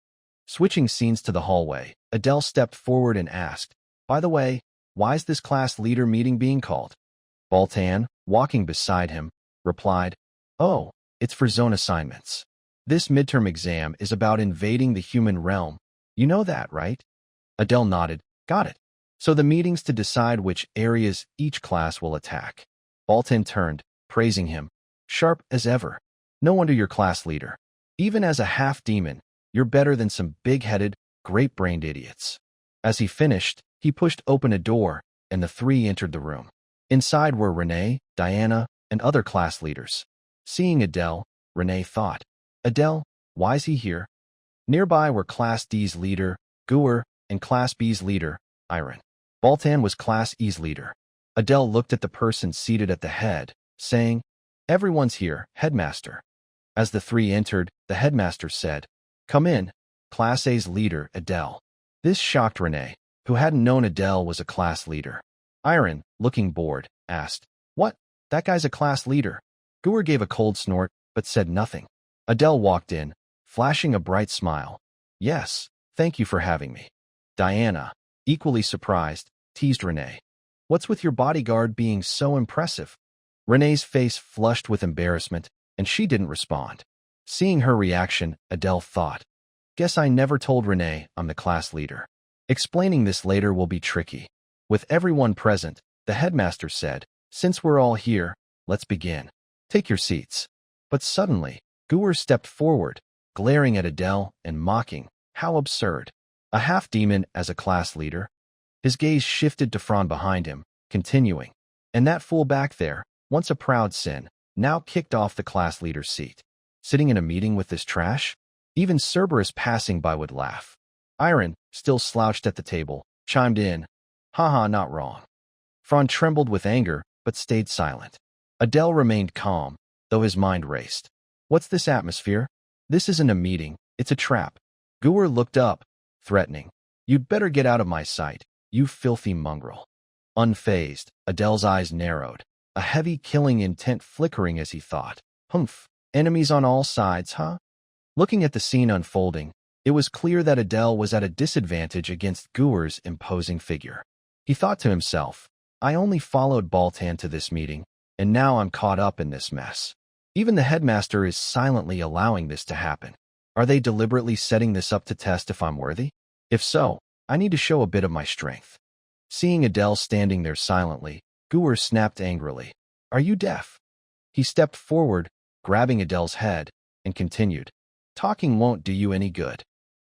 Switching scenes to the hallway, Adele stepped forward and asked, "By the way, why's this class leader meeting being called?" Baltan, walking beside him, replied, "Oh, it's for zone assignments. This midterm exam is about invading the human realm. You know that, right?" Adele nodded. "Got it. So the meeting's to decide which areas each class will attack." Baltan turned, praising him. "Sharp as ever. No wonder you're class leader. Even as a half-demon, you're better than some big-headed, great-brained idiots." As he finished, he pushed open a door, and the three entered the room. Inside were Renee, Diana, and other class leaders. Seeing Adele, Renee thought, "Adele, why's he here?" Nearby were Class D's leader, Guer, and Class B's leader, Iron. Baltan was Class E's leader. Adele looked at the person seated at the head, saying, "Everyone's here, headmaster." As the three entered, the headmaster said, "Come in, Class A's leader, Adele." This shocked Renee, who hadn't known Adele was a class leader. Iron, looking bored, asked, "What? That guy's a class leader?" Guer gave a cold snort, but said nothing. Adele walked in, flashing a bright smile. "Yes, thank you for having me." Diana, equally surprised, teased Renee. "What's with your bodyguard being so impressive?" Renee's face flushed with embarrassment, and she didn't respond. Seeing her reaction, Adele thought, "Guess I never told Renee I'm the class leader. Explaining this later will be tricky." With everyone present, the headmaster said, "Since we're all here, let's begin. Take your seats." But suddenly, Guer stepped forward, glaring at Adele and mocking, "How absurd. A half-demon as a class leader?" His gaze shifted to Fran behind him, continuing, "And that fool back there, once a proud sin, now kicked off the class leader's seat. Sitting in a meeting with this trash?" Even Cerberus passing by would laugh. Iron, still slouched at the table, chimed in, "Haha, not wrong." Fran trembled with anger, but stayed silent. Adele remained calm, though his mind raced. "What's this atmosphere? This isn't a meeting, it's a trap." Guer looked up, threatening, "You'd better get out of my sight, you filthy mongrel." Unfazed, Adele's eyes narrowed, a heavy killing intent flickering as he thought, "Humph, enemies on all sides, huh?" Looking at the scene unfolding, it was clear that Adele was at a disadvantage against Guer's imposing figure. He thought to himself, "I only followed Baltan to this meeting, and now I'm caught up in this mess. Even the headmaster is silently allowing this to happen. Are they deliberately setting this up to test if I'm worthy? If so, I need to show a bit of my strength." Seeing Adele standing there silently, Guer snapped angrily, "Are you deaf?" He stepped forward, grabbing Adele's head, and continued, "Talking won't do you any good."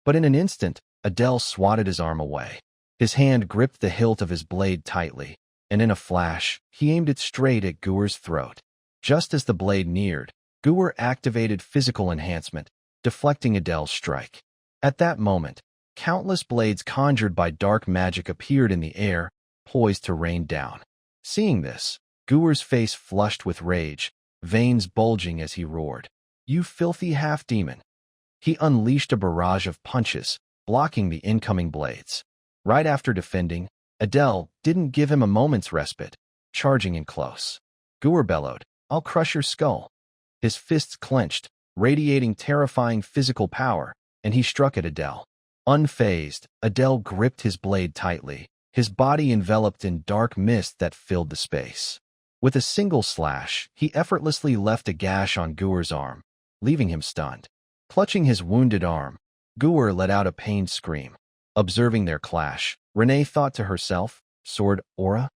But in an instant, Adele swatted his arm away. His hand gripped the hilt of his blade tightly, and in a flash, he aimed it straight at Guer's throat. Just as the blade neared, Guer activated physical enhancement, deflecting Adele's strike. At that moment, countless blades conjured by dark magic appeared in the air, poised to rain down. Seeing this, Guer's face flushed with rage, veins bulging as he roared, "You filthy half-demon!" He unleashed a barrage of punches, blocking the incoming blades. Right after defending, Adele didn't give him a moment's respite, charging in close. Guer bellowed, "I'll crush your skull." His fists clenched, radiating terrifying physical power, and he struck at Adele. Unfazed, Adele gripped his blade tightly, his body enveloped in dark mist that filled the space. With a single slash, he effortlessly left a gash on Guer's arm, leaving him stunned. Clutching his wounded arm, Guer let out a pained scream. Observing their clash, Renee thought to herself, "Sword aura?"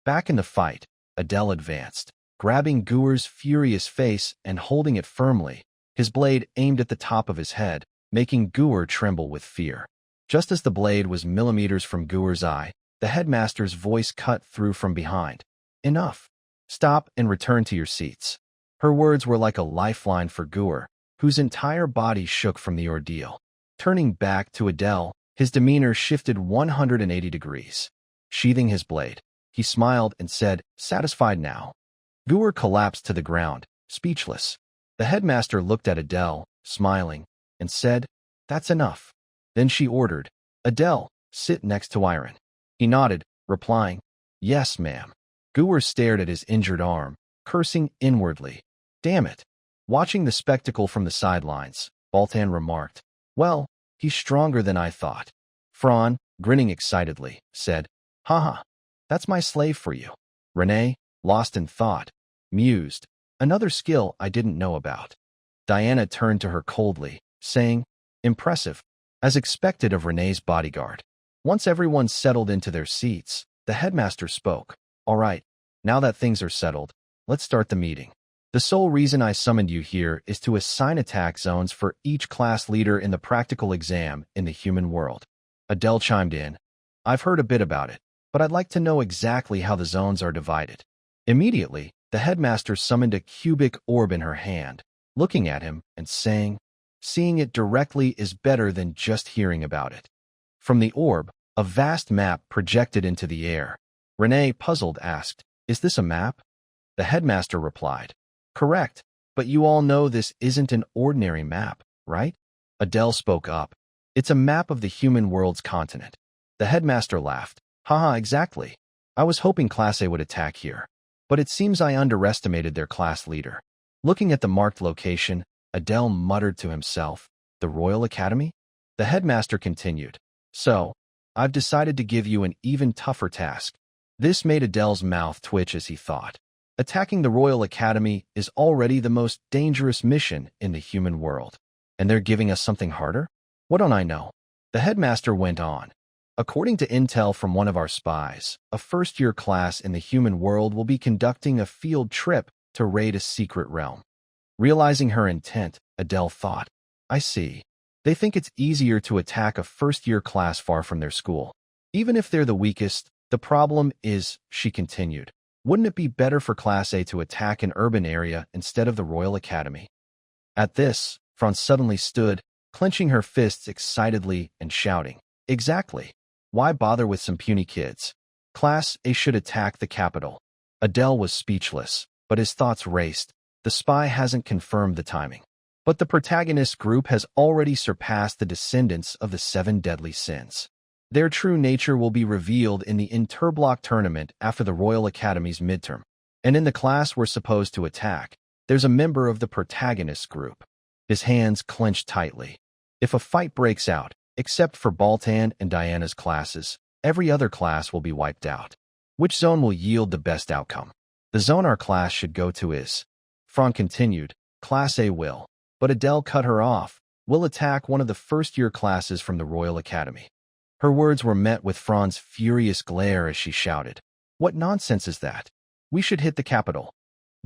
Back in the fight, Adele advanced, grabbing Guer's furious face and holding it firmly, his blade aimed at the top of his head, making Guer tremble with fear. Just as the blade was millimeters from Guer's eye, the headmaster's voice cut through from behind. "Enough. Stop and return to your seats." Her words were like a lifeline for Guer, whose entire body shook from the ordeal. Turning back to Adele, his demeanor shifted 180 degrees. Sheathing his blade, he smiled and said, "Satisfied now?" Guer collapsed to the ground, speechless. The headmaster looked at Adele, smiling, and said, "That's enough." Then she ordered, "Adele, sit next to Iron." He nodded, replying, "Yes, ma'am." Guer stared at his injured arm, cursing inwardly. "Damn it." Watching the spectacle from the sidelines, Baltan remarked, "Well, he's stronger than I thought." Fran, grinning excitedly, said, "Haha, that's my slave for you." Renee, lost in thought, mused, "Another skill I didn't know about." Diana turned to her coldly, saying, "Impressive," as expected of Renee's bodyguard. Once everyone settled into their seats, the headmaster spoke, "All right, now that things are settled, let's start the meeting. The sole reason I summoned you here is to assign attack zones for each class leader in the practical exam in the human world." Adele chimed in, "I've heard a bit about it, but I'd like to know exactly how the zones are divided." Immediately, the headmaster summoned a cubic orb in her hand, looking at him and saying, "Seeing it directly is better than just hearing about it." From the orb, a vast map projected into the air. Renee, puzzled, asked, "Is this a map?" The headmaster replied, "Correct, but you all know this isn't an ordinary map, right?" Adele spoke up, It's a map of the human world's continent. The headmaster laughed. Haha, exactly. I was hoping Class A would attack here. But it seems I underestimated their class leader. Looking at the marked location, Adele muttered to himself, the Royal Academy? The headmaster continued. So, I've decided to give you an even tougher task. This made Adele's mouth twitch as he thought. Attacking the Royal Academy is already the most dangerous mission in the human world. And they're giving us something harder? What don't I know? The headmaster went on. According to intel from one of our spies, a first-year class in the human world will be conducting a field trip to raid a secret realm. Realizing her intent, Adele thought, I see. They think it's easier to attack a first-year class far from their school. Even if they're the weakest, the problem is, she continued, wouldn't it be better for Class A to attack an urban area instead of the Royal Academy? At this, Franz suddenly stood, clenching her fists excitedly and shouting, Exactly. Why bother with some puny kids? Class A should attack the capital. Adele was speechless, but his thoughts raced. The spy hasn't confirmed the timing. But the protagonist group has already surpassed the descendants of the 7 deadly sins. Their true nature will be revealed in the Interblock tournament after the Royal Academy's midterm. And in the class we're supposed to attack, there's a member of the protagonist group. His hands clenched tightly. If a fight breaks out, except for Baltan and Diana's classes, every other class will be wiped out. Which zone will yield the best outcome? The zone our class should go to is. Franz continued, Class A will. But Adele cut her off. We'll attack one of the first-year classes from the Royal Academy. Her words were met with Franz's furious glare as she shouted, What nonsense is that? We should hit the capital.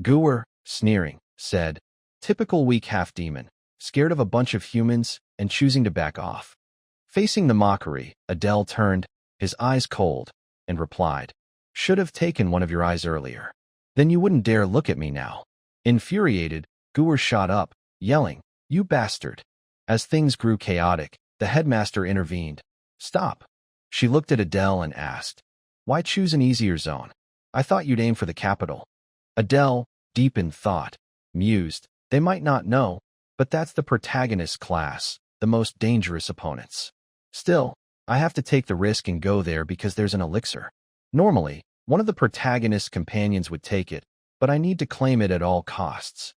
Guwer, sneering, said, Typical weak half-demon, scared of a bunch of humans and choosing to back off. Facing the mockery, Adele turned, his eyes cold, and replied, Should have taken one of your eyes earlier. Then you wouldn't dare look at me now. Infuriated, Guwer shot up, yelling, You bastard. As things grew chaotic, the headmaster intervened. Stop. She looked at Adele and asked, Why choose an easier zone? I thought you'd aim for the capital. Adele, deep in thought, mused, They might not know, but that's the protagonist class, the most dangerous opponents. Still, I have to take the risk and go there because there's an elixir. Normally, one of the protagonist's companions would take it, but I need to claim it at all costs.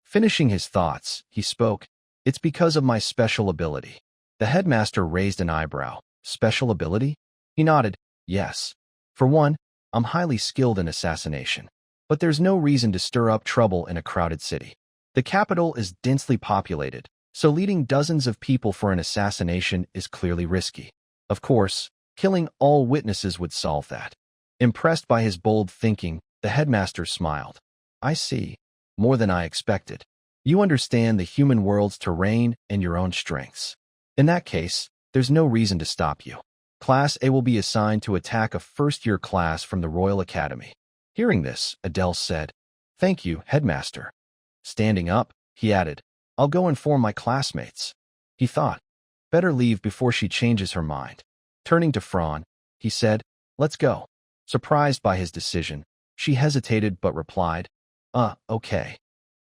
Finishing his thoughts, he spoke, It's because of my special ability. The headmaster raised an eyebrow. Special ability? He nodded, Yes. For one, I'm highly skilled in assassination. But there's no reason to stir up trouble in a crowded city. The capital is densely populated, so leading dozens of people for an assassination is clearly risky. Of course, killing all witnesses would solve that. Impressed by his bold thinking, the headmaster smiled. I see. More than I expected. You understand the human world's terrain and your own strengths. In that case, there's no reason to stop you. Class A will be assigned to attack a first-year class from the Royal Academy. Hearing this, Adele said, Thank you, headmaster. Standing up, he added, I'll go inform my classmates. He thought, better leave before she changes her mind. Turning to Franz, he said, Let's go. Surprised by his decision, she hesitated but replied, Okay.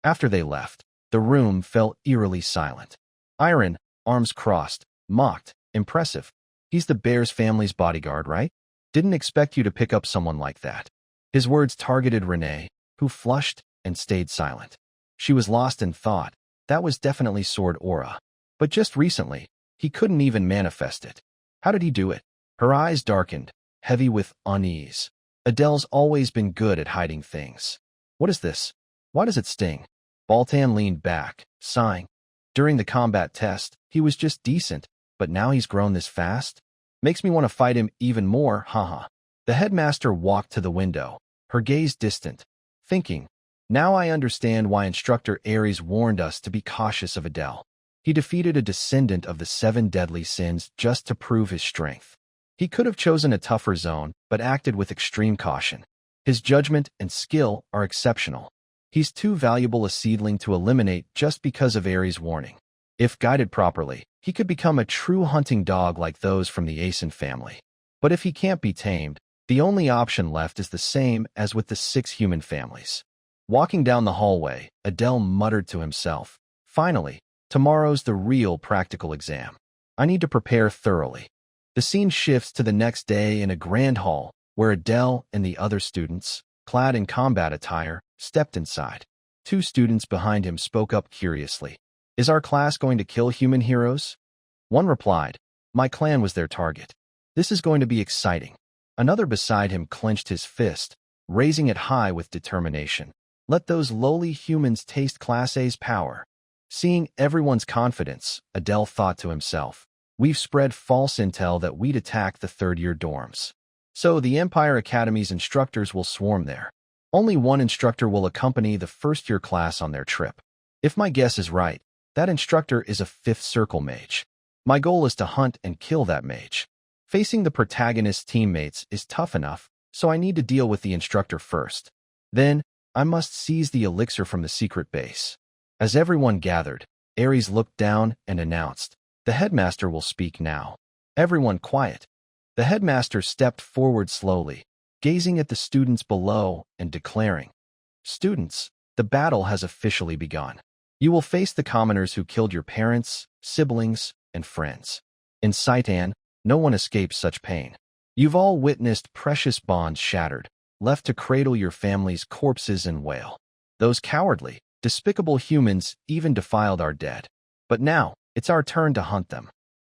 After they left, the room fell eerily silent. Iron, arms crossed, mocked, Impressive. He's the Bears family's bodyguard, right? Didn't expect you to pick up someone like that. His words targeted Renee, who flushed and stayed silent. She was lost in thought. That was definitely sword aura. But just recently, he couldn't even manifest it. How did he do it? Her eyes darkened, heavy with unease. Adele's always been good at hiding things. What is this? Why does it sting? Baltan leaned back, sighing. During the combat test, he was just decent, but now he's grown this fast? Makes me want to fight him even more, haha. The headmaster walked to the window, her gaze distant, thinking, Now I understand why Instructor Ares warned us to be cautious of Adele. He defeated a descendant of the 7 deadly sins just to prove his strength. He could have chosen a tougher zone, but acted with extreme caution. His judgment and skill are exceptional. He's too valuable a seedling to eliminate just because of Ares' warning. If guided properly, he could become a true hunting dog like those from the Asen family. But if he can't be tamed, the only option left is the same as with the 6 human families. Walking down the hallway, Adele muttered to himself, Finally, tomorrow's the real practical exam. I need to prepare thoroughly. The scene shifts to the next day in a grand hall, where Adele and the other students, clad in combat attire, stepped inside. Two students behind him spoke up curiously. Is our class going to kill human heroes? One replied, my clan was their target. This is going to be exciting. Another beside him clenched his fist, raising it high with determination. Let those lowly humans taste Class A's power. Seeing everyone's confidence, Adele thought to himself, we've spread false intel that we'd attack the third-year dorms. So the Empire Academy's instructors will swarm there. Only one instructor will accompany the first-year class on their trip. If my guess is right, that instructor is a fifth circle mage. My goal is to hunt and kill that mage. Facing the protagonist's teammates is tough enough, so I need to deal with the instructor first. Then, I must seize the elixir from the secret base. As everyone gathered, Ares looked down and announced, the headmaster will speak now. Everyone quiet. The headmaster stepped forward slowly, gazing at the students below and declaring, students, the battle has officially begun. You will face the commoners who killed your parents, siblings, and friends. In Saitan, no one escapes such pain. You've all witnessed precious bonds shattered, left to cradle your family's corpses and wail. Those cowardly, despicable humans even defiled our dead. But now, it's our turn to hunt them.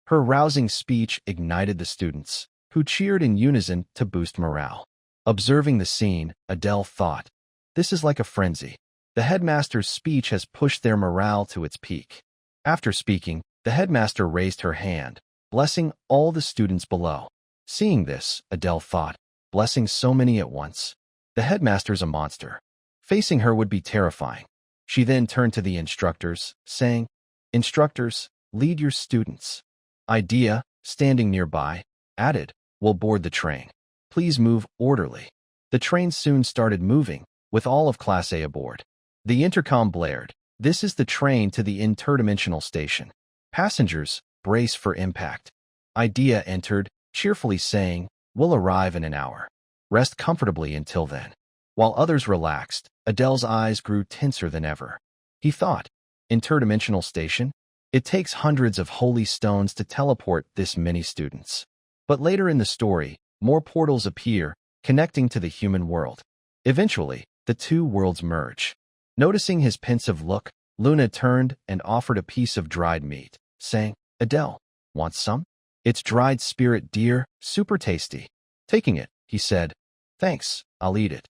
Her rousing speech ignited the students, who cheered in unison to boost morale. Observing the scene, Adele thought, this is like a frenzy. The headmaster's speech has pushed their morale to its peak. After speaking, the headmaster raised her hand, blessing all the students below. Seeing this, Adele thought, blessing so many at once. The headmaster's a monster. Facing her would be terrifying. She then turned to the instructors, saying, instructors, lead your students. Idea, standing nearby, added, we'll board the train. Please move orderly. The train soon started moving, with all of Class A aboard. The intercom blared, this is the train to the interdimensional station. Passengers, brace for impact. Idea entered, cheerfully saying, we'll arrive in an hour. Rest comfortably until then. While others relaxed, Adele's eyes grew tenser than ever. He thought, interdimensional station? It takes hundreds of holy stones to teleport this many students. But later in the story, more portals appear, connecting to the human world. Eventually, the two worlds merge. Noticing his pensive look, Luna turned and offered a piece of dried meat, saying, Adele, want some? It's dried spirit deer, super tasty. Taking it, he said, thanks, I'll eat it.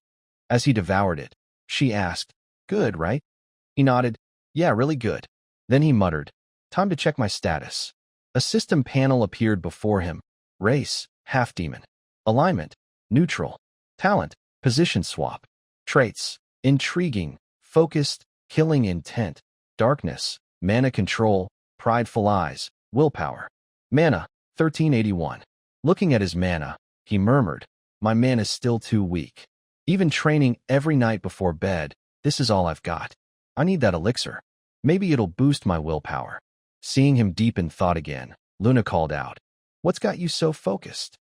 As he devoured it, she asked, good, right? He nodded, yeah, really good. Then he muttered, time to check my status. A system panel appeared before him. Race, half-demon. Alignment, neutral. Talent, position swap. Traits, intriguing, focused, killing intent. Darkness, mana control, prideful eyes, willpower. Mana, 1381. Looking at his mana, he murmured, my mana's still too weak. Even training every night before bed, this is all I've got. I need that elixir. Maybe it'll boost my willpower. Seeing him deep in thought again, Luna called out, what's got you so focused?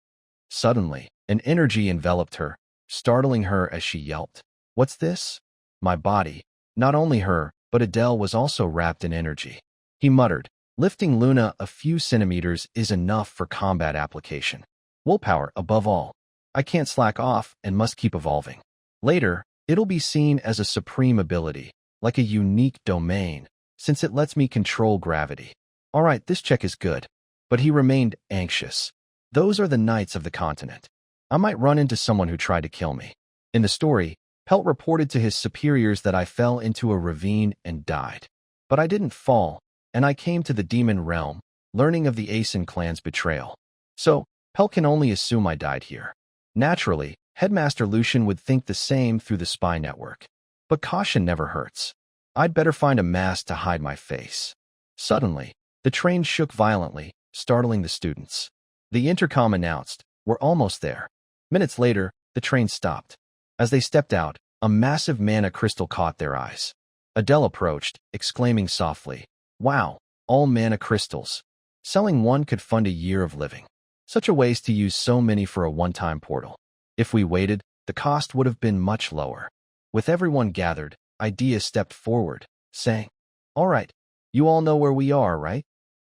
Suddenly, an energy enveloped her, startling her as she yelped. What's this? My body. Not only her, but Adele was also wrapped in energy. He muttered, lifting Luna a few centimeters is enough for combat application. Willpower, above all. I can't slack off and must keep evolving. Later, it'll be seen as a supreme ability, like a unique domain, since it lets me control gravity. All right, this check is good. But he remained anxious. Those are the knights of the continent. I might run into someone who tried to kill me. In the story, Pelt reported to his superiors that I fell into a ravine and died. But I didn't fall, and I came to the demon realm, learning of the Asen clan's betrayal. So, Pelt can only assume I died here. Naturally, Headmaster Lucian would think the same through the spy network. But caution never hurts. I'd better find a mask to hide my face. Suddenly, the train shook violently, startling the students. The intercom announced, we're almost there. Minutes later, the train stopped. As they stepped out, a massive mana crystal caught their eyes. Adele approached, exclaiming softly, wow, all mana crystals. Selling one could fund a year of living. Such a waste to use so many for a one-time portal. If we waited, the cost would have been much lower. With everyone gathered, Idea stepped forward, saying, all right, you all know where we are, right?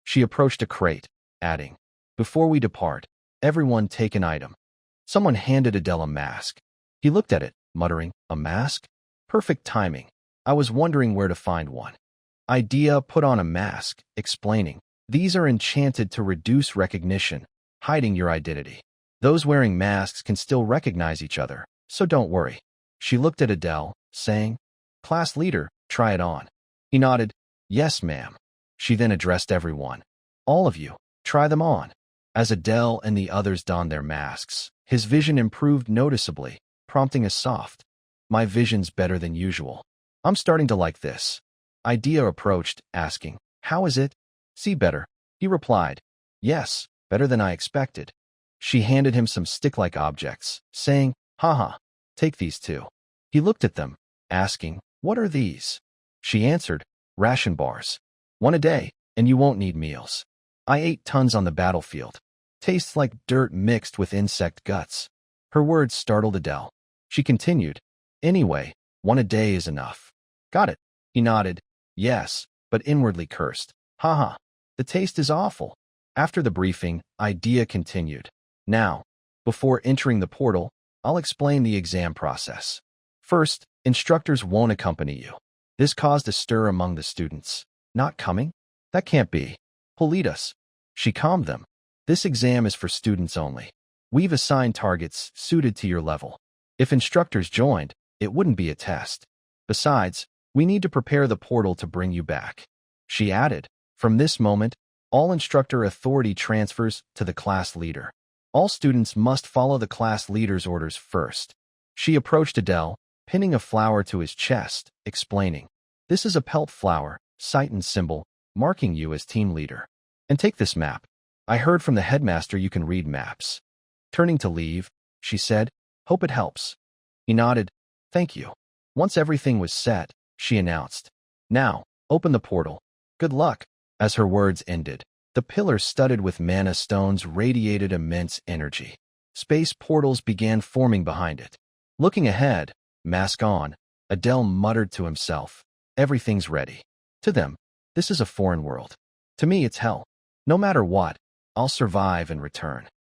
She approached a crate, adding, "Before we depart, everyone take an item." Someone handed Adele a mask. He looked at it, muttering, "A mask? Perfect timing. I was wondering where to find one." Idea put on a mask, explaining, "These are enchanted to reduce recognition, hiding your identity. Those wearing masks can still recognize each other, so don't worry." She looked at Adele, saying, "Class leader, try it on." He nodded, "Yes, ma'am." She then addressed everyone, "All of you, try them on." As Adele and the others donned their masks, his vision improved noticeably, prompting a soft, "My vision's better than usual. I'm starting to like this." Idea approached, asking, "How is it?" "See better." He replied, "Yes, better than I expected." She handed him some stick-like objects, saying, "Haha, take these too." He looked at them, asking, "What are these?" She answered, "Ration bars. One a day, and you won't need meals. I ate tons on the battlefield. Tastes like dirt mixed with insect guts." Her words startled Adele. She continued, "Anyway, one a day is enough." "Got it." He nodded, "Yes," but inwardly cursed, "Haha, the taste is awful." After the briefing, Idea continued, "Now, before entering the portal, I'll explain the exam process. First, instructors won't accompany you. This caused a stir among the students. Not coming? That can't be. Who'll lead us?" She calmed them. "This exam is for students only. We've assigned targets suited to your level. If instructors joined, it wouldn't be a test. Besides, we need to prepare the portal to bring you back." She added, "From this moment, all instructor authority transfers to the class leader. All students must follow the class leader's orders first." She approached Adele, pinning a flower to his chest, explaining, "This is a pelt flower, sight and symbol, marking you as team leader. And take this map. I heard from the headmaster you can read maps." Turning to leave, she said, "Hope it helps." He nodded, "Thank you." Once everything was set, she announced, "Now, open the portal. Good luck." As her words ended, the pillar studded with mana stones radiated immense energy. Space portals began forming behind it. Looking ahead, mask on, Adele muttered to himself, "Everything's ready." To them, this is a foreign world. To me, it's hell. No matter what, I'll survive and return.